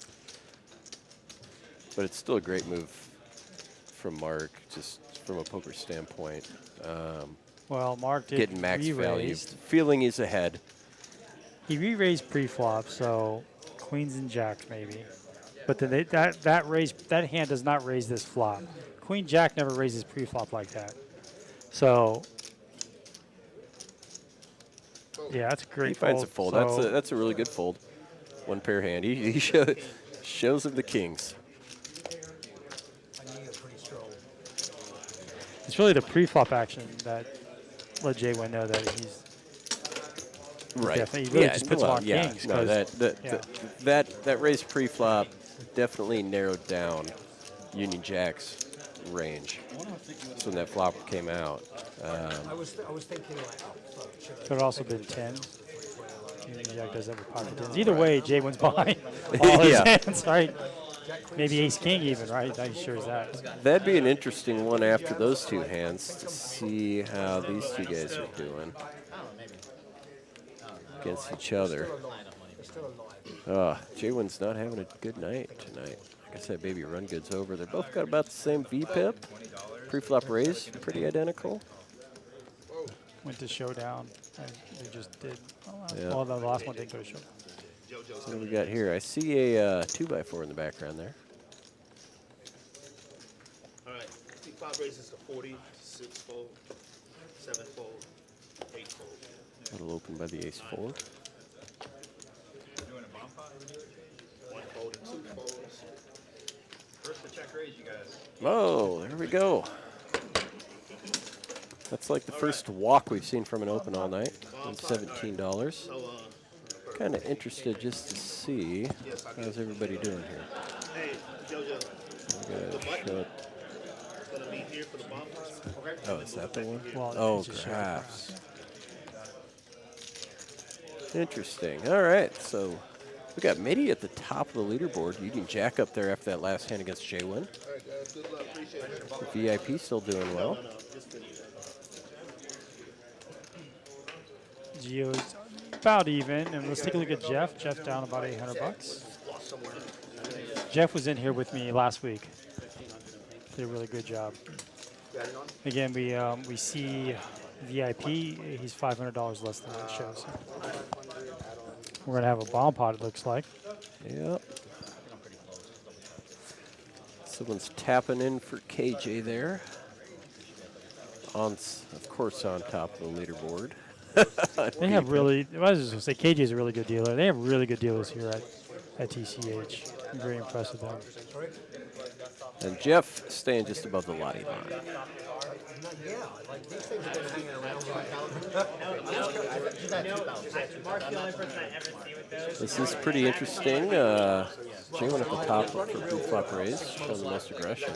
[SPEAKER 2] But it's still a great move from Mark, just from a poker standpoint.
[SPEAKER 1] Well, Mark did
[SPEAKER 2] Getting max value.
[SPEAKER 1] re-raised.
[SPEAKER 2] Feeling he's ahead.
[SPEAKER 1] He re-raised pre-flop, so queens and jacks maybe. But then that hand does not raise this flop. Queen jack never raises pre-flop like that. So yeah, that's a great.
[SPEAKER 2] He finds a fold.
[SPEAKER 1] So
[SPEAKER 2] That's a really good fold. One pair hand. He shows him the kings.
[SPEAKER 1] it's really the pre-flop action that let Jaywin know that he's
[SPEAKER 2] Right.
[SPEAKER 1] definitely. He really just puts him on
[SPEAKER 2] yeah.
[SPEAKER 1] kings.
[SPEAKER 2] No,
[SPEAKER 1] 'cause-
[SPEAKER 2] that raise pre-flop definitely narrowed down Union Jack's range. So when that flop came out,
[SPEAKER 6] I was thinking like, oh, fuck, should I?
[SPEAKER 1] Could have also been tens. Union Jack does have a pocket tens. Either way, Jaywin's behind all his
[SPEAKER 2] Yeah.
[SPEAKER 1] hands, right? Maybe ace king even, right? I'm sure as that.
[SPEAKER 2] that'd be an interesting one after those two hands to see how these two guys are doing against each other. Jaywin's not having a good night tonight. Like I said, baby run good's over. They both got about the same VPIP. Pre-flop raise, pretty identical.
[SPEAKER 1] Went to showdown. They just did.
[SPEAKER 2] Yeah.
[SPEAKER 1] Well, the last one didn't go to showdown.
[SPEAKER 2] So what do we got here? I see a 2x4 in the background there.
[SPEAKER 7] All right. P5 raises to 40, 6 fold, 7 fold, 8 fold.
[SPEAKER 2] That'll open by the ace four.
[SPEAKER 3] Doing a bomb pot?
[SPEAKER 7] 1 fold and 2 folds.
[SPEAKER 3] First to check raise, you guys.
[SPEAKER 2] Oh, there we go. That's like the first walk we've seen from an open all night. And $17.
[SPEAKER 7] So,
[SPEAKER 2] Kind of interested just to see how's everybody doing here.
[SPEAKER 7] hey, JoJo,
[SPEAKER 2] We gotta show it.
[SPEAKER 7] it's going to be here for the bomb pot. Okay.
[SPEAKER 2] Oh, is that the one?
[SPEAKER 1] Well,
[SPEAKER 2] Oh,
[SPEAKER 1] it's just
[SPEAKER 2] graphs. Interesting. All right, so we got Mitty at the top of the leaderboard. You can jack up there after that last hand against Jaywin.
[SPEAKER 7] All right, guys. Good luck. Appreciate it.
[SPEAKER 2] The VIP still doing well.
[SPEAKER 7] No, just kidding.
[SPEAKER 1] Gio's about even, and let's take a look at Jeff. Jeff down about 800 bucks. Jeff was in here with me last week. Did a really good job. Again, we see VIP. He's $500 less than what it shows. We're gonna have a bomb pot. It looks like.
[SPEAKER 2] Yep. Someone's tapping in for KJ there. Of course, on top of the leaderboard.
[SPEAKER 1] They have really, I was just going to say, KJ is a really good dealer. They have really good dealers here at TCH. I'm very impressed with them.
[SPEAKER 2] And Jeff staying just above the Lottie line.
[SPEAKER 6] Yeah, like these things have been hanging around.
[SPEAKER 2] This is pretty interesting. J1 at the top for pre-flop raise, showing the most aggression.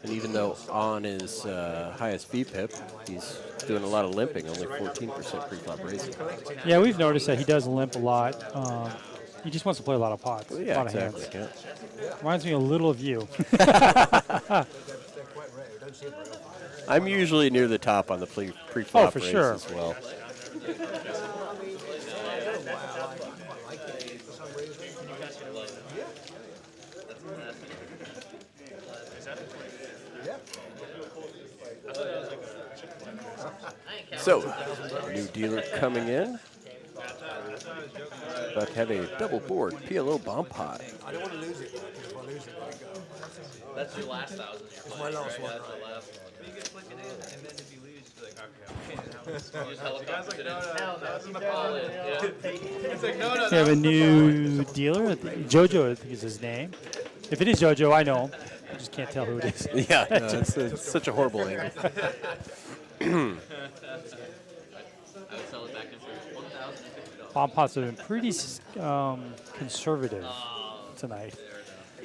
[SPEAKER 2] And even though on his highest VPIP, he's doing a lot of limping, only 14% pre-flop raising.
[SPEAKER 1] Yeah, we've noticed that he does limp a lot. He just wants to play a lot of pots,
[SPEAKER 2] Well,
[SPEAKER 1] a
[SPEAKER 2] yeah,
[SPEAKER 1] lot
[SPEAKER 2] exactly.
[SPEAKER 1] of hands.
[SPEAKER 2] Yeah.
[SPEAKER 1] Reminds me a little of you.
[SPEAKER 2] I'm usually near the top on the pre-flop
[SPEAKER 1] for
[SPEAKER 2] raise
[SPEAKER 1] sure.
[SPEAKER 2] as well. So, new dealer coming in. About to have a double board PLO bomb pot.
[SPEAKER 6] I don't want to lose it, though, because if I lose it, I go.
[SPEAKER 5] That's your last 1,000. It's
[SPEAKER 6] my last one,
[SPEAKER 5] That's the last one.
[SPEAKER 3] You can flick it in, and then if you lose, you're like, okay, I'm
[SPEAKER 5] Use helicopter.
[SPEAKER 3] no, that was my
[SPEAKER 5] All
[SPEAKER 3] fault.
[SPEAKER 5] in, yeah.
[SPEAKER 3] It's like, no,
[SPEAKER 1] We have a new dealer. Jojo, I think is his name. If it is Jojo, I know him. I just can't tell who it is.
[SPEAKER 2] Yeah, no, it's such a horrible angle.
[SPEAKER 5] I would sell it back in for $1,050.
[SPEAKER 1] Bomb pots have been pretty conservative tonight.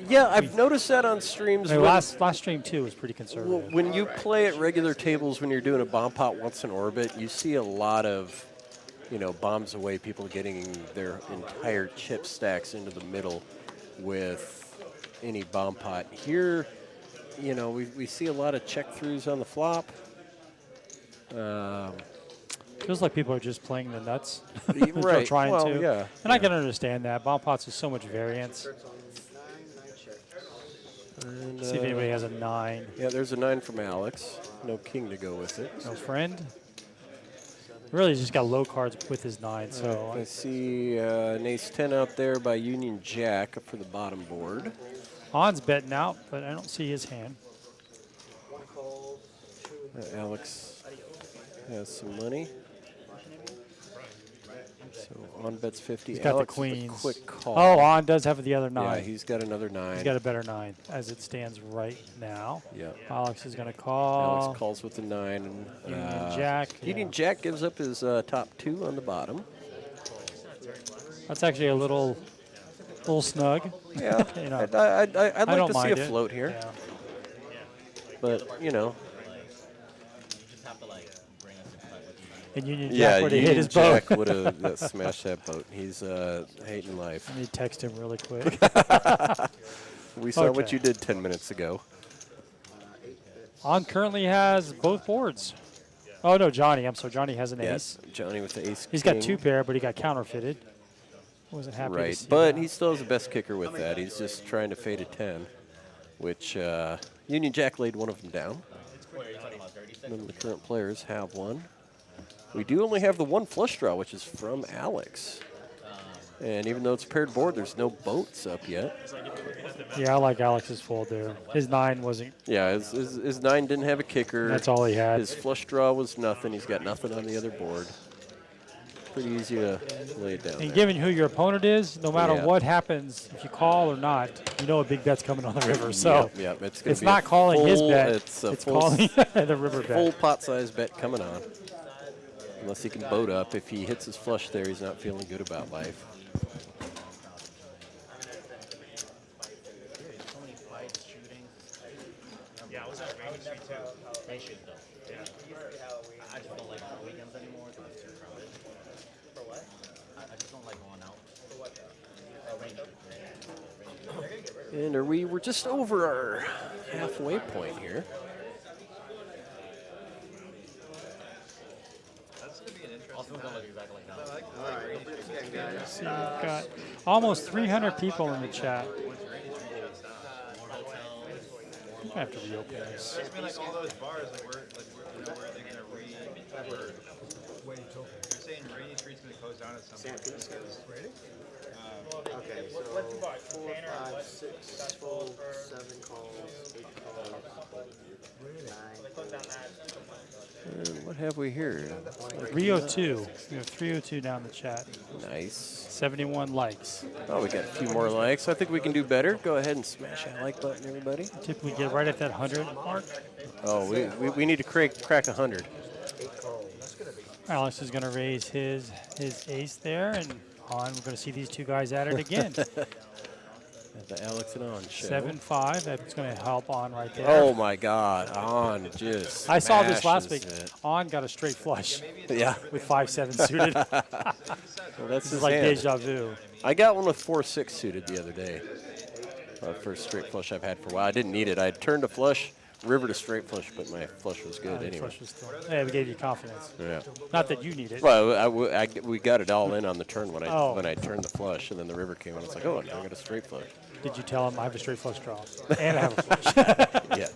[SPEAKER 2] Yeah, I've noticed that on streams.
[SPEAKER 1] I mean,
[SPEAKER 2] when-
[SPEAKER 1] last stream too was pretty
[SPEAKER 2] Well,
[SPEAKER 1] conservative.
[SPEAKER 2] when you play at regular tables, when you're doing a bomb pot once in orbit, you see a lot of, bombs away, people getting their entire chip stacks into the middle with any bomb pot. Here, we see a lot of check throughs on the flop.
[SPEAKER 1] Feels like people are just playing the nuts.
[SPEAKER 2] Right.
[SPEAKER 1] They're trying
[SPEAKER 2] Well,
[SPEAKER 1] to.
[SPEAKER 2] yeah,
[SPEAKER 1] And I can understand that. Bomb pots is so much variance.
[SPEAKER 2] And,
[SPEAKER 1] See if anybody has a 9.
[SPEAKER 2] yeah, there's a 9 from Alex. No king to go with it.
[SPEAKER 1] No friend. Really just got low cards with his 9. So
[SPEAKER 2] I see an ace-10 out there by Union Jack up for the bottom board.
[SPEAKER 1] Han's betting out, but I don't see his hand.
[SPEAKER 2] Alex has some money. So on bets 50.
[SPEAKER 1] He's got
[SPEAKER 2] Alex
[SPEAKER 1] the
[SPEAKER 2] with a
[SPEAKER 1] queens.
[SPEAKER 2] quick call.
[SPEAKER 1] Oh, On does have the other 9.
[SPEAKER 2] Yeah, he's got another 9.
[SPEAKER 1] He's got a better 9 as it stands right now.
[SPEAKER 2] Yeah.
[SPEAKER 1] Alex is going to call.
[SPEAKER 2] Alex calls with the 9. And,
[SPEAKER 1] Union Jack.
[SPEAKER 2] Union
[SPEAKER 1] yeah.
[SPEAKER 2] Jack gives up his top 2 on the bottom.
[SPEAKER 1] That's actually a little snug.
[SPEAKER 2] Yeah,
[SPEAKER 1] You know,
[SPEAKER 2] I'd
[SPEAKER 1] I
[SPEAKER 2] like
[SPEAKER 1] don't
[SPEAKER 2] to see
[SPEAKER 1] mind
[SPEAKER 2] a
[SPEAKER 1] it.
[SPEAKER 2] float here,
[SPEAKER 1] Yeah.
[SPEAKER 2] but
[SPEAKER 1] And Union Jack
[SPEAKER 2] yeah,
[SPEAKER 1] would have hit
[SPEAKER 2] Union
[SPEAKER 1] his boat.
[SPEAKER 2] Jack would have smashed that boat. He's hating life.
[SPEAKER 1] Let me text him really quick.
[SPEAKER 2] We saw what
[SPEAKER 1] Okay.
[SPEAKER 2] you did 10 minutes ago.
[SPEAKER 1] On currently has both boards. Oh, no, Johnny. I'm sorry. Johnny has an
[SPEAKER 2] Yes,
[SPEAKER 1] ace.
[SPEAKER 2] Johnny with the ace.
[SPEAKER 1] He's got
[SPEAKER 2] king.
[SPEAKER 1] 2 pair, but he got counterfeited. Wasn't happy to
[SPEAKER 2] Right,
[SPEAKER 1] see
[SPEAKER 2] but
[SPEAKER 1] that.
[SPEAKER 2] he still has the best kicker with that. He's just trying to fade a 10, which Union Jack laid one of them down. None of the current players have one. We do only have the one flush draw, which is from Alex. And even though it's a paired board, there's no boats up yet.
[SPEAKER 1] Yeah, I like Alex's fold there. His 9 wasn't.
[SPEAKER 2] Yeah, his 9 didn't have a kicker.
[SPEAKER 1] That's all he had.
[SPEAKER 2] His flush draw was nothing. He's got nothing on the other board. Pretty easy to lay it down
[SPEAKER 1] And
[SPEAKER 2] there.
[SPEAKER 1] given who your opponent is, no matter
[SPEAKER 2] Yeah.
[SPEAKER 1] what happens, if you call or not, you know a big bet's coming on the river. So
[SPEAKER 2] yeah, it's gonna
[SPEAKER 1] it's
[SPEAKER 2] be
[SPEAKER 1] not
[SPEAKER 2] a
[SPEAKER 1] calling his
[SPEAKER 2] full-
[SPEAKER 1] bet.
[SPEAKER 2] It's, a
[SPEAKER 1] It's
[SPEAKER 2] full
[SPEAKER 1] calling the river
[SPEAKER 2] full
[SPEAKER 1] bet.
[SPEAKER 2] pot size bet coming on. Unless he can boat up. If he hits his flush there, he's not feeling good about life.
[SPEAKER 8] Yeah, I was at Rainy Street too. They should though. Yeah. I just don't like weekends anymore because it's too crowded. For what? I just don't like going out. For what? Rainy Street.
[SPEAKER 2] And we're just over our halfway point here.
[SPEAKER 3] That's gonna be an interesting.
[SPEAKER 8] Also, don't look exactly like that.
[SPEAKER 1] See, we've got almost 300 people in the chat. I have to reopen this.
[SPEAKER 3] It's been like all those bars, like where are they gonna They're saying Rainy Street's gonna close down at some point because
[SPEAKER 6] Okay, so 4, 5, 6 fold, 7 calls, 8 calls, 9.
[SPEAKER 2] What have we here?
[SPEAKER 1] 302. We have 302 down the chat.
[SPEAKER 2] Nice.
[SPEAKER 1] 71 likes.
[SPEAKER 2] Oh, we got a few more likes. I think we can do better. Go ahead and smash that like button, everybody.
[SPEAKER 1] Typically get right at that 100 mark.
[SPEAKER 2] Oh, we need to crack 100.
[SPEAKER 1] Alex is going to raise his ace there, and we're going to see these two guys at it again.
[SPEAKER 2] The Alex and On show.
[SPEAKER 1] 7-5. That's going to help On right there.
[SPEAKER 2] Oh my God, On just.
[SPEAKER 1] I saw this last
[SPEAKER 2] smashes
[SPEAKER 1] week.
[SPEAKER 2] it.
[SPEAKER 1] On got a straight flush
[SPEAKER 2] Yeah.
[SPEAKER 1] with 5-7 suited.
[SPEAKER 2] Well, that's
[SPEAKER 1] This
[SPEAKER 2] his
[SPEAKER 1] is like
[SPEAKER 2] hand.
[SPEAKER 1] deja vu.
[SPEAKER 2] I got one with 4-6 suited the other day. First straight flush I've had for a while. I didn't need it. I turned a flush, river to straight flush, but my flush was good
[SPEAKER 1] The
[SPEAKER 2] anyway.
[SPEAKER 1] flush was still, yeah, we gave you confidence.
[SPEAKER 2] Yeah.
[SPEAKER 1] Not that you need it.
[SPEAKER 2] Well, we got it all in on the turn when
[SPEAKER 1] Oh.
[SPEAKER 2] I turned the flush, and then the river came and it's like, oh, now I got a straight flush.
[SPEAKER 1] Did you tell him I have a straight flush draw and I have a flush?
[SPEAKER 2] Yeah.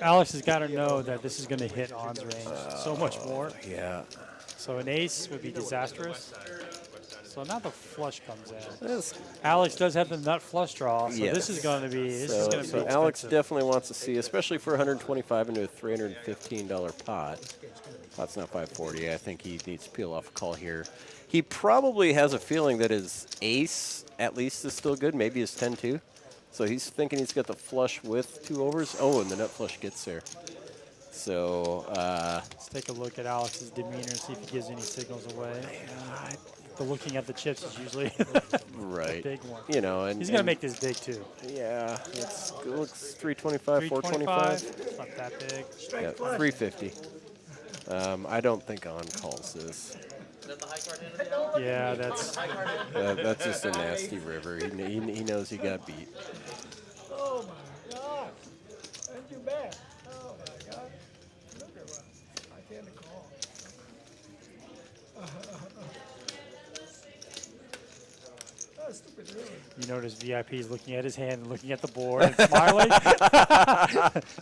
[SPEAKER 1] Alex has got to know that this is going to hit On's range so much more.
[SPEAKER 2] Yeah.
[SPEAKER 1] So an ace would be disastrous. So now the flush comes in.
[SPEAKER 2] That's-
[SPEAKER 1] Alex does have the nut flush draw, so
[SPEAKER 2] Yes.
[SPEAKER 1] this is going to be
[SPEAKER 2] So Alex
[SPEAKER 1] expensive.
[SPEAKER 2] definitely wants to see, especially for 125 into a $315 pot. Pot's not 540. I think he needs to peel off a call here. He probably has a feeling that his ace at least is still good. Maybe his 10-2. So he's thinking he's got the flush with 2 overs. Oh, and the nut flush gets there. So
[SPEAKER 1] Let's take a look at Alex's demeanor and see if he gives any signals away. The looking at the chips is usually
[SPEAKER 2] right,
[SPEAKER 1] big one.
[SPEAKER 2] you know, and
[SPEAKER 1] He's going to make this big too.
[SPEAKER 2] Yeah, it looks 325, 425.
[SPEAKER 1] It's not that big.
[SPEAKER 2] Yeah, 350. I don't think On calls this.
[SPEAKER 5] Is that the high card hand of the hour?
[SPEAKER 1] Yeah, that's
[SPEAKER 2] That's just a nasty river. He knows he got beat.
[SPEAKER 4] Oh my God. Thank you back. Oh my God. Look at what. I can't call. Oh, stupid really.
[SPEAKER 1] You notice VIP is looking at his hand and looking at the board and smiling.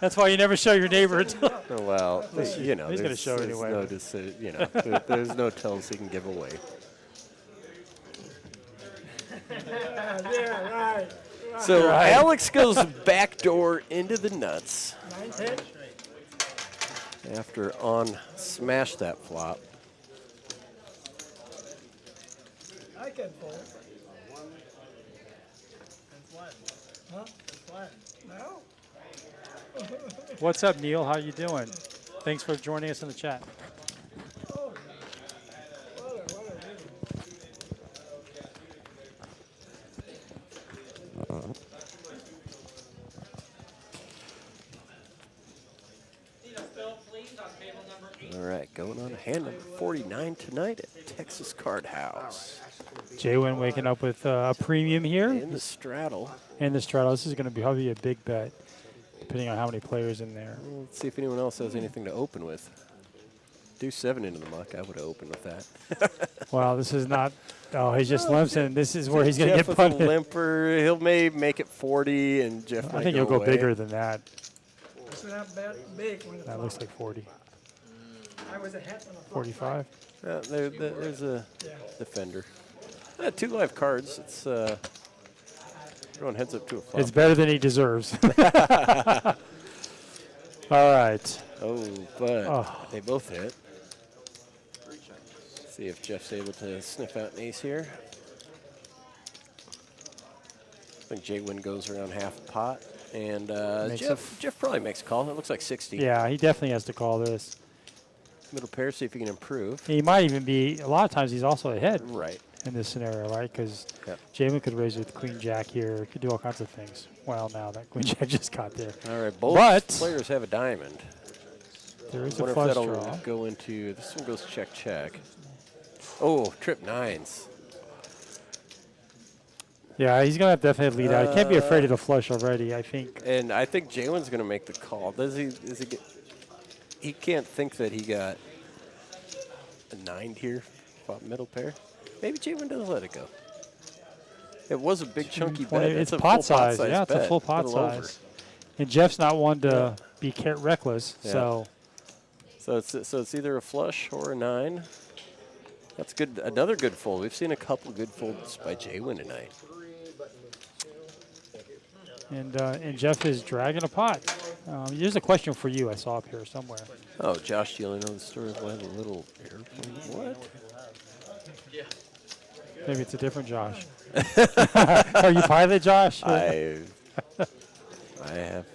[SPEAKER 1] That's why you never show your neighbor until.
[SPEAKER 2] Oh, well, you know,
[SPEAKER 1] He's gonna
[SPEAKER 2] there's-
[SPEAKER 1] show
[SPEAKER 2] there's
[SPEAKER 1] anyway,
[SPEAKER 2] No
[SPEAKER 1] but-
[SPEAKER 2] you know, there's no tells he can give away.
[SPEAKER 4] Yeah, right.
[SPEAKER 2] So Alex goes backdoor into the nuts
[SPEAKER 4] 9-10.
[SPEAKER 2] after On smashed that flop.
[SPEAKER 4] I can fold. Huh? No?
[SPEAKER 1] What's up, Neil? How you doing? Thanks for joining us in the chat.
[SPEAKER 4] Oh, what a
[SPEAKER 2] All right, going on hand number 49 tonight at Texas Card House.
[SPEAKER 1] Jaywin waking up with a premium here
[SPEAKER 2] In the straddle.
[SPEAKER 1] in the straddle. This is going to be probably a big bet, depending on how many players in there.
[SPEAKER 2] Let's see if anyone else has anything to open with. Do 7 into the muck. I would have opened with that.
[SPEAKER 1] Wow, this is not. Oh, he's just limps, and this is where he's going to
[SPEAKER 2] Jeff
[SPEAKER 1] get
[SPEAKER 2] with a
[SPEAKER 1] punted.
[SPEAKER 2] limper. He'll maybe make it 40, and Jeff
[SPEAKER 1] I
[SPEAKER 2] might
[SPEAKER 1] think he'll go
[SPEAKER 2] away.
[SPEAKER 1] bigger than that.
[SPEAKER 4] It's not bad big when
[SPEAKER 1] That looks like 40,
[SPEAKER 4] I was a hat on a flop.
[SPEAKER 1] 45.
[SPEAKER 2] There's a
[SPEAKER 4] Yeah.
[SPEAKER 2] defender. 2 live cards. It's everyone heads up to a flop.
[SPEAKER 1] It's better than he deserves. All right.
[SPEAKER 2] Oh, but
[SPEAKER 1] Oh.
[SPEAKER 2] they both hit. See if Jeff's able to sniff out an ace here. I think Jaywin goes around half pot, and
[SPEAKER 1] Makes
[SPEAKER 2] Jeff probably makes a call. It looks like 60.
[SPEAKER 1] Yeah, he definitely has to call this.
[SPEAKER 2] Middle pair, see if he can improve.
[SPEAKER 1] He might even be. A lot of times he's also ahead
[SPEAKER 2] Right.
[SPEAKER 1] in this scenario, right? Because
[SPEAKER 2] Yep.
[SPEAKER 1] Jamin could raise with Queen Jack here. Could do all kinds of things. Well, now that Queen Jack just got there.
[SPEAKER 2] All right, both
[SPEAKER 1] But-
[SPEAKER 2] players have a diamond.
[SPEAKER 1] There is
[SPEAKER 2] I
[SPEAKER 1] a
[SPEAKER 2] wonder if
[SPEAKER 1] flush
[SPEAKER 2] that'll
[SPEAKER 1] draw.
[SPEAKER 2] go into, this one goes check, check. Oh, trip 9s.
[SPEAKER 1] Yeah, he's gonna have to definitely lead out. He can't be afraid of the flush already. I think.
[SPEAKER 2] And I think Jalen's going to make the call. Does he get, he can't think that he got a 9 here, flop middle pair. Maybe Jalen does let it go. It was a big chunky bet.
[SPEAKER 1] It's
[SPEAKER 2] a
[SPEAKER 1] pot
[SPEAKER 2] full
[SPEAKER 1] size. Yeah, it's a
[SPEAKER 2] bet.
[SPEAKER 1] full pot
[SPEAKER 2] Little over.
[SPEAKER 1] size. And Jeff's not one to be reckless.
[SPEAKER 2] Yeah.
[SPEAKER 1] So
[SPEAKER 2] So it's either a flush or a 9. That's good. Another good fold. We've seen a couple good folds by Jaywin tonight.
[SPEAKER 1] And Jeff is dragging a pot. Here's a question for you I saw up here somewhere.
[SPEAKER 2] Oh, Josh, do you know the story of why the little airplane? What?
[SPEAKER 1] Maybe it's a different Josh. Are you pilot, Josh?
[SPEAKER 2] I have.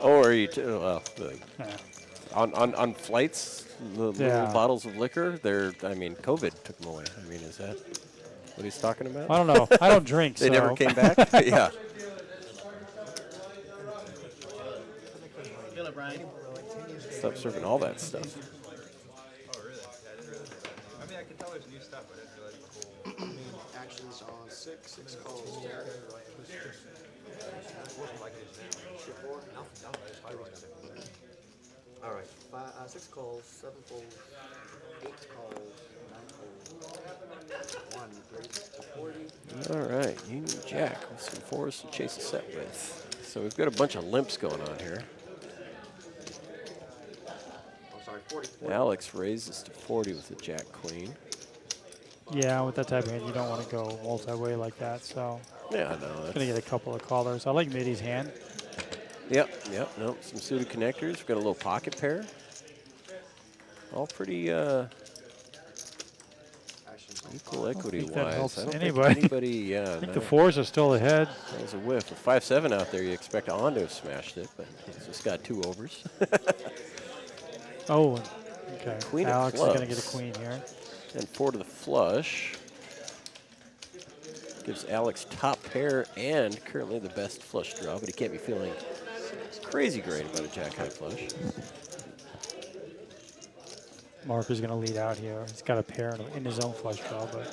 [SPEAKER 2] Oh, are you? Well, on flights, the little bottles of liquor. I mean, COVID took them away. I mean, is that what he's talking about?
[SPEAKER 1] I don't know. I don't drink.
[SPEAKER 2] They
[SPEAKER 1] so.
[SPEAKER 2] never came back. Yeah.
[SPEAKER 5] Feel it, Brian.
[SPEAKER 2] Stop serving all that stuff.
[SPEAKER 3] Oh, really? Yeah, I didn't realize that. I mean, I can tell there's new stuff, but I didn't realize the whole.
[SPEAKER 6] Actions on 6 calls. All right, 6 calls, 7 folds, 8 calls, 9 folds, 1 breaks to 40.
[SPEAKER 2] All right, Union Jack with some fours to chase the set with. So we've got a bunch of limps going on here.
[SPEAKER 6] Oh, sorry, 40.
[SPEAKER 2] Alex raises to 40 with the Jack Queen.
[SPEAKER 1] Yeah, with that type of hand, you don't want to go multi-way like that. So
[SPEAKER 2] Yeah, I know.
[SPEAKER 1] gonna get a couple of callers. I like Mitty's hand.
[SPEAKER 2] Yep. Nope. Some suited connectors. We've got a little pocket pair. All pretty equal equity
[SPEAKER 1] think that
[SPEAKER 2] wise.
[SPEAKER 1] helps
[SPEAKER 2] I don't
[SPEAKER 1] anybody.
[SPEAKER 2] think anybody. Yeah.
[SPEAKER 1] I think
[SPEAKER 2] no.
[SPEAKER 1] the fours are still ahead.
[SPEAKER 2] That was a whiff. With 5-7 out there, you expect On to have smashed it, but he's just got 2 overs.
[SPEAKER 1] Oh, okay.
[SPEAKER 2] Queen of
[SPEAKER 1] Alex is gonna
[SPEAKER 2] clubs.
[SPEAKER 1] get a queen here.
[SPEAKER 2] And 4 to the flush. Gives Alex top pair and currently the best flush draw, but he can't be feeling crazy great about a Jack high flush.
[SPEAKER 1] Mark is gonna lead out here. He's got a pair in his own flush draw, but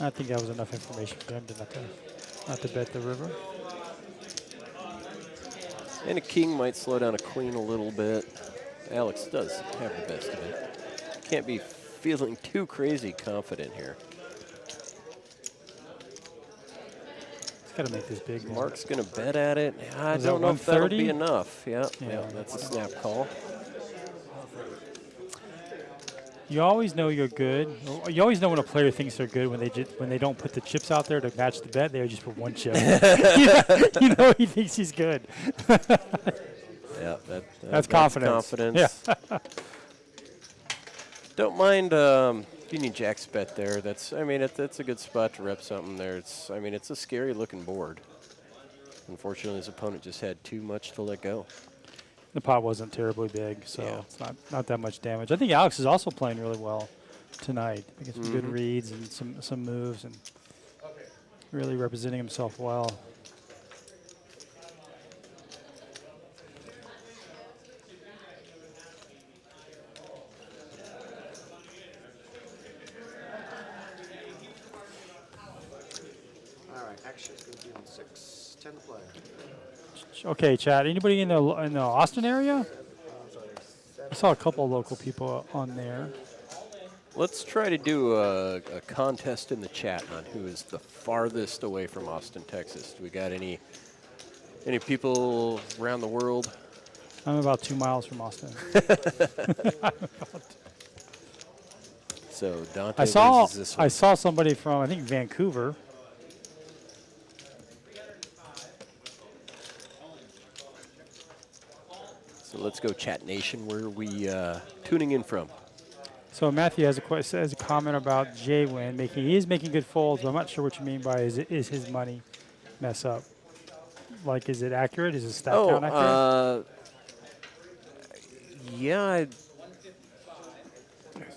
[SPEAKER 1] I think that was enough information for him to not to bet the river.
[SPEAKER 2] And a king might slow down a queen a little bit. Alex does have the best of it. Can't be feeling too crazy confident here.
[SPEAKER 1] He's got to make this big. man.
[SPEAKER 2] Mark's going to bet at it. I
[SPEAKER 1] Is that
[SPEAKER 2] don't know if that'll
[SPEAKER 1] 130?
[SPEAKER 2] be enough. Yeah,
[SPEAKER 1] Yeah.
[SPEAKER 2] that's a snap call.
[SPEAKER 1] You always know you're good. You always know when a player thinks they're good when they don't put the chips out there to match the bet. They just put one chip. you know he thinks he's good.
[SPEAKER 2] Yeah,
[SPEAKER 1] That's confidence.
[SPEAKER 2] Confidence.
[SPEAKER 1] Yeah.
[SPEAKER 2] Don't mind Union Jack's bet there. That's a good spot to rep something there. It's a scary looking board. Unfortunately, his opponent just had too much to let go.
[SPEAKER 1] The pot wasn't terribly big, so
[SPEAKER 2] Yeah.
[SPEAKER 1] it's not that much damage. I think Alex is also playing really well tonight. Making some good reads and some moves and really representing himself well.
[SPEAKER 6] All right, action's going to be on 6, 10 to play.
[SPEAKER 1] Okay, Chad. Anybody in the Austin area? I saw a couple of local people on there.
[SPEAKER 2] Let's try to do a contest in the chat on who is the farthest away from Austin, Texas. Do we got any people around the world?
[SPEAKER 1] I'm about 2 miles from Austin.
[SPEAKER 2] So Dante
[SPEAKER 1] I saw
[SPEAKER 2] raises this one.
[SPEAKER 1] I saw somebody from I think Vancouver.
[SPEAKER 2] So let's go Chat Nation. Where are we tuning in from?
[SPEAKER 1] So Matthew has a comment about Jaywin he is making good folds, but I'm not sure what you mean by is his money mess up. Like, is it accurate? Is his stat count accurate?
[SPEAKER 2] Yeah.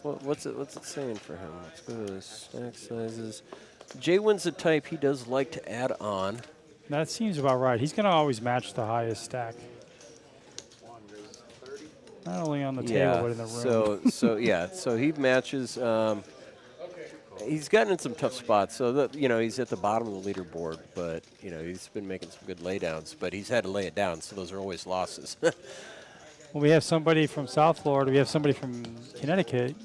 [SPEAKER 2] What's it saying for him? Let's go to the stack sizes. Jaywin's the type he does like to add on.
[SPEAKER 1] That seems about right. He's going to always match the highest stack. Not only on the table, but in the room.
[SPEAKER 2] So he matches. He's gotten in some tough spots. So he's at the bottom of the leaderboard, but he's been making some good laydowns. But he's had to lay it down, so those are always losses.
[SPEAKER 1] Well, we have somebody from South Florida. We have somebody from Connecticut,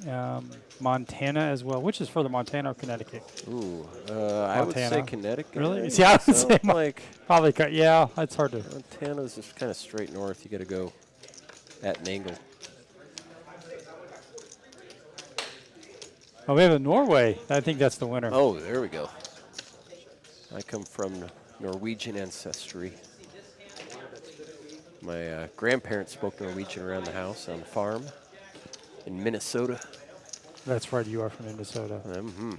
[SPEAKER 1] Montana as well. Which is further, Montana or Connecticut?
[SPEAKER 2] Ooh, I would say
[SPEAKER 1] Montana.
[SPEAKER 2] Connecticut.
[SPEAKER 1] Really? See, I would say
[SPEAKER 2] like
[SPEAKER 1] probably. Yeah, it's hard to.
[SPEAKER 2] Montana's just kind of straight north. You got to go at an angle.
[SPEAKER 1] Oh, we have a Norway. I think that's the winner.
[SPEAKER 2] Oh, there we go. I come from Norwegian ancestry. My grandparents spoke Norwegian around the house on the farm in Minnesota.
[SPEAKER 1] That's right. You are from Minnesota.
[SPEAKER 2] Mm-hmm.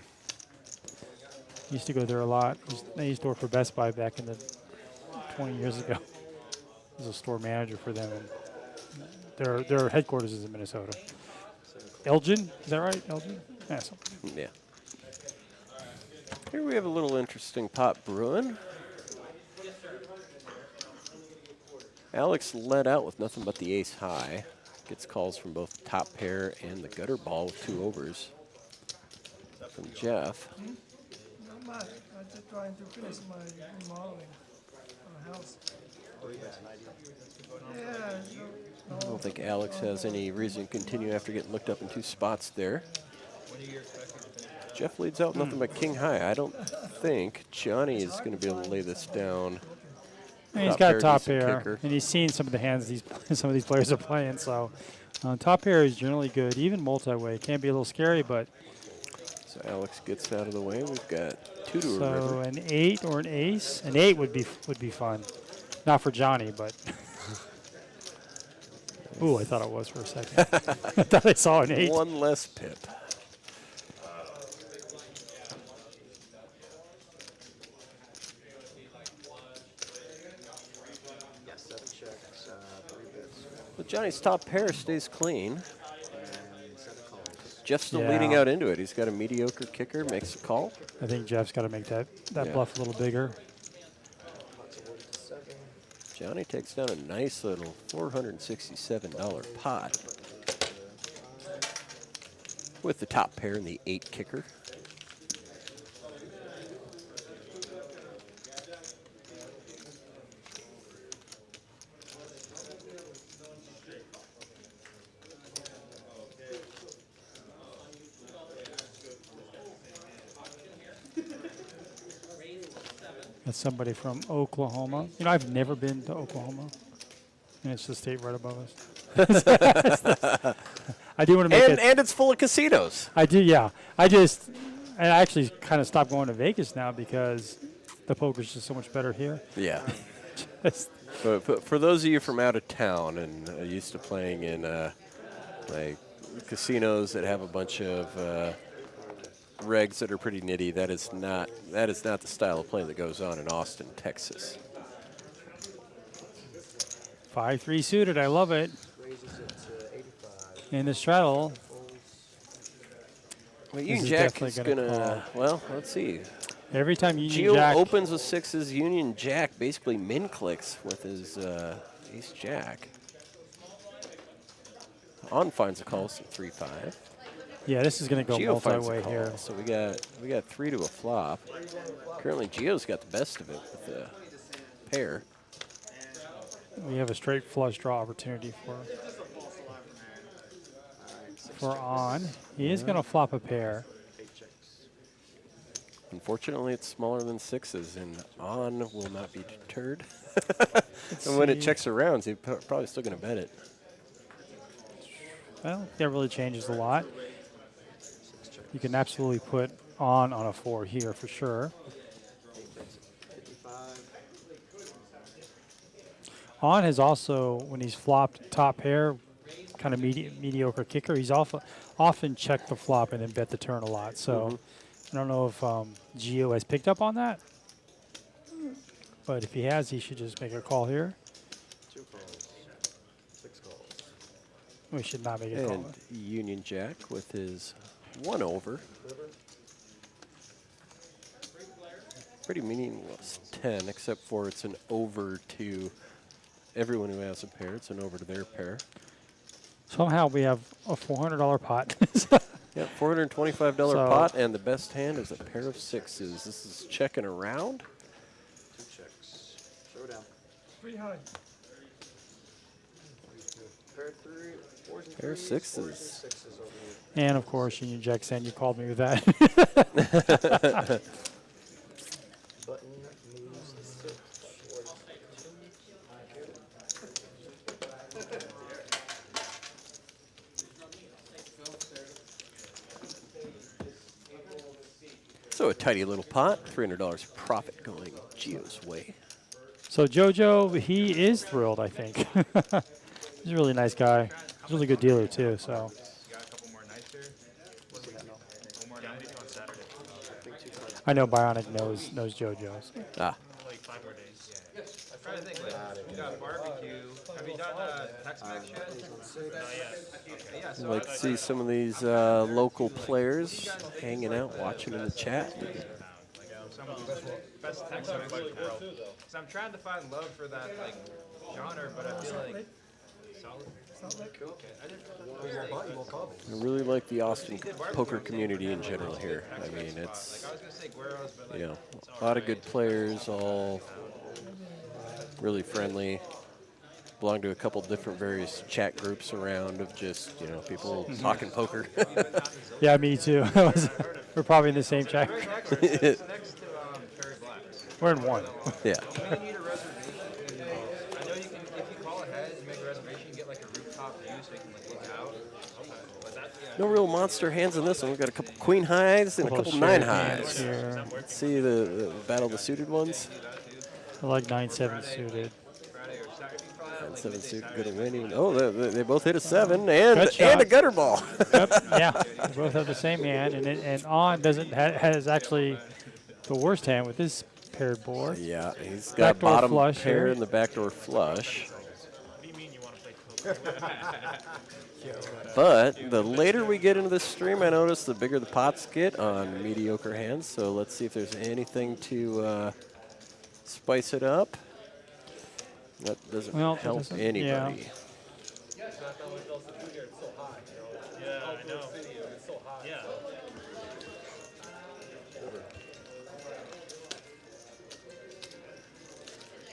[SPEAKER 1] Used to go there a lot. I used to work for Best Buy back in the 20 years ago. I was a store manager for them. And their headquarters is in Minnesota. Elgin, is that right? Elgin? Yeah, something.
[SPEAKER 2] Yeah. Here we have a little interesting pot brewing. Alex led out with nothing but the ace high. Gets calls from both the top pair and the gutter ball with 2 overs. From Jeff.
[SPEAKER 4] Not much. I'm just trying to finish my remodeling on the house. Yeah.
[SPEAKER 2] I don't think Alex has any reason to continue after getting looked up in 2 spots there. Jeff leads out with nothing but king high. I don't think Johnny is going to be able to lay this down.
[SPEAKER 1] And he's got top
[SPEAKER 2] decent
[SPEAKER 1] pair,
[SPEAKER 2] kicker.
[SPEAKER 1] and he's seen some of the hands some of these players are playing. So top pair is generally good. Even multi-way can be a little scary, but
[SPEAKER 2] So Alex gets out of the way. We've got 2 to a
[SPEAKER 1] so
[SPEAKER 2] river.
[SPEAKER 1] an 8 or an ace. An 8 would be fun, not for Johnny, but. Ooh, I thought it was for a second. I thought I saw an 8.
[SPEAKER 2] 1 less pip.
[SPEAKER 6] Yes, 7 checks, 3 bits,
[SPEAKER 2] But Johnny's top pair stays clean.
[SPEAKER 6] and 7 calls.
[SPEAKER 2] Jeff's still
[SPEAKER 1] Yeah.
[SPEAKER 2] leading out into it. He's got a mediocre kicker, makes a call.
[SPEAKER 1] I think Jeff's got to make that
[SPEAKER 2] Yeah.
[SPEAKER 1] bluff a little bigger.
[SPEAKER 6] Pots awarded to 7.
[SPEAKER 2] Johnny takes down a nice little $467 pot with the top pair and the 8 kicker.
[SPEAKER 1] That's somebody from Oklahoma. You know, I've never been to Oklahoma, and it's the state right above us. I do want to make it.
[SPEAKER 2] And it's full of casinos.
[SPEAKER 1] I do, yeah. I actually kind of stopped going to Vegas now because the poker's just so much better here.
[SPEAKER 2] Yeah.
[SPEAKER 1] Just-
[SPEAKER 2] But for those of you from out of town and used to playing in like casinos that have a bunch of regs that are pretty nitty, that is not the style of play that goes on in Austin, Texas.
[SPEAKER 1] 5-3 suited. I love it.
[SPEAKER 6] Raises it to 85.
[SPEAKER 1] In the straddle.
[SPEAKER 6] Folds.
[SPEAKER 2] Well,
[SPEAKER 1] This
[SPEAKER 2] Union
[SPEAKER 1] is
[SPEAKER 2] Jack
[SPEAKER 1] definitely
[SPEAKER 2] is
[SPEAKER 1] gonna
[SPEAKER 2] gonna. Well, let's see.
[SPEAKER 1] Every time Union
[SPEAKER 2] Gio
[SPEAKER 1] Jack
[SPEAKER 2] opens with 6s. Union Jack basically min clicks with his ace jack. On finds a call, so 3-5.
[SPEAKER 1] Yeah, this is going to go
[SPEAKER 2] Gio finds a
[SPEAKER 1] multi-way
[SPEAKER 2] call,
[SPEAKER 1] here.
[SPEAKER 2] so we got 3 to a flop. Currently, Gio's got the best of it with the pair.
[SPEAKER 1] We have a straight flush draw opportunity for on. He is going to flop a pair.
[SPEAKER 6] 8 checks.
[SPEAKER 2] Unfortunately, it's smaller than 6s, and on will not be deterred. And when it
[SPEAKER 1] see.
[SPEAKER 2] checks around, he's probably still going to bet it.
[SPEAKER 1] Well, that really changes a lot. You can absolutely put on a 4 here for sure.
[SPEAKER 6] 55.
[SPEAKER 1] On has also, when he's flopped top pair, kind of mediocre kicker, he's often checked the flop and then bet the turn a lot. So I don't know if Gio has picked up on that. But if he has, he should just make a call here.
[SPEAKER 6] 2 calls. 6 calls.
[SPEAKER 1] We should not make a call.
[SPEAKER 2] And Union Jack with his 1 over.
[SPEAKER 6] River.
[SPEAKER 2] Pretty meaningless 10, except for it's an over to everyone who has a pair. It's an over to their pair.
[SPEAKER 1] Somehow we have a $400 pot.
[SPEAKER 2] Yeah, $425
[SPEAKER 1] So-
[SPEAKER 2] pot, and the best hand is a pair of 6s. This is checking around.
[SPEAKER 6] 2 checks. Showdown.
[SPEAKER 4] 3 high.
[SPEAKER 6] Pair 3. 4s and
[SPEAKER 2] Pair of
[SPEAKER 6] 3s. 4s and
[SPEAKER 2] 6s.
[SPEAKER 6] 6s over here.
[SPEAKER 1] And of course, Union Jack saying you called me with that.
[SPEAKER 6] Button moves to 6. Short.
[SPEAKER 2] So a tidy little pot, $300 profit going Gio's way.
[SPEAKER 1] So JoJo, he is thrilled, I think. He's a really nice guy. He's a really good dealer, too, so.
[SPEAKER 3] You got a couple more nights here? One more night on Saturday.
[SPEAKER 1] I know Bionic knows JoJo's.
[SPEAKER 2] Ah,
[SPEAKER 8] Like 5 more days.
[SPEAKER 3] I'm trying to think, like, you got barbecue. Have you done Tex-Mex yet? Okay, yeah, so
[SPEAKER 2] I'd like to see some of these local players hanging out, watching in the chat.
[SPEAKER 3] some of the best Tex-Mex in the world. So I'm trying to find love for that, like, genre, but I feel like solid.
[SPEAKER 2] I really like the Austin poker community in general here. I mean, it's,
[SPEAKER 3] I was gonna say Guero's, but
[SPEAKER 2] you know, a lot of good players, all really friendly. Belong to a couple different various chat groups around of just, you know, people talking poker.
[SPEAKER 1] Yeah, me too. We're probably in the same chat.
[SPEAKER 3] next to Cherry Blacks.
[SPEAKER 1] We're in one.
[SPEAKER 2] Yeah.
[SPEAKER 3] You need a reservation. I know you can, if you call ahead and make a reservation, you get like a rooftop view so you can like look out. But that's,
[SPEAKER 2] No real monster hands in this one. We've got a couple queen highs and a couple
[SPEAKER 1] shared
[SPEAKER 2] 9
[SPEAKER 1] hands
[SPEAKER 2] highs.
[SPEAKER 1] here.
[SPEAKER 2] Let's see the battle of the suited ones.
[SPEAKER 1] I like 9-7 suited.
[SPEAKER 3] Friday or Saturday.
[SPEAKER 2] 9-7 suited, good at winning. Oh, they both hit a 7 and
[SPEAKER 1] Good shot.
[SPEAKER 2] a gutter ball.
[SPEAKER 1] Yep, yeah, they both have the same hand, and On doesn't has actually the worst hand with this paired board.
[SPEAKER 2] Yeah, he's got
[SPEAKER 1] Backdoor
[SPEAKER 2] bottom
[SPEAKER 1] flush
[SPEAKER 2] pair
[SPEAKER 1] here.
[SPEAKER 2] and the backdoor flush.
[SPEAKER 8] What do you mean you want to play poker?
[SPEAKER 2] But the later we get into this stream, I notice the bigger the pots get on mediocre hands. So let's see if there's anything to spice it up. That doesn't
[SPEAKER 1] Well, that
[SPEAKER 2] help
[SPEAKER 1] doesn't-
[SPEAKER 2] anybody.
[SPEAKER 8] Yeah, I know. Yeah.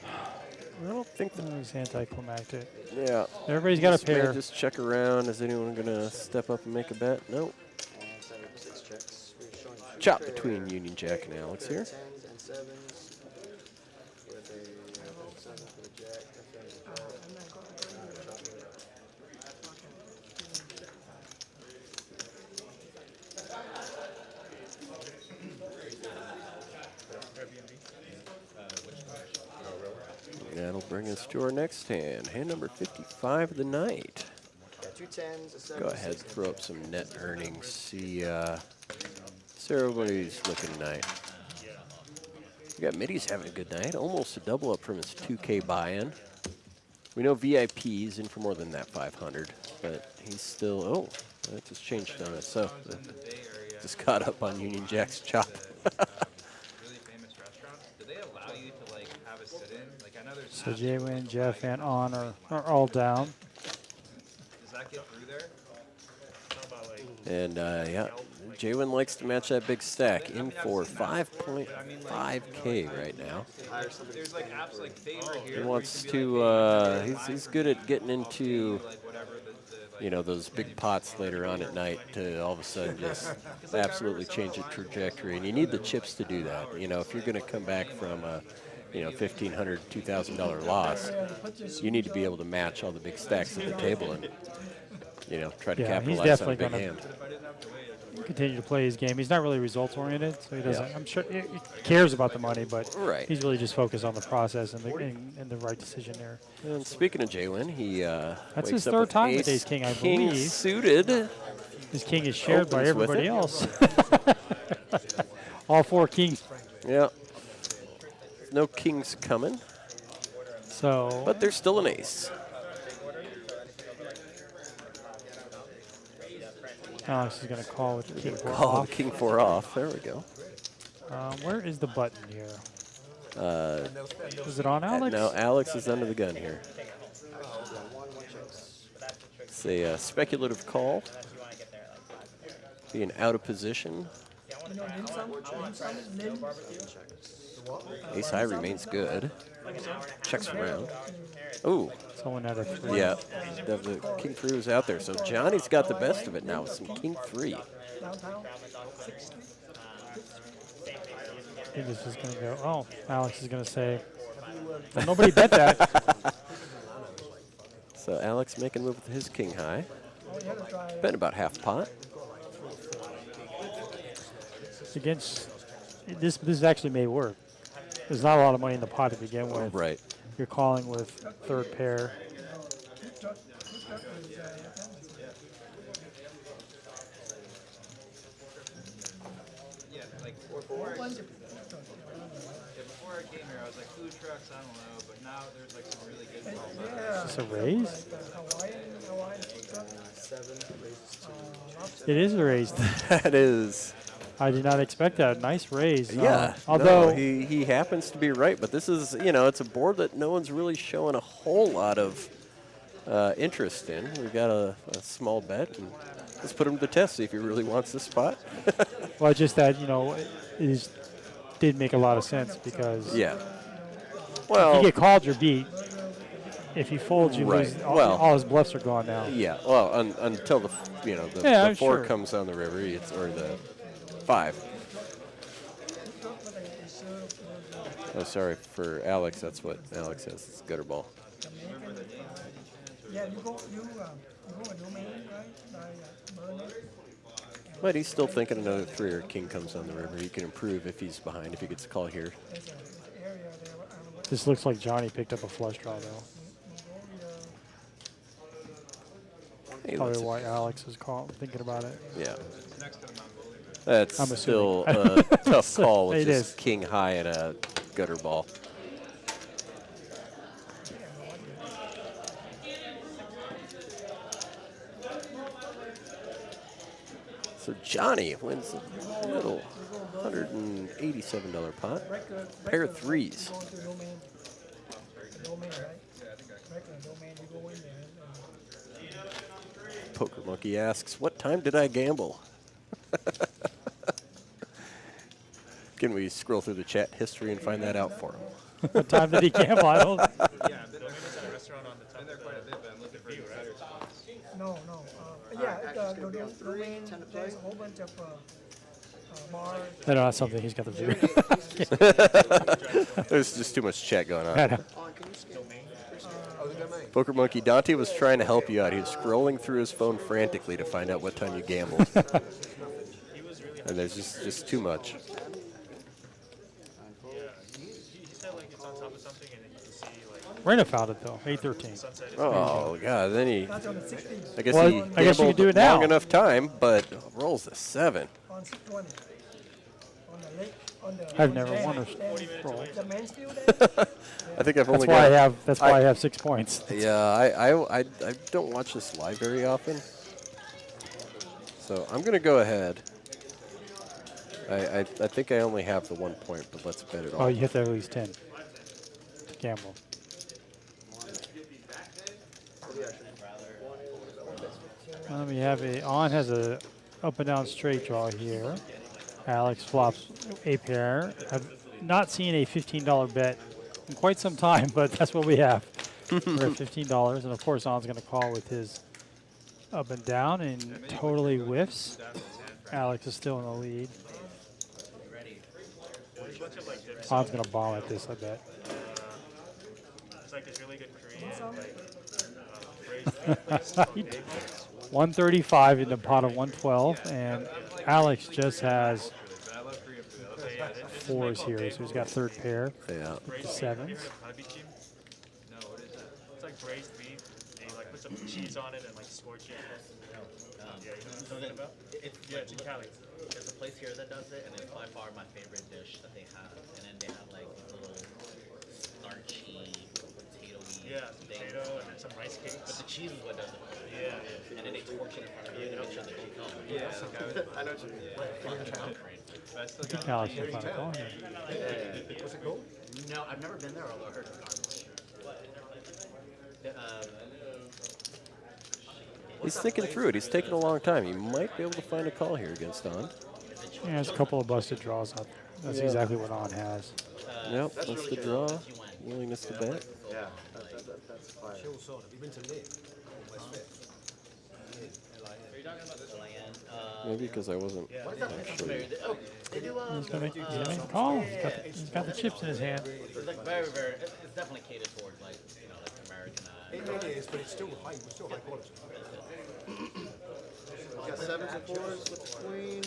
[SPEAKER 2] I don't think that.
[SPEAKER 1] It's anticlimactic.
[SPEAKER 2] Yeah.
[SPEAKER 1] Everybody's got a
[SPEAKER 2] Just may
[SPEAKER 1] pair.
[SPEAKER 2] Just check around. Is anyone gonna step up and make a bet? Nope.
[SPEAKER 6] And 6 checks. We're showing
[SPEAKER 2] Chop
[SPEAKER 6] future
[SPEAKER 2] between Union Jack and Alex here.
[SPEAKER 6] 10s and 7s with a 7 for the jack.
[SPEAKER 2] That'll bring us to our next hand. Hand number 55 of the night.
[SPEAKER 6] Got 2 10s, a 7.
[SPEAKER 2] Go ahead, throw up some net earnings. See everybody's looking night. We got Mitty's having a good night. Almost a double up from his 2K buy-in. We know VIP's in for more than that 500, but he's still, oh, that just changed on us. So just caught up on Union Jack's chop.
[SPEAKER 3] Really famous restaurants. Do they allow you to like have a sit-in? Like I know there's.
[SPEAKER 1] So Jaywin, Jeff, and On are all down.
[SPEAKER 3] Does that get through there?
[SPEAKER 2] And yeah, Jaywin likes to match that big stack in for 5.5K right now.
[SPEAKER 3] There's like apps like Favor here.
[SPEAKER 2] He wants to, he's good at getting into, you know, those big pots later on at night to all of a sudden just absolutely change the trajectory. And you need the chips to do that. You know, if you're going to come back from a, you know, $1,500, $2,000 loss, you need to be able to match all the big stacks at the table and, you know, try to
[SPEAKER 1] Yeah, he's
[SPEAKER 2] capitalize on a
[SPEAKER 1] definitely
[SPEAKER 2] big
[SPEAKER 1] gonna
[SPEAKER 2] hand.
[SPEAKER 1] continue to play his game. He's not really results oriented, so he doesn't. I'm sure he cares about the money, but
[SPEAKER 2] Right.
[SPEAKER 1] he's really just focused on the process and the right decision there.
[SPEAKER 2] And speaking of Jaywin, he
[SPEAKER 1] That's
[SPEAKER 2] wakes
[SPEAKER 1] his
[SPEAKER 2] up
[SPEAKER 1] third
[SPEAKER 2] with
[SPEAKER 1] time with
[SPEAKER 2] ace
[SPEAKER 1] ace king, I
[SPEAKER 2] king
[SPEAKER 1] believe.
[SPEAKER 2] suited.
[SPEAKER 1] His king is shared by
[SPEAKER 2] Opens with
[SPEAKER 1] everybody
[SPEAKER 2] it.
[SPEAKER 1] else. All 4 kings.
[SPEAKER 2] Yeah. No kings coming,
[SPEAKER 1] So
[SPEAKER 2] but there's still an ace.
[SPEAKER 1] Alex is going to call with the king four
[SPEAKER 2] Call
[SPEAKER 1] off.
[SPEAKER 2] king 4 off. There we go.
[SPEAKER 1] Where is the button here? Is it on Alex?
[SPEAKER 2] No, Alex is under the gun here. It's a speculative call. Being out of position. Ace high remains good. Checks around. Ooh,
[SPEAKER 1] Someone had a 3.
[SPEAKER 2] yeah. The king 3 was out there. So Johnny's got the best of it now with some king 3.
[SPEAKER 1] I think this is going to go. Oh, Alex is going to say, well, nobody bet that.
[SPEAKER 2] So Alex making a move with his king high. Betting about half pot.
[SPEAKER 1] Against this actually may work. There's not a lot of money in the pot to begin with.
[SPEAKER 2] Right.
[SPEAKER 1] You're calling with third pair.
[SPEAKER 3] Yeah, like before I came here, I was like food trucks. I don't know, but now there's like some really good ones.
[SPEAKER 1] Is this a raise?
[SPEAKER 4] Hawaiian food truck.
[SPEAKER 6] 7 raises 2.
[SPEAKER 1] It is a raise.
[SPEAKER 2] That is.
[SPEAKER 1] I did not expect that. Nice raise.
[SPEAKER 2] Yeah.
[SPEAKER 1] Although
[SPEAKER 2] no, he happens to be right, but this is, it's a board that no one's really showing a whole lot of interest in. We've got a small bet, and let's put him to the test, see if he really wants this spot.
[SPEAKER 1] well, just that did make a lot of sense because
[SPEAKER 2] Yeah.
[SPEAKER 1] if
[SPEAKER 2] Well,
[SPEAKER 1] you get called, you're beat. If you fold, you
[SPEAKER 2] Right.
[SPEAKER 1] lose.
[SPEAKER 2] Well-
[SPEAKER 1] All his bluffs are gone now.
[SPEAKER 2] yeah. Well, until the
[SPEAKER 1] Yeah,
[SPEAKER 2] the 4
[SPEAKER 1] sure.
[SPEAKER 2] comes on the river, or the 5. Oh, sorry for Alex. That's what Alex says. It's gutter ball.
[SPEAKER 4] Yeah, you go a domain, right? Burn it.
[SPEAKER 2] But he's still thinking another 3 or king comes on the river. He can improve if he's behind, if he gets a call here.
[SPEAKER 4] There's an area there. I don't know.
[SPEAKER 1] This looks like Johnny picked up a flush draw though.
[SPEAKER 2] Hey,
[SPEAKER 1] Probably
[SPEAKER 2] let's-
[SPEAKER 1] why Alex is thinking about it.
[SPEAKER 2] Yeah.
[SPEAKER 3] Next to the Mongolian.
[SPEAKER 2] That's
[SPEAKER 1] I'm
[SPEAKER 2] still
[SPEAKER 1] assuming.
[SPEAKER 2] a tough call with
[SPEAKER 1] It
[SPEAKER 2] just
[SPEAKER 1] is.
[SPEAKER 2] king high and a gutter ball. So Johnny wins the little $187 pot. Pair of threes.
[SPEAKER 4] Go into domain. Domain, right? Regular domain, you go in there.
[SPEAKER 2] Poker Monkey asks, what time did I gamble? Can we scroll through the chat history and find that out for him?
[SPEAKER 1] What time did he gamble? I don't.
[SPEAKER 3] Yeah, I've been there quite a bit, but I'm looking for better spots.
[SPEAKER 4] No. Yeah, the domain, there's a whole bunch of bars.
[SPEAKER 1] I don't know, that's something he's got to do.
[SPEAKER 2] There's just too much chat going
[SPEAKER 1] I
[SPEAKER 2] on.
[SPEAKER 1] know.
[SPEAKER 2] Poker Monkey, Dante was trying to help you out. He was scrolling through his phone frantically to find out what time you gambled. And there's just too much.
[SPEAKER 1] Rena found it though, 813.
[SPEAKER 2] Oh, God. Then he,
[SPEAKER 4] That's on the 16th,
[SPEAKER 2] I guess
[SPEAKER 1] Well,
[SPEAKER 2] he
[SPEAKER 1] I guess you
[SPEAKER 2] gambled
[SPEAKER 1] could do it now.
[SPEAKER 2] long enough time, but rolls a 7.
[SPEAKER 4] on 620. On the lake, on the.
[SPEAKER 1] I've
[SPEAKER 4] on
[SPEAKER 1] never
[SPEAKER 4] the
[SPEAKER 1] won a
[SPEAKER 4] stand.
[SPEAKER 1] roll.
[SPEAKER 4] The man's still there?
[SPEAKER 2] I think I've
[SPEAKER 1] That's
[SPEAKER 2] only
[SPEAKER 1] why I
[SPEAKER 2] got.
[SPEAKER 1] have. That's why I have 6 points.
[SPEAKER 2] Yeah, I don't watch this live very often. So I'm going to go ahead. I think I only have the 1 point, but let's bet it all.
[SPEAKER 1] Oh, you have to have at least 10 to gamble. We have On has a up and down straight draw here. Alex flops a pair. I've not seen a $15 bet in quite some time, but that's what we have. We're at $15, and of course On's going to call with his up and down and totally whiffs. Alex is still in the lead. On's going to bomb at this, I bet.
[SPEAKER 9] It's like this really good Korean,
[SPEAKER 1] 135 in the pot of 112, and Alex just has
[SPEAKER 3] But I love Korean food.
[SPEAKER 1] fours here, so he's got third pair,
[SPEAKER 2] Yeah.
[SPEAKER 1] the sevens.
[SPEAKER 3] No, what is that?
[SPEAKER 9] It's like braised beef. They like put some cheese on it and like scorch it. Yeah, you know what I'm talking about? Yeah, it's in Cali.
[SPEAKER 8] There's a place here that does it, and it's by far my favorite dish that they have. And then they have like little starchy, potato-y
[SPEAKER 9] Yeah,
[SPEAKER 8] things.
[SPEAKER 9] potato and then some rice
[SPEAKER 8] But
[SPEAKER 9] cakes.
[SPEAKER 8] the cheese is what does it.
[SPEAKER 9] Yeah.
[SPEAKER 8] And then they torch it in front of you to make sure that you come.
[SPEAKER 3] Yeah, I know what you mean. But I still got
[SPEAKER 1] Alex will find a call here.
[SPEAKER 7] What's it called?
[SPEAKER 8] No, I've never been there, although I heard it's garbage.
[SPEAKER 2] He's thinking through it. He's taking a long time. He might be able to find a call here against On.
[SPEAKER 1] Yeah, there's a couple of busted draws out there. That's exactly what On has.
[SPEAKER 2] Yep, that's the draw. Willingness to bet.
[SPEAKER 6] Yeah, that's fire.
[SPEAKER 7] Have you been to Nick?
[SPEAKER 2] Maybe because I wasn't actually.
[SPEAKER 1] He's gonna make the call. He's got the chips in his hand.
[SPEAKER 8] It's like very, very, it's definitely catered towards like, you know, like American.
[SPEAKER 7] It is, but it's still high quality.
[SPEAKER 6] You got 7s and 4s with the queen.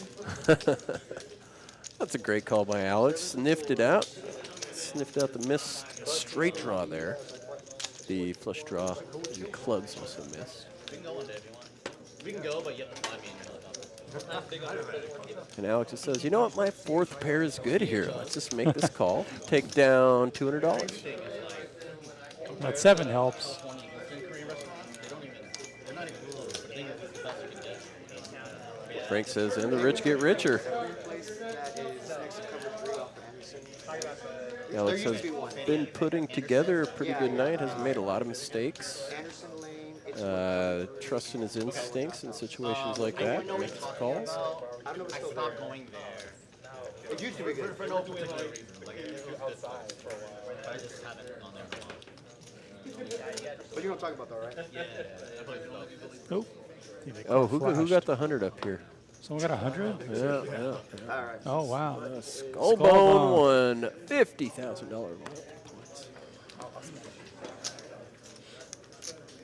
[SPEAKER 2] That's a great call by Alex. Sniffed it out. Sniffed out the missed straight draw there. The flush draw and clubs also missed.
[SPEAKER 5] We can go one day if you want. We can go, but you have to fly me and
[SPEAKER 2] And Alex just says, you know what, my fourth pair is good here. Let's just make this call. Take down $200.
[SPEAKER 1] That 7 helps.
[SPEAKER 2] Frank says, and the rich get richer. Alex has been putting together a pretty good night, has made a lot of mistakes. Trust in his instincts in situations like that, makes his calls.
[SPEAKER 8] I stopped going there.
[SPEAKER 6] It used to be good.
[SPEAKER 8] For no particular reason. Like, it was good stuff. But I just haven't gone there in a while.
[SPEAKER 6] But you don't talk about that, right?
[SPEAKER 8] Yeah, I played it up.
[SPEAKER 1] Nope.
[SPEAKER 2] Oh, who got the 100 up here?
[SPEAKER 1] Someone got 100?
[SPEAKER 2] Yeah.
[SPEAKER 6] All right.
[SPEAKER 1] Oh, wow.
[SPEAKER 2] Skullbone won $50,000 points.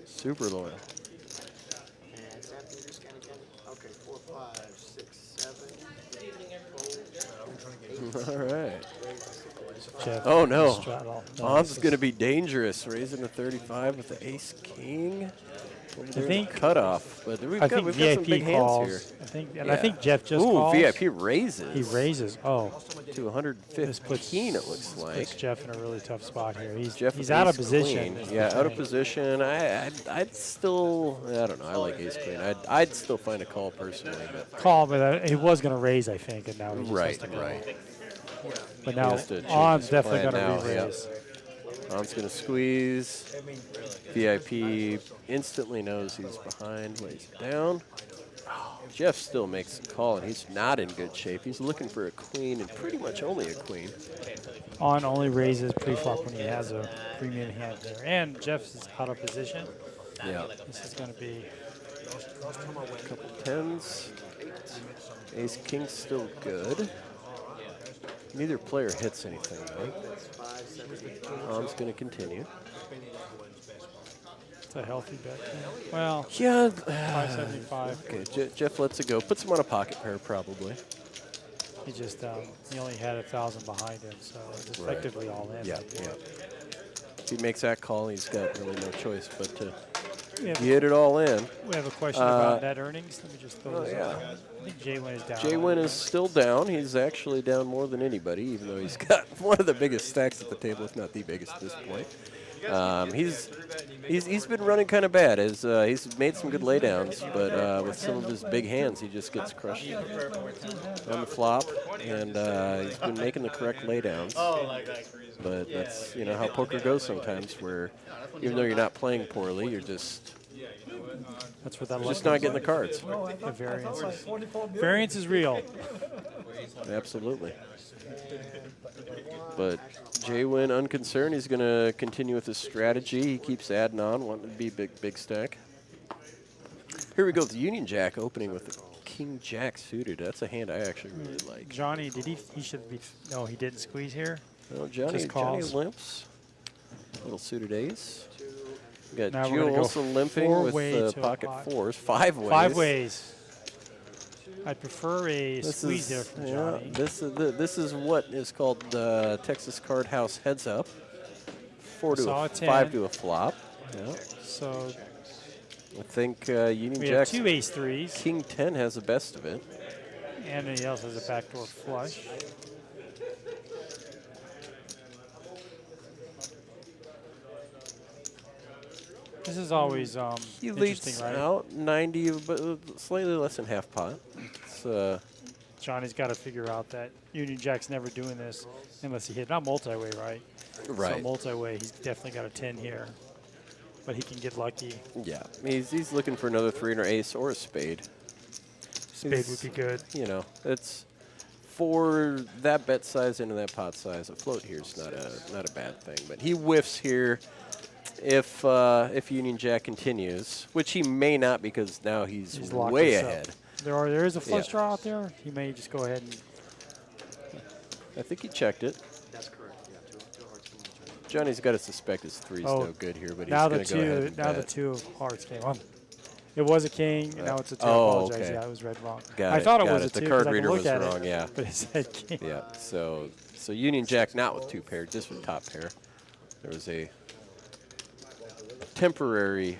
[SPEAKER 2] Super loyal.
[SPEAKER 6] And Anthony, you're scanning again? Okay, 4, 5, 6, 7.
[SPEAKER 2] All right.
[SPEAKER 1] Jeff,
[SPEAKER 2] Oh, no.
[SPEAKER 1] straddle.
[SPEAKER 2] On's going to be dangerous. Raising to 35 with the ace-king. Over there in the
[SPEAKER 1] think-
[SPEAKER 2] cutoff. But we've
[SPEAKER 1] I
[SPEAKER 2] got
[SPEAKER 1] think
[SPEAKER 2] some big
[SPEAKER 1] VIP
[SPEAKER 2] hands
[SPEAKER 1] calls.
[SPEAKER 2] here.
[SPEAKER 1] I think Jeff just
[SPEAKER 2] Ooh,
[SPEAKER 1] calls.
[SPEAKER 2] VIP raises.
[SPEAKER 1] He raises. Oh,
[SPEAKER 2] to 115, it looks like.
[SPEAKER 1] puts Jeff in a really tough spot here. He's
[SPEAKER 2] Jeff
[SPEAKER 1] he's
[SPEAKER 2] with
[SPEAKER 1] out of
[SPEAKER 2] ace
[SPEAKER 1] position.
[SPEAKER 2] queen. Yeah, out of position. I'd still, I don't know. I like ace queen. I'd still find a call personally, but
[SPEAKER 1] Call, but he was going to raise, I think, and now he just has
[SPEAKER 2] right,
[SPEAKER 1] to call.
[SPEAKER 2] right.
[SPEAKER 1] But now
[SPEAKER 2] has to change
[SPEAKER 1] On's
[SPEAKER 2] his
[SPEAKER 1] definitely
[SPEAKER 2] plan
[SPEAKER 1] going
[SPEAKER 2] now,
[SPEAKER 1] to re-raise.
[SPEAKER 2] On's gonna squeeze. VIP instantly knows he's behind, lays it down. Jeff still makes a call, and he's not in good shape. He's looking for a queen, and pretty much only a queen.
[SPEAKER 1] On only raises pre-flop when he has a premium hand there. And Jeff's is out of position.
[SPEAKER 2] Yeah.
[SPEAKER 1] This is going to be
[SPEAKER 2] Couple tens. Ace king still good. Neither player hits anything though. On's going to continue.
[SPEAKER 1] it's a healthy bet. Well,
[SPEAKER 2] Yeah.
[SPEAKER 1] 575.
[SPEAKER 2] Okay, Jeff lets it go. Puts him on a pocket pair probably.
[SPEAKER 1] He just he only had 1,000 behind him, so it's
[SPEAKER 2] Right.
[SPEAKER 1] effectively all in.
[SPEAKER 2] Yeah, yeah. If he makes that call, he's got really no choice but to
[SPEAKER 1] We have,
[SPEAKER 2] get it all in.
[SPEAKER 1] we have a question about net earnings. Let me just throw this
[SPEAKER 2] yeah.
[SPEAKER 1] up. I think Jay Wynn is down.
[SPEAKER 2] Jay Wynn is still down. He's actually down more than anybody, even though he's got one of the biggest stacks at the table, if not the biggest at this point. He's been running kind of bad. He's made some good laydowns, but with some of his big hands, he just gets crushed on the flop, and he's been making the correct laydowns. But that's how poker goes sometimes, where even though you're not playing poorly, you're just
[SPEAKER 1] That's what that
[SPEAKER 2] not getting the cards.
[SPEAKER 1] The variance. Variance is real.
[SPEAKER 2] Absolutely. But Jay Wynn unconcerned. He's going to continue with his strategy. He keeps adding on, wanting to be big stack. Here we go with the Union Jack opening with the King Jack suited. That's a hand I actually really like.
[SPEAKER 1] Johnny, he should be, no, he didn't squeeze here.
[SPEAKER 2] Well, Johnny
[SPEAKER 1] Just calls.
[SPEAKER 2] limps. Little suited ace. We got
[SPEAKER 1] Now we're
[SPEAKER 2] Gio
[SPEAKER 1] gonna go
[SPEAKER 2] also limping with
[SPEAKER 1] four-way
[SPEAKER 2] the
[SPEAKER 1] to a
[SPEAKER 2] pocket
[SPEAKER 1] pot.
[SPEAKER 2] fours. 5 ways.
[SPEAKER 1] 5 ways. I'd prefer a squeeze there from Johnny.
[SPEAKER 2] This is what is called the Texas Card House heads up. 4 to
[SPEAKER 1] Saw
[SPEAKER 2] a
[SPEAKER 1] a 10.
[SPEAKER 2] 5 to a flop. Yeah.
[SPEAKER 1] So
[SPEAKER 2] I think Union
[SPEAKER 1] we have
[SPEAKER 2] Jack
[SPEAKER 1] 2 ace threes,
[SPEAKER 2] King 10 has the best of it.
[SPEAKER 1] and he also has a backdoor flush. This is always
[SPEAKER 2] He
[SPEAKER 1] interesting,
[SPEAKER 2] leads
[SPEAKER 1] right?
[SPEAKER 2] out 90, but slightly less than half pot. It's,
[SPEAKER 1] Johnny's got to figure out that Union Jack's never doing this unless he hit, not multi-way, right?
[SPEAKER 2] right.
[SPEAKER 1] So multi-way, he's definitely got a 10 here, but he can get lucky.
[SPEAKER 2] Yeah, he's looking for another 3 or ace or a spade.
[SPEAKER 1] Spade would be good.
[SPEAKER 2] It's for that bet size into that pot size. A float here is not a bad thing, but he whiffs here. If Union Jack continues, which he may not because now he's
[SPEAKER 1] locked
[SPEAKER 2] way
[SPEAKER 1] this up.
[SPEAKER 2] ahead.
[SPEAKER 1] There is a flush
[SPEAKER 2] Yeah.
[SPEAKER 1] draw out there. He may just go ahead and
[SPEAKER 2] I think he checked it.
[SPEAKER 6] That's correct. Yeah, two hearts.
[SPEAKER 2] Johnny's got to suspect his 3's
[SPEAKER 1] Oh,
[SPEAKER 2] no good here, but he's
[SPEAKER 1] now
[SPEAKER 2] going
[SPEAKER 1] the
[SPEAKER 2] to go ahead
[SPEAKER 1] two
[SPEAKER 2] and
[SPEAKER 1] now the
[SPEAKER 2] bet.
[SPEAKER 1] 2 of hearts came on. It was a king, and now it's a two. I
[SPEAKER 2] Oh,
[SPEAKER 1] apologize.
[SPEAKER 2] okay.
[SPEAKER 1] Yeah, I was read wrong.
[SPEAKER 2] Got
[SPEAKER 1] I
[SPEAKER 2] it,
[SPEAKER 1] thought it
[SPEAKER 2] got
[SPEAKER 1] was
[SPEAKER 2] it.
[SPEAKER 1] a
[SPEAKER 2] The
[SPEAKER 1] two
[SPEAKER 2] card
[SPEAKER 1] 'cause I could
[SPEAKER 2] reader
[SPEAKER 1] look
[SPEAKER 2] was
[SPEAKER 1] at
[SPEAKER 2] wrong,
[SPEAKER 1] it,
[SPEAKER 2] yeah.
[SPEAKER 1] but it said king.
[SPEAKER 2] Yeah, so Union Jack not with 2 pair, just with top pair. There was a temporary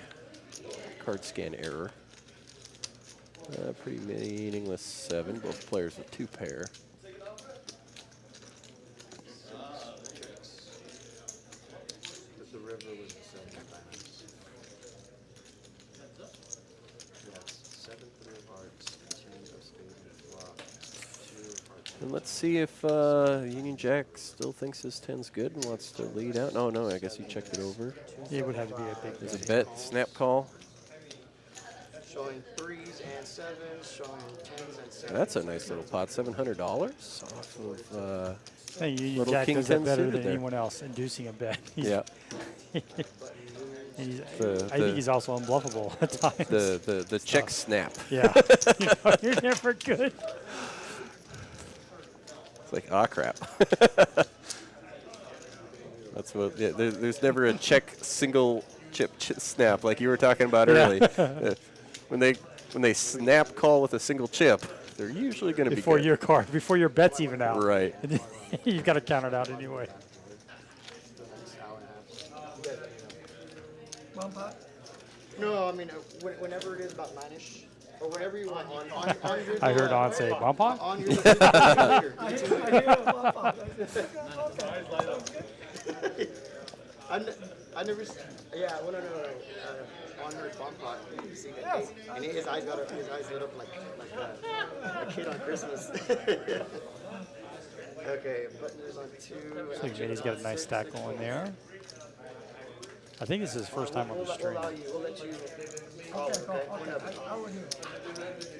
[SPEAKER 2] card scan error. Pretty meaningless 7, both players with 2 pair.
[SPEAKER 6] The river was the 7 diamonds. Yes, 7 3 of hearts, 10 of spades and flop, 2 of hearts.
[SPEAKER 2] And let's see if Union Jack still thinks his 10's good and wants to lead out. No, I guess he checked it over.
[SPEAKER 1] It would have to be a big
[SPEAKER 2] There's a
[SPEAKER 1] bet.
[SPEAKER 2] bet, snap call.
[SPEAKER 6] Showing 3s and 7s, showing 10s and 7s.
[SPEAKER 2] That's a nice little pot, $700 off of.
[SPEAKER 1] I think Union
[SPEAKER 2] Little
[SPEAKER 1] Jack
[SPEAKER 2] king
[SPEAKER 1] does that
[SPEAKER 2] 10
[SPEAKER 1] better
[SPEAKER 2] suited
[SPEAKER 1] than
[SPEAKER 2] there.
[SPEAKER 1] anyone else, inducing a bet.
[SPEAKER 2] Yeah,
[SPEAKER 1] I
[SPEAKER 2] the-
[SPEAKER 1] think he's also unbluffable at times.
[SPEAKER 2] the check snap.
[SPEAKER 1] Yeah. You're never good.
[SPEAKER 2] It's like, ah, crap. That's what. Yeah, there's never a check single chip snap like you were talking about earlier. When they snap call with a single chip, they're usually going to be
[SPEAKER 1] Before
[SPEAKER 2] good.
[SPEAKER 1] your card, before your bet's even out.
[SPEAKER 2] Right.
[SPEAKER 1] You've got to count it out anyway.
[SPEAKER 4] One pot.
[SPEAKER 6] No, I mean, whenever it is about 9ish, or whenever you want on your
[SPEAKER 1] I heard On say, bomb pot?
[SPEAKER 6] on your
[SPEAKER 4] I hear one pot. Okay.
[SPEAKER 6] I never, yeah, well, no, on her bomb pot, you see that, and his eyes lit up like a kid on Christmas. Okay, button is on 2.
[SPEAKER 1] Looks like Vinny's got a nice stack going there. I think this is his first time on the stream.
[SPEAKER 6] We'll let you call, okay?
[SPEAKER 4] I would do.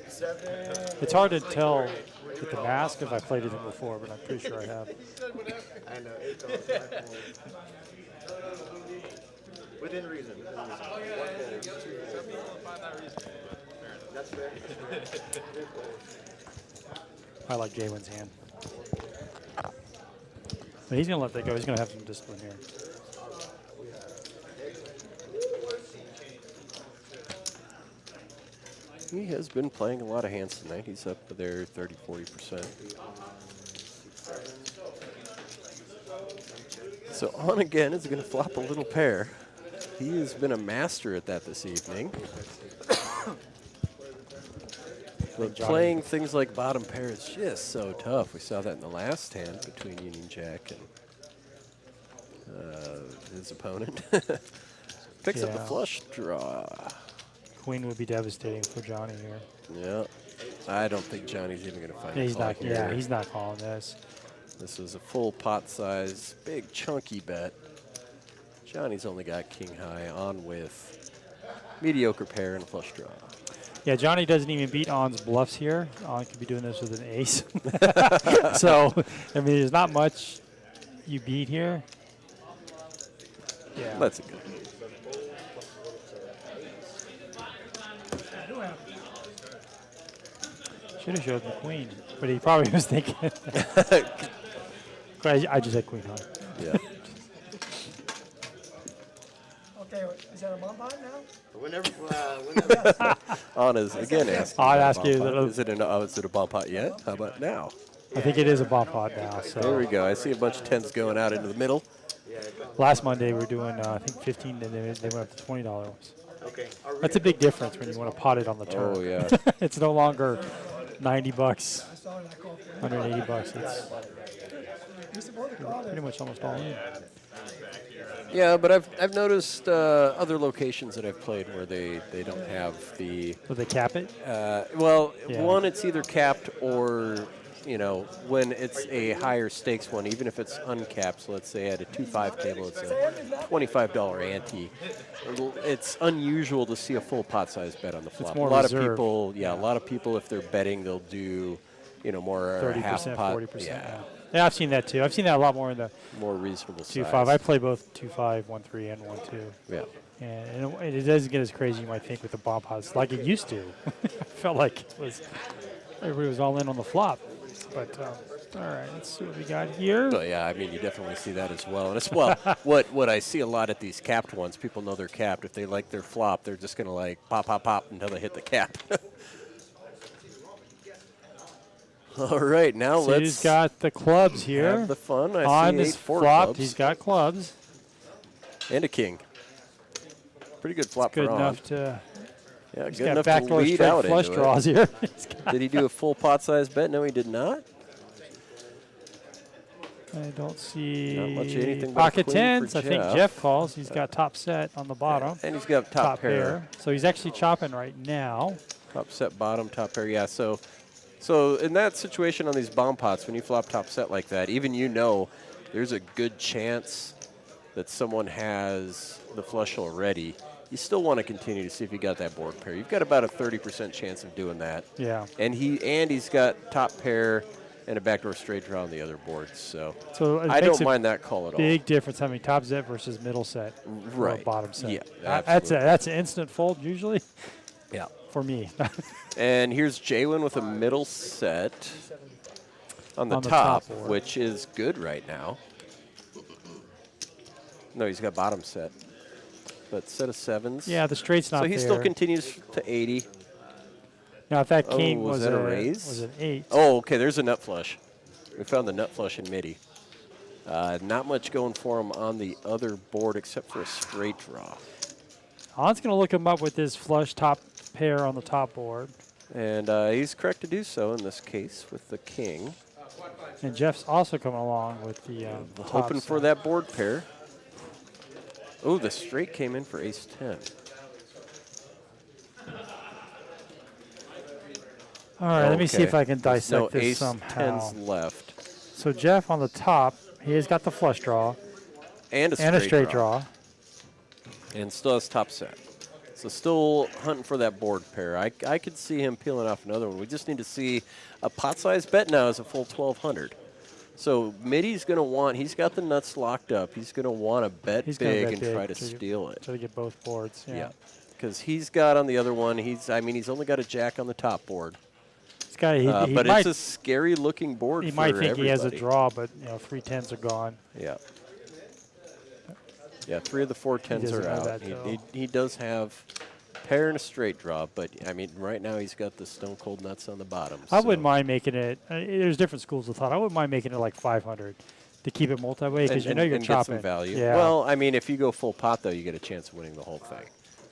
[SPEAKER 6] 7.
[SPEAKER 1] It's hard to tell with the mask if I played it before, but I'm pretty sure I have.
[SPEAKER 6] I know, 8 calls, 5 calls. Within reason. That's fair.
[SPEAKER 1] I like Jalen's hand. But he's going to let that go. He's going to have some discipline here.
[SPEAKER 2] He has been playing a lot of hands tonight. He's up there 30-40%. So on again is going to flop a little pair. He has been a master at that this evening. But playing things like bottom pair is just so tough. We saw that in the last hand between Union Jack and his opponent. Picks up the
[SPEAKER 1] Yeah.
[SPEAKER 2] flush draw.
[SPEAKER 1] Queen would be devastating for Johnny here.
[SPEAKER 2] Yeah, I don't think Johnny's even going to find
[SPEAKER 1] Yeah,
[SPEAKER 2] a
[SPEAKER 1] he's
[SPEAKER 2] call
[SPEAKER 1] not.
[SPEAKER 2] here.
[SPEAKER 1] Yeah, he's not calling this.
[SPEAKER 2] This is a full pot size, big chunky bet. Johnny's only got king high on with mediocre pair and a flush draw.
[SPEAKER 1] Yeah, Johnny doesn't even beat On's bluffs here. On could be doing this with an ace. So, I mean, there's not much you beat here. Yeah.
[SPEAKER 2] That's a good.
[SPEAKER 1] Should have showed the queen, but he probably was thinking. I just had queen high.
[SPEAKER 2] Yeah.
[SPEAKER 4] Okay, is that a bomb pot now?
[SPEAKER 6] Whenever
[SPEAKER 2] On is again asking.
[SPEAKER 1] I'd
[SPEAKER 2] about
[SPEAKER 1] ask you
[SPEAKER 2] bomb pot.
[SPEAKER 1] that-
[SPEAKER 2] Is it a bomb pot yet? How about now?
[SPEAKER 1] I think it is a bomb pod now.
[SPEAKER 2] There
[SPEAKER 1] So
[SPEAKER 2] we go. I see a bunch of tens going out into the middle.
[SPEAKER 1] last Monday we were doing I think 15, and they went up to $20 ones.
[SPEAKER 6] Okay.
[SPEAKER 1] That's a big difference when you want to pot it on the turn.
[SPEAKER 2] Oh yeah.
[SPEAKER 1] It's no longer $90,
[SPEAKER 4] I saw that call for
[SPEAKER 1] $180. It's
[SPEAKER 4] You're supposed to call
[SPEAKER 1] pretty
[SPEAKER 4] it.
[SPEAKER 1] much almost all in.
[SPEAKER 2] Yeah, but I've noticed other locations that I've played where they don't have the.
[SPEAKER 1] So they cap it.
[SPEAKER 2] Well,
[SPEAKER 1] Yeah.
[SPEAKER 2] one, it's either capped or, when it's a higher stakes one, even if it's uncapped, so let's say at a 2-5 table, it's a $25 ante. It's unusual to see a full pot size bet on the flop.
[SPEAKER 1] more
[SPEAKER 2] a lot
[SPEAKER 1] reserved.
[SPEAKER 2] of people, a lot of people, if they're betting, they'll do, more
[SPEAKER 1] 30%,
[SPEAKER 2] half pot.
[SPEAKER 1] 40%.
[SPEAKER 2] Yeah,
[SPEAKER 1] Yeah, I've seen that too. I've seen that a lot more in the
[SPEAKER 2] more reasonable
[SPEAKER 1] 2-5.
[SPEAKER 2] size.
[SPEAKER 1] I play both 2-5, 1-3, and 1-2.
[SPEAKER 2] Yeah.
[SPEAKER 1] And it doesn't get as crazy you might think with the bomb pots like it used to. I felt like everybody was all in on the flop. But All right, let's see what we got here.
[SPEAKER 2] But yeah, I mean, you definitely see that as well. And it's, well, what I see a lot at these capped ones, people know they're capped. If they like their flop, they're just going to like pop, pop, pop until they hit the cap. All right, now
[SPEAKER 1] So
[SPEAKER 2] let's
[SPEAKER 1] he's got the clubs here.
[SPEAKER 2] have the fun. I
[SPEAKER 1] On
[SPEAKER 2] see
[SPEAKER 1] his
[SPEAKER 2] 8-4
[SPEAKER 1] flop,
[SPEAKER 2] clubs
[SPEAKER 1] he's got clubs.
[SPEAKER 2] and a king. Pretty good flop
[SPEAKER 1] Good
[SPEAKER 2] for on.
[SPEAKER 1] enough to.
[SPEAKER 2] Yeah,
[SPEAKER 1] He's
[SPEAKER 2] good
[SPEAKER 1] got
[SPEAKER 2] enough to
[SPEAKER 1] backdoor
[SPEAKER 2] lead
[SPEAKER 1] straight
[SPEAKER 2] out
[SPEAKER 1] flush
[SPEAKER 2] into
[SPEAKER 1] draws
[SPEAKER 2] it.
[SPEAKER 1] here.
[SPEAKER 2] Did he do a full pot size bet? No, he did not.
[SPEAKER 1] I don't see
[SPEAKER 2] Not much of anything but a
[SPEAKER 1] pocket
[SPEAKER 2] queen
[SPEAKER 1] tens.
[SPEAKER 2] for
[SPEAKER 1] I think
[SPEAKER 2] Jeff.
[SPEAKER 1] Jeff calls. He's got top set on the bottom.
[SPEAKER 2] And he's got top pair.
[SPEAKER 1] So he's actually chopping right now.
[SPEAKER 2] Top set, bottom, top pair. Yeah, so in that situation on these bomb pots, when you flop top set like that, even there's a good chance that someone has the flush already. You still want to continue to see if you got that board pair. You've got about a 30% chance of doing that.
[SPEAKER 1] Yeah.
[SPEAKER 2] And he's got top pair and a backdoor straight draw on the other boards. So
[SPEAKER 1] it
[SPEAKER 2] I
[SPEAKER 1] makes
[SPEAKER 2] don't
[SPEAKER 1] a
[SPEAKER 2] mind that call at all.
[SPEAKER 1] big difference having top set versus middle set or
[SPEAKER 2] Right.
[SPEAKER 1] bottom set.
[SPEAKER 2] Yeah,
[SPEAKER 1] That's an instant fold usually
[SPEAKER 2] Yeah.
[SPEAKER 1] for me.
[SPEAKER 2] And here's Jalen with a middle set on the
[SPEAKER 1] On the
[SPEAKER 2] top,
[SPEAKER 1] top board.
[SPEAKER 2] which is good right now. No, he's got bottom set, but set of sevens.
[SPEAKER 1] Yeah, the straight's not
[SPEAKER 2] So he
[SPEAKER 1] there.
[SPEAKER 2] still continues to 80.
[SPEAKER 1] Now, if that king
[SPEAKER 2] was
[SPEAKER 1] was
[SPEAKER 2] that a raise?
[SPEAKER 1] was an 8.
[SPEAKER 2] Oh, okay, there's a nut flush. We found the nut flush in midi. Not much going for him on the other board except for a straight draw.
[SPEAKER 1] Han's going to look him up with his flush top pair on the top board.
[SPEAKER 2] And he's correct to do so in this case with the king.
[SPEAKER 1] And Jeff's also coming along with the top
[SPEAKER 2] Hoping for
[SPEAKER 1] set.
[SPEAKER 2] that board pair. Oh, the straight came in for ace 10.
[SPEAKER 1] All right, let me see if I can
[SPEAKER 2] There's
[SPEAKER 1] dissect
[SPEAKER 2] no
[SPEAKER 1] this
[SPEAKER 2] ace
[SPEAKER 1] somehow.
[SPEAKER 2] 10s left.
[SPEAKER 1] So Jeff on the top, he has got the flush draw
[SPEAKER 2] And a straight,
[SPEAKER 1] and a straight draw.
[SPEAKER 2] And still has top set. So still hunting for that board pair. I could see him peeling off another one. We just need to see a pot size bet now is a full 1,200. So Midi's going to want, he's got the nuts locked up. He's going to want to bet
[SPEAKER 1] He's gonna
[SPEAKER 2] big
[SPEAKER 1] bet
[SPEAKER 2] and
[SPEAKER 1] big
[SPEAKER 2] try to
[SPEAKER 1] to get-
[SPEAKER 2] steal it.
[SPEAKER 1] Try to get both boards. Yeah.
[SPEAKER 2] Because he's got on the other one, he's only got a jack on the top board.
[SPEAKER 1] This guy, he
[SPEAKER 2] But
[SPEAKER 1] might,
[SPEAKER 2] it's a scary looking board
[SPEAKER 1] he
[SPEAKER 2] for
[SPEAKER 1] might think
[SPEAKER 2] everybody.
[SPEAKER 1] he has a draw, but 3 10s are gone.
[SPEAKER 2] Yeah. Yeah, 3 of the 4 10s
[SPEAKER 1] doesn't
[SPEAKER 2] are
[SPEAKER 1] have
[SPEAKER 2] out.
[SPEAKER 1] that, though.
[SPEAKER 2] He does have pair and a straight draw, but I mean, right now he's got the stone cold nuts on the bottom.
[SPEAKER 1] I wouldn't mind making it. There's different schools of thought. I wouldn't mind making it like 500 to keep it multi-way because you're
[SPEAKER 2] and
[SPEAKER 1] chopping.
[SPEAKER 2] get some value.
[SPEAKER 1] Yeah.
[SPEAKER 2] Well, I mean, if you go full pot though, you get a chance of winning the whole thing.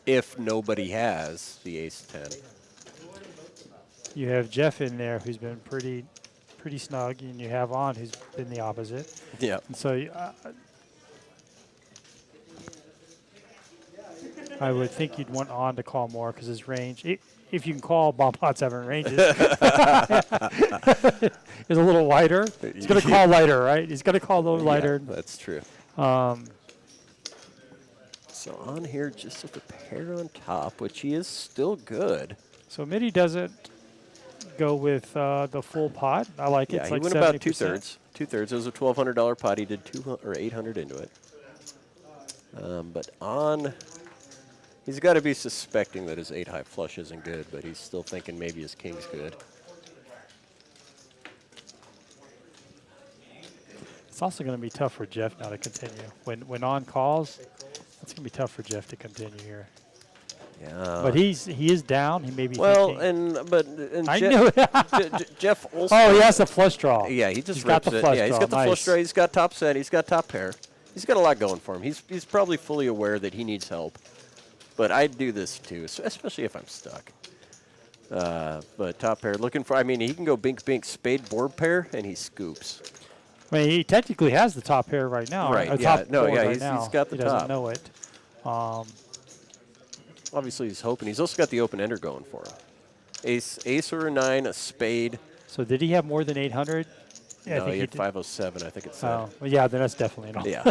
[SPEAKER 2] If nobody has the ace 10.
[SPEAKER 1] You have Jeff in there who's been pretty snug, and you have On who's been the opposite.
[SPEAKER 2] Yeah.
[SPEAKER 1] And so I would think you'd want On to call more because his range, if you can call, bomb pots having ranges, is a little wider. He's going to call lighter, right? He's going to call a little lighter.
[SPEAKER 2] Yeah, that's true. So on here, just with the pair on top, which he is still good.
[SPEAKER 1] So Midi doesn't go with the full pot. I like it.
[SPEAKER 2] Yeah,
[SPEAKER 1] It's
[SPEAKER 2] he
[SPEAKER 1] like
[SPEAKER 2] went
[SPEAKER 1] 70%.
[SPEAKER 2] about 2/3. 2/3. It was a $1,200 pot. He did 200 or 800 into it. But on, he's got to be suspecting that his 8-high flush isn't good, but he's still thinking maybe his king's good.
[SPEAKER 1] It's also going to be tough for Jeff now to continue. When On calls, it's going to be tough for Jeff to continue here.
[SPEAKER 2] Yeah.
[SPEAKER 1] But he is down. He may be
[SPEAKER 2] well,
[SPEAKER 1] thinking.
[SPEAKER 2] and
[SPEAKER 1] I knew it.
[SPEAKER 2] Jeff also.
[SPEAKER 1] Oh, he has the flush draw.
[SPEAKER 2] Yeah, he just
[SPEAKER 1] He's got
[SPEAKER 2] rips
[SPEAKER 1] the
[SPEAKER 2] it.
[SPEAKER 1] flush
[SPEAKER 2] Yeah, he's
[SPEAKER 1] draw.
[SPEAKER 2] got the flush
[SPEAKER 1] Nice.
[SPEAKER 2] draw. He's got top set. He's got top pair. He's got a lot going for him. He's probably fully aware that he needs help. But I'd do this too, especially if I'm stuck. But top pair, looking for. I mean, he can go bink bink spade board pair, and he scoops.
[SPEAKER 1] I mean, he technically has the top pair right now.
[SPEAKER 2] Right,
[SPEAKER 1] or
[SPEAKER 2] yeah.
[SPEAKER 1] top
[SPEAKER 2] No,
[SPEAKER 1] board
[SPEAKER 2] yeah,
[SPEAKER 1] right
[SPEAKER 2] he's
[SPEAKER 1] now.
[SPEAKER 2] got the
[SPEAKER 1] he doesn't
[SPEAKER 2] top.
[SPEAKER 1] know it.
[SPEAKER 2] Obviously, he's hoping. He's also got the open ender going for him. Ace or a 9, a spade.
[SPEAKER 1] So did he have more than 800? Yeah,
[SPEAKER 2] No, he had
[SPEAKER 1] did.
[SPEAKER 2] 507. I think it said.
[SPEAKER 1] Oh, well, yeah, then that's definitely an all.
[SPEAKER 2] Yeah.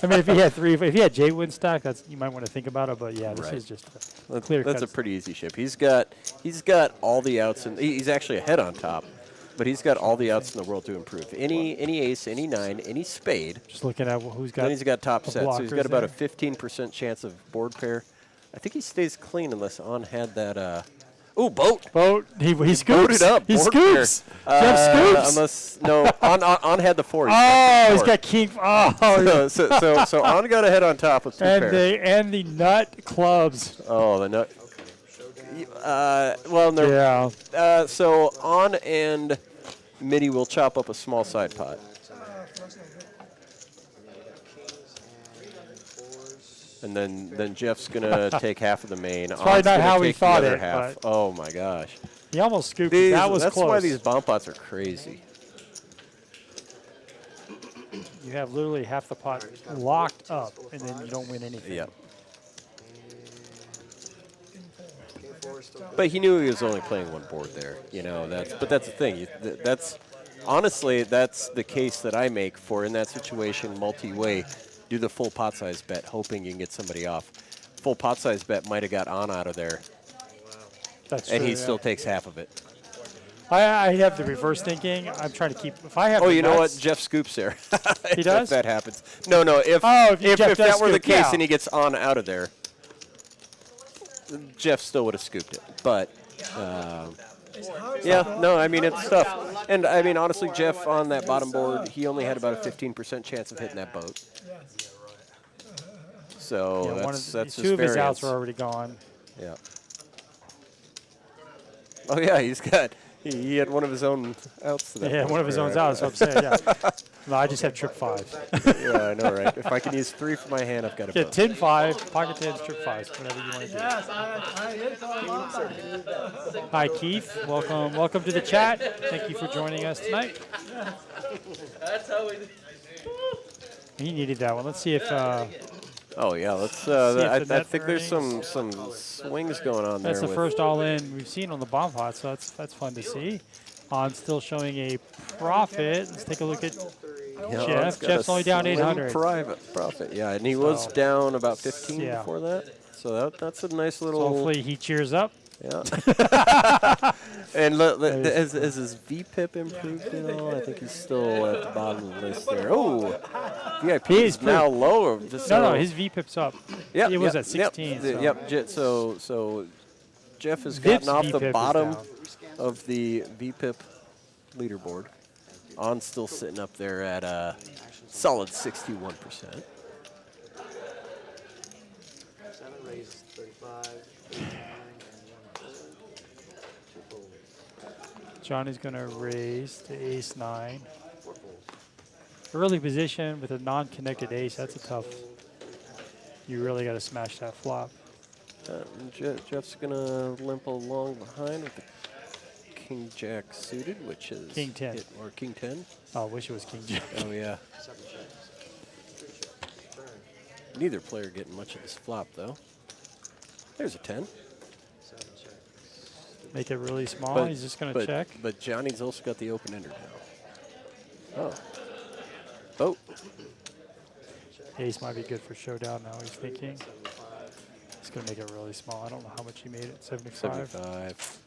[SPEAKER 1] I mean, if he had if he had J-Win stack, you might want to think about it. But yeah, this
[SPEAKER 2] Right.
[SPEAKER 1] is just a clear
[SPEAKER 2] That's a
[SPEAKER 1] cut.
[SPEAKER 2] pretty easy ship. He's got all the outs, and he's actually ahead on top, but he's got all the outs in the world to improve. Any ace, any 9, any spade.
[SPEAKER 1] Just looking at who's got.
[SPEAKER 2] Then he's got top
[SPEAKER 1] the
[SPEAKER 2] set, so he's got
[SPEAKER 1] blockers
[SPEAKER 2] about a
[SPEAKER 1] there.
[SPEAKER 2] 15% chance of board pair. I think he stays clean unless On had that. Ooh, boat.
[SPEAKER 1] Boat. He scoops.
[SPEAKER 2] Boated up.
[SPEAKER 1] He
[SPEAKER 2] board
[SPEAKER 1] scoops.
[SPEAKER 2] pair.
[SPEAKER 1] Jeff scoops.
[SPEAKER 2] Unless no, on had the 4.
[SPEAKER 1] He's got king.
[SPEAKER 2] So on got ahead on top with 2 pair.
[SPEAKER 1] And the nut clubs.
[SPEAKER 2] Oh, the nut. Well, no.
[SPEAKER 1] Yeah.
[SPEAKER 2] So on and Mitty will chop up a small side pot. And then Jeff's gonna take half of the main. That's
[SPEAKER 1] probably not how we thought it.
[SPEAKER 2] Half. Oh my gosh.
[SPEAKER 1] He almost scooped it. That was
[SPEAKER 2] that's
[SPEAKER 1] close.
[SPEAKER 2] why these bomb pots are crazy.
[SPEAKER 1] You have literally half the pot locked up, and then you don't win anything.
[SPEAKER 2] Yeah. But he knew he was only playing one board there. You know, but that's the thing. Honestly, that's the case that I make for in that situation, multi-way. Do the full pot size bet, hoping you can get somebody off. Full pot size bet might have got on out of there.
[SPEAKER 1] That's
[SPEAKER 2] and
[SPEAKER 1] true,
[SPEAKER 2] he still takes half of it.
[SPEAKER 1] I have the reverse thinking. I'm trying to keep. If I have.
[SPEAKER 2] Oh, you know what? Jeff scoops there.
[SPEAKER 1] He does.
[SPEAKER 2] If that happens. No. If that were the case and he gets on out of there, Jeff still would have scooped it. But yeah, no. I mean, it's tough. And I mean, honestly, Jeff on that bottom board, he only had about a 15% chance of hitting that boat. So that's
[SPEAKER 1] two of his
[SPEAKER 2] variance.
[SPEAKER 1] outs are already gone.
[SPEAKER 2] Yeah. Oh yeah, he had one of his own outs to that.
[SPEAKER 1] Yeah, one of his own outs. That's what I'm saying. Yeah. No, I just have trip 5.
[SPEAKER 2] Yeah, I know, right? If I can use 3 for my hand, I've got a
[SPEAKER 1] Yeah,
[SPEAKER 2] boat.
[SPEAKER 1] 10-5, pocket 10s, trip 5s, whatever you want to do.
[SPEAKER 4] Yes, it's all
[SPEAKER 1] Hi, Keith. Welcome to the chat. Thank you for joining us tonight.
[SPEAKER 5] That's how we.
[SPEAKER 1] He needed that one. Let's see if.
[SPEAKER 2] Oh yeah, let's.
[SPEAKER 1] See if the
[SPEAKER 2] I
[SPEAKER 1] net
[SPEAKER 2] think there's some
[SPEAKER 1] earnings.
[SPEAKER 2] swings going on there.
[SPEAKER 1] That's the
[SPEAKER 2] with
[SPEAKER 1] first all-in we've seen on the bomb pot, so that's fun to see. On still showing a profit. Let's take a look at Jeff. Jeff's only down 800.
[SPEAKER 2] Private profit, yeah, and he was down about 15
[SPEAKER 1] yeah.
[SPEAKER 2] before that. So that's a nice little.
[SPEAKER 1] So hopefully he cheers up.
[SPEAKER 2] Yeah. And has his VPIP improved at all? I think he's still at the bottom of the list there. Oh, VIP is now lower.
[SPEAKER 1] No, his VPIP's up.
[SPEAKER 2] Yeah,
[SPEAKER 1] it was at 16.
[SPEAKER 2] Yep. So Jeff has gotten off the bottom of the VPIP leaderboard. On still sitting up there at a solid 61%.
[SPEAKER 6] 7 raises 35.
[SPEAKER 1] Johnny's going to raise to ace-9. Early position with a non-connected ace. That's a tough. You really got to smash that flop.
[SPEAKER 2] Jeff's going to limp along behind with the King Jack suited, which is
[SPEAKER 1] King 10
[SPEAKER 2] or King 10.
[SPEAKER 1] Oh, I wish it was King Jack.
[SPEAKER 2] Oh yeah. Neither player getting much of this flop though. There's a 10.
[SPEAKER 1] Make it really small. He's just going to check.
[SPEAKER 2] But Johnny's also got the open ender now. Oh.
[SPEAKER 1] Ace might be good for showdown now, he's thinking. He's going to make it really small. I don't know how much he made it. 75.
[SPEAKER 2] 75.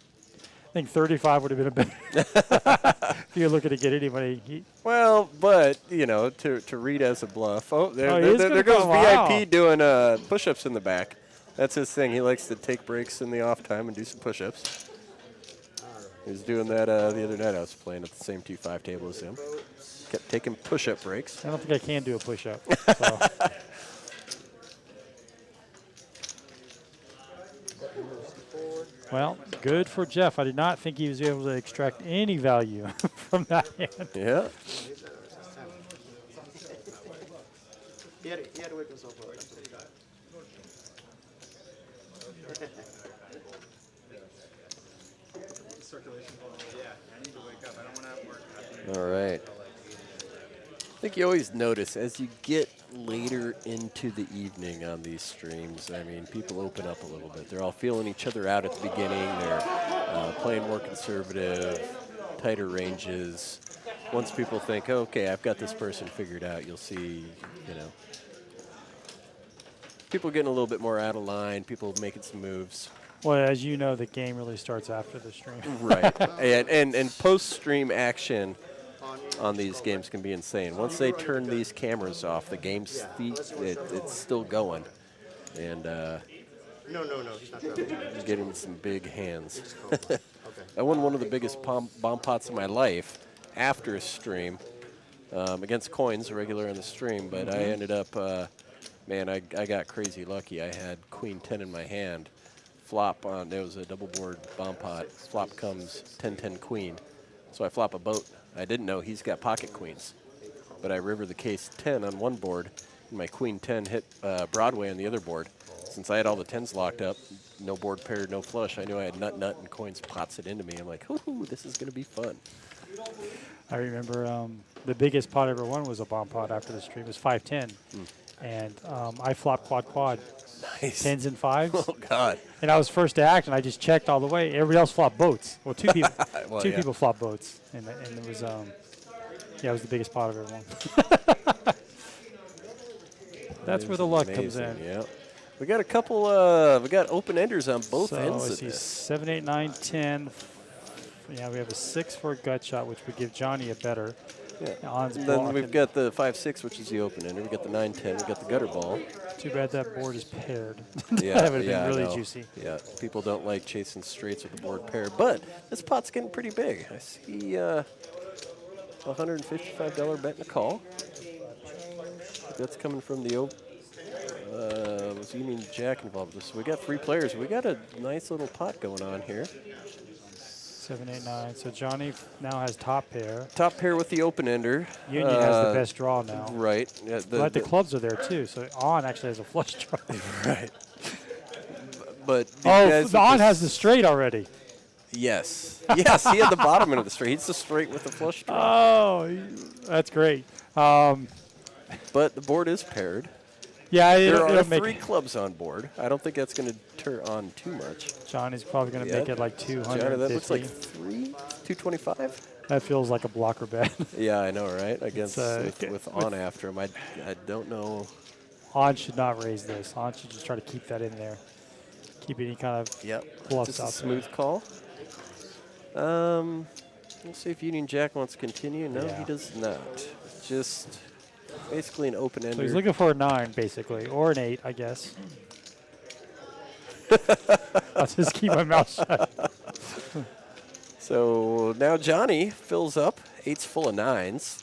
[SPEAKER 1] I think 35 would have been a better. If you're looking to get anybody.
[SPEAKER 2] Well, but, you know, to read as a bluff. Oh, there goes
[SPEAKER 1] wow.
[SPEAKER 2] VIP doing push-ups in the back. That's his thing. He likes to take breaks in the off time and do some push-ups. He was doing that the other night. I was playing at the same 2-5 table as him. Kept taking push-up breaks.
[SPEAKER 1] I don't think I can do a push-up. So. Well, good for Jeff. I did not think he was able to extract any value from that hand.
[SPEAKER 2] Yeah.
[SPEAKER 6] He had to wake himself up.
[SPEAKER 2] All right. I think you always notice as you get later into the evening on these streams, I mean, people open up a little bit. They're all feeling each other out at the beginning. They're playing more conservative, tighter ranges. Once people think, oh, okay, I've got this person figured out, you'll see, you know, people getting a little bit more out of line, people making some moves.
[SPEAKER 1] Well, as you know, the game really starts after the stream.
[SPEAKER 2] Right. And post-stream action on these games can be insane. Once they turn these cameras off, the game's it's still going. And
[SPEAKER 6] No, he's not traveling.
[SPEAKER 2] He's getting some big hands.
[SPEAKER 6] Okay.
[SPEAKER 2] I won one of the biggest bomb pots of my life after a stream against coins, regular on the stream, but I ended up, man, I got crazy lucky. I had queen 10 in my hand. Flop on, there was a double board bomb pot. Flop comes 10-10 queen. So I flop a boat. I didn't know he's got pocket queens. But I river the case 10 on one board, and my queen 10 hit Broadway on the other board. Since I had all the 10s locked up, no board paired, no flush, I knew I had nut, and coins pots it into me. I'm like, ooh, this is going to be fun.
[SPEAKER 1] I remember the biggest pot I ever won was a bomb pot after the stream. It was 5-10. And I flopped quad.
[SPEAKER 2] Nice.
[SPEAKER 1] 10s and 5s.
[SPEAKER 2] Oh, God.
[SPEAKER 1] And I was first to act, and I just checked all the way. Everybody else flopped boats. Well, two people
[SPEAKER 2] Well,
[SPEAKER 1] people flopped boats. And it was, it was the biggest pot I've ever won. That's where the luck comes in.
[SPEAKER 2] Yeah. We got a couple, we got open-enders on both ends of this.
[SPEAKER 1] 7, 8, 9, 10. Yeah, we have a 6 for a gut shot, which would give Johnny a better.
[SPEAKER 2] Yeah.
[SPEAKER 1] On's
[SPEAKER 2] And then
[SPEAKER 1] blocking.
[SPEAKER 2] we've got the 5-6, which is the open-ender. We got the 9-10. We got the gutter ball.
[SPEAKER 1] Too bad that board is paired.
[SPEAKER 2] Yeah,
[SPEAKER 1] That would have
[SPEAKER 2] yeah,
[SPEAKER 1] been really
[SPEAKER 2] I know.
[SPEAKER 1] juicy.
[SPEAKER 2] Yeah, people don't like chasing straights with the board pair, but this pot's getting pretty big. I see $155 bet and a call. That's coming from the was Union Jack involved with this. So we got 3 players. We got a nice little pot going on here.
[SPEAKER 1] 7, 8, 9. So Johnny now has top pair.
[SPEAKER 2] Top pair with the open-ender.
[SPEAKER 1] Union has the best draw now.
[SPEAKER 2] Right. Yeah,
[SPEAKER 1] But the clubs are there too. So On actually has a flush draw.
[SPEAKER 2] Right. But these
[SPEAKER 1] Oh,
[SPEAKER 2] guys
[SPEAKER 1] the
[SPEAKER 2] with
[SPEAKER 1] On
[SPEAKER 2] the
[SPEAKER 1] has the straight already.
[SPEAKER 2] Yes. Yes, he had the bottom end of the straight. He's the straight with the flush draw.
[SPEAKER 1] Oh, that's great.
[SPEAKER 2] But the board is paired.
[SPEAKER 1] Yeah,
[SPEAKER 2] There
[SPEAKER 1] it'll
[SPEAKER 2] are
[SPEAKER 1] make
[SPEAKER 2] 3 clubs on board. I don't think that's going to turn on too much.
[SPEAKER 1] Johnny's probably going to
[SPEAKER 2] Yeah.
[SPEAKER 1] make it like 250.
[SPEAKER 2] Johnny, that looks like 225.
[SPEAKER 1] That feels like a blocker bet.
[SPEAKER 2] Yeah, I know, right? Against
[SPEAKER 1] It's,
[SPEAKER 2] with On after him, I don't know.
[SPEAKER 1] On should not raise this. On should just try to keep that in there. Keep any kind of bluffs
[SPEAKER 2] Just a
[SPEAKER 1] out
[SPEAKER 2] smooth
[SPEAKER 1] there.
[SPEAKER 2] call. We'll see if Union Jack wants to continue. No,
[SPEAKER 1] Yeah.
[SPEAKER 2] he does not. Just basically an open ender.
[SPEAKER 1] So he's looking for a 9, basically, or an 8, I guess. I'll just keep my mouth shut.
[SPEAKER 2] So now Johnny fills up. 8's full of 9s.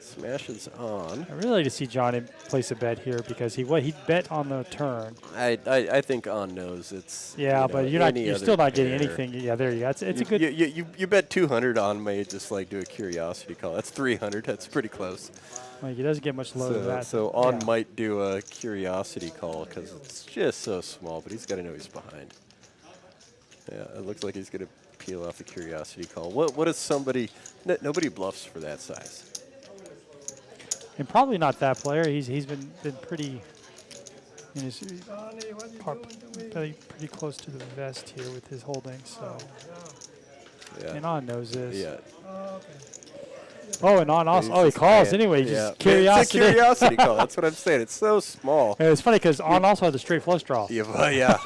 [SPEAKER 2] Smashes On.
[SPEAKER 1] I really like to see Johnny place a bet here because he bet on the turn.
[SPEAKER 2] I think On knows it's.
[SPEAKER 1] Yeah, but you're still not getting
[SPEAKER 2] pair.
[SPEAKER 1] anything. Yeah, there you go. It's a good.
[SPEAKER 2] You bet 200 On may just like do a curiosity call. That's 300. That's pretty close.
[SPEAKER 1] Like, he doesn't get much lower than that.
[SPEAKER 2] So On
[SPEAKER 1] yeah.
[SPEAKER 2] might do a curiosity call because it's just so small, but he's got to know he's behind. Yeah, it looks like he's going to peel off the curiosity call. What is somebody? Nobody bluffs for that size.
[SPEAKER 1] And probably not that player. He's been pretty. You know,
[SPEAKER 4] Johnny, what you doing to me?
[SPEAKER 1] pretty close to the vest here with his holdings. So
[SPEAKER 2] Yeah.
[SPEAKER 1] and On knows this.
[SPEAKER 2] Yeah.
[SPEAKER 4] Oh, okay.
[SPEAKER 1] Oh, and On also.
[SPEAKER 2] He's
[SPEAKER 1] Oh, he
[SPEAKER 2] just
[SPEAKER 1] calls
[SPEAKER 2] playing.
[SPEAKER 1] anyway.
[SPEAKER 2] Yeah.
[SPEAKER 1] Just curiosity.
[SPEAKER 2] It's a curiosity call. That's what I'm saying. It's so small.
[SPEAKER 1] And it's funny because On also had the straight flush draw.
[SPEAKER 2] Yeah. Well, yeah.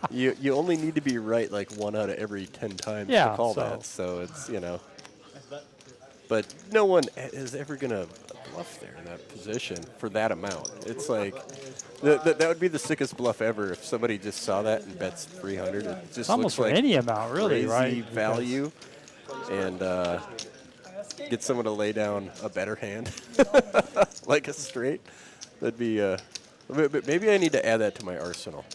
[SPEAKER 2] You only need to be right like 1 out of every 10 times
[SPEAKER 1] Yeah,
[SPEAKER 2] to call
[SPEAKER 1] so-
[SPEAKER 2] that. So it's But no one is ever gonna bluff there in that position for that amount. It's like that would be the sickest bluff ever if somebody just saw that and bets 300. It just
[SPEAKER 1] It's almost
[SPEAKER 2] looks
[SPEAKER 1] for
[SPEAKER 2] like
[SPEAKER 1] any amount, really,
[SPEAKER 2] crazy
[SPEAKER 1] right?
[SPEAKER 2] value, and get someone to lay down a better hand, like a straight. That'd be. Maybe I need to add that to my arsenal.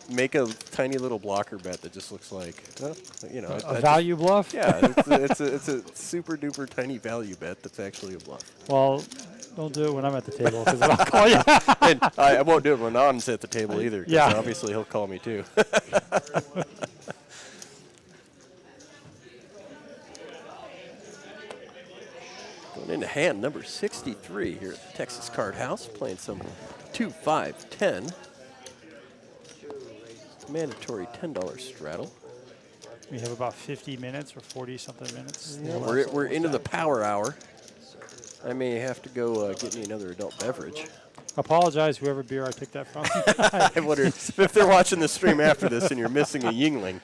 [SPEAKER 2] Make a tiny little blocker bet that just looks like,
[SPEAKER 1] A value bluff?
[SPEAKER 2] Yeah, it's a super duper tiny value bet that's actually a bluff.
[SPEAKER 1] Well, don't do it when I'm at the table because I'll call you.
[SPEAKER 2] And I won't do it when On's at the table either. 'Cause
[SPEAKER 1] Yeah.
[SPEAKER 2] obviously he'll call me too. Going into hand number 63 here at the Texas Card House, playing some 2-5-10. Mandatory $10 straddle.
[SPEAKER 1] We have about 50 minutes or 40-something minutes.
[SPEAKER 2] Yeah, we're into the power hour. I may have to go get me another adult beverage.
[SPEAKER 1] Apologize, whoever beer I picked that from.
[SPEAKER 2] I wonder if they're watching the stream after this and you're missing a Yingling.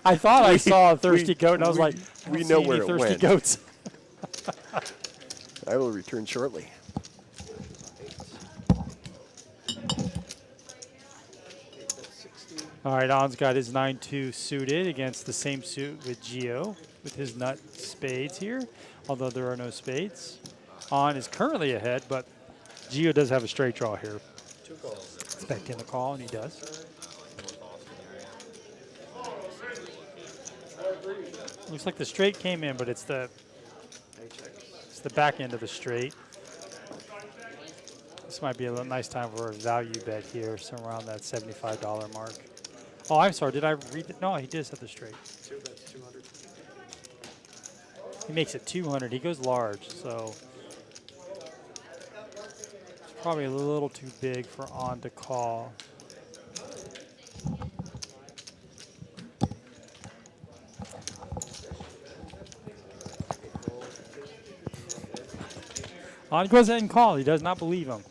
[SPEAKER 1] I thought I saw a thirsty goat, and I was like, I
[SPEAKER 2] we
[SPEAKER 1] don't
[SPEAKER 2] know
[SPEAKER 1] see
[SPEAKER 2] where
[SPEAKER 1] any
[SPEAKER 2] it
[SPEAKER 1] thirsty
[SPEAKER 2] went.
[SPEAKER 1] goats.
[SPEAKER 2] I will return shortly.
[SPEAKER 1] All right, On's got his 9-2 suited against the same suit with Gio with his nut spades here, although there are no spades. On is currently ahead, but Gio does have a straight draw here. Expecting the call, and he does. Looks like the straight came in, but it's the back end of the straight. This might be a nice time for a value bet here, somewhere around that $75 mark. Oh, I'm sorry. Did I read it? No, he did set the straight.
[SPEAKER 6] That's 200.
[SPEAKER 1] He makes it 200. He goes large, so it's probably a little too big for On to call. On goes ahead and call. He does not believe him.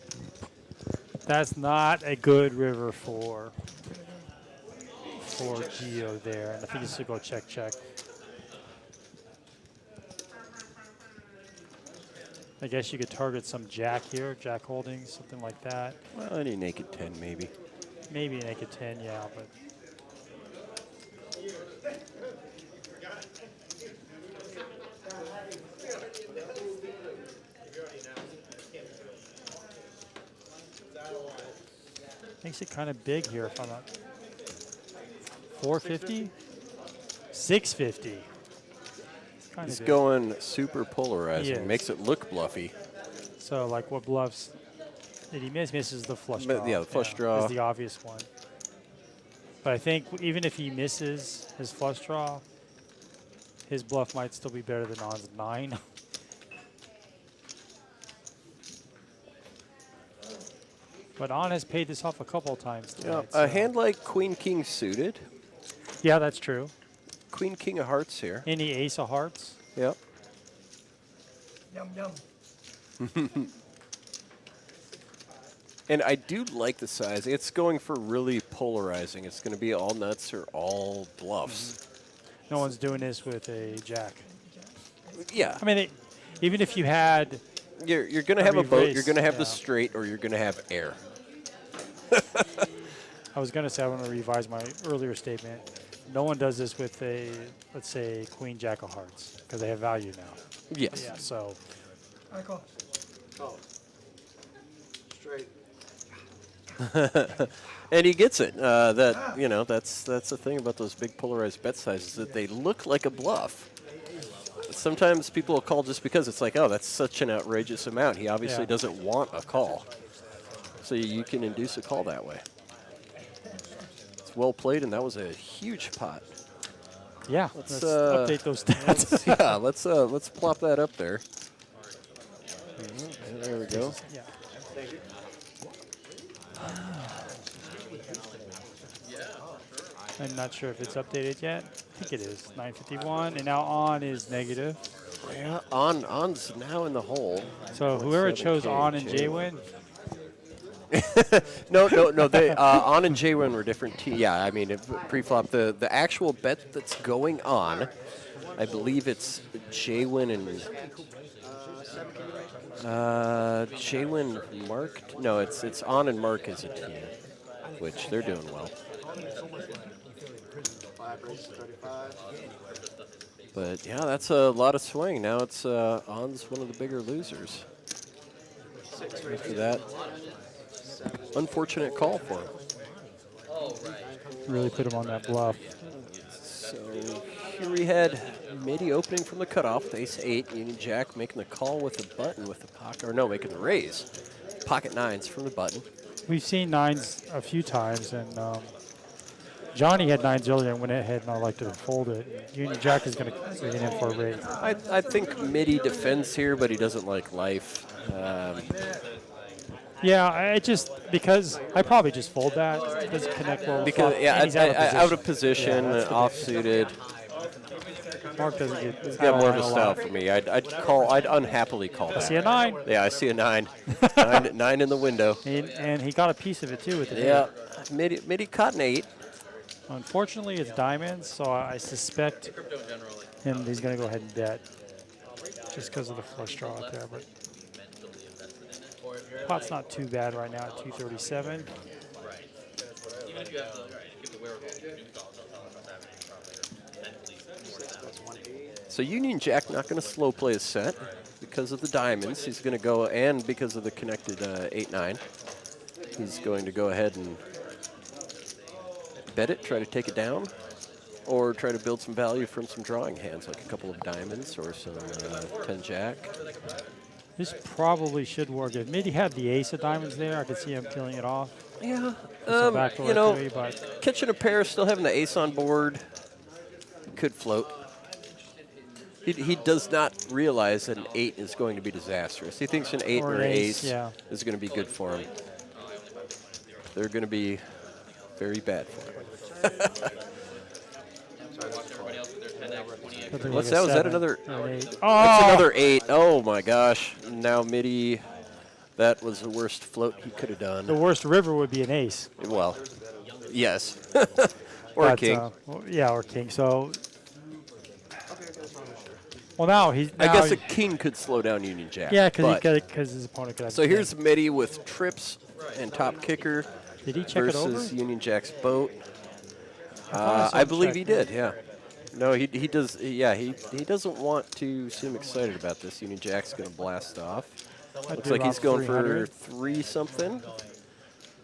[SPEAKER 1] That's not a good river for Gio there. And I think he should go check. I guess you could target some jack here, jack holding, something like that.
[SPEAKER 2] Well, any naked 10 maybe.
[SPEAKER 1] Maybe a naked 10, yeah, but. Makes it kind of big here if I'm not. 450? 650.
[SPEAKER 2] He's going super polarizing.
[SPEAKER 1] He
[SPEAKER 2] Makes it look bluffy.
[SPEAKER 1] So, like, what bluffs did he miss? Misses the flush draw.
[SPEAKER 2] Yeah, the flush draw
[SPEAKER 1] is the obvious one. But I think even if he misses his flush draw, his bluff might still be better than On's 9. But On has paid this off a couple of times tonight.
[SPEAKER 2] A hand like Queen King suited.
[SPEAKER 1] Yeah, that's true.
[SPEAKER 2] Queen King of Hearts here.
[SPEAKER 1] Any Ace of Hearts.
[SPEAKER 2] Yep.
[SPEAKER 4] Yum, yum.
[SPEAKER 2] And I do like the size. It's going for really polarizing. It's going to be all nuts or all bluffs.
[SPEAKER 1] No one's doing this with a jack.
[SPEAKER 2] Yeah.
[SPEAKER 1] I mean, even if you had...
[SPEAKER 2] You're going to have a boat, you're going to have
[SPEAKER 1] yeah.
[SPEAKER 2] the straight, or you're going to have air.
[SPEAKER 1] I was going to say I want to revise my earlier statement. No one does this with a, let's say, Queen Jack of Hearts, because they have value now.
[SPEAKER 2] Yes.
[SPEAKER 1] Yeah, so...
[SPEAKER 4] I call.
[SPEAKER 6] Oh. Straight.
[SPEAKER 2] And he gets it. That's the thing about those big polarized bet sizes, that they look like a bluff. Sometimes people will call just because it's like, oh, that's such an outrageous amount. He obviously doesn't want a call. So you can induce a call that way. It's well played, and that was a huge pot.
[SPEAKER 1] Yeah, let's update those stats.
[SPEAKER 2] Let's plop that up there. There we go.
[SPEAKER 1] Yeah. I'm not sure if it's updated yet. I think it is. 951, and now On is negative.
[SPEAKER 2] Yeah, On's now in the hole.
[SPEAKER 1] So whoever chose
[SPEAKER 2] 7K
[SPEAKER 1] On and J-Win.
[SPEAKER 2] No. They On and J-Win were different. Yeah, I mean pre-flop. The actual bet that's going on, I believe it's J-Win and J-Win Mark. No, it's On and Mark as a team, which they're doing well. But yeah, that's a lot of swing. Now it's On's one of the bigger losers. After that, unfortunate call for him.
[SPEAKER 1] Really put him on that bluff.
[SPEAKER 2] So here we had Midi opening from the cutoff with ace-8, Union Jack making the call with the button with the pocket, or no, making the raise. Pocket 9s from the button.
[SPEAKER 1] We've seen 9s a few times, and Johnny had 9s earlier and went ahead and elected to fold it. Union Jack is going to bring it in for a raise.
[SPEAKER 2] I think Midi defends here, but he doesn't like life.
[SPEAKER 1] Yeah, because I probably just fold that. It doesn't connect well.
[SPEAKER 2] Because
[SPEAKER 1] he's
[SPEAKER 2] out of position, off-suited.
[SPEAKER 1] Mark doesn't get.
[SPEAKER 2] He's got more of a style for me. I'd unhappily call that.
[SPEAKER 1] I see a 9.
[SPEAKER 2] Yeah, I see a 9. 9 in the window.
[SPEAKER 1] And he got a piece of it too with the
[SPEAKER 2] Yeah, Midi caught an 8.
[SPEAKER 1] Unfortunately, it's diamonds, so I suspect he's going to go ahead and bet just because of the flush draw out there. But pot's not too bad right now at 237.
[SPEAKER 5] the wherewithal to do so. Mentally more down.
[SPEAKER 2] So Union Jack not going to slow play his set because of the diamonds. He's going to go, and because of the connected 8-9, he's going to go ahead and bet it, try to take it down, or try to build some value from some drawing hands, like a couple of diamonds or some 10-Jack.
[SPEAKER 1] This probably should work. If Mitty had the ace of diamonds there, I could see him killing it off.
[SPEAKER 2] Yeah,
[SPEAKER 1] Some backdoor
[SPEAKER 2] you know,
[SPEAKER 1] equity, but
[SPEAKER 2] catching a pair, still having the ace on board, could float. He does not realize that an 8 is going to be disastrous. He thinks an 8 or an ace is going to be good for him. They're going to be very bad for him. What's that? Was that another? That's another 8. Oh my gosh! Now Mitty, that was the worst float he could have done.
[SPEAKER 1] The worst river would be an ace.
[SPEAKER 2] Well, yes, or a king.
[SPEAKER 1] Yeah, or king. So, well, now he's.
[SPEAKER 2] I guess a king could slow down Union Jack.
[SPEAKER 1] Yeah, because his opponent could have.
[SPEAKER 2] So here's Mitty with trips and top kicker.
[SPEAKER 1] Did he check it over?
[SPEAKER 2] Versus Union Jack's boat. I believe he did. Yeah. No, he does. Yeah, he doesn't want to seem excited about this. Union Jack's going to blast off. Looks like he's going for 3 something.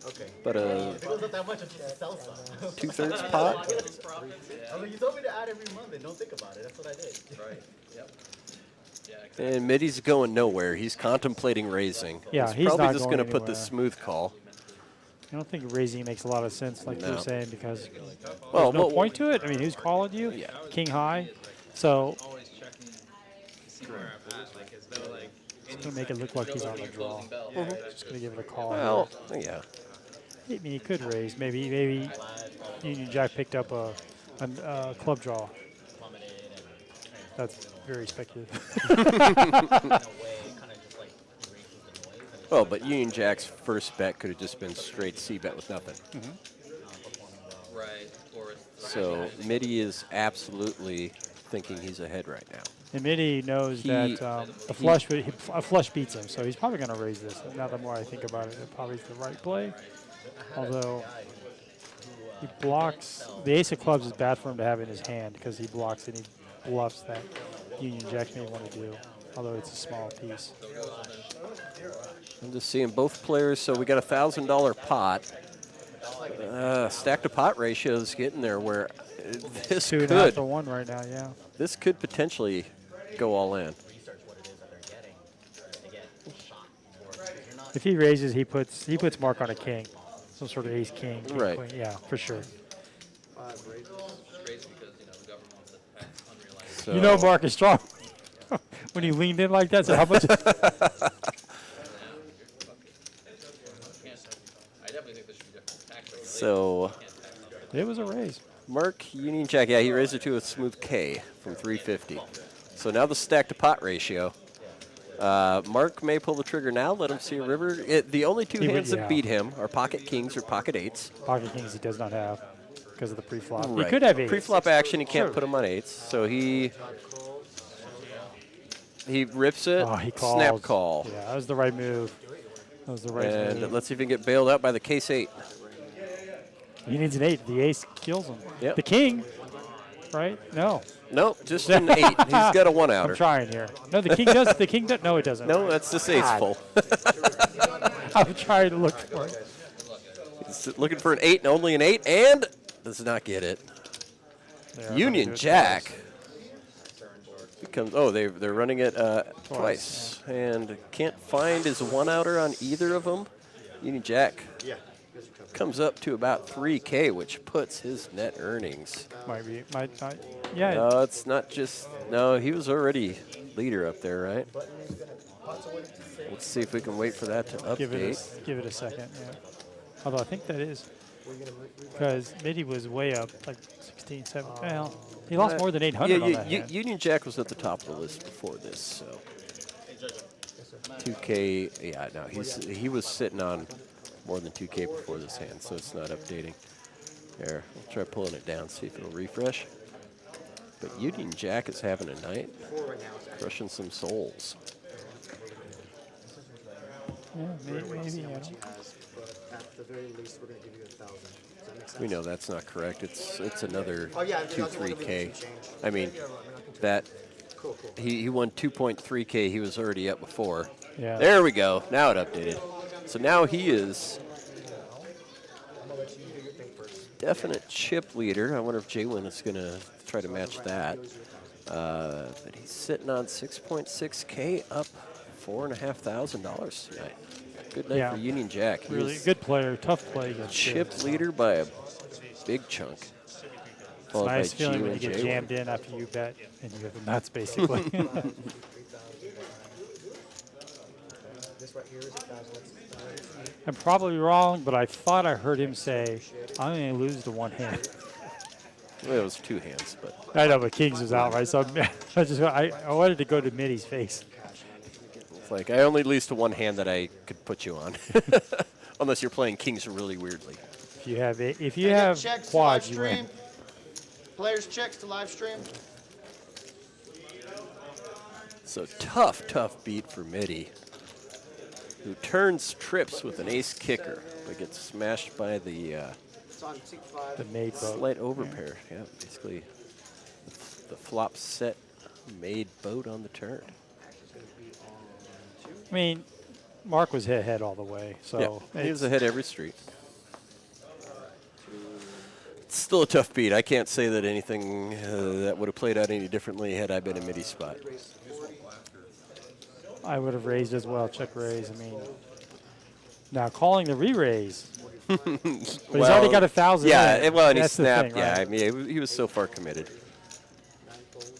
[SPEAKER 8] Okay.
[SPEAKER 2] But
[SPEAKER 8] if it goes up that much, it's just sell some.
[SPEAKER 2] 2/3 pot.
[SPEAKER 8] I was like, you told me to add every month and don't think about it. That's what I did.
[SPEAKER 5] Right. Yep.
[SPEAKER 2] And Mitty's going nowhere. He's contemplating raising.
[SPEAKER 1] Yeah,
[SPEAKER 2] he's
[SPEAKER 1] he's
[SPEAKER 2] probably
[SPEAKER 1] not
[SPEAKER 2] just
[SPEAKER 1] going
[SPEAKER 2] going to put the
[SPEAKER 1] anywhere.
[SPEAKER 2] smooth call.
[SPEAKER 1] I don't think raising makes a lot of sense, like you were saying, because
[SPEAKER 2] well,
[SPEAKER 1] there's no point to it. I mean, who's calling you?
[SPEAKER 2] Yeah.
[SPEAKER 1] King high. So
[SPEAKER 3] Always checking to see where I'm at, like as though like
[SPEAKER 1] it's going to make it look like he's on the draw. Just going to give it a call.
[SPEAKER 2] Well, yeah.
[SPEAKER 1] I mean, he could raise. Maybe Union Jack picked up a club draw. That's very speculative.
[SPEAKER 2] Well, but Union Jack's first bet could have just been straight C bet with nothing.
[SPEAKER 5] Right. Or
[SPEAKER 2] So Mitty is absolutely thinking he's ahead right now.
[SPEAKER 1] And Mitty knows that a flush beats him, so he's probably going to raise this. Now the more I think about it, it probably is the right play. Although he blocks, the ace of clubs is bad for him to have in his hand because he blocks and he bluffs that Union Jack may want to do, although it's a small piece.
[SPEAKER 2] I'm just seeing both players, so we got a $1,000 pot. Stack to pot ratio is getting there where this
[SPEAKER 1] 2.5 to 1 right now, yeah.
[SPEAKER 2] This could potentially go all in.
[SPEAKER 1] If he raises, he puts mark on a king, some sort of ace king.
[SPEAKER 2] Right.
[SPEAKER 1] Queen. Yeah, for sure.
[SPEAKER 2] So
[SPEAKER 1] You know Mark is strong. When he leaned in like that, so how much?
[SPEAKER 2] So
[SPEAKER 1] It was a raise.
[SPEAKER 2] Mark, Union Jack, yeah, he raised it to a smooth K from 350. So now the stack to pot ratio. Mark may pull the trigger now, let him see a river. The only two hands that beat him are pocket kings or pocket 8s.
[SPEAKER 1] Pocket kings he does not have because of the pre-flop.
[SPEAKER 2] Right.
[SPEAKER 1] He could have 8s.
[SPEAKER 2] Pre-flop action, he can't put him on 8s. So he rips it,
[SPEAKER 1] Oh, he calls.
[SPEAKER 2] snap call.
[SPEAKER 1] Yeah, that was the right move. That was the right
[SPEAKER 2] And
[SPEAKER 1] move.
[SPEAKER 2] let's see if he can get bailed out by the case 8.
[SPEAKER 1] He needs an 8. The ace kills him.
[SPEAKER 2] Yep.
[SPEAKER 1] The king, right? No.
[SPEAKER 2] No, just an 8. He's got a 1-outer.
[SPEAKER 1] I'm trying here. No, the king does. The king does. No, it doesn't.
[SPEAKER 2] No, that's just ace full.
[SPEAKER 1] I'm trying to look for it.
[SPEAKER 2] He's looking for an 8 and only an 8, and does not get it. Union Jack becomes. Oh, they're running it twice, and can't find his 1-outer on either of them. Union Jack comes up to about 3K, which puts his net earnings.
[SPEAKER 1] Might not. Yeah.
[SPEAKER 2] No, it's not just. No, he was already leader up there, right? Let's see if we can wait for that to update.
[SPEAKER 1] Give it a second. Yeah. Although I think that is because Mitty was way up, like 16, 17. Well, he lost more than 800 on that hand.
[SPEAKER 2] Union Jack was at the top of the list before this, so 2K. Yeah, no, he was sitting on more than 2K before this hand, so it's not updating. There, we'll try pulling it down, see if it'll refresh. But Union Jack is having a night, crushing some souls.
[SPEAKER 1] Yeah, maybe.
[SPEAKER 6] Wait to see how
[SPEAKER 1] Yeah.
[SPEAKER 6] much he has, but at the very least, we're gonna give you 1,000. Does that make sense?
[SPEAKER 2] We know that's not correct. It's another
[SPEAKER 6] Oh yeah,
[SPEAKER 2] 2-3K. I mean, that
[SPEAKER 6] Cool, cool.
[SPEAKER 2] he won 2.3K. He was already up before.
[SPEAKER 1] Yeah.
[SPEAKER 2] There we go. Now it updated. So now he is
[SPEAKER 6] I'm gonna let you do your thing first.
[SPEAKER 2] definite chip leader. I wonder if Jalen is going to try to match that. But he's sitting on 6.6K, up $4,500 tonight. Good night
[SPEAKER 1] Yeah.
[SPEAKER 2] for Union Jack. He
[SPEAKER 1] Really
[SPEAKER 2] was
[SPEAKER 1] good player, tough play. against
[SPEAKER 2] chip
[SPEAKER 1] Gibbs.
[SPEAKER 2] leader by a big chunk. Followed by
[SPEAKER 1] Nice feeling
[SPEAKER 2] Gio
[SPEAKER 1] when you
[SPEAKER 2] and
[SPEAKER 1] get
[SPEAKER 2] Jalen.
[SPEAKER 1] jammed in after you bet and you have the nuts, basically.
[SPEAKER 6] This right here is 1,000.
[SPEAKER 1] I'm probably wrong, but I thought I heard him say, I'm going to lose to one hand.
[SPEAKER 2] Well, it was two hands, but
[SPEAKER 1] I know, but Kings was out, right? So I wanted to go to Mitty's face.
[SPEAKER 2] it's like I only lose to one hand that I could put you on. Unless you're playing kings really weirdly.
[SPEAKER 1] If you have
[SPEAKER 6] Checks to
[SPEAKER 1] quads,
[SPEAKER 6] live
[SPEAKER 1] you win.
[SPEAKER 6] stream. Players checks to live stream.
[SPEAKER 2] So tough beat for Mitty, who turns trips with an ace kicker, but gets smashed by the
[SPEAKER 6] It's on Seek 5.
[SPEAKER 1] The made boat.
[SPEAKER 2] slight overpair. Yeah, basically the flop set made boat on the turn.
[SPEAKER 1] I mean, Mark was head all the way, so
[SPEAKER 2] Yeah, he was ahead every street. It's still a tough beat. I can't say that anything that would have played out any differently had I been in Mitty's spot.
[SPEAKER 1] I would have raised as well, check raise. I mean, now calling the re-raise. But he's already got 1,000
[SPEAKER 2] Yeah,
[SPEAKER 1] in.
[SPEAKER 2] well, and he
[SPEAKER 1] That's the
[SPEAKER 2] snapped.
[SPEAKER 1] thing,
[SPEAKER 2] Yeah,
[SPEAKER 1] right?
[SPEAKER 2] I mean, he was so far committed.
[SPEAKER 6] 9 folds.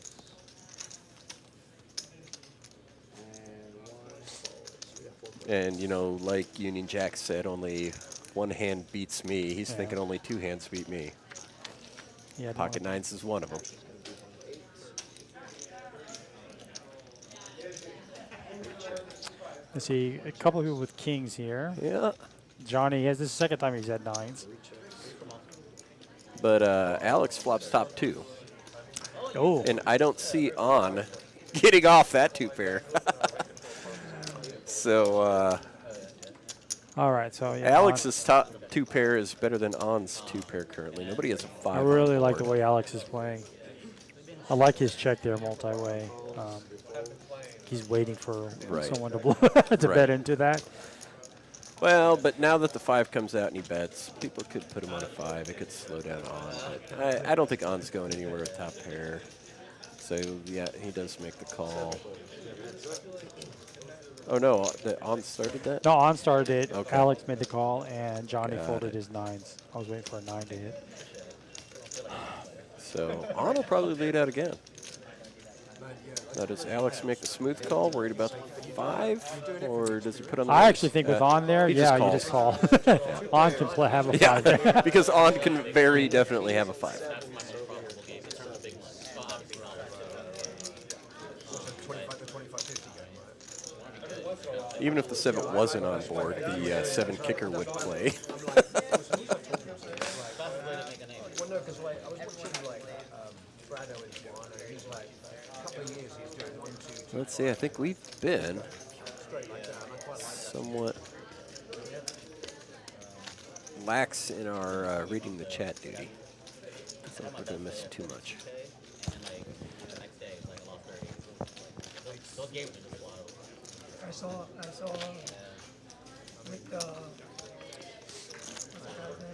[SPEAKER 6] And 1 fold. So we got 4 folds.
[SPEAKER 2] And, you know, like Union Jack said, only one hand beats me. He's thinking only two hands beat me.
[SPEAKER 1] Yeah,
[SPEAKER 2] Pocket nines is one of them.
[SPEAKER 1] let's see, a couple of people with kings here.
[SPEAKER 2] Yeah.
[SPEAKER 1] Johnny has this is the second time he's had nines.
[SPEAKER 2] But Alex flops top two.
[SPEAKER 1] Oh,
[SPEAKER 2] And I don't see on getting off that two pair. So
[SPEAKER 1] all right. So yeah,
[SPEAKER 2] Alex's top two pair is better than On's two pair currently. Nobody has a five.
[SPEAKER 1] I
[SPEAKER 2] on
[SPEAKER 1] really like the
[SPEAKER 2] board.
[SPEAKER 1] way Alex is playing. I like his check there, multi-way. He's waiting for
[SPEAKER 2] Right.
[SPEAKER 1] someone to blow to
[SPEAKER 2] Right.
[SPEAKER 1] bet into that.
[SPEAKER 2] Well, but now that the five comes out and he bets, people could put him on a five. It could slow down On. But I don't think On's going anywhere with top pair. So, yeah, he does make the call. Oh, no, On started that?
[SPEAKER 1] No, On started it.
[SPEAKER 2] Okay.
[SPEAKER 1] Alex made the call, and Johnny
[SPEAKER 2] Got
[SPEAKER 1] folded
[SPEAKER 2] it.
[SPEAKER 1] his nines. I was waiting for a 9 to hit.
[SPEAKER 2] So, On will probably lead out again. Now, does Alex make the smooth call, worried about the five? Or does he put on the
[SPEAKER 1] I
[SPEAKER 2] raise?
[SPEAKER 1] actually think with On there,
[SPEAKER 2] he
[SPEAKER 1] yeah, you
[SPEAKER 2] calls.
[SPEAKER 1] just call. On can have a 5 there.
[SPEAKER 2] Yeah, because On can very definitely have a five.
[SPEAKER 5] That's my most profitable game. It's not a big one. Well, obviously not.
[SPEAKER 7] 25 to 25, 50.
[SPEAKER 2] Even if the seven wasn't on board, the seven kicker would play.
[SPEAKER 7] Well, no, because like I was watching like Brado and Juan, and he's like a couple of years he's doing 1, 2, 2
[SPEAKER 2] Let's see, I think we've been
[SPEAKER 7] straight like that. And I quite like that.
[SPEAKER 2] somewhat lax in our reading the chat duty. I think we're going to miss too much.
[SPEAKER 5] And like the next day, it's like I lost 30. Those games are just wild.
[SPEAKER 4] I saw with what's the guy's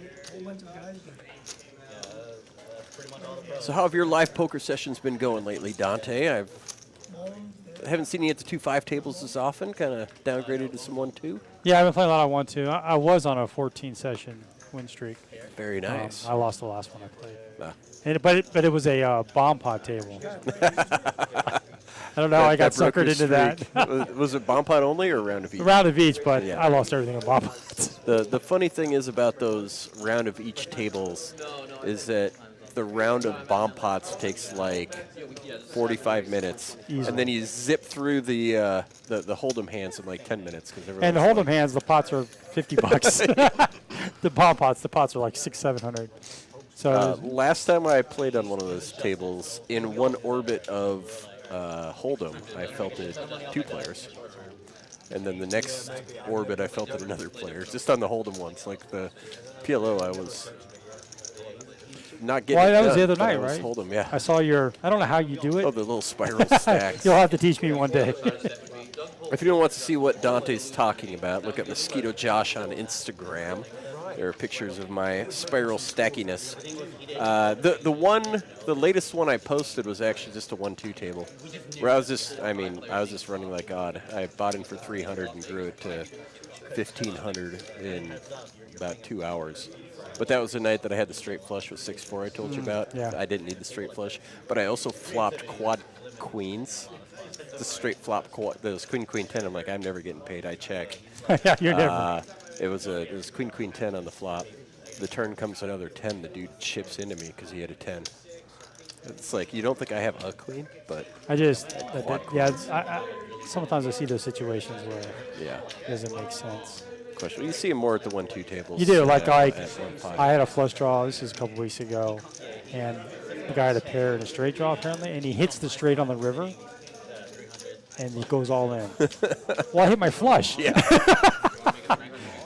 [SPEAKER 4] name? A whole bunch of guys.
[SPEAKER 5] That's pretty much all the pros.
[SPEAKER 2] So how have your live poker sessions been going lately, Dante? I
[SPEAKER 4] Bones,
[SPEAKER 2] haven't seen you at the 2-5 tables as often, kind of downgraded to some 1-2.
[SPEAKER 1] Yeah, I've been playing a lot of 1-2. I was on a 14 session win streak.
[SPEAKER 2] Very nice.
[SPEAKER 1] I lost the last one I played.
[SPEAKER 2] Ah.
[SPEAKER 1] But it was a bomb pot table. I don't know how I got
[SPEAKER 2] broke your
[SPEAKER 1] suckered into that.
[SPEAKER 2] streak. Was it bomb pot only or round of each?
[SPEAKER 1] A round of each, but
[SPEAKER 2] Yeah.
[SPEAKER 1] I lost everything in bomb pots.
[SPEAKER 2] The funny thing is about those round of each tables is that the round of bomb pots takes like 45 minutes,
[SPEAKER 1] Easily.
[SPEAKER 2] and then you zip through the holdem hands in like 10 minutes because
[SPEAKER 1] And the hold'em hands, the pots are $50. The bomb pots, the pots are like $600-700. So
[SPEAKER 2] last time I played on one of those tables, in one orbit of holdem, I felt it 2 players. And then the next orbit, I felt it another player, just on the hold'em once. Like the PLO, I was not getting.
[SPEAKER 1] Well, that
[SPEAKER 2] it
[SPEAKER 1] was the
[SPEAKER 2] done,
[SPEAKER 1] other
[SPEAKER 2] but
[SPEAKER 1] night,
[SPEAKER 2] I was
[SPEAKER 1] right?
[SPEAKER 2] Hold'em, yeah.
[SPEAKER 1] I saw your. I don't know how you do it.
[SPEAKER 2] Oh, the little spiral stacks.
[SPEAKER 1] You'll have to teach me one day.
[SPEAKER 2] If anyone wants to see what Dante's talking about, look at Mosquito Josh on Instagram. There are pictures of my spiral stackiness. The latest one I posted was actually just a 1-2 table, where I was just running like odd. I bought in for 300 and grew it to 1,500 in about 2 hours. But that was the night that I had the straight flush with 6-4 I told you about.
[SPEAKER 1] Yeah.
[SPEAKER 2] I didn't need the straight flush, but I also flopped quad queens. The straight flop, those queen, queen, 10. I'm like, I'm never getting paid. I check.
[SPEAKER 1] Yeah, you're never.
[SPEAKER 2] It was queen, queen, 10 on the flop. The turn comes another 10. The dude chips into me because he had a 10. It's like, you don't think I have a queen, but
[SPEAKER 1] I just, sometimes I see those situations where
[SPEAKER 2] yeah,
[SPEAKER 1] it doesn't make sense.
[SPEAKER 2] question. You see him more at the 1-2 tables.
[SPEAKER 1] You do, like
[SPEAKER 2] at 1-5.
[SPEAKER 1] I had a flush draw, this is a couple weeks ago, and the guy had a pair and a straight draw apparently, and he hits the straight on the river, and he goes all in. Well, I hit my flush.
[SPEAKER 2] Yeah.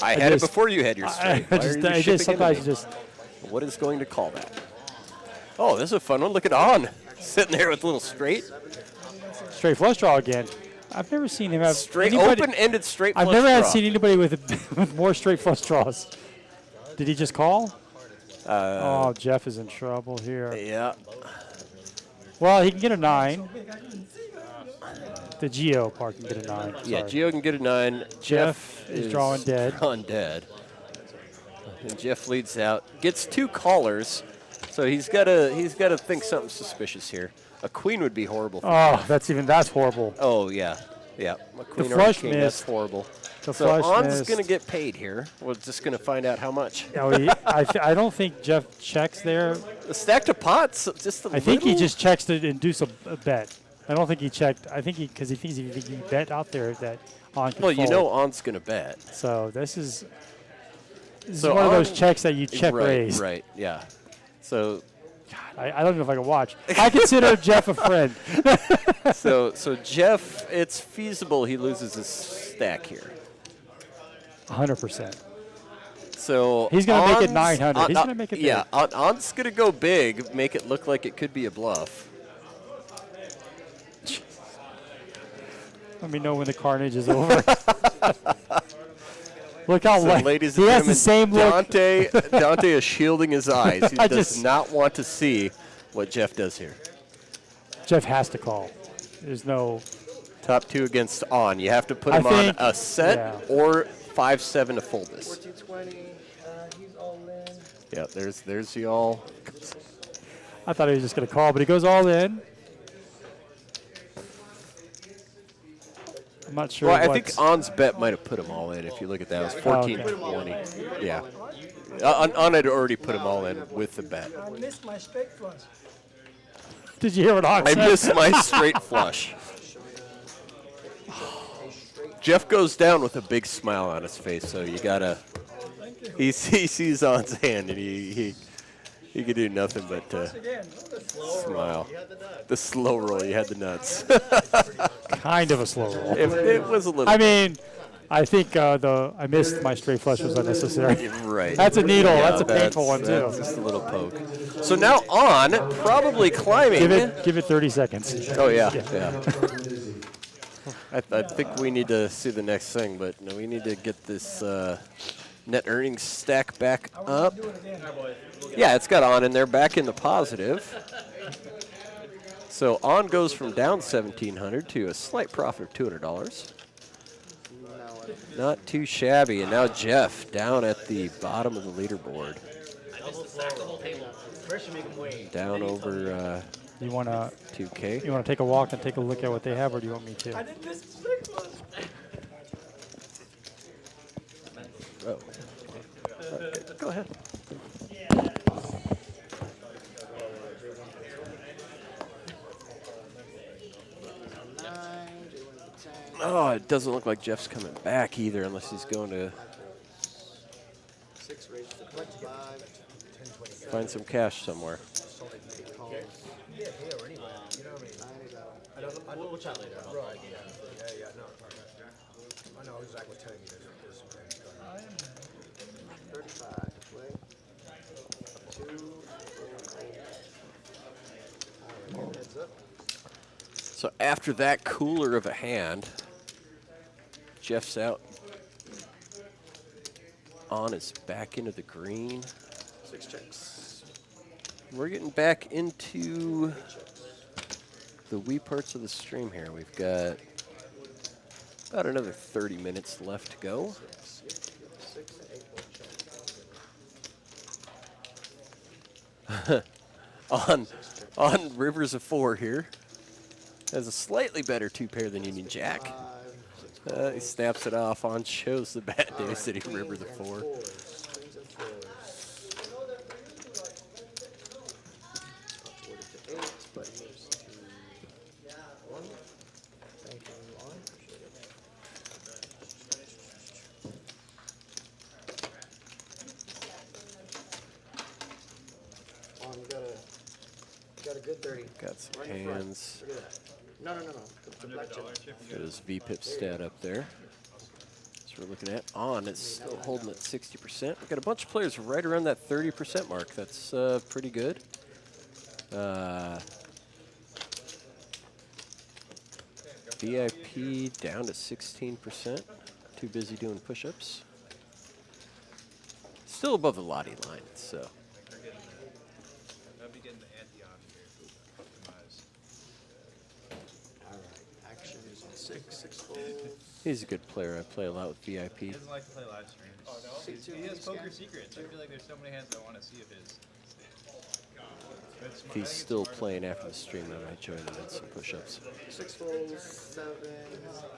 [SPEAKER 2] I had it before you had your straight. What is going to call that? Oh, this is a fun one. Look at On sitting there with a little straight.
[SPEAKER 1] Straight flush draw again. I've never seen him have
[SPEAKER 2] straight open-ended straight flush
[SPEAKER 1] I've never
[SPEAKER 2] draw.
[SPEAKER 1] seen anybody with more straight flush draws. Did he just call? Oh, Jeff is in trouble here.
[SPEAKER 2] Yeah.
[SPEAKER 1] Well, he can get a 9. The Geo part can get a 9.
[SPEAKER 2] Yeah,
[SPEAKER 1] Sorry.
[SPEAKER 2] Geo can get a 9.
[SPEAKER 1] Jeff is drawing dead.
[SPEAKER 2] Drawing dead. And Jeff leads out. Gets 2 callers, so he's got to think something suspicious here. A queen would be horrible for him.
[SPEAKER 1] That's horrible.
[SPEAKER 2] Oh yeah, yeah. A queen
[SPEAKER 1] The
[SPEAKER 2] or a
[SPEAKER 1] flush
[SPEAKER 2] king,
[SPEAKER 1] missed.
[SPEAKER 2] that's horrible.
[SPEAKER 1] The
[SPEAKER 2] so
[SPEAKER 1] flush
[SPEAKER 2] On's
[SPEAKER 1] missed.
[SPEAKER 2] going to get paid here. We're just going to find out how much.
[SPEAKER 1] I don't think Jeff checks there.
[SPEAKER 2] The stack to pots, just a
[SPEAKER 1] I think he
[SPEAKER 2] little?
[SPEAKER 1] just checks to induce a bet. I don't think he checked. I think because he thinks if he bet out there that On can
[SPEAKER 2] Well, you
[SPEAKER 1] fold.
[SPEAKER 2] know On's going to bet.
[SPEAKER 1] So this is
[SPEAKER 2] So
[SPEAKER 1] one of those
[SPEAKER 2] On-
[SPEAKER 1] checks that you check raise.
[SPEAKER 2] Right, yeah. So
[SPEAKER 1] I don't know if I can watch. I consider Jeff a friend.
[SPEAKER 2] so Jeff, it's feasible he loses his stack here.
[SPEAKER 1] 100%.
[SPEAKER 2] So
[SPEAKER 1] He's gonna make it
[SPEAKER 2] On's-
[SPEAKER 1] 900. He's gonna make it
[SPEAKER 2] Yeah, On's going to go big, make it look like it could be a bluff.
[SPEAKER 1] Let me know when the carnage is over. Look how
[SPEAKER 2] So,
[SPEAKER 1] light.
[SPEAKER 2] ladies
[SPEAKER 1] He
[SPEAKER 2] and
[SPEAKER 1] has
[SPEAKER 2] gentlemen,
[SPEAKER 1] the same look.
[SPEAKER 2] Dante is shielding his eyes. He
[SPEAKER 1] I
[SPEAKER 2] does
[SPEAKER 1] just-
[SPEAKER 2] not want to see what Jeff does here.
[SPEAKER 1] Jeff has to call. There's no.
[SPEAKER 2] Top 2 against On. You have to put
[SPEAKER 1] I
[SPEAKER 2] him on
[SPEAKER 1] think-
[SPEAKER 2] a set
[SPEAKER 1] yeah.
[SPEAKER 2] or 5-7 to fold this.
[SPEAKER 6] 1420. He's all in.
[SPEAKER 2] Yeah, there's the all.
[SPEAKER 1] I thought he was just going to call, but he goes all in. I'm not sure.
[SPEAKER 2] Well, I
[SPEAKER 1] what's-
[SPEAKER 2] think On's bet might have put him all in. If you look at that, it was 14-20. Yeah. On had already put him all in with the bet.
[SPEAKER 4] I missed my straight flush.
[SPEAKER 1] Did you hear what On
[SPEAKER 2] I
[SPEAKER 1] said?
[SPEAKER 2] missed my straight flush. Jeff goes down with a big smile on his face, so you gotta. He sees On's hand, and he could do nothing but smile. The slow roll, you had the nuts.
[SPEAKER 1] Kind of a slow roll.
[SPEAKER 2] It was a little.
[SPEAKER 1] I mean, I think I missed my straight flush was unnecessary.
[SPEAKER 2] Right.
[SPEAKER 1] That's a needle.
[SPEAKER 2] Yeah,
[SPEAKER 1] that's a painful one too.
[SPEAKER 2] That's just a little poke. So now On, probably climbing.
[SPEAKER 1] Give it 30 seconds.
[SPEAKER 2] Oh yeah. I think we need to see the next thing, but no, we need to get this net earnings stack back up. Yeah, it's got On in there, back in the positive. So On goes from down $1,700 to a slight profit of $200. Not too shabby. And now Jeff down at the bottom of the leaderboard. Down over
[SPEAKER 1] You want to
[SPEAKER 2] 2K.
[SPEAKER 1] You want to take a walk and take a look at what they have, or do you want me to?
[SPEAKER 4] I didn't miss the straight flush.
[SPEAKER 2] Oh. Go ahead. Oh, it doesn't look like Jeff's coming back either, unless he's going to
[SPEAKER 6] 6 raises to 25.
[SPEAKER 2] find some cash somewhere.
[SPEAKER 7] Yeah, here or anywhere. You know what I mean?
[SPEAKER 8] We'll chat later.
[SPEAKER 7] Right. Yeah, no. I
[SPEAKER 2] So after that cooler of a hand, Jeff's out. On is back into the green.
[SPEAKER 6] 6 checks.
[SPEAKER 2] We're getting back into the wee parts of the stream here. We've got about another 30 minutes left to go.
[SPEAKER 6] 6 and 8
[SPEAKER 2] on Rivers of 4 here. Has a slightly better 2-pair than Union Jack. He snaps it off on, shows the bad days that he River the 4.
[SPEAKER 6] Queens and 4s. Upward to 8, but moves to 1. Thank you, on. Appreciate it. On, you got a good 30.
[SPEAKER 2] Got some
[SPEAKER 6] Right in front.
[SPEAKER 2] hands.
[SPEAKER 6] Look at that. No. The black chip.
[SPEAKER 2] Got his VPIP stat up there. So we're looking at on. It's still holding at 60%. We've got a bunch of players right around that 30% mark. That's pretty good. VIP down to 16%. Too busy doing push-ups. Still above the Lottie line, so.
[SPEAKER 3] I'd be getting the anti-off here. Optimize.
[SPEAKER 6] All right. Action is on 6 folds.
[SPEAKER 2] He's a good player. I play a lot with VIP.
[SPEAKER 3] He doesn't like to play live streams. Oh, no? He has poker secrets. I feel like there's so many hands I want to see of his.
[SPEAKER 2] If he's still playing after the stream, then I join him in some push-ups.
[SPEAKER 6] 6 folds, 7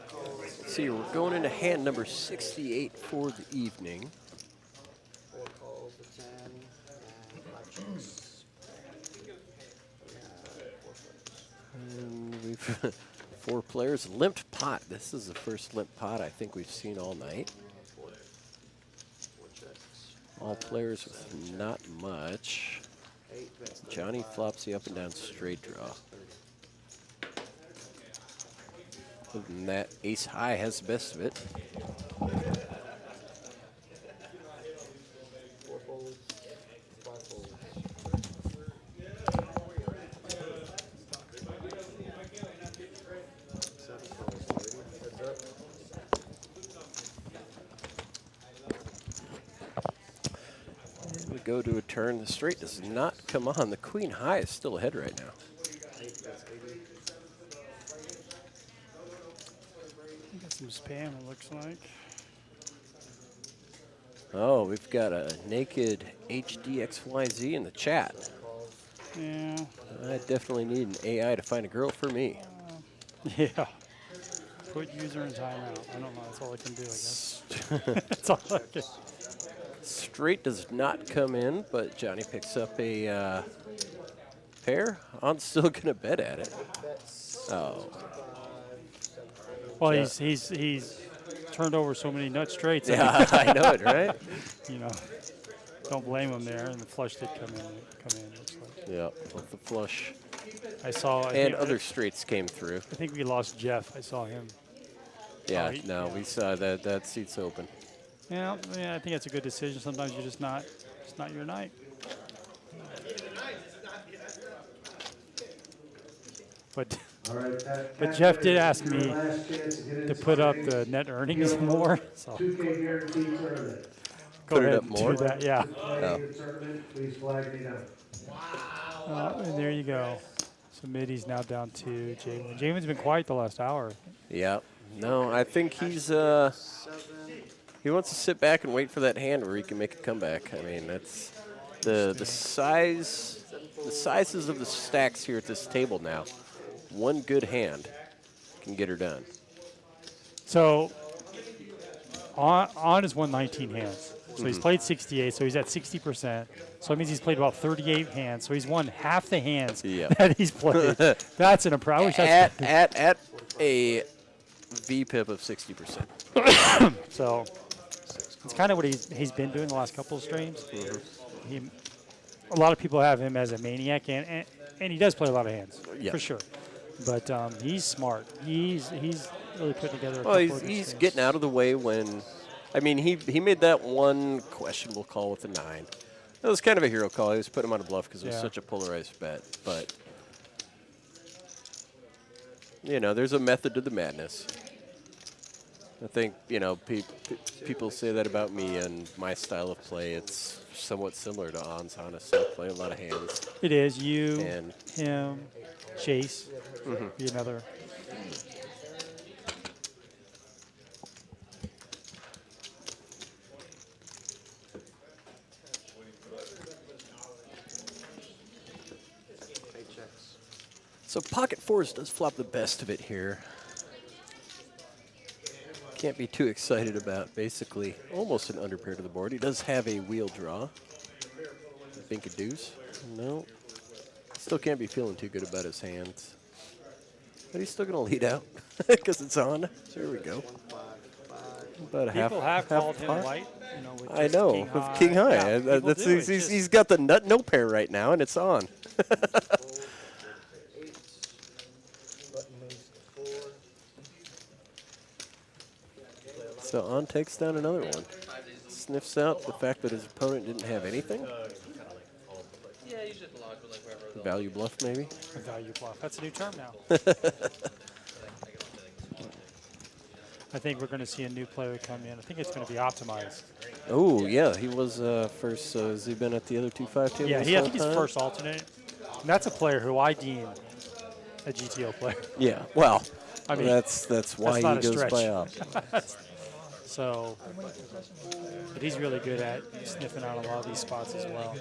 [SPEAKER 6] calls.
[SPEAKER 2] See, we're going into hand number 68 for the evening.
[SPEAKER 6] 4 calls to 10 and 5 checks. We have 4 players.
[SPEAKER 2] And we've 4 players. Limped pot. This is the first limp pot I think we've seen all night.
[SPEAKER 6] 4 checks.
[SPEAKER 2] All players with not much.
[SPEAKER 6] 8 bets.
[SPEAKER 2] Johnny flops the up and down straight draw. Other than that, ace high has the best of it.
[SPEAKER 6] 4 folds, 5 folds. 7 folds. Ready? Heads up.
[SPEAKER 2] We go to a turn. The straight does not come on. The queen high is still ahead right now.
[SPEAKER 6] 8 bets, 80.
[SPEAKER 1] Got some spam, it looks like.
[SPEAKER 2] Oh, we've got a naked HDXYZ in the chat.
[SPEAKER 1] Yeah.
[SPEAKER 2] I definitely need an AI to find a girl for me.
[SPEAKER 1] Yeah. Put user in timeout. I don't know. That's all I can do, I guess. That's all I can.
[SPEAKER 2] Straight does not come in, but Johnny picks up a pair. I'm still gonna bet at it. Oh,
[SPEAKER 1] Well,
[SPEAKER 2] Yeah.
[SPEAKER 1] he's turned over so many nut straights.
[SPEAKER 2] yeah, I know it, right?
[SPEAKER 1] You know, don't blame him there. And the flush did come in. It looks like.
[SPEAKER 2] Yeah, with the flush.
[SPEAKER 1] I saw. I
[SPEAKER 2] And
[SPEAKER 1] think,
[SPEAKER 2] other straights came through.
[SPEAKER 1] I think we lost Jeff. I saw him.
[SPEAKER 2] Yeah,
[SPEAKER 1] he-
[SPEAKER 2] no, we saw that seat's open.
[SPEAKER 1] Yeah, I think that's a good decision. Sometimes you're just not. It's not your night. But
[SPEAKER 4] All right,
[SPEAKER 1] but Jeff did ask me to put up the net earnings more. So
[SPEAKER 4] 2K guarantee tournament.
[SPEAKER 1] go
[SPEAKER 2] Put it
[SPEAKER 1] ahead
[SPEAKER 2] up
[SPEAKER 1] and
[SPEAKER 2] more?
[SPEAKER 1] do that. Yeah.
[SPEAKER 2] Oh.
[SPEAKER 4] Tournament, please flag me down.
[SPEAKER 1] And there you go. So Middy's now down to Jamin. Jamin's been quiet the last hour.
[SPEAKER 2] Yeah. No, I think he's he wants to sit back and wait for that hand where he can make a comeback. I mean, that's the sizes of the stacks here at this table now. One good hand can get her done.
[SPEAKER 1] So on is won 19 hands. So he's played 68. So he's at 60%. So it means he's played about 38 hands. So he's won half the hands
[SPEAKER 2] Yeah.
[SPEAKER 1] that he's played. That's an impressive. I wish that's
[SPEAKER 2] At a VPIP of 60%.
[SPEAKER 1] so. It's kind of what he's been doing the last couple of streams. A lot of people have him as a maniac, and he does play a lot of hands
[SPEAKER 2] Yeah.
[SPEAKER 1] for sure. But he's smart. He's really put together.
[SPEAKER 2] Well, he's getting out of the way when, I mean, he made that one questionable call with a 9. That was kind of a hero call. He was putting him on a bluff because it was
[SPEAKER 1] Yeah.
[SPEAKER 2] such a polarized bet. But you know, there's a method to the madness. I think, you know, people say that about me and my style of play. It's somewhat similar to On's, honestly. Play a lot of hands.
[SPEAKER 1] It is you,
[SPEAKER 2] And
[SPEAKER 1] him, Chase, be another.
[SPEAKER 2] so pocket fours does flop the best of it here. Can't be too excited about basically almost an underpair to the board. He does have a wheel draw. I think a deuce. No. Still can't be feeling too good about his hands. But he's still going to lead out because it's on. There we go. About a
[SPEAKER 1] People have
[SPEAKER 2] half
[SPEAKER 1] called him
[SPEAKER 2] pot.
[SPEAKER 1] white. You know, with
[SPEAKER 2] I
[SPEAKER 1] just
[SPEAKER 2] know,
[SPEAKER 1] king
[SPEAKER 2] with
[SPEAKER 1] high.
[SPEAKER 2] king high.
[SPEAKER 1] Yeah, people
[SPEAKER 2] That's,
[SPEAKER 1] do. It's just-
[SPEAKER 2] he's got the nut no pair right now, and it's on. So on takes down another one. Sniffs out the fact that his opponent didn't have anything.
[SPEAKER 5] Yeah, you just log with like wherever they'll-
[SPEAKER 2] Value bluff, maybe.
[SPEAKER 1] A value bluff. That's a new term now. I think we're going to see a new player come in. I think it's going to be optimized.
[SPEAKER 2] Oh, yeah, he was first. So has he been at the other 2-5 tables?
[SPEAKER 1] Yeah,
[SPEAKER 2] this
[SPEAKER 1] I
[SPEAKER 2] whole
[SPEAKER 1] think he's
[SPEAKER 2] time?
[SPEAKER 1] first alternate. And that's a player who I deem a GTO player.
[SPEAKER 2] Yeah, well,
[SPEAKER 1] I mean,
[SPEAKER 2] that's why
[SPEAKER 1] not
[SPEAKER 2] he
[SPEAKER 1] a
[SPEAKER 2] goes
[SPEAKER 1] stretch.
[SPEAKER 2] by op.
[SPEAKER 1] So, but he's really good at sniffing out a lot of these spots as well.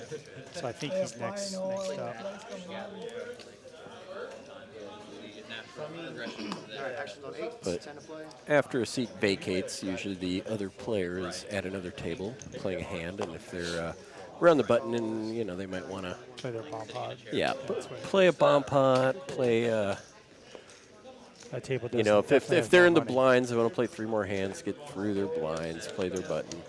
[SPEAKER 1] So I think he's next up.
[SPEAKER 2] But after a seat vacates, usually the other player is at another table playing a hand, and if they're around the button, and you know they might want to
[SPEAKER 1] Play their bomb pod.
[SPEAKER 2] yeah play a bomb pot, play
[SPEAKER 1] That table
[SPEAKER 2] you
[SPEAKER 1] does
[SPEAKER 2] know
[SPEAKER 1] definitely
[SPEAKER 2] if
[SPEAKER 1] have
[SPEAKER 2] they're
[SPEAKER 1] more
[SPEAKER 2] in the
[SPEAKER 1] money.
[SPEAKER 2] blinds, they want to play 3 more hands, get through their blinds, play their button.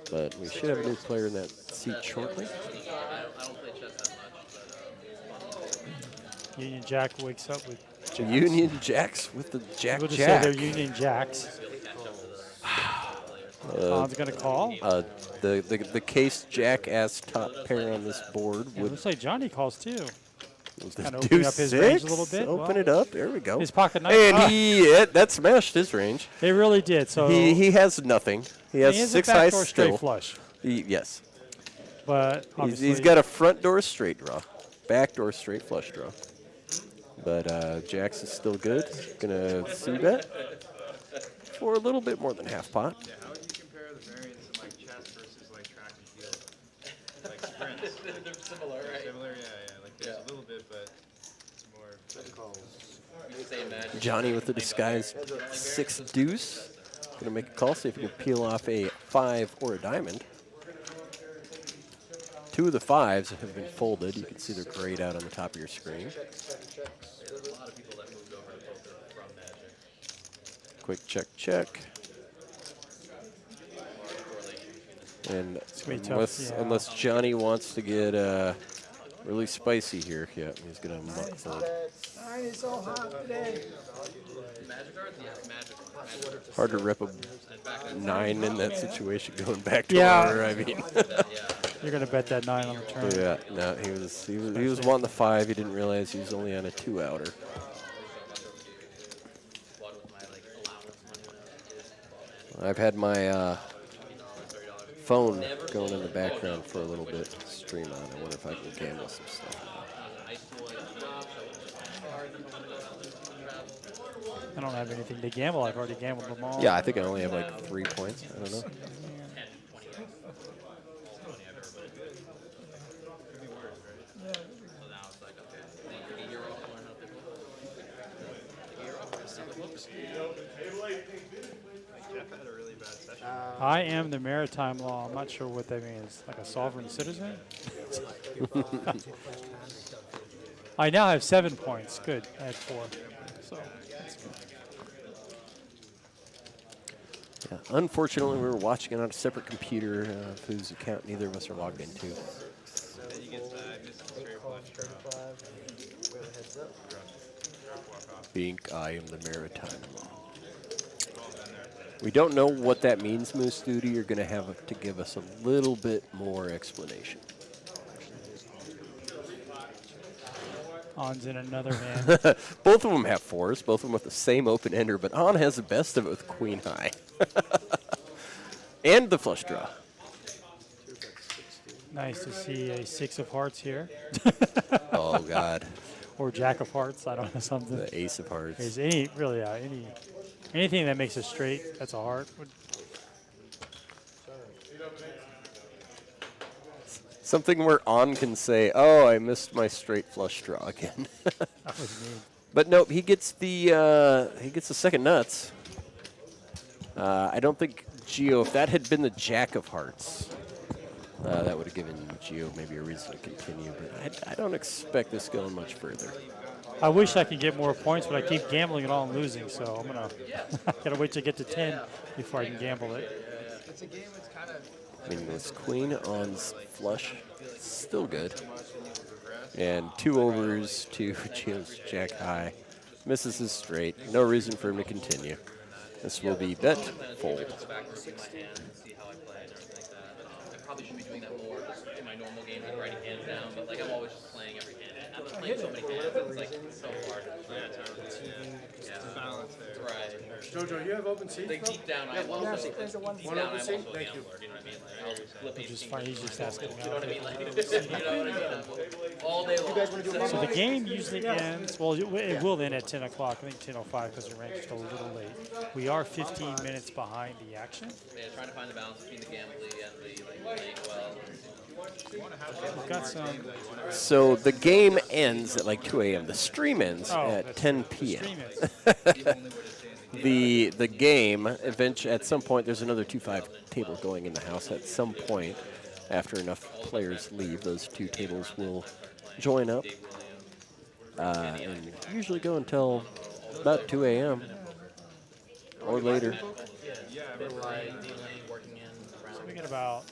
[SPEAKER 2] But we should have a new player in that seat shortly.
[SPEAKER 5] I don't play chess that much, but
[SPEAKER 1] Union Jack wakes up with jacks.
[SPEAKER 2] Union Jacks with the Jack
[SPEAKER 1] We'll just
[SPEAKER 2] Jack.
[SPEAKER 1] say they're Union Jacks. On's going to call.
[SPEAKER 2] The case Jack as top pair on this board
[SPEAKER 1] Yeah,
[SPEAKER 2] would
[SPEAKER 1] looks like Johnny calls too.
[SPEAKER 2] was
[SPEAKER 1] kinda
[SPEAKER 2] the
[SPEAKER 1] opening
[SPEAKER 2] deuce
[SPEAKER 1] up his range a
[SPEAKER 2] six.
[SPEAKER 1] little bit.
[SPEAKER 2] Open
[SPEAKER 1] Well,
[SPEAKER 2] it up. There we go.
[SPEAKER 1] His pocket nine.
[SPEAKER 2] And that smashed his range.
[SPEAKER 1] It really did. So
[SPEAKER 2] He has nothing. He has
[SPEAKER 1] he has
[SPEAKER 2] 6
[SPEAKER 1] a
[SPEAKER 2] highs
[SPEAKER 1] backdoor
[SPEAKER 2] still.
[SPEAKER 1] straight flush,
[SPEAKER 2] Yes.
[SPEAKER 1] but
[SPEAKER 2] He's
[SPEAKER 1] obviously
[SPEAKER 2] got a front door straight draw, back door straight flush draw. But Jax is still good. Gonna c-bet for a little bit more than half pot.
[SPEAKER 3] Yeah, how would you compare the variance in like chess versus like track and field? Like sprints.
[SPEAKER 5] they're similar, right?
[SPEAKER 3] Similar, yeah. Like there's a little bit, but it's more.
[SPEAKER 5] You can say Magic.
[SPEAKER 2] Johnny with the disguised 6 deuce. Gonna make a call, see if he can peel off a 5 or a diamond. 2 of the 5s have been folded. You can see they're grayed out on the top of your screen.
[SPEAKER 5] There's a lot of people that moved over to poker from Magic.
[SPEAKER 2] Quick check, check. And
[SPEAKER 1] gonna be tough,
[SPEAKER 2] unless,
[SPEAKER 1] yeah.
[SPEAKER 2] unless Johnny wants to get really spicy here, yeah, he's gonna muck fold.
[SPEAKER 4] Mine is so hot today.
[SPEAKER 5] Magic cards? Yeah, Magic.
[SPEAKER 2] Hard to rep a 9 in that situation going back to
[SPEAKER 1] Yeah.
[SPEAKER 2] order. I mean,
[SPEAKER 1] you're going to bet that 9 on the turn.
[SPEAKER 2] yeah, no, he was wanting the 5. He didn't realize he was only on a 2 outer. I've had my phone going in the background for a little bit. Stream on. I wonder if I can gamble some stuff.
[SPEAKER 1] I don't have anything to gamble. I've already gambled them all.
[SPEAKER 2] Yeah, I think I only have like 3 points. I don't know.
[SPEAKER 1] I am the maritime law. I'm not sure what that means. Like a sovereign citizen? I now have 7 points. Good. I had 4. So that's good.
[SPEAKER 2] Yeah, unfortunately, we were watching it on a separate computer whose account neither of us are logged into.
[SPEAKER 3] Then you get missing straight flush draw.
[SPEAKER 2] Think I am the maritime law. We don't know what that means, Moose Duty. You're going to have to give us a little bit more explanation.
[SPEAKER 1] On's in another hand.
[SPEAKER 2] Both of them have 4s, both of them with the same open ender, but On has the best of it with queen high. And the flush draw.
[SPEAKER 1] Nice to see a 6 of hearts here.
[SPEAKER 2] Oh, God.
[SPEAKER 1] Or jack of hearts, I don't know, something.
[SPEAKER 2] The ace of hearts.
[SPEAKER 1] Is anything that makes a straight, that's a heart.
[SPEAKER 2] Something where On can say, oh, I missed my straight flush draw again.
[SPEAKER 1] That was mean.
[SPEAKER 2] But nope, he gets the second nuts. I don't think Gio, if that had been the jack of hearts, that would have given Gio maybe a reason to continue. But I don't expect this going much further.
[SPEAKER 1] I wish I could get more points, but I keep gambling it all and losing, so I'm gonna gotta wait to get to 10 before I can gamble it.
[SPEAKER 3] It's a game that's kind of.
[SPEAKER 2] I mean, this queen On's flush, still good. And 2 overs to Gio's jack high. Misses his straight. No reason for him to continue. This will be bet fold.
[SPEAKER 5] Back and see my hand and see how I play and everything like that. I probably should be doing that more just in my normal games, like writing hands down. But like I'm always just playing every hand. I'm just playing so many hands. It's like so hard.
[SPEAKER 3] Balance there.
[SPEAKER 5] Right.
[SPEAKER 7] Jojo, you have open seats?
[SPEAKER 5] Like deep down, I'm also
[SPEAKER 4] Yes, there's a one.
[SPEAKER 5] deep down, I'm also a
[SPEAKER 7] Thank you.
[SPEAKER 5] gambler. You know what I mean? Like I'll flip
[SPEAKER 1] Which is
[SPEAKER 5] ace
[SPEAKER 1] fine,
[SPEAKER 5] king,
[SPEAKER 1] he's just
[SPEAKER 5] queen,
[SPEAKER 1] asking
[SPEAKER 5] you know what I mean?
[SPEAKER 1] about
[SPEAKER 5] Like,
[SPEAKER 1] it.
[SPEAKER 5] you know what I mean? All day long.
[SPEAKER 1] So the game usually ends, well, it will end at 10 o'clock, I think 10:05 because the rank's still a little late. We are 15 minutes behind the action.
[SPEAKER 5] Yeah, trying to find the balance between the gambling and the like playing well.
[SPEAKER 1] We've got some,
[SPEAKER 2] So the game ends at like 2 a.m. The stream ends
[SPEAKER 1] oh,
[SPEAKER 2] at
[SPEAKER 1] that's
[SPEAKER 2] 10
[SPEAKER 1] the
[SPEAKER 2] p.m.
[SPEAKER 1] stream is.
[SPEAKER 2] The game, eventually, at some point, there's another 2-5 table going in the house. At some point, after enough players leave, those 2 tables will join up. And usually go until about 2 a.m. or later.
[SPEAKER 1] So we got about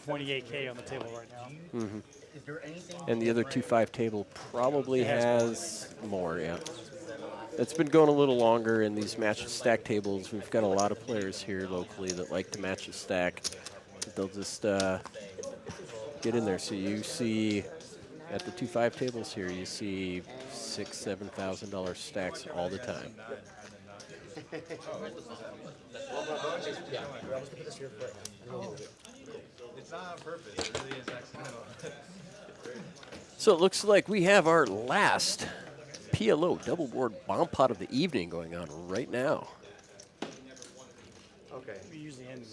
[SPEAKER 1] 28K on the table right now.
[SPEAKER 2] And the other 2-5 table probably has more, yeah. It's been going a little longer in these match stack tables. We've got a lot of players here locally that like to match a stack. They'll just get in there. So you see at the 2-5 tables here, you see $6,000-$7,000 stacks all the time.
[SPEAKER 3] It's not on purpose. It really is accidental.
[SPEAKER 2] So it looks like we have our last PLO double board bomb pot of the evening going on right now.
[SPEAKER 6] Okay.
[SPEAKER 1] We usually end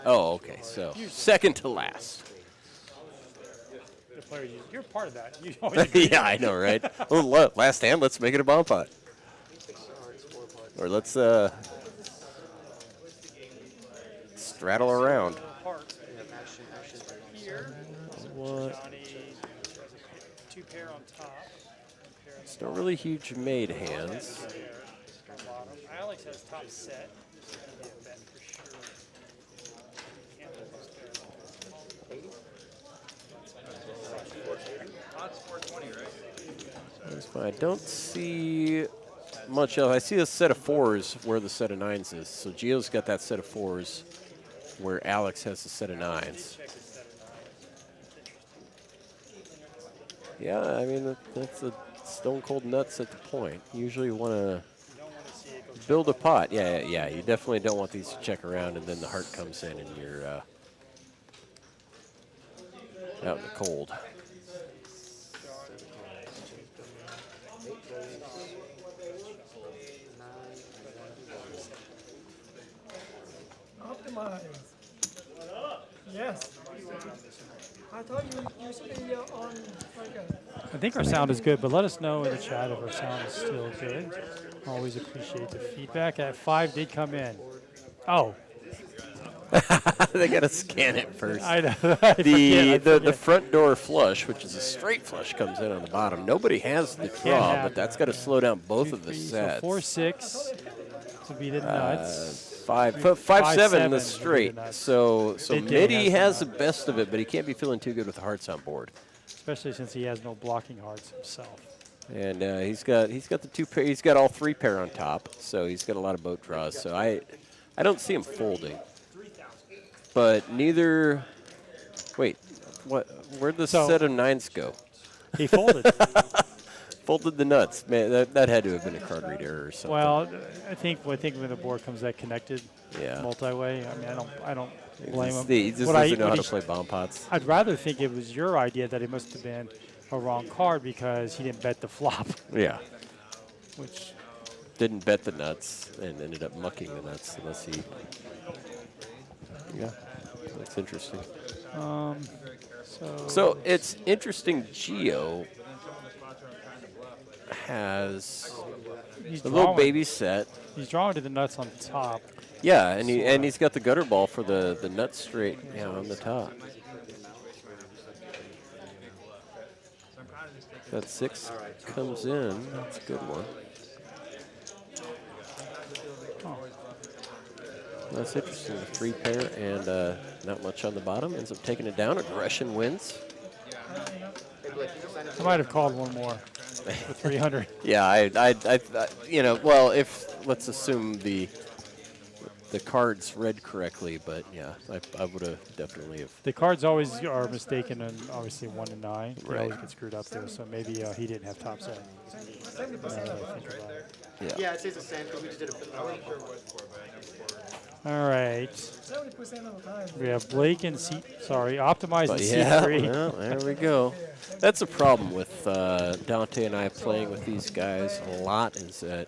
[SPEAKER 2] Oh, okay. So second to last.
[SPEAKER 1] the players. You're part of that. You always agree.
[SPEAKER 2] Yeah, I know, right? Well, last hand, let's make it a bomb pot. Or let's straddle around.
[SPEAKER 1] Here,
[SPEAKER 2] What?
[SPEAKER 1] Johnny has a 2 pair on top.
[SPEAKER 2] It's not really huge made hands.
[SPEAKER 1] Bottom. Alex has top set. It's gonna be a bet for sure. Can't lose there.
[SPEAKER 3] Odds 420, right?
[SPEAKER 2] That's fine. I don't see much else. I see a set of 4s where the set of 9s is. So Gio's got that set of 4s where Alex has a set of 9s. Yeah, I mean, that's a stone cold nuts at the point. Usually you want to build a pot. Yeah, you definitely don't want these to check around and then the heart comes in and you're out in the cold.
[SPEAKER 4] Optimize. Yes. I thought you used to be on like a.
[SPEAKER 1] I think our sound is good, but let us know in the chat if our sound is still good. Always appreciate the feedback. At 5 did come in. Oh,
[SPEAKER 2] They got to scan it first.
[SPEAKER 1] I know.
[SPEAKER 2] The front door flush, which is a straight flush, comes in on the bottom. Nobody has the draw,
[SPEAKER 1] have
[SPEAKER 2] but that's got to slow down both of the
[SPEAKER 1] So
[SPEAKER 2] sets.
[SPEAKER 1] 4-6 to be the nuts.
[SPEAKER 2] 5-7
[SPEAKER 1] 5-7
[SPEAKER 2] the
[SPEAKER 1] is
[SPEAKER 2] straight.
[SPEAKER 1] nuts.
[SPEAKER 2] So
[SPEAKER 1] Big Day
[SPEAKER 2] Mitty
[SPEAKER 1] has
[SPEAKER 2] has
[SPEAKER 1] the
[SPEAKER 2] the best of it, but he can't be feeling too good with the hearts on board.
[SPEAKER 1] Especially since he has no blocking hearts himself.
[SPEAKER 2] And he's got the 2 pair. He's got all 3 pair on top, so he's got a lot of boat draws. So I don't see him folding. But neither. Wait, what? Where'd the
[SPEAKER 1] So-
[SPEAKER 2] set of 9s go?
[SPEAKER 1] He folded.
[SPEAKER 2] Folded the nuts. Man, that had to have been a card read error or something.
[SPEAKER 1] Well, I think when the board comes that connected,
[SPEAKER 2] Yeah.
[SPEAKER 1] multi-way. I mean, I don't blame him.
[SPEAKER 2] He just doesn't know how to play bomb pots.
[SPEAKER 1] I'd rather think it was your idea that it must have been a wrong card because he didn't bet the flop,
[SPEAKER 2] Yeah.
[SPEAKER 1] which
[SPEAKER 2] Didn't bet the nuts and ended up mucking the nuts unless he. Yeah, that's interesting. So it's interesting. Geo has
[SPEAKER 1] he's
[SPEAKER 2] a little
[SPEAKER 1] drawing,
[SPEAKER 2] baby set.
[SPEAKER 1] He's drawing to the nuts on top.
[SPEAKER 2] Yeah, and he's got the gutter ball for the nut straight on the top. That 6 comes in. That's a good one. That's interesting. A 3 pair and not much on the bottom. Ends up taking it down. Aggression wins.
[SPEAKER 1] I might have called one more for 300.
[SPEAKER 2] Yeah, I you know, well, if let's assume the cards read correctly, but yeah, I would have definitely have.
[SPEAKER 1] The cards always are mistaken, and obviously 1 and 9. They
[SPEAKER 2] Right.
[SPEAKER 1] always get screwed up there, so maybe he didn't have top set.
[SPEAKER 6] Yeah, it says the same because we just did a.
[SPEAKER 1] All right.
[SPEAKER 4] 70% of the time.
[SPEAKER 1] We have Blake and optimize
[SPEAKER 2] But
[SPEAKER 1] the
[SPEAKER 2] yeah,
[SPEAKER 1] C3.
[SPEAKER 2] well, there we go. That's a problem with Dante and I playing with these guys a lot is that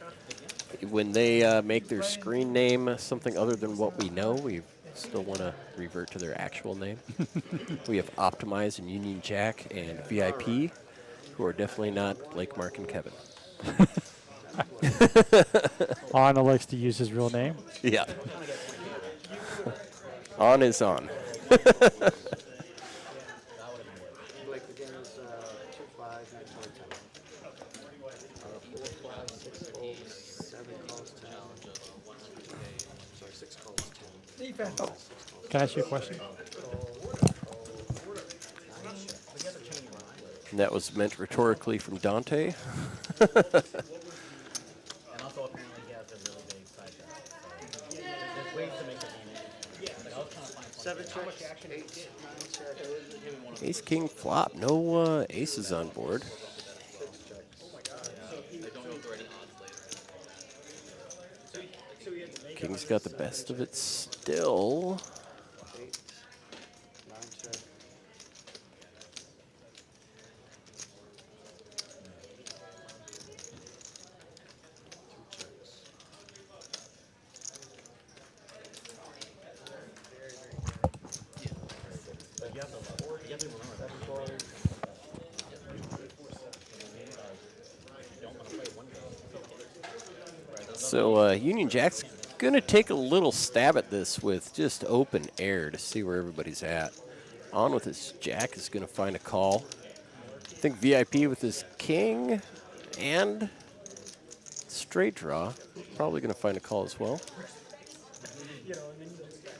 [SPEAKER 2] when they make their screen name something other than what we know, we still want to revert to their actual name. We have Optimize and Union Jack and VIP, who are definitely not Blake, Mark, and Kevin.
[SPEAKER 1] Anna likes to use his real name.
[SPEAKER 2] Yeah. On is on.
[SPEAKER 6] Like the game is 2-5, 4, 5, 6 calls, 7 calls, 10. Sorry, 6 calls, 10.
[SPEAKER 4] Defense.
[SPEAKER 1] Can I ask you a question?
[SPEAKER 2] And that was meant rhetorically from Dante.
[SPEAKER 8] And also apparently he has a really big side shot. So there's ways to make the game. Like I was trying to find
[SPEAKER 6] 7 checks, 8, 9 checks.
[SPEAKER 2] Ace, King, flop. No aces on board. King's got the best of it still.
[SPEAKER 6] 8, 9 check.
[SPEAKER 2] So Union Jack's going to take a little stab at this with just open air to see where everybody's at. On with his Jack is going to find a call. I think VIP with his King and straight draw, probably going to find a call as well.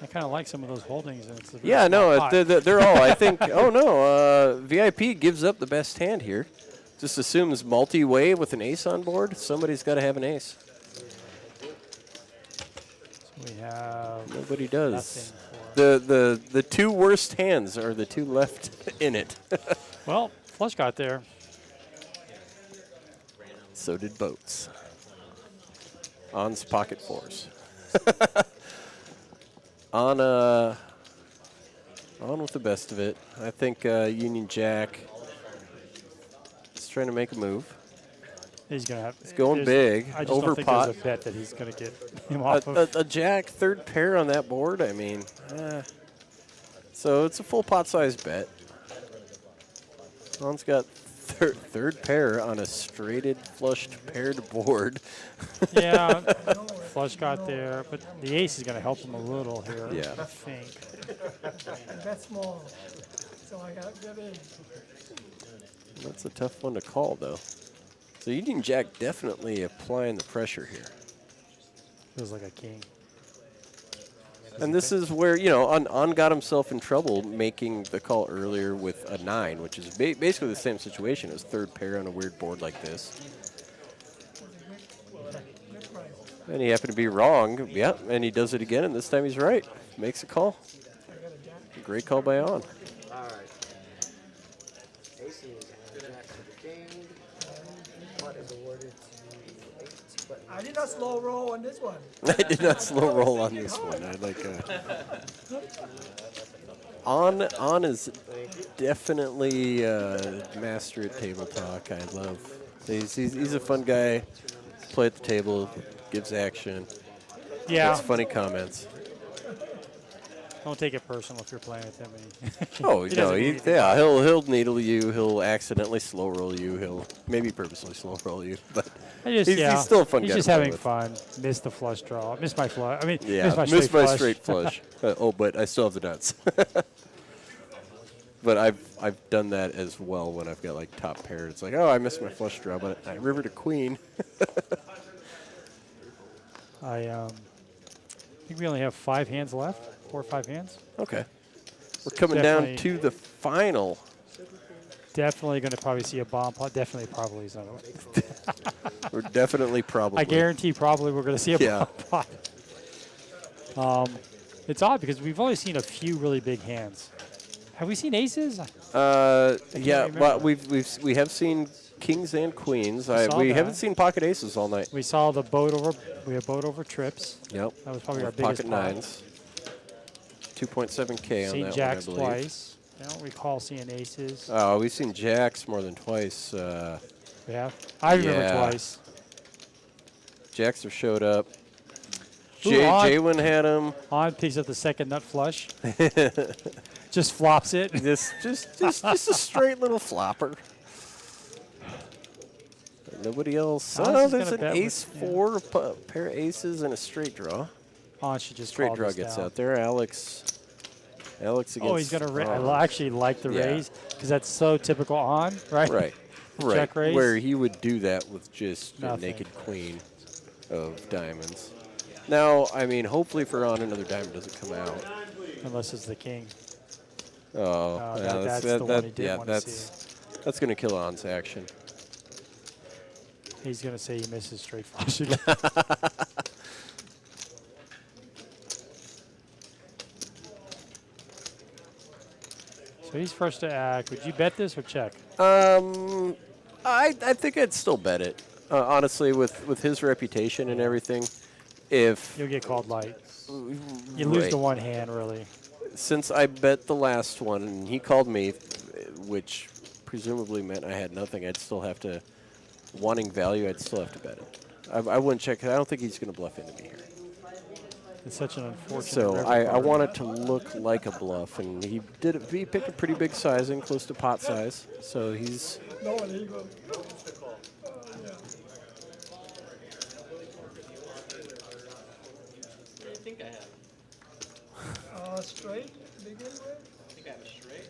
[SPEAKER 1] I kind of like some of those holdings. And it's a very
[SPEAKER 2] Yeah, no,
[SPEAKER 1] small pot.
[SPEAKER 2] they're all, I think, oh no, VIP gives up the best hand here. Just assumes multi-way with an ace on board. Somebody's got to have an ace.
[SPEAKER 1] We have
[SPEAKER 2] Nobody does.
[SPEAKER 1] nothing for.
[SPEAKER 2] The 2 worst hands are the 2 left in it.
[SPEAKER 1] Well, flush got there.
[SPEAKER 2] So did boats. On's pocket 4s. On with the best of it. I think Union Jack is trying to make a move.
[SPEAKER 1] He's gonna have.
[SPEAKER 2] He's going
[SPEAKER 1] there's-
[SPEAKER 2] big,
[SPEAKER 1] I just
[SPEAKER 2] over
[SPEAKER 1] don't think
[SPEAKER 2] pot.
[SPEAKER 1] there's a bet that he's gonna get him off of.
[SPEAKER 2] A Jack, 3rd pair on that board. I mean, so it's a full pot size bet. On's got third pair on a straighted, flushed paired board.
[SPEAKER 1] Yeah, flush got there, but the ace is gonna help him a little here.
[SPEAKER 2] Yeah.
[SPEAKER 1] I think.
[SPEAKER 4] And that's small. So I got to get in.
[SPEAKER 2] That's a tough one to call, though. So Union Jack definitely applying the pressure here.
[SPEAKER 1] Feels like a king.
[SPEAKER 2] And this is where, you know, On got himself in trouble making the call earlier with a 9, which is basically the same situation as 3rd pair on a weird board like this. And he happened to be wrong. Yep, and he does it again, and this time he's right. Makes a call. Great call by On.
[SPEAKER 6] All right. Aces and Jacks to the king.
[SPEAKER 4] I did not slow roll on this one.
[SPEAKER 2] I did not slow roll on this one. I like on is definitely master at table talk. I love. He's a fun guy. Play at the table, gives action.
[SPEAKER 1] Yeah.
[SPEAKER 2] Makes funny comments.
[SPEAKER 1] Don't take it personal if you're playing with him.
[SPEAKER 2] Oh
[SPEAKER 1] He
[SPEAKER 2] no,
[SPEAKER 1] doesn't mean anything.
[SPEAKER 2] he'll needle you. He'll accidentally slow roll you. He'll maybe purposely slow roll you, but he's still a fun guy.
[SPEAKER 1] He's just
[SPEAKER 2] to play
[SPEAKER 1] having
[SPEAKER 2] with.
[SPEAKER 1] fun. Missed the flush draw. Missed my flush. I mean,
[SPEAKER 2] Yeah,
[SPEAKER 1] missed my
[SPEAKER 2] straight flush. But I still have the nuts. But I've done that as well when I've got like top pair. It's like, oh, I missed my flush draw, but I river to queen.
[SPEAKER 1] I think we only have 5 hands left. 4 or 5 hands.
[SPEAKER 2] Okay, we're coming down
[SPEAKER 1] Definitely-
[SPEAKER 2] to the final.
[SPEAKER 1] Definitely going to probably see a bomb pot. Definitely, probably is not.
[SPEAKER 2] We're definitely probably.
[SPEAKER 1] I guarantee probably we're going to see a
[SPEAKER 2] Yeah.
[SPEAKER 1] bomb pot. It's odd because we've only seen a few really big hands. Have we seen aces?
[SPEAKER 2] Yeah,
[SPEAKER 1] remember.
[SPEAKER 2] but we have seen kings and queens.
[SPEAKER 1] saw
[SPEAKER 2] We
[SPEAKER 1] that.
[SPEAKER 2] haven't seen pocket aces all night.
[SPEAKER 1] We saw the boat over. We have boat over trips.
[SPEAKER 2] Yep.
[SPEAKER 1] That was probably our
[SPEAKER 2] With
[SPEAKER 1] biggest
[SPEAKER 2] pocket
[SPEAKER 1] pot.
[SPEAKER 2] nines. 2.7K on
[SPEAKER 1] Seen
[SPEAKER 2] that
[SPEAKER 1] jacks
[SPEAKER 2] one, I believe.
[SPEAKER 1] twice. I don't recall seeing aces.
[SPEAKER 2] We've seen jacks more than twice.
[SPEAKER 1] We have. I remember
[SPEAKER 2] yeah.
[SPEAKER 1] twice.
[SPEAKER 2] Jacks have showed up.
[SPEAKER 1] Ooh, on.
[SPEAKER 2] Jaywin had them.
[SPEAKER 1] On picks up the second nut flush. Just flops it.
[SPEAKER 2] Just a straight little flopper. Nobody else.
[SPEAKER 1] Hans
[SPEAKER 2] Oh,
[SPEAKER 1] is
[SPEAKER 2] there's
[SPEAKER 1] gonna
[SPEAKER 2] an
[SPEAKER 1] bet
[SPEAKER 2] ace
[SPEAKER 1] with- yeah.
[SPEAKER 2] 4, a pair of aces, and a straight draw.
[SPEAKER 1] On should just
[SPEAKER 2] Straight
[SPEAKER 1] call
[SPEAKER 2] draw
[SPEAKER 1] this
[SPEAKER 2] gets
[SPEAKER 1] down.
[SPEAKER 2] out there. Alex against.
[SPEAKER 1] Oh, he's gonna. I actually like the
[SPEAKER 2] Yeah.
[SPEAKER 1] raise because that's so typical on, right?
[SPEAKER 2] Right.
[SPEAKER 1] The
[SPEAKER 2] Right.
[SPEAKER 1] check raise.
[SPEAKER 2] Where he would do that with just a
[SPEAKER 1] Nothing.
[SPEAKER 2] naked queen of diamonds. Now, I mean, hopefully for on another diamond doesn't come out.
[SPEAKER 1] Unless it's the king.
[SPEAKER 2] Oh, yeah,
[SPEAKER 1] that's the one he didn't
[SPEAKER 2] yeah,
[SPEAKER 1] want to see.
[SPEAKER 2] that's going to kill on's action.
[SPEAKER 1] He's gonna say he misses straight flush again. So he's first to act. Would you bet this or check?
[SPEAKER 2] I think I'd still bet it. Honestly, with his reputation and everything, if
[SPEAKER 1] You'll get called light. You lose
[SPEAKER 2] Right.
[SPEAKER 1] the one hand, really.
[SPEAKER 2] since I bet the last one and he called me, which presumably meant I had nothing, I'd still have to, wanting value, I'd still have to bet it. I wouldn't check. I don't think he's going to bluff into me here.
[SPEAKER 1] It's such an unfortunate.
[SPEAKER 2] So
[SPEAKER 1] river
[SPEAKER 2] I
[SPEAKER 1] card.
[SPEAKER 2] want it to look like a bluff, and he did. He picked a pretty big sizing, close to pot size. So he's
[SPEAKER 4] No, there you go.
[SPEAKER 5] I think I have.
[SPEAKER 4] Straight to begin with.
[SPEAKER 5] I think I have a straight.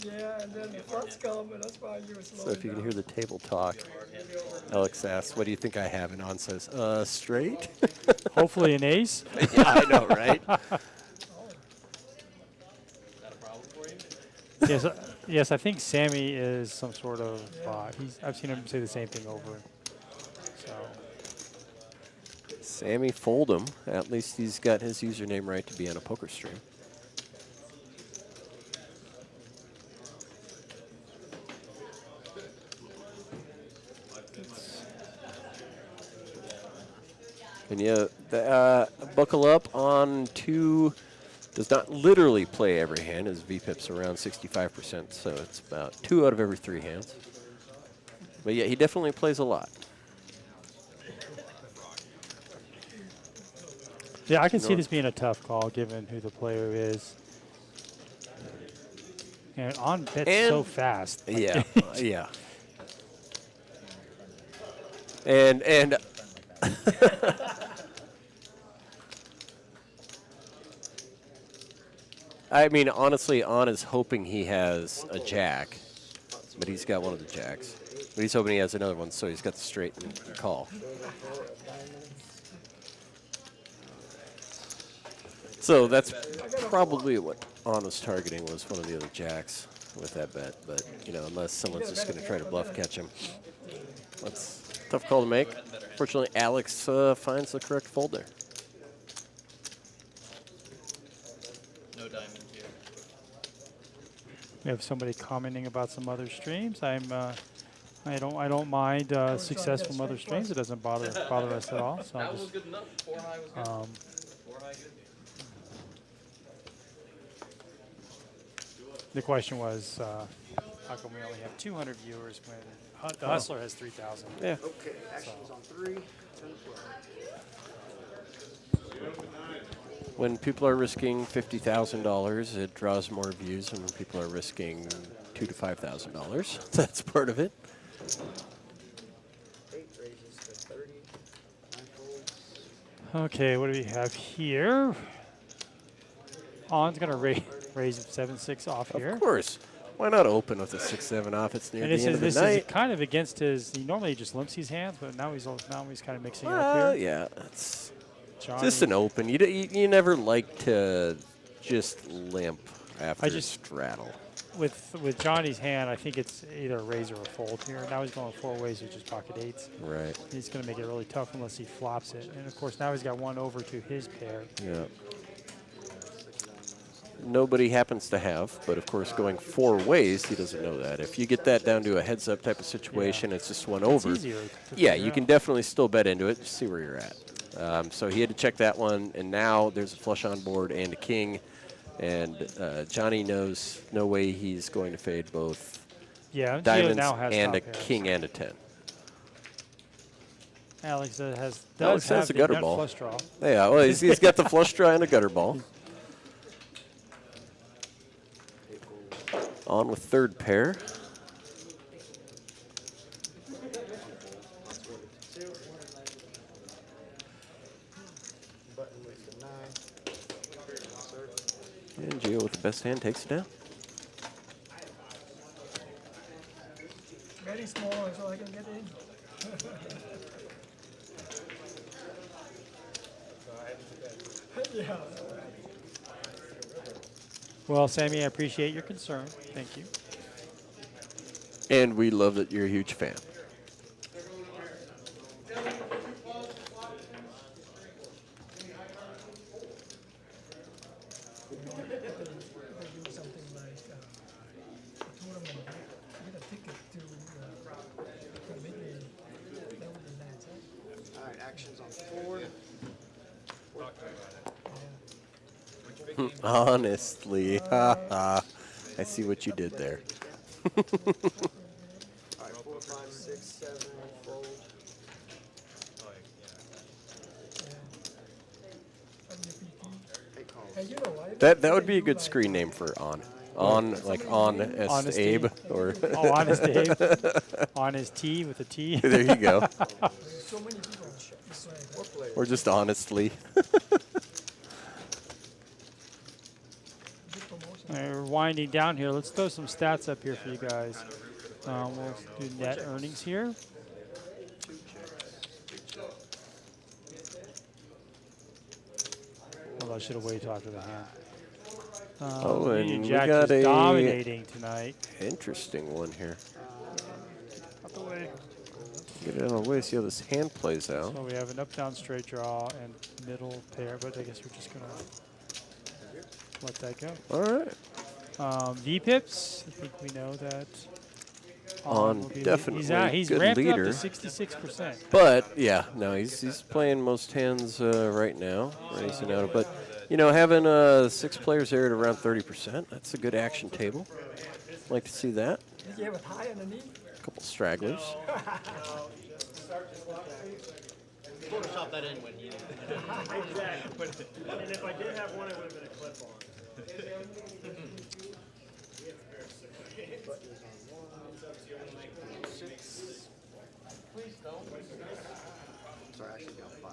[SPEAKER 4] Yeah, and then the fronts come, and that's why you were slow.
[SPEAKER 2] so if you can hear the table talk. Alex asks, "What do you think I have?" And On says, "Straight."
[SPEAKER 1] Hopefully an ace.
[SPEAKER 2] Yeah, I know, right?
[SPEAKER 5] Is that a problem for you?
[SPEAKER 1] Yes, yes. I think Sammy is some sort of bot. I've seen him say the same thing over. So
[SPEAKER 2] Sammy Foldem. At least he's got his username right to be on a poker stream. And yeah, buckle up on two. Does not literally play every hand. His VPIP's around 65%, so it's about 2 out of every 3 hands. But yeah, he definitely plays a lot.
[SPEAKER 1] yeah, I can see this being a tough call given who the player is. And on bets so
[SPEAKER 2] And-
[SPEAKER 1] fast.
[SPEAKER 2] Yeah, yeah. And I mean, honestly, On is hoping he has a jack, but he's got one of the jacks. But he's hoping he has another one, so he's got the straight and call. So that's probably what On was targeting, was one of the other jacks with that bet. But, you know, unless someone's just going to try to bluff catch him. That's a tough call to make. Fortunately, Alex finds the correct fold there.
[SPEAKER 5] No diamond here.
[SPEAKER 1] We have somebody commenting about some other streams. I'm I don't mind success from other streams. It doesn't bother us at all. So
[SPEAKER 5] That
[SPEAKER 1] I'm
[SPEAKER 5] was
[SPEAKER 1] just,
[SPEAKER 5] good enough. 4 high was good. 4 high good.
[SPEAKER 1] the question was, how come we only have 200 viewers when the Hustler has 3,000?
[SPEAKER 2] Yeah.
[SPEAKER 6] Okay, actions on 3, 10, 12.
[SPEAKER 2] When people are risking $50,000, it draws more views than when people are risking $2,000 to $5,000. That's part of it.
[SPEAKER 6] 8 raises to 30. 9 folds.
[SPEAKER 1] Okay, what do we have here? On's going to raise 7-6 off here.
[SPEAKER 2] Of course. Why not open with a 6-7 off? It's near
[SPEAKER 1] And
[SPEAKER 2] the end of the
[SPEAKER 1] this
[SPEAKER 2] night.
[SPEAKER 1] is kind of against his. He normally just limps his hands, but now he's kind of mixing it up
[SPEAKER 2] Well,
[SPEAKER 1] here.
[SPEAKER 2] yeah, it's
[SPEAKER 1] Johnny,
[SPEAKER 2] just an open. You never like to just limp after straddle.
[SPEAKER 1] with Johnny's hand, I think it's either a raise or a fold here. Now he's going 4 ways, which is pocket 8s.
[SPEAKER 2] Right.
[SPEAKER 1] He's going to make it really tough unless he flops it. And of course, now he's got 1 over to his pair.
[SPEAKER 2] Yeah. Nobody happens to have, but of course, going 4 ways, he doesn't know that. If you get that down to a heads-up type of situation, it's just 1 over.
[SPEAKER 1] It's easier to
[SPEAKER 2] Yeah,
[SPEAKER 1] figure
[SPEAKER 2] you can
[SPEAKER 1] out.
[SPEAKER 2] definitely still bet into it, just see where you're at. So he had to check that one, and now there's a flush on board and a king, and Johnny knows no way he's going to fade both
[SPEAKER 1] Yeah, Gio
[SPEAKER 2] diamonds
[SPEAKER 1] now has
[SPEAKER 2] and a
[SPEAKER 1] top pairs.
[SPEAKER 2] king and a 10.
[SPEAKER 1] Alex does
[SPEAKER 2] Alex
[SPEAKER 1] have
[SPEAKER 2] has a
[SPEAKER 1] the
[SPEAKER 2] gutter
[SPEAKER 1] nut
[SPEAKER 2] ball.
[SPEAKER 1] flush draw.
[SPEAKER 2] Yeah, well, he's got the flush draw and a gutter ball. On with 3rd pair.
[SPEAKER 6] Button with the 9.
[SPEAKER 2] And Gio with the best hand takes it down.
[SPEAKER 4] Very small so I can get in. Yeah.
[SPEAKER 1] Well, Sammy, I appreciate your concern. Thank you.
[SPEAKER 2] And we love that you're a huge fan.
[SPEAKER 4] Do something like a tournament, get a ticket to maybe that would be nice, huh?
[SPEAKER 6] Alright, actions on 4.
[SPEAKER 2] Honestly, haha. I see what you did there.
[SPEAKER 6] Alright, 4, 5, 6, 7, fold.
[SPEAKER 4] Hey, you know,
[SPEAKER 2] That would be a good screen name for on. On, like on S
[SPEAKER 1] Honesty.
[SPEAKER 2] Abe, or
[SPEAKER 1] Oh, honest Dave. Honest T with a T.
[SPEAKER 2] there you go.
[SPEAKER 4] so many people this way.
[SPEAKER 2] Or just honestly.
[SPEAKER 1] We're winding down here. Let's throw some stats up here for you guys. We'll do net earnings here. Well, I should have waited till after the hand.
[SPEAKER 2] Oh, and
[SPEAKER 1] Union
[SPEAKER 2] we
[SPEAKER 1] Jack
[SPEAKER 2] got
[SPEAKER 1] is
[SPEAKER 2] a
[SPEAKER 1] dominating tonight.
[SPEAKER 2] interesting one here.
[SPEAKER 1] Out the way.
[SPEAKER 2] Get it out of the way, see how this hand plays out.
[SPEAKER 1] So we have an up-down straight draw and middle pair, but I guess we're just going to let that go.
[SPEAKER 2] All right.
[SPEAKER 1] V-pips, I think we know that.
[SPEAKER 2] On
[SPEAKER 1] will be
[SPEAKER 2] definitely
[SPEAKER 1] he's
[SPEAKER 2] good
[SPEAKER 1] ramped
[SPEAKER 2] leader.
[SPEAKER 1] up to 66%.
[SPEAKER 2] But yeah, no, he's playing most hands right now, raising out. But you know, having 6 players there at around 30%, that's a good action table. Like to see that.
[SPEAKER 4] Did you have a tie underneath?
[SPEAKER 2] A couple stragglers.
[SPEAKER 8] Photoshop that in when you.
[SPEAKER 9] Exactly. And if I did have one, it would have been a clip-on.
[SPEAKER 6] Sorry, I should be on 5.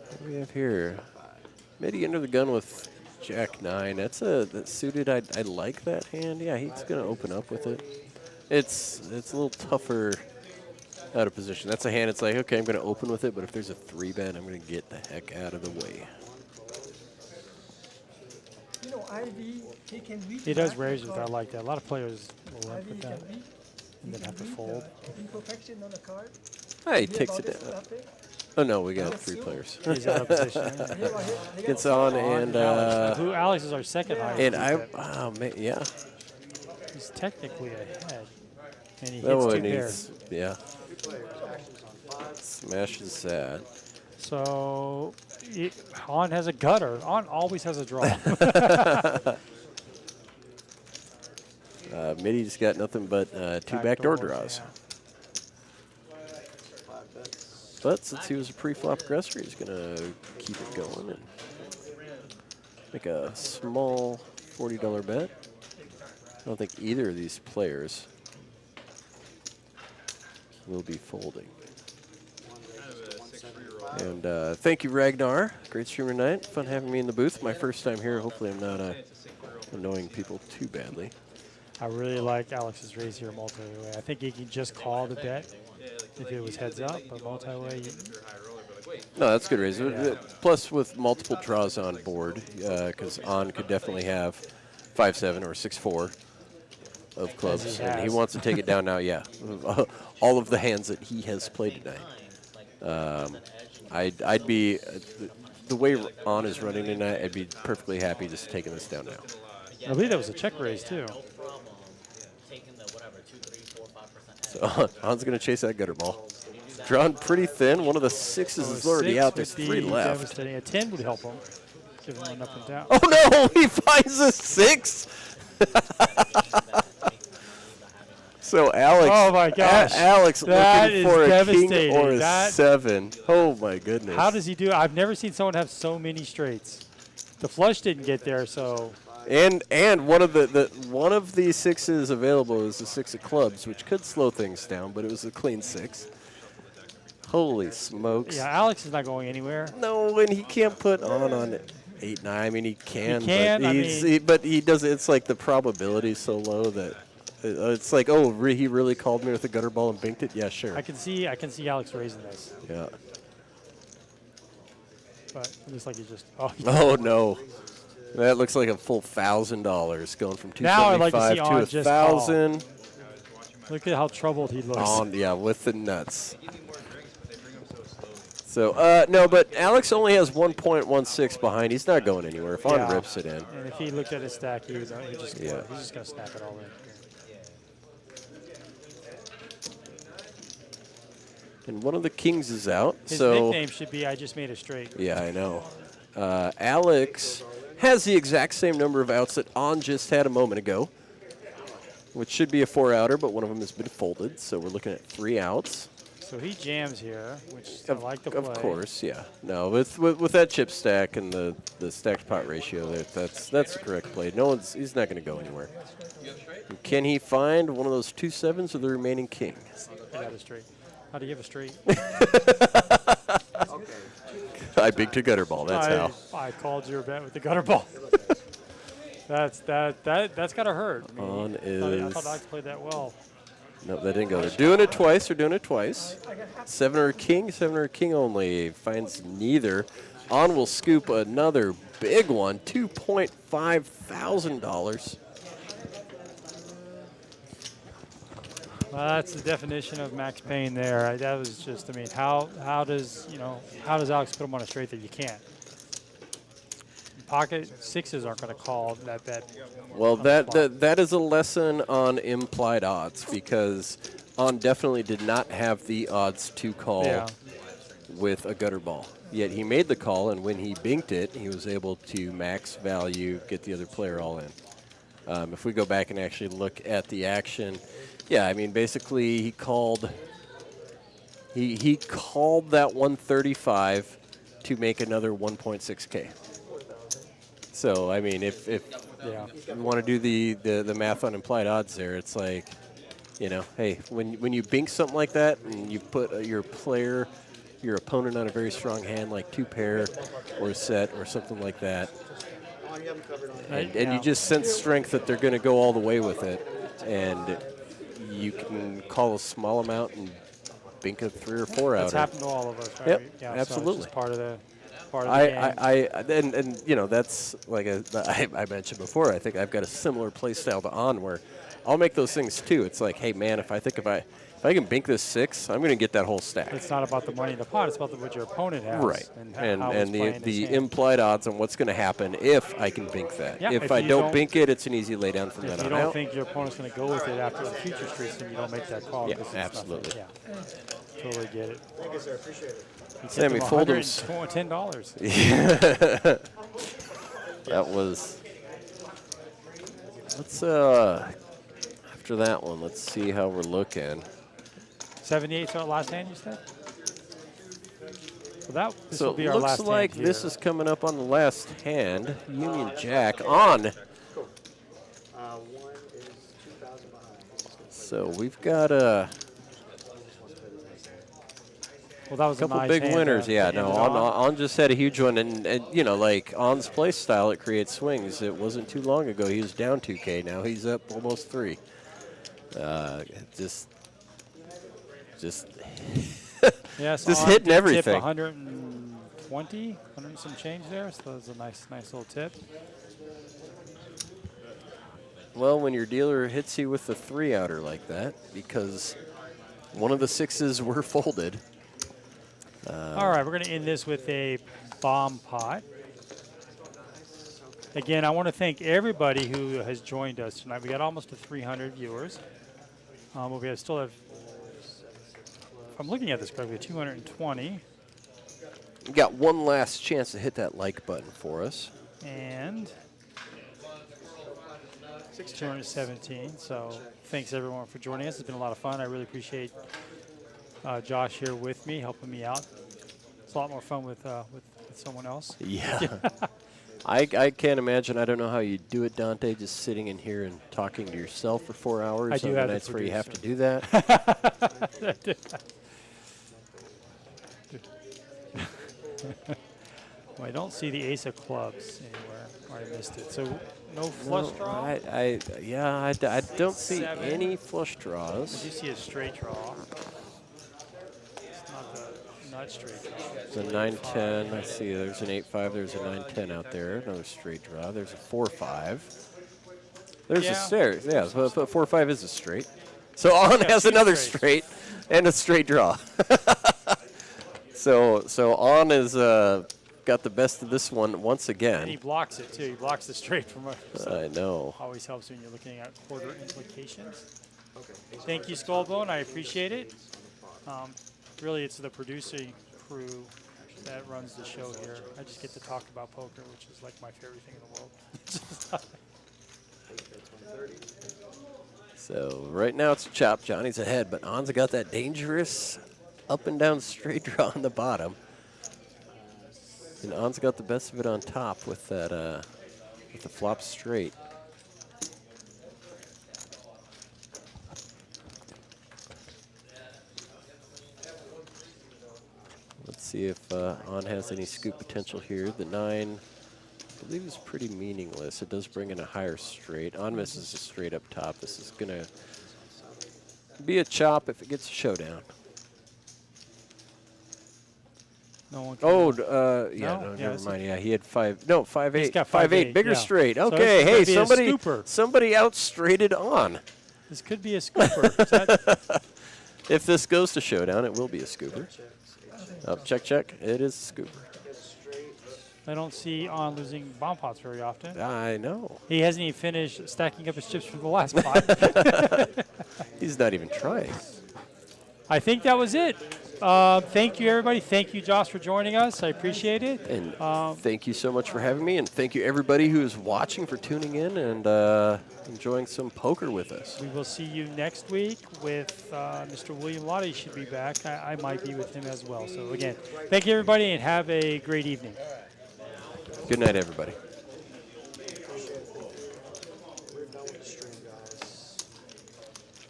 [SPEAKER 2] What do we have here? Midi under the gun with Jack 9. That's suited. I like that hand. Yeah, he's gonna open up with it. It's a little tougher out of position. That's a hand. It's like, okay, I'm gonna open with it, but if there's a 3-bet, I'm gonna get the heck out of the way.
[SPEAKER 4] You know, Ivy, he can read.
[SPEAKER 1] He
[SPEAKER 4] the
[SPEAKER 1] does
[SPEAKER 4] back
[SPEAKER 1] raise
[SPEAKER 4] of
[SPEAKER 1] with
[SPEAKER 4] the
[SPEAKER 1] that
[SPEAKER 4] card.
[SPEAKER 1] like that. A lot of players will limp
[SPEAKER 4] Ivy,
[SPEAKER 1] with
[SPEAKER 4] he
[SPEAKER 1] that
[SPEAKER 4] can read.
[SPEAKER 1] and then have to fold.
[SPEAKER 4] Imperfection on the card.
[SPEAKER 2] Hey, he
[SPEAKER 4] Hear
[SPEAKER 2] takes
[SPEAKER 4] about
[SPEAKER 2] it
[SPEAKER 4] this,
[SPEAKER 2] down.
[SPEAKER 4] nothing?
[SPEAKER 2] Oh no, we got 3 players.
[SPEAKER 1] He's out of position.
[SPEAKER 4] Hear about it? They got
[SPEAKER 2] Gets
[SPEAKER 4] a
[SPEAKER 2] on
[SPEAKER 4] card.
[SPEAKER 2] and
[SPEAKER 1] Alex. Who Alex is our second highest.
[SPEAKER 2] and
[SPEAKER 1] V-pip.
[SPEAKER 2] oh man, yeah.
[SPEAKER 1] He's He's technically ahead. And he
[SPEAKER 2] Oh,
[SPEAKER 1] hits two
[SPEAKER 2] and
[SPEAKER 1] pairs.
[SPEAKER 2] yeah. Smashes that.
[SPEAKER 1] So On has a gutter. On always has a draw.
[SPEAKER 2] Mitty's got nothing but two backdoor draws.
[SPEAKER 1] Yeah.
[SPEAKER 2] But since he was a pre-flop aggressor, he's going to keep it going and make a small $40 bet. I don't think either of these players will be folding. And thank you, Ragnar. Great stream tonight. Fun having me in the booth. My first time here. Hopefully I'm not annoying people too badly.
[SPEAKER 1] I really like Alex's raise here multi-way. I think he can just call the bet if it was heads up, but multi-way.
[SPEAKER 2] No, that's good raise.
[SPEAKER 1] Yeah.
[SPEAKER 2] Plus, with multiple draws on board, because On could definitely have 5-7 or 6-4 of clubs, and he wants to take it down now. Yeah, all of the hands that he has played tonight. I'd be the way On is running tonight. I'd be perfectly happy just taking this down now.
[SPEAKER 1] I believe that was a check raise too.
[SPEAKER 2] So On's going to chase that gutter ball. Drawn pretty thin. One of the sixes is already out. There's 3 left.
[SPEAKER 1] Devastating. A 10 would help him. Give him one up and down.
[SPEAKER 2] Oh no! He finds a 6. So Alex.
[SPEAKER 1] Oh my gosh!
[SPEAKER 2] Alex
[SPEAKER 1] that
[SPEAKER 2] looking for a king
[SPEAKER 1] devastating.
[SPEAKER 2] or a 7. Oh my goodness!
[SPEAKER 1] How does he do it? I've never seen someone have so many straights. The flush didn't get there, so.
[SPEAKER 2] And one of one of the 6s available is the 6 of clubs, which could slow things down, but it was a clean 6. Holy smokes!
[SPEAKER 1] Yeah, Alex is not going anywhere.
[SPEAKER 2] No, and he can't put on 8-9. I mean, he can,
[SPEAKER 1] He
[SPEAKER 2] but he does. It's like the probability is so low that it's like, oh, he really called me with a gutter ball and binked it. Yeah, sure.
[SPEAKER 1] I can see Alex raising this.
[SPEAKER 2] Yeah.
[SPEAKER 1] But it looks like he just. Oh.
[SPEAKER 2] Oh no. That looks like a full $1,000 going from 275
[SPEAKER 1] now I'd like to see On
[SPEAKER 2] to 1,000.
[SPEAKER 1] Look at how troubled he looks.
[SPEAKER 2] On, yeah, with the nuts. So no, but Alex only has 1.16 behind. He's not going anywhere. If On rips it in.
[SPEAKER 1] And if he looked at his stack, he's just going to snap it all in.
[SPEAKER 2] And one of the kings is out.
[SPEAKER 1] His
[SPEAKER 2] so
[SPEAKER 1] nickname should be I just made a straight.
[SPEAKER 2] Yeah, I know. Alex has the exact same number of outs that On just had a moment ago, which should be a 4-outer, but one of them has been folded, so we're looking at 3 outs.
[SPEAKER 1] So he jams here, which I like the play.
[SPEAKER 2] Of course, yeah. No, with that chip stack and the stacked pot ratio, that's the correct play. He's not going to go anywhere. And can he find one of those 2 7s or the remaining king?
[SPEAKER 1] I got a straight. How do you have a straight?
[SPEAKER 2] I bigged a gutter ball. That's how.
[SPEAKER 1] I called your bet with the gutter ball. that's gotta hurt. I thought Alex played that well.
[SPEAKER 2] No, that didn't go. They're doing it twice. 7 or king only. Finds neither. On will scoop another big one. $2,500.
[SPEAKER 1] Well, that's the definition of max pain there. That was just, I mean, how does Alex put him on a straight that you can't? Pocket 6s aren't going to call that bet.
[SPEAKER 2] Well, that is a lesson on implied odds, because On definitely did not have the odds to call with a gutter ball. Yet he made the call, and when he binked it, he was able to max value, get the other player all in. If we go back and actually look at the action, yeah, I mean, basically he called that 135 to make another 1.6K. So, I mean, if you want to do the math on implied odds there, it's like, hey, when you bink something like that and you put your opponent on a very strong hand, like 2-pair or a set or something like that, and you just sense strength that they're going to go all the way with it, and you can call a small amount and bink a 3 or 4 out.
[SPEAKER 1] That's happened to all of us, right?
[SPEAKER 2] Yep,
[SPEAKER 1] yeah,
[SPEAKER 2] absolutely.
[SPEAKER 1] So it's just part of the game.
[SPEAKER 2] That's like I mentioned before. I think I've got a similar play style to On, where I'll make those things too. It's like, hey man, if If I can bink this 6, I'm going to get that whole stack.
[SPEAKER 1] It's not about the money in the pot. It's about what your opponent has.
[SPEAKER 2] Right.
[SPEAKER 1] And,
[SPEAKER 2] And
[SPEAKER 1] how it's
[SPEAKER 2] the
[SPEAKER 1] playing his hand.
[SPEAKER 2] implied odds on what's going to happen if I can bink that.
[SPEAKER 1] Yeah,
[SPEAKER 2] if
[SPEAKER 1] if
[SPEAKER 2] I
[SPEAKER 1] you
[SPEAKER 2] don't
[SPEAKER 1] don't-
[SPEAKER 2] bink it, it's an easy laydown from
[SPEAKER 1] If
[SPEAKER 2] that
[SPEAKER 1] you
[SPEAKER 2] on
[SPEAKER 1] don't
[SPEAKER 2] out.
[SPEAKER 1] think your opponent's going to go with it after the future streets, then you don't make that call.
[SPEAKER 2] Yeah,
[SPEAKER 1] 'cause it's
[SPEAKER 2] absolutely.
[SPEAKER 1] nothing. Yeah, totally get it.
[SPEAKER 6] Thank you, sir. Appreciate it.
[SPEAKER 2] Sammy, Foldem's.
[SPEAKER 1] $110.
[SPEAKER 2] That was. Let's after that one, let's see how we're looking.
[SPEAKER 1] 78's our last hand, you said? So this
[SPEAKER 2] So
[SPEAKER 1] will be
[SPEAKER 2] it
[SPEAKER 1] our
[SPEAKER 2] looks
[SPEAKER 1] last
[SPEAKER 2] like
[SPEAKER 1] hand
[SPEAKER 2] this
[SPEAKER 1] here.
[SPEAKER 2] is coming up on the last hand. Union Jack on.
[SPEAKER 6] One is 2,000 behind.
[SPEAKER 2] So we've got
[SPEAKER 1] Well, that was
[SPEAKER 2] couple
[SPEAKER 1] a nice
[SPEAKER 2] big
[SPEAKER 1] hand,
[SPEAKER 2] winners. Yeah,
[SPEAKER 1] to
[SPEAKER 2] no,
[SPEAKER 1] end it
[SPEAKER 2] on just had a huge one, and you know, like On's play style, it creates swings. It wasn't too long ago he was down 2K. Now he's up almost 3. Just
[SPEAKER 1] Yeah, so
[SPEAKER 2] just
[SPEAKER 1] On
[SPEAKER 2] hitting
[SPEAKER 1] did
[SPEAKER 2] everything.
[SPEAKER 1] Tip 120, 100 and some change there. So that was a nice little tip.
[SPEAKER 2] Well, when your dealer hits you with the 3-outer like that, because one of the 6s were folded.
[SPEAKER 1] All right, we're going to end this with a bomb pot. Again, I want to thank everybody who has joined us tonight. We got almost to 300 viewers. But we still have, if I'm looking at this correctly, 220.
[SPEAKER 2] We got one last chance to hit that like button for us.
[SPEAKER 1] And 217. So thanks everyone for joining us. It's been a lot of fun. I really appreciate Josh here with me, helping me out. It's a lot more fun with someone else.
[SPEAKER 2] Yeah. I can't imagine. I don't know how you do it, Dante, just sitting in here and talking to yourself for 4 hours.
[SPEAKER 1] I do
[SPEAKER 2] on
[SPEAKER 1] have
[SPEAKER 2] the
[SPEAKER 1] the
[SPEAKER 2] nights where you have to do
[SPEAKER 1] producer.
[SPEAKER 2] that.
[SPEAKER 1] Well, I don't see the ace of clubs anywhere, or I missed it. So no flush
[SPEAKER 2] No,
[SPEAKER 1] draw?
[SPEAKER 2] I don't see
[SPEAKER 1] 7.
[SPEAKER 2] any flush
[SPEAKER 1] I
[SPEAKER 2] draws.
[SPEAKER 1] do see a straight draw. It's not the nut straight draw.
[SPEAKER 2] There's a 9-10. I see there's an 8-5. There's a 9-10 out there. Another straight draw. There's a 4-5. There's a straight. Yeah, but 4-5 is a straight. So On
[SPEAKER 1] Yeah,
[SPEAKER 2] has
[SPEAKER 1] two
[SPEAKER 2] another
[SPEAKER 1] straights.
[SPEAKER 2] straight and a straight draw. so On is got the best of this one once
[SPEAKER 1] And he
[SPEAKER 2] again.
[SPEAKER 1] blocks it too. He blocks the straight from us. So
[SPEAKER 2] I know.
[SPEAKER 1] always helps when you're looking at quarter implications. Thank you, Skullbone. I appreciate it. Really, it's the producing crew that runs the show here. I just get to talk about poker, which is like my favorite thing in the world.
[SPEAKER 2] So right now it's a chop. Johnny's ahead, but On's got that dangerous up and down straight draw on the bottom. And On's got the best of it on top with that with the flop straight. Let's see if On has any scoop potential here. The 9, I believe, is pretty meaningless. It does bring in a higher straight. On misses a straight up top. This is going to be a chop if it gets a showdown.
[SPEAKER 1] No one can
[SPEAKER 2] Oh,
[SPEAKER 1] No?
[SPEAKER 2] yeah,
[SPEAKER 1] Yeah,
[SPEAKER 2] never
[SPEAKER 1] it's
[SPEAKER 2] mind. Yeah, he had 5. No, 5-8.
[SPEAKER 1] He's got
[SPEAKER 2] 5-8, bigger
[SPEAKER 1] yeah.
[SPEAKER 2] straight.
[SPEAKER 1] So
[SPEAKER 2] Okay,
[SPEAKER 1] this is
[SPEAKER 2] hey,
[SPEAKER 1] gonna be a scooper.
[SPEAKER 2] somebody out straighted On.
[SPEAKER 1] This could be a scooper. Is that-
[SPEAKER 2] If this goes to showdown, it will be a scooper. Check, check. It is a scooper.
[SPEAKER 1] I don't see On losing bomb pots very often.
[SPEAKER 2] I know.
[SPEAKER 1] He hasn't even finished stacking up his chips from the last pot.
[SPEAKER 2] He's not even trying.
[SPEAKER 1] I think that was it. Thank you, everybody. Thank you, Josh, for joining us. I appreciate it.
[SPEAKER 2] And thank you so much for having me, and thank you everybody who is watching for tuning in and enjoying some poker with us.
[SPEAKER 1] We will see you next week with Mr. William Lotta. He should be back. I might be with him as well. So, again, thank you, everybody, and have a great evening.
[SPEAKER 2] Good night, everybody.
[SPEAKER 6] We're done with the stream, guys.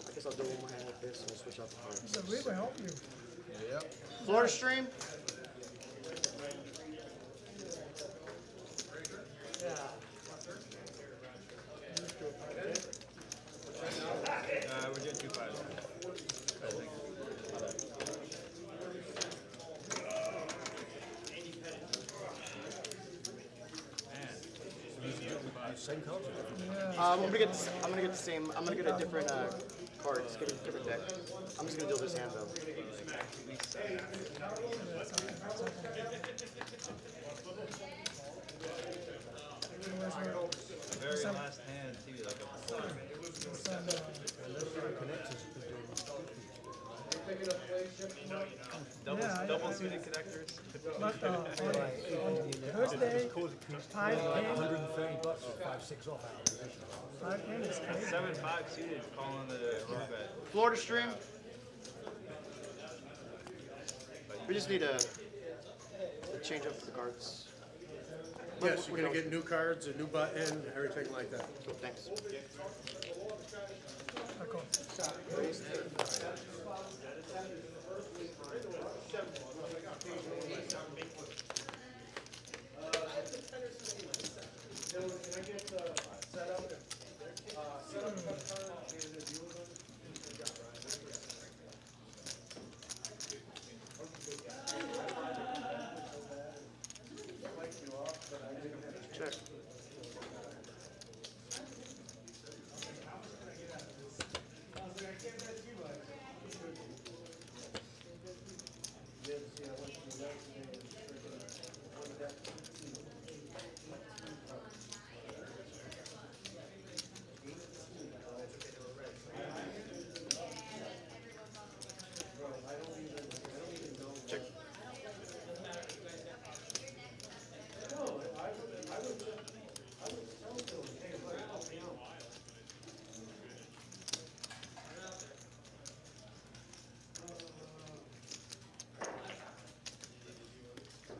[SPEAKER 6] I guess I'll do one more hand with this and we'll switch out the cards.
[SPEAKER 4] So we will help you.
[SPEAKER 6] Floor stream?
[SPEAKER 3] We're doing 2-5. I think.
[SPEAKER 6] I'm gonna get the same. I'm gonna get a different cards. Get a different deck. I'm just gonna deal this hand though.
[SPEAKER 3] Very last hand, too, like a double suited connectors.
[SPEAKER 4] But on Thursday, 5 p.m.
[SPEAKER 7] $130 for 5-6 off out.
[SPEAKER 4] 5 p.m. is crazy.
[SPEAKER 3] 7-5 suited, calling the roll bet.
[SPEAKER 6] Florida stream. We just need a change up for the cards.
[SPEAKER 10] Yes, you're gonna get new cards, a new button, everything like that.
[SPEAKER 6] Cool, thanks. Check.